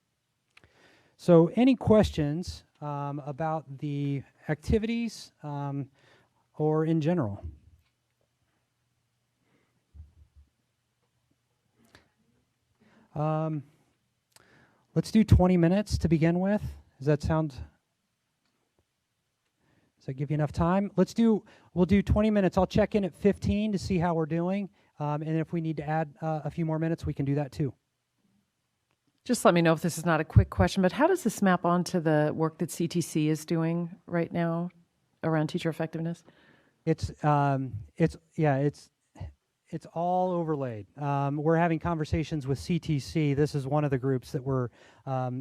S11: So, any questions about the activities or in general? Let's do 20 minutes to begin with. Does that give you enough time? We'll do 20 minutes. I'll check in at 15 to see how we're doing. And if we need to add a few more minutes, we can do that too.
S7: Just let me know if this is not a quick question, but how does this map onto the work that CTC is doing right now around teacher effectiveness?
S11: It's all overlaid. We're having conversations with CTC. This is one of the groups that we're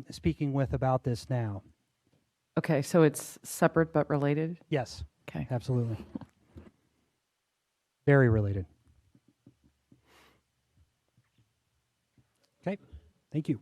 S11: speaking with about this now.
S7: Okay, so it's separate but related?
S11: Yes.
S7: Okay.
S11: Absolutely. Very related. Okay, thank you.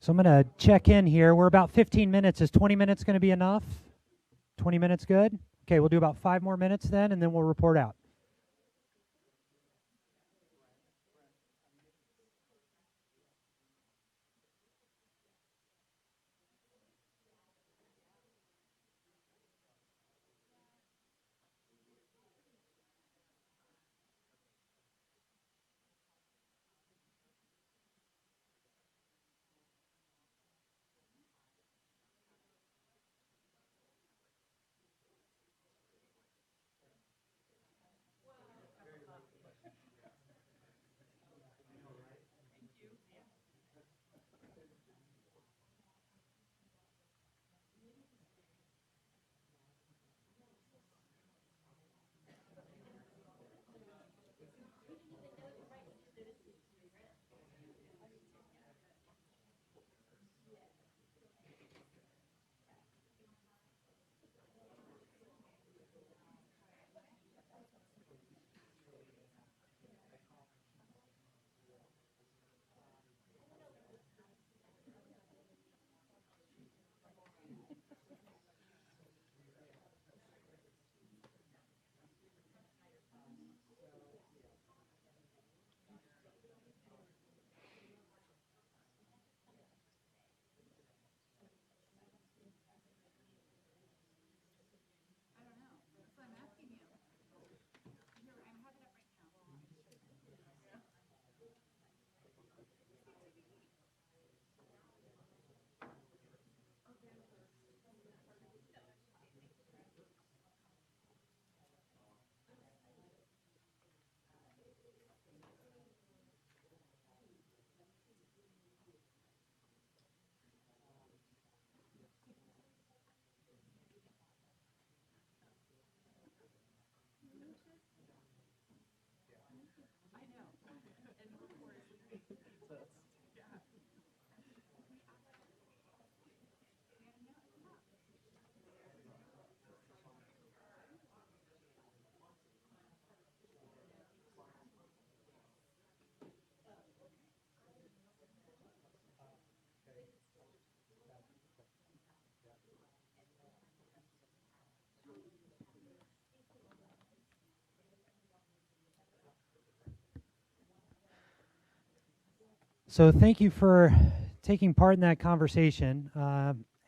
S11: So I'm going to check in here. We're about 15 minutes. Is 20 minutes going to be enough? 20 minutes good? Okay, we'll do about 5 more minutes then, and then we'll report out. So thank you for taking part in that conversation,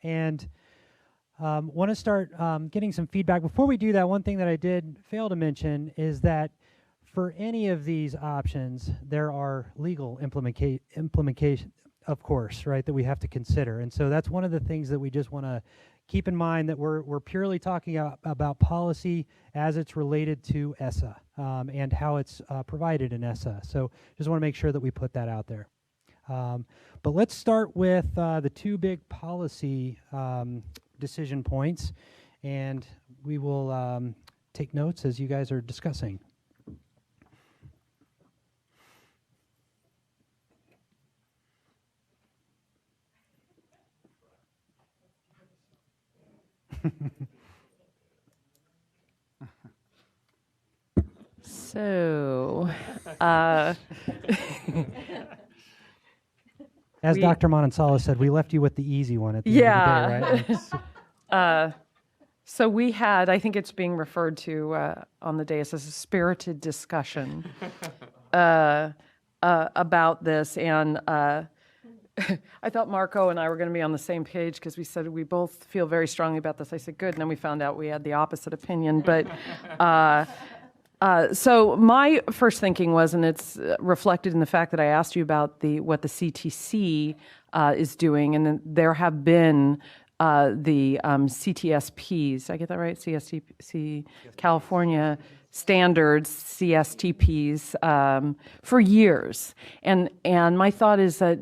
S11: and want to start getting some feedback. Before we do that, one thing that I did fail to mention is that for any of these options, there are legal implementation, of course, right, that we have to consider. And so that's one of the things that we just want to keep in mind, that we're purely talking about policy as it's related to ESSA and how it's provided in ESSA. So just want to make sure that we put that out there. But let's start with the two big policy decision points, and we will take notes as you guys are discussing.
S7: So,
S11: as Dr. Monticello said, we left you with the easy one at the end of the day, right?
S7: So we had, I think it's being referred to on the dais as a spirited discussion about this, and I thought Marco and I were going to be on the same page because we said we both feel very strongly about this. I said, good, and then we found out we had the opposite opinion, but so my first thinking was, and it's reflected in the fact that I asked you about what the CTC is doing, and then there have been the CTSPs. I get that right? CSTP, California standards, CSTPs, for years, and my thought is that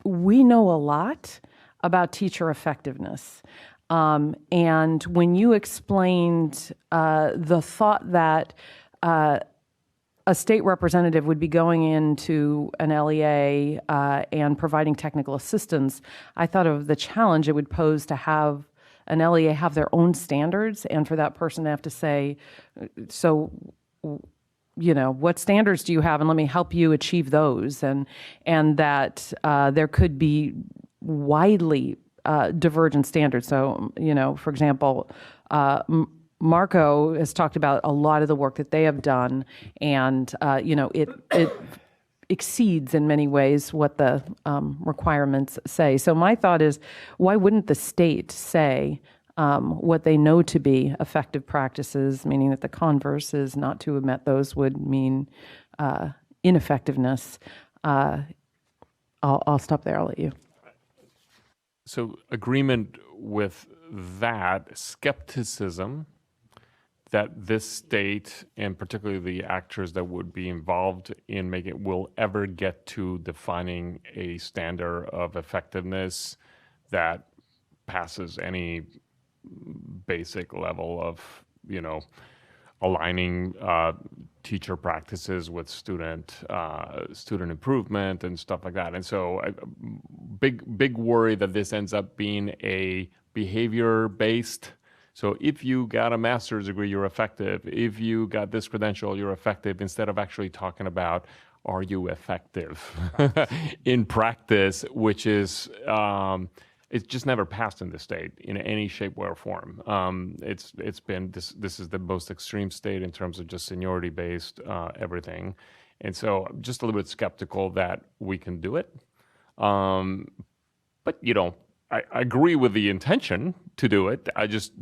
S7: we know a lot about teacher effectiveness. And when you explained the thought that a state representative would be going into an LEA and providing technical assistance, I thought of the challenge it would pose to have an LEA have their own standards, and for that person to have to say, so, you know, what standards do you have, and let me help you achieve those, and that there could be widely divergent standards. So, you know, for example, Marco has talked about a lot of the work that they have done, and you know, it exceeds in many ways what the requirements say. So my thought is, why wouldn't the state say what they know to be effective practices, meaning that the converse is not to have met those would mean ineffectiveness? I'll stop there. I'll let you.
S18: So agreement with that, skepticism that this state, and particularly the actors that would be involved in making it, will ever get to defining a standard of effectiveness that passes any basic level of, you know, aligning teacher practices with student improvement and stuff like that. And so big worry that this ends up being a behavior-based. So if you got a master's degree, you're effective. If you got this credential, you're effective, instead of actually talking about, are you effective in practice, which is, it's just never passed in the state in any shape, way, or form. It's been, this is the most extreme state in terms of just seniority-based everything. And so I'm just a little bit skeptical that we can do it. But, you know, I agree with the intention to do it.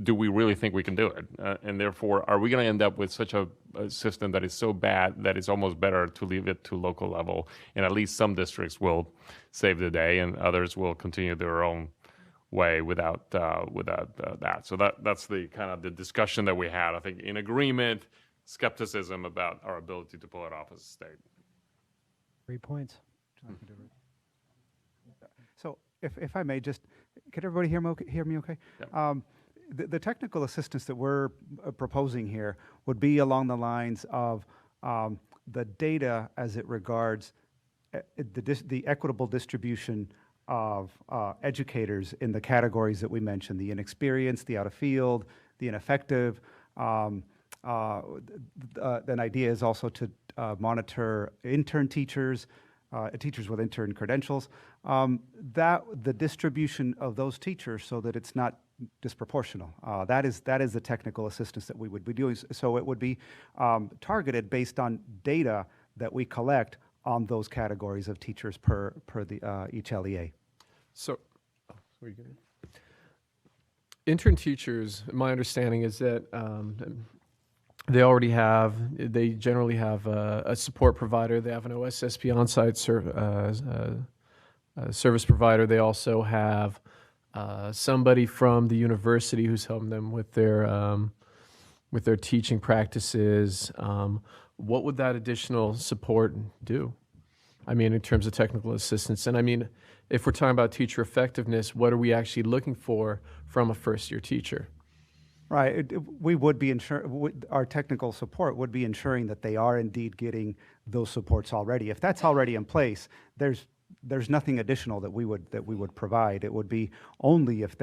S18: Do we really think we can do it? And therefore, are we going to end up with such a system that is so bad that it's almost better to leave it to local level? And at least some districts will save the day, and others will continue their own way without that. So that's the kind of the discussion that we had. I think in agreement, skepticism about our ability to pull it off as a state.
S11: Great points.
S14: So if I may, just, could everybody hear me okay?
S18: Yeah.
S14: The technical assistance that we're proposing here would be along the lines of the data as it regards the equitable distribution of educators in the categories that we mentioned: the inexperienced, the out of field, the ineffective. An idea is also to monitor intern teachers, teachers with intern credentials, that the distribution of those teachers so that it's not disproportional. That is the technical assistance that we would be doing. So it would be targeted based on data that we collect on those categories of teachers per each LEA.
S20: So, intern teachers, my understanding is that they generally have a support provider. They have an OSSP on-site service provider. They also have somebody from the university who's helping them with their teaching practices. What would that additional support do? I mean, in terms of technical assistance. And I mean, if we're talking about teacher effectiveness, what are we actually looking for from a first-year teacher?
S14: Right. We would be our technical support would be ensuring that they are indeed getting those supports already. If that's already in place, there's nothing additional that we would provide. It would be only if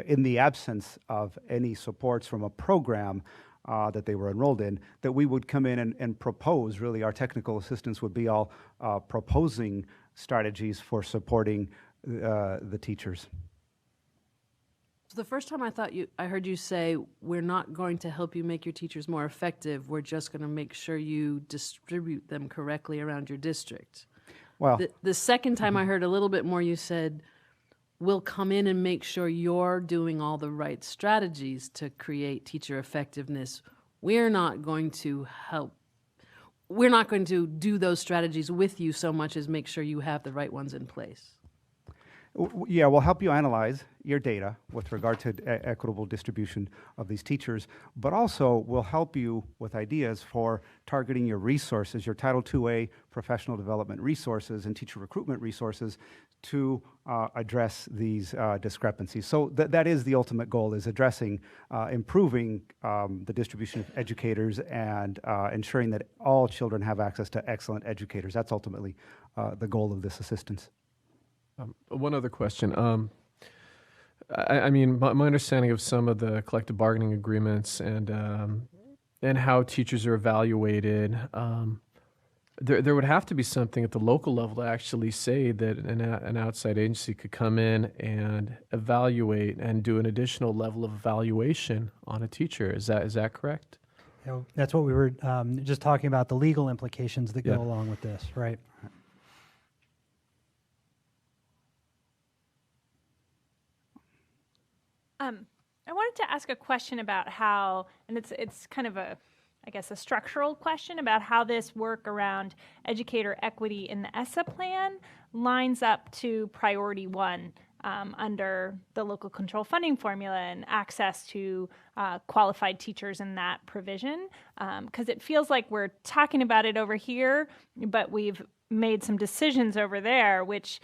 S14: in the absence of any supports from a program that they were enrolled in, that we would come in and propose. Really, our technical assistance would be all proposing strategies for supporting the teachers.
S12: So the first time I heard you say, we're not going to help you make your teachers more effective, we're just going to make sure you distribute them correctly around your district.
S14: Well,
S12: the second time I heard a little bit more, you said, we'll come in and make sure you're doing all the right strategies to create teacher effectiveness. We're not going to do those strategies with you so much as make sure you have the right ones in place.
S14: Yeah, we'll help you analyze your data with regard to equitable distribution of these teachers, but also we'll help you with ideas for targeting your resources, your Title IIA professional development resources and teacher recruitment resources to address these discrepancies. So that is the ultimate goal, is addressing, improving the distribution of educators and ensuring that all children have access to excellent educators. That's ultimately the goal of this assistance.
S20: One other question. I mean, my understanding of some of the collective bargaining agreements and how teachers are evaluated, there would have to be something at the local level to actually say that an outside agency could come in and evaluate and do an additional level of evaluation on a teacher. Is that correct?
S11: You know, that's what we were just talking about, the legal implications that
S20: Yeah.
S11: go along with this, right?
S16: I wanted to ask a question about how, and it's kind of a structural question about how this work around educator equity in the ESSA plan lines up to priority one under the local control funding formula and access to qualified teachers in that provision. Because it feels like we're talking about it over here, but we've made some decisions over there, which,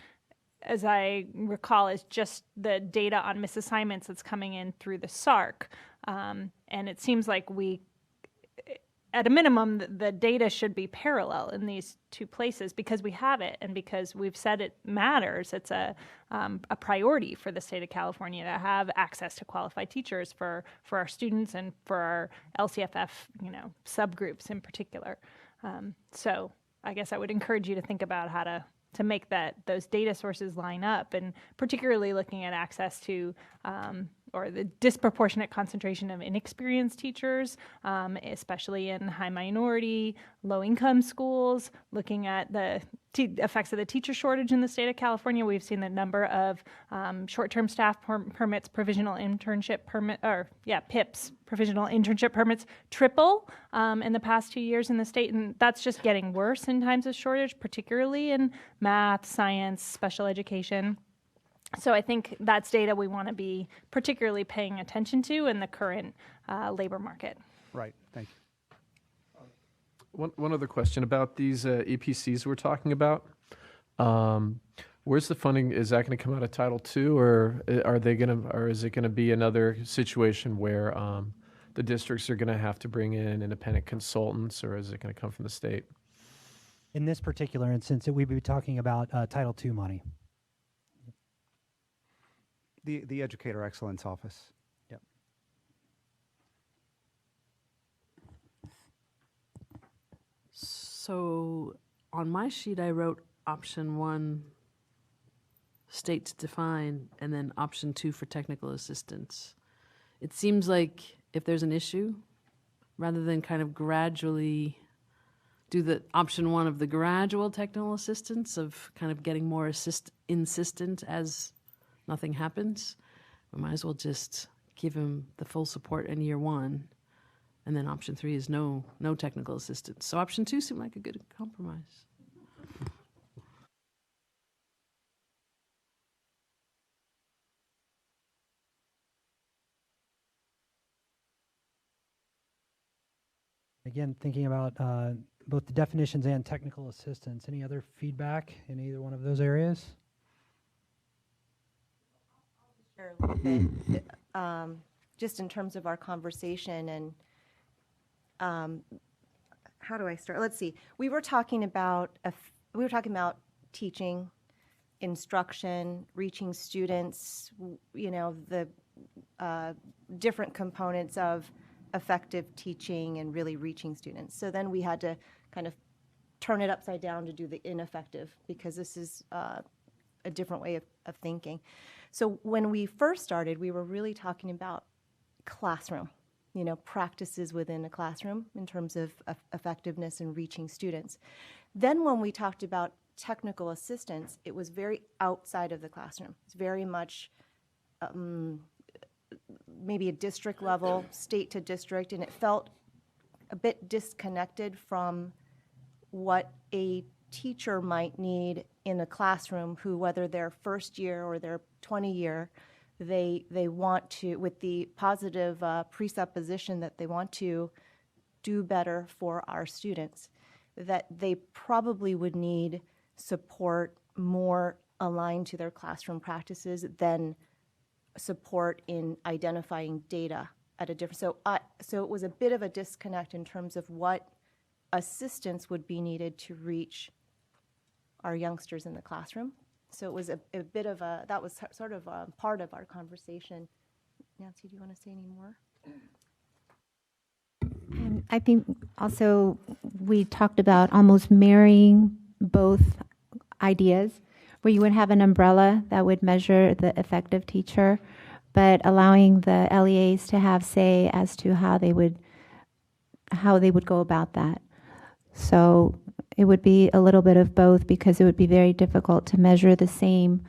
S16: as I recall, is just the data on misassignments that's coming in through the SARC. And it seems like at a minimum, the data should be parallel in these two places because we have it and because we've said it matters. It's a priority for the state of California to have access to qualified teachers for our students and for our LCFF, subgroups in particular. So I guess I would encourage you to think about how to make those data sources line up, and particularly looking at access to or the disproportionate concentration of inexperienced teachers, especially in high minority, low income schools, looking at the effects of the teacher shortage in the state of California. We've seen the number of short-term staff permits, provisional internship PIPs, provisional internship permits triple in the past 2 years in the state, and that's just getting worse in times of shortage, particularly in math, science, special education. So I think that's data we want to be particularly paying attention to in the current labor market.
S14: Right, thank
S20: you. One other question about these EPCs we're talking about. Where's the funding? Is that going to come out of Title II, or is it going to be another situation where the districts are going to have to bring in independent consultants, or is it going to come from the state?
S11: In this particular instance, we'd be talking about Title II money.
S14: The Educator Excellence Office.
S11: Yep.
S12: So on my sheet, I wrote option 1, state to define, and then option 2 for technical assistance. It seems like if there's an issue, rather than kind of gradually do the option 1 of the gradual technical assistance of kind of getting more insistent as nothing happens, we might as well just give him the full support in year 1, and then option 3 is no technical assistance. So option 2 seemed like a good compromise.
S11: Again, thinking about both the definitions and technical assistance. Any other feedback in either one of those areas?
S15: Share a little bit, just in terms of our conversation and how do I start? Let's see. We were talking about teaching, instruction, reaching students. The different components of effective teaching and really reaching students. So then we had to kind of turn it upside down to do the ineffective, because this is a different way of thinking. So when we first started, we were really talking about classroom, practices within a classroom in terms of effectiveness and reaching students. Then when we talked about technical assistance, it was very outside of the classroom. It's very much maybe a district level, state to district, and it felt a bit disconnected from what a teacher might need in a classroom who, whether they're first year or they're 20 year, they want to, with the positive presupposition that they want to do better for our students, that they probably would need support more aligned to their classroom practices than support in identifying data at a different. So it was a bit of a disconnect in terms of what assistance would be needed to reach our youngsters in the classroom. So it was a bit of that was sort of part of our conversation. Nancy, do you want to say any more?
S19: I think also we talked about almost marrying both ideas, where you would have an umbrella that would measure the effective teacher, but allowing the LEAs to have say as to how they would go about that. So it would be a little bit of both, because it would be very difficult to measure the same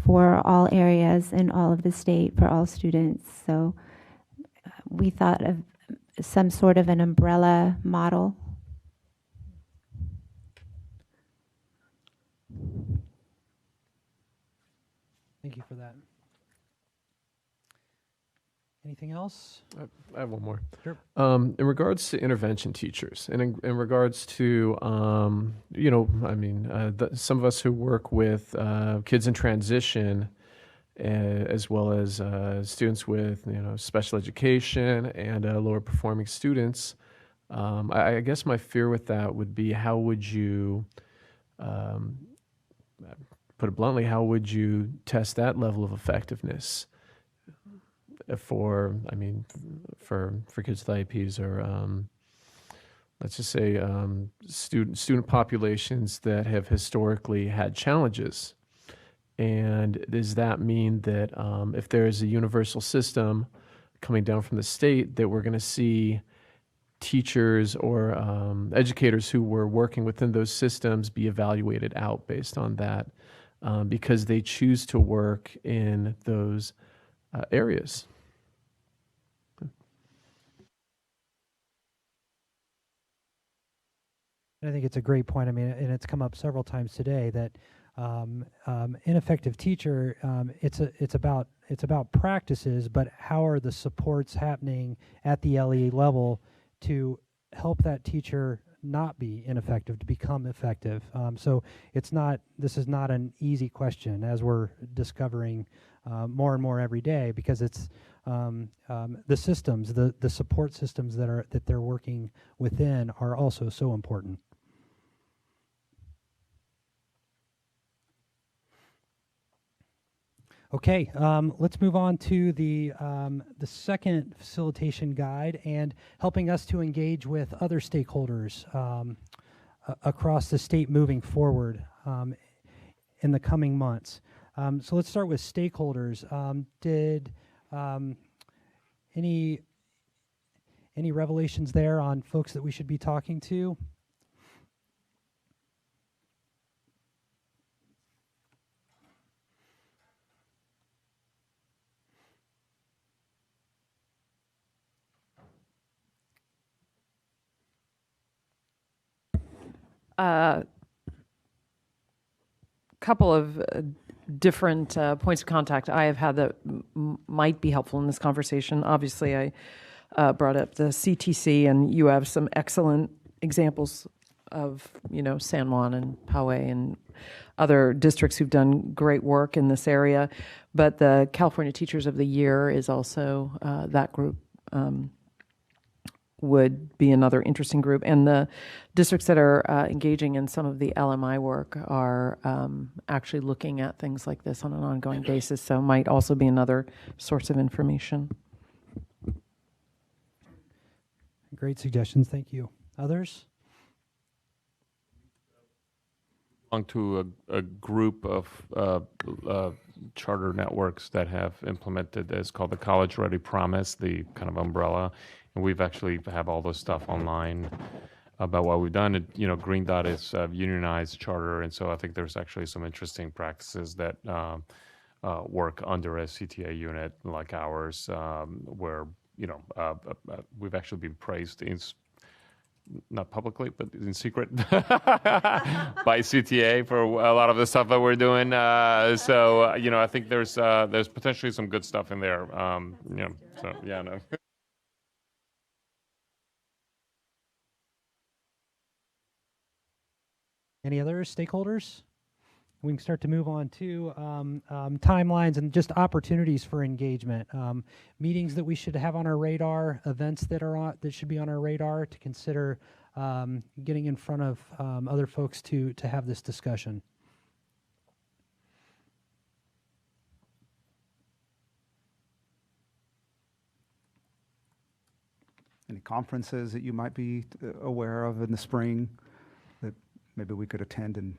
S19: for all areas in all of the state for all students. So we thought of some sort of an umbrella model.
S11: Thank you for that. Anything else?
S20: I have one more.
S11: Sure.
S20: In regards to intervention teachers, and in regards to, some of us who work with kids in transition, as well as students with, special education and lower performing students, I guess my fear with that would be, how would you, put it bluntly, how would you test that level of effectiveness for kids with IEPs, or let's just say student populations that have historically had challenges? And does that mean that if there is a universal system coming down from the state, that we're going to see teachers or educators who were working within those systems be evaluated out based on that, because they choose to work in those areas?
S11: I think it's a great point. I mean, and it's come up several times today that ineffective teacher, it's about practices, but how are the supports happening at the LE level to help that teacher not be ineffective, to become effective? So this is not an easy question, as we're discovering more and more every day, because it's the systems, the support systems that they're working within are also so important. Okay, let's move on to the second facilitation guide, and helping us to engage with other stakeholders across the state moving forward in the coming months. So let's start with stakeholders. Did any revelations there on folks that we should be talking to?
S7: Couple of different points of contact I have had that might be helpful in this conversation. Obviously, I brought up the CTC, and you have some excellent examples San Juan and Poway and other districts who've done great work in this area. But the California Teachers of the Year is also that group. Would be another interesting group. And the districts that are engaging in some of the LMI work are actually looking at things like this on an ongoing basis, so might also be another source of information.
S11: Great suggestions, thank you. Others?
S18: Belong to a group of charter networks that have implemented this called the College Ready Promise, the kind of umbrella. And we've actually have all this stuff online about what we've done. Green Dot is a unionized charter, and so I think there's actually some interesting practices that work under a CTA unit like ours, where we've actually been praised not publicly, but in secret by CTA for a lot of the stuff that we're doing. So I think there's potentially some good stuff in there. So yeah, no.
S11: Any other stakeholders? We can start to move on to timelines and just opportunities for engagement. Meetings that we should have on our radar, events that should be on our radar to consider getting in front of other folks to have this discussion.
S14: Any conferences that you might be aware of in the spring that maybe we could attend and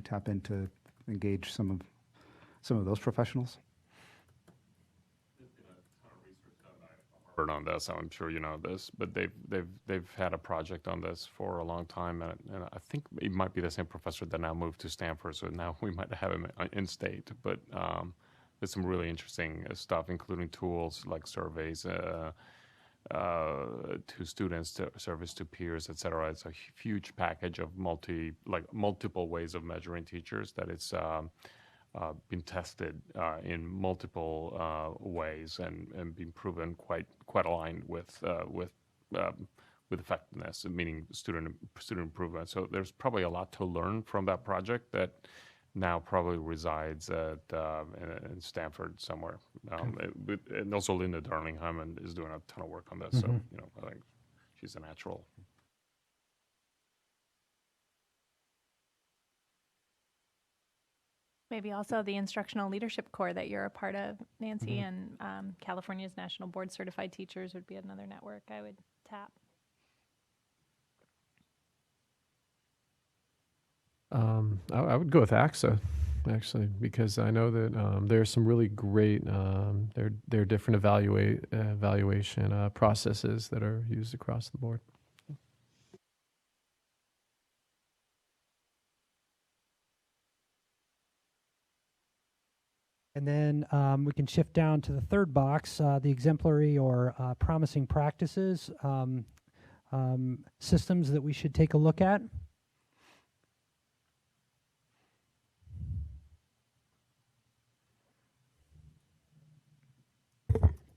S14: tap into, engage some of those professionals?
S18: On this, I'm sure you know this, but they've had a project on this for a long time, and I think it might be the same professor that now moved to Stanford, so now we might have him in state. But there's some really interesting stuff, including tools like surveys to students, service to peers, et cetera. It's a huge package of multiple ways of measuring teachers that it's been tested in multiple ways and been proven quite aligned with effectiveness, meaning student improvement. So there's probably a lot to learn from that project that now probably resides in Stanford somewhere. And also Linda Darling-Hyman is doing a ton of work on this. So I think she's a natural.
S16: Maybe also the Instructional Leadership Corps that you're a part of, Nancy, and California's National Board Certified Teachers would be another network I would tap.
S3: I would go with AXA, actually, because I know that there are some really great, there are different evaluation processes that are used across the board.
S11: And then we can shift down to the third box, the exemplary or promising practices, systems that we should take a look at.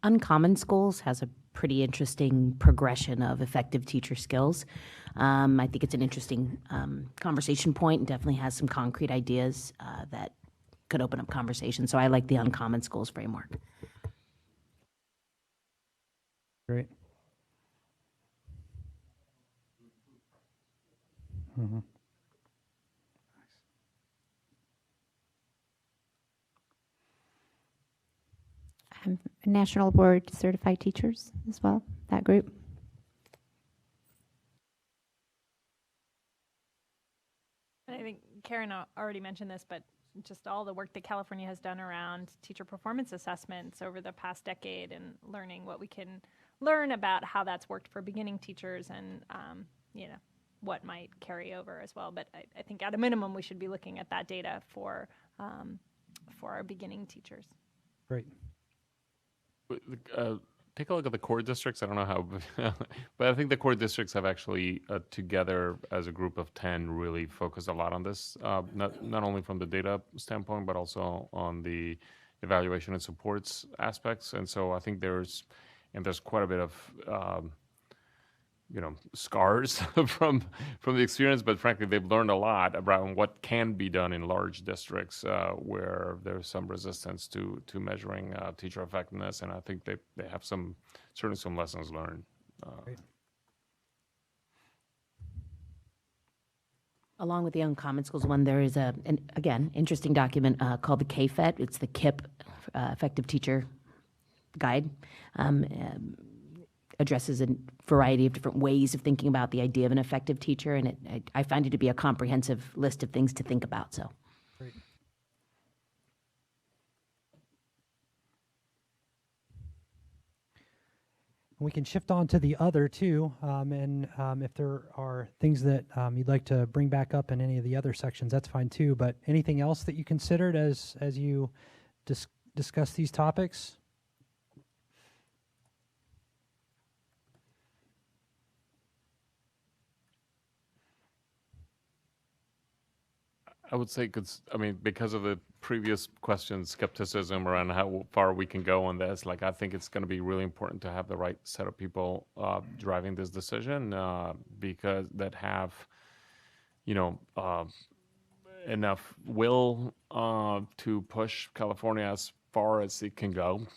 S21: Uncommon Schools has a pretty interesting progression of effective teacher skills. I think it's an interesting conversation point and definitely has some concrete ideas that could open up conversation. So I like the Uncommon Schools framework.
S11: Great.
S19: National Board Certified Teachers as well, that group.
S16: I think Karen already mentioned this, but just all the work that California has done around teacher performance assessments over the past decade and learning what we can learn about how that's worked for beginning teachers and, what might carry over as well. But I think at a minimum, we should be looking at that data for our beginning teachers.
S11: Great.
S18: Take a look at the core districts. I don't know how, but I think the core districts have actually together as a group of 10 really focused a lot on this, not only from the data standpoint, but also on the evaluation and supports aspects. And so I think there's quite a bit of scars from the experience, but frankly, they've learned a lot around what can be done in large districts where there's some resistance to measuring teacher effectiveness, and I think they have certainly some lessons learned.
S21: Along with the Uncommon Schools one, there is again, interesting document called the KFET. It's the KIP Effective Teacher Guide. Addresses a variety of different ways of thinking about the idea of an effective teacher, and I find it to be a comprehensive list of things to think about. So.
S11: Great. We can shift on to the other two, and if there are things that you'd like to bring back up in any of the other sections, that's fine too. But anything else that you considered as you discuss these topics?
S18: I would say, because of the previous questions, skepticism around how far we can go on this, I think it's going to be really important to have the right set of people driving this decision, because that have, enough will to push California as far as it can go,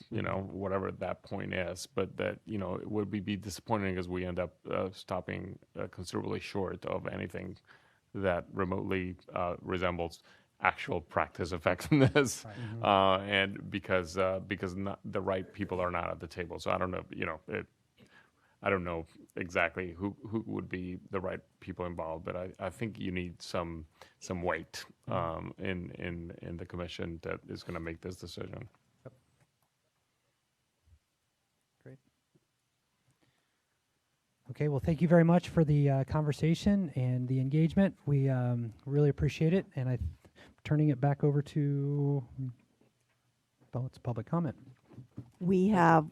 S18: whatever that point is. But that, it would be disappointing as we end up stopping considerably short of anything that remotely resembles actual practice effectiveness, and because not, the right people are not at the table. So I don't know, I don't know exactly who would be the right people involved, but I think you need some weight in the commission that is going to make this decision.
S11: Yep. Great. Okay, well, thank you very much for the conversation and the engagement. We really appreciate it, and I'm turning it back over to, well, it's public comment.
S2: We have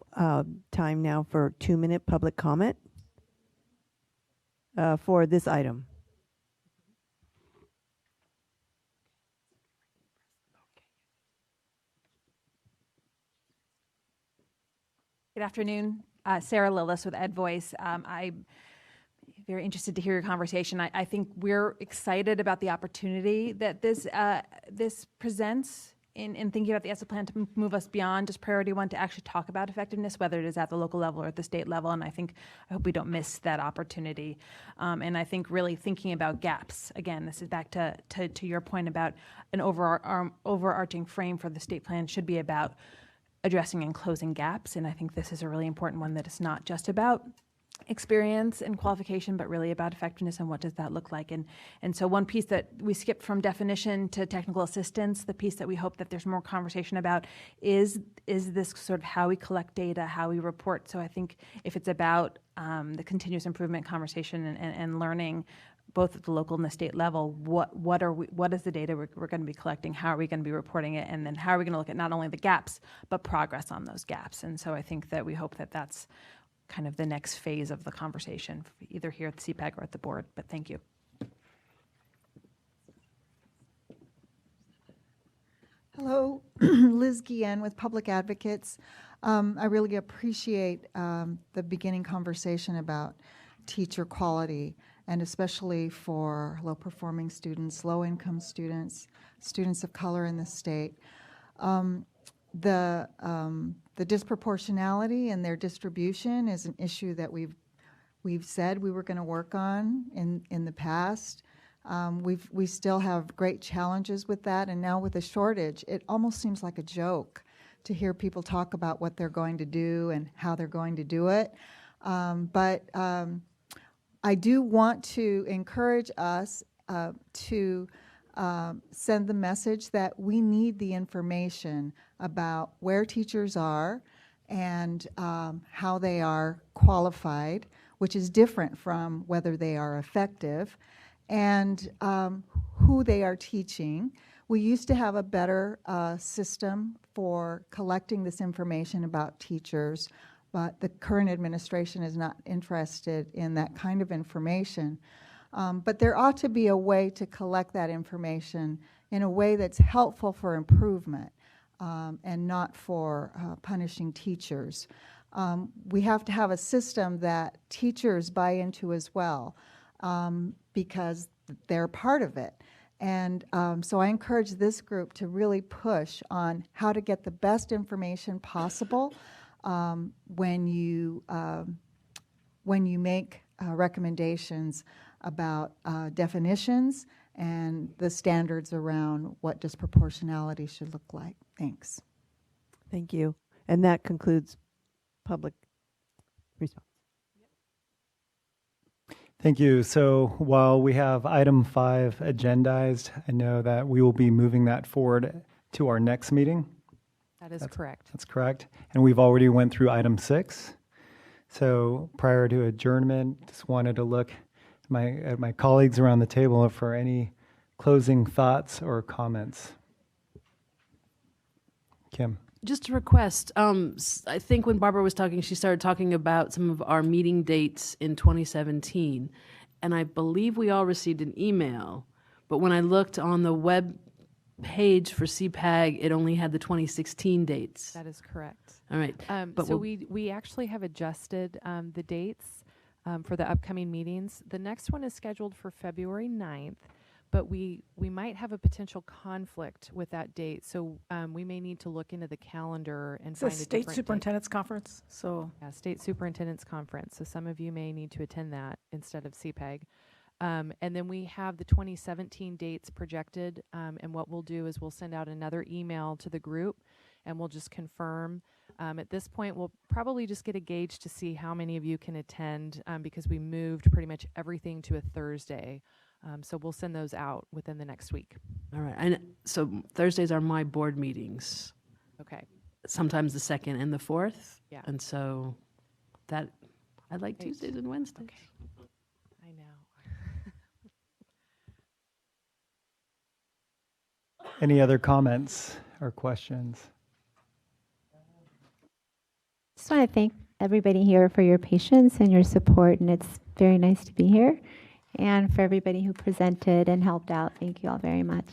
S2: time now for 2-minute public comment for this item.
S13: Good afternoon. Sarah Lillis with Ed Voice. I'm very interested to hear your conversation. I think we're excited about the opportunity that this presents in thinking about the ESSA plan to move us beyond just priority one to actually talk about effectiveness, whether it is at the local level or at the state level. And I hope we don't miss that opportunity. And I think really thinking about gaps, again, this is back to your point about an overarching frame for the state plan should be about addressing and closing gaps. And I think this is a really important one that is not just about experience and qualification, but really about effectiveness and what does that look like. And so one piece that we skipped from definition to technical assistance, the piece that we hope that there's more conversation about is this sort of how we collect data, how we report. So I think if it's about the continuous improvement conversation and learning both at the local and the state level, what is the data we're going to be collecting, how are we going to be reporting it, and then how are we going to look at not only the gaps, but progress on those gaps. And so I think that we hope that that's kind of the next phase of the conversation, either here at the CPAG or at the board, but thank you.
S23: Hello, Liz Guillen with Public Advocates. I really appreciate the beginning conversation about teacher quality, and especially for low-performing students, low-income students, students of color in the state. The disproportionality in their distribution is an issue that we've said we were going to work on in the past. We still have great challenges with that, and now with the shortage, it almost seems like a joke to hear people talk about what they're going to do and how they're going to do it. But I do want to encourage us to send the message that we need the information about where teachers are and how they are qualified, which is different from whether they are effective, and who they are teaching. We used to have a better system for collecting this information about teachers, but the current administration is not interested in that kind of information. But there ought to be a way to collect that information in a way that's helpful for improvement and not for punishing teachers. We have to have a system that teachers buy into as well, because they're part of it. And so I encourage this group to really push on how to get the best information possible when you make recommendations about definitions and the standards around what disproportionality should look like. Thanks.
S2: Thank you. And that concludes public response.
S1: Thank you. So while we have item 5 agendized, I know that we will be moving that forward to our next meeting.
S7: That is correct.
S1: That's correct. And we've already went through item 6. So prior to adjournment, just wanted to look at my colleagues around the table for any closing thoughts or comments. Kim.
S12: Just a request. I think when Barbara was talking, she started talking about some of our meeting dates in 2017. And I believe we all received an email. But when I looked on the web page for CPAG, it only had the 2016 dates.
S7: That is correct.
S12: All right.
S7: But so we actually have adjusted the dates for the upcoming meetings. The next one is scheduled for February 9th. But we might have a potential conflict with that date, so we may need to look into the calendar and find a different
S5: State Superintendent's Conference. So
S7: yeah, State Superintendent's Conference. So some of you may need to attend that instead of CPAG. And then we have the 2017 dates projected, and what we'll do is we'll send out another email to the group, and we'll just confirm. At this point, we'll probably just get a gauge to see how many of you can attend, because we moved pretty much everything to a Thursday. So we'll send those out within the next week.
S12: All right. So Thursdays are my board meetings.
S7: Okay.
S12: Sometimes the 2nd and the 4th.
S7: Yeah.
S12: And so that I like Tuesdays and Wednesdays.
S7: Okay. I know.
S1: Any other comments or questions?
S19: Just want to thank everybody here for your patience and your support, and it's very nice to be here. And for everybody who presented and helped out, thank you all very much.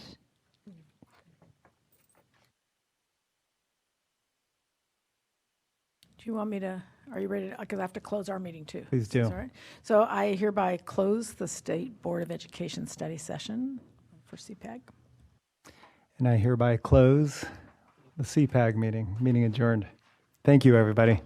S5: do you want me to, are you ready? Because I have to close our meeting too.
S1: Please do.
S5: All right. So I hereby close the State Board of Education study session for CPAG.
S1: And I hereby close the CPAG meeting. Meeting adjourned. Thank you, everybody.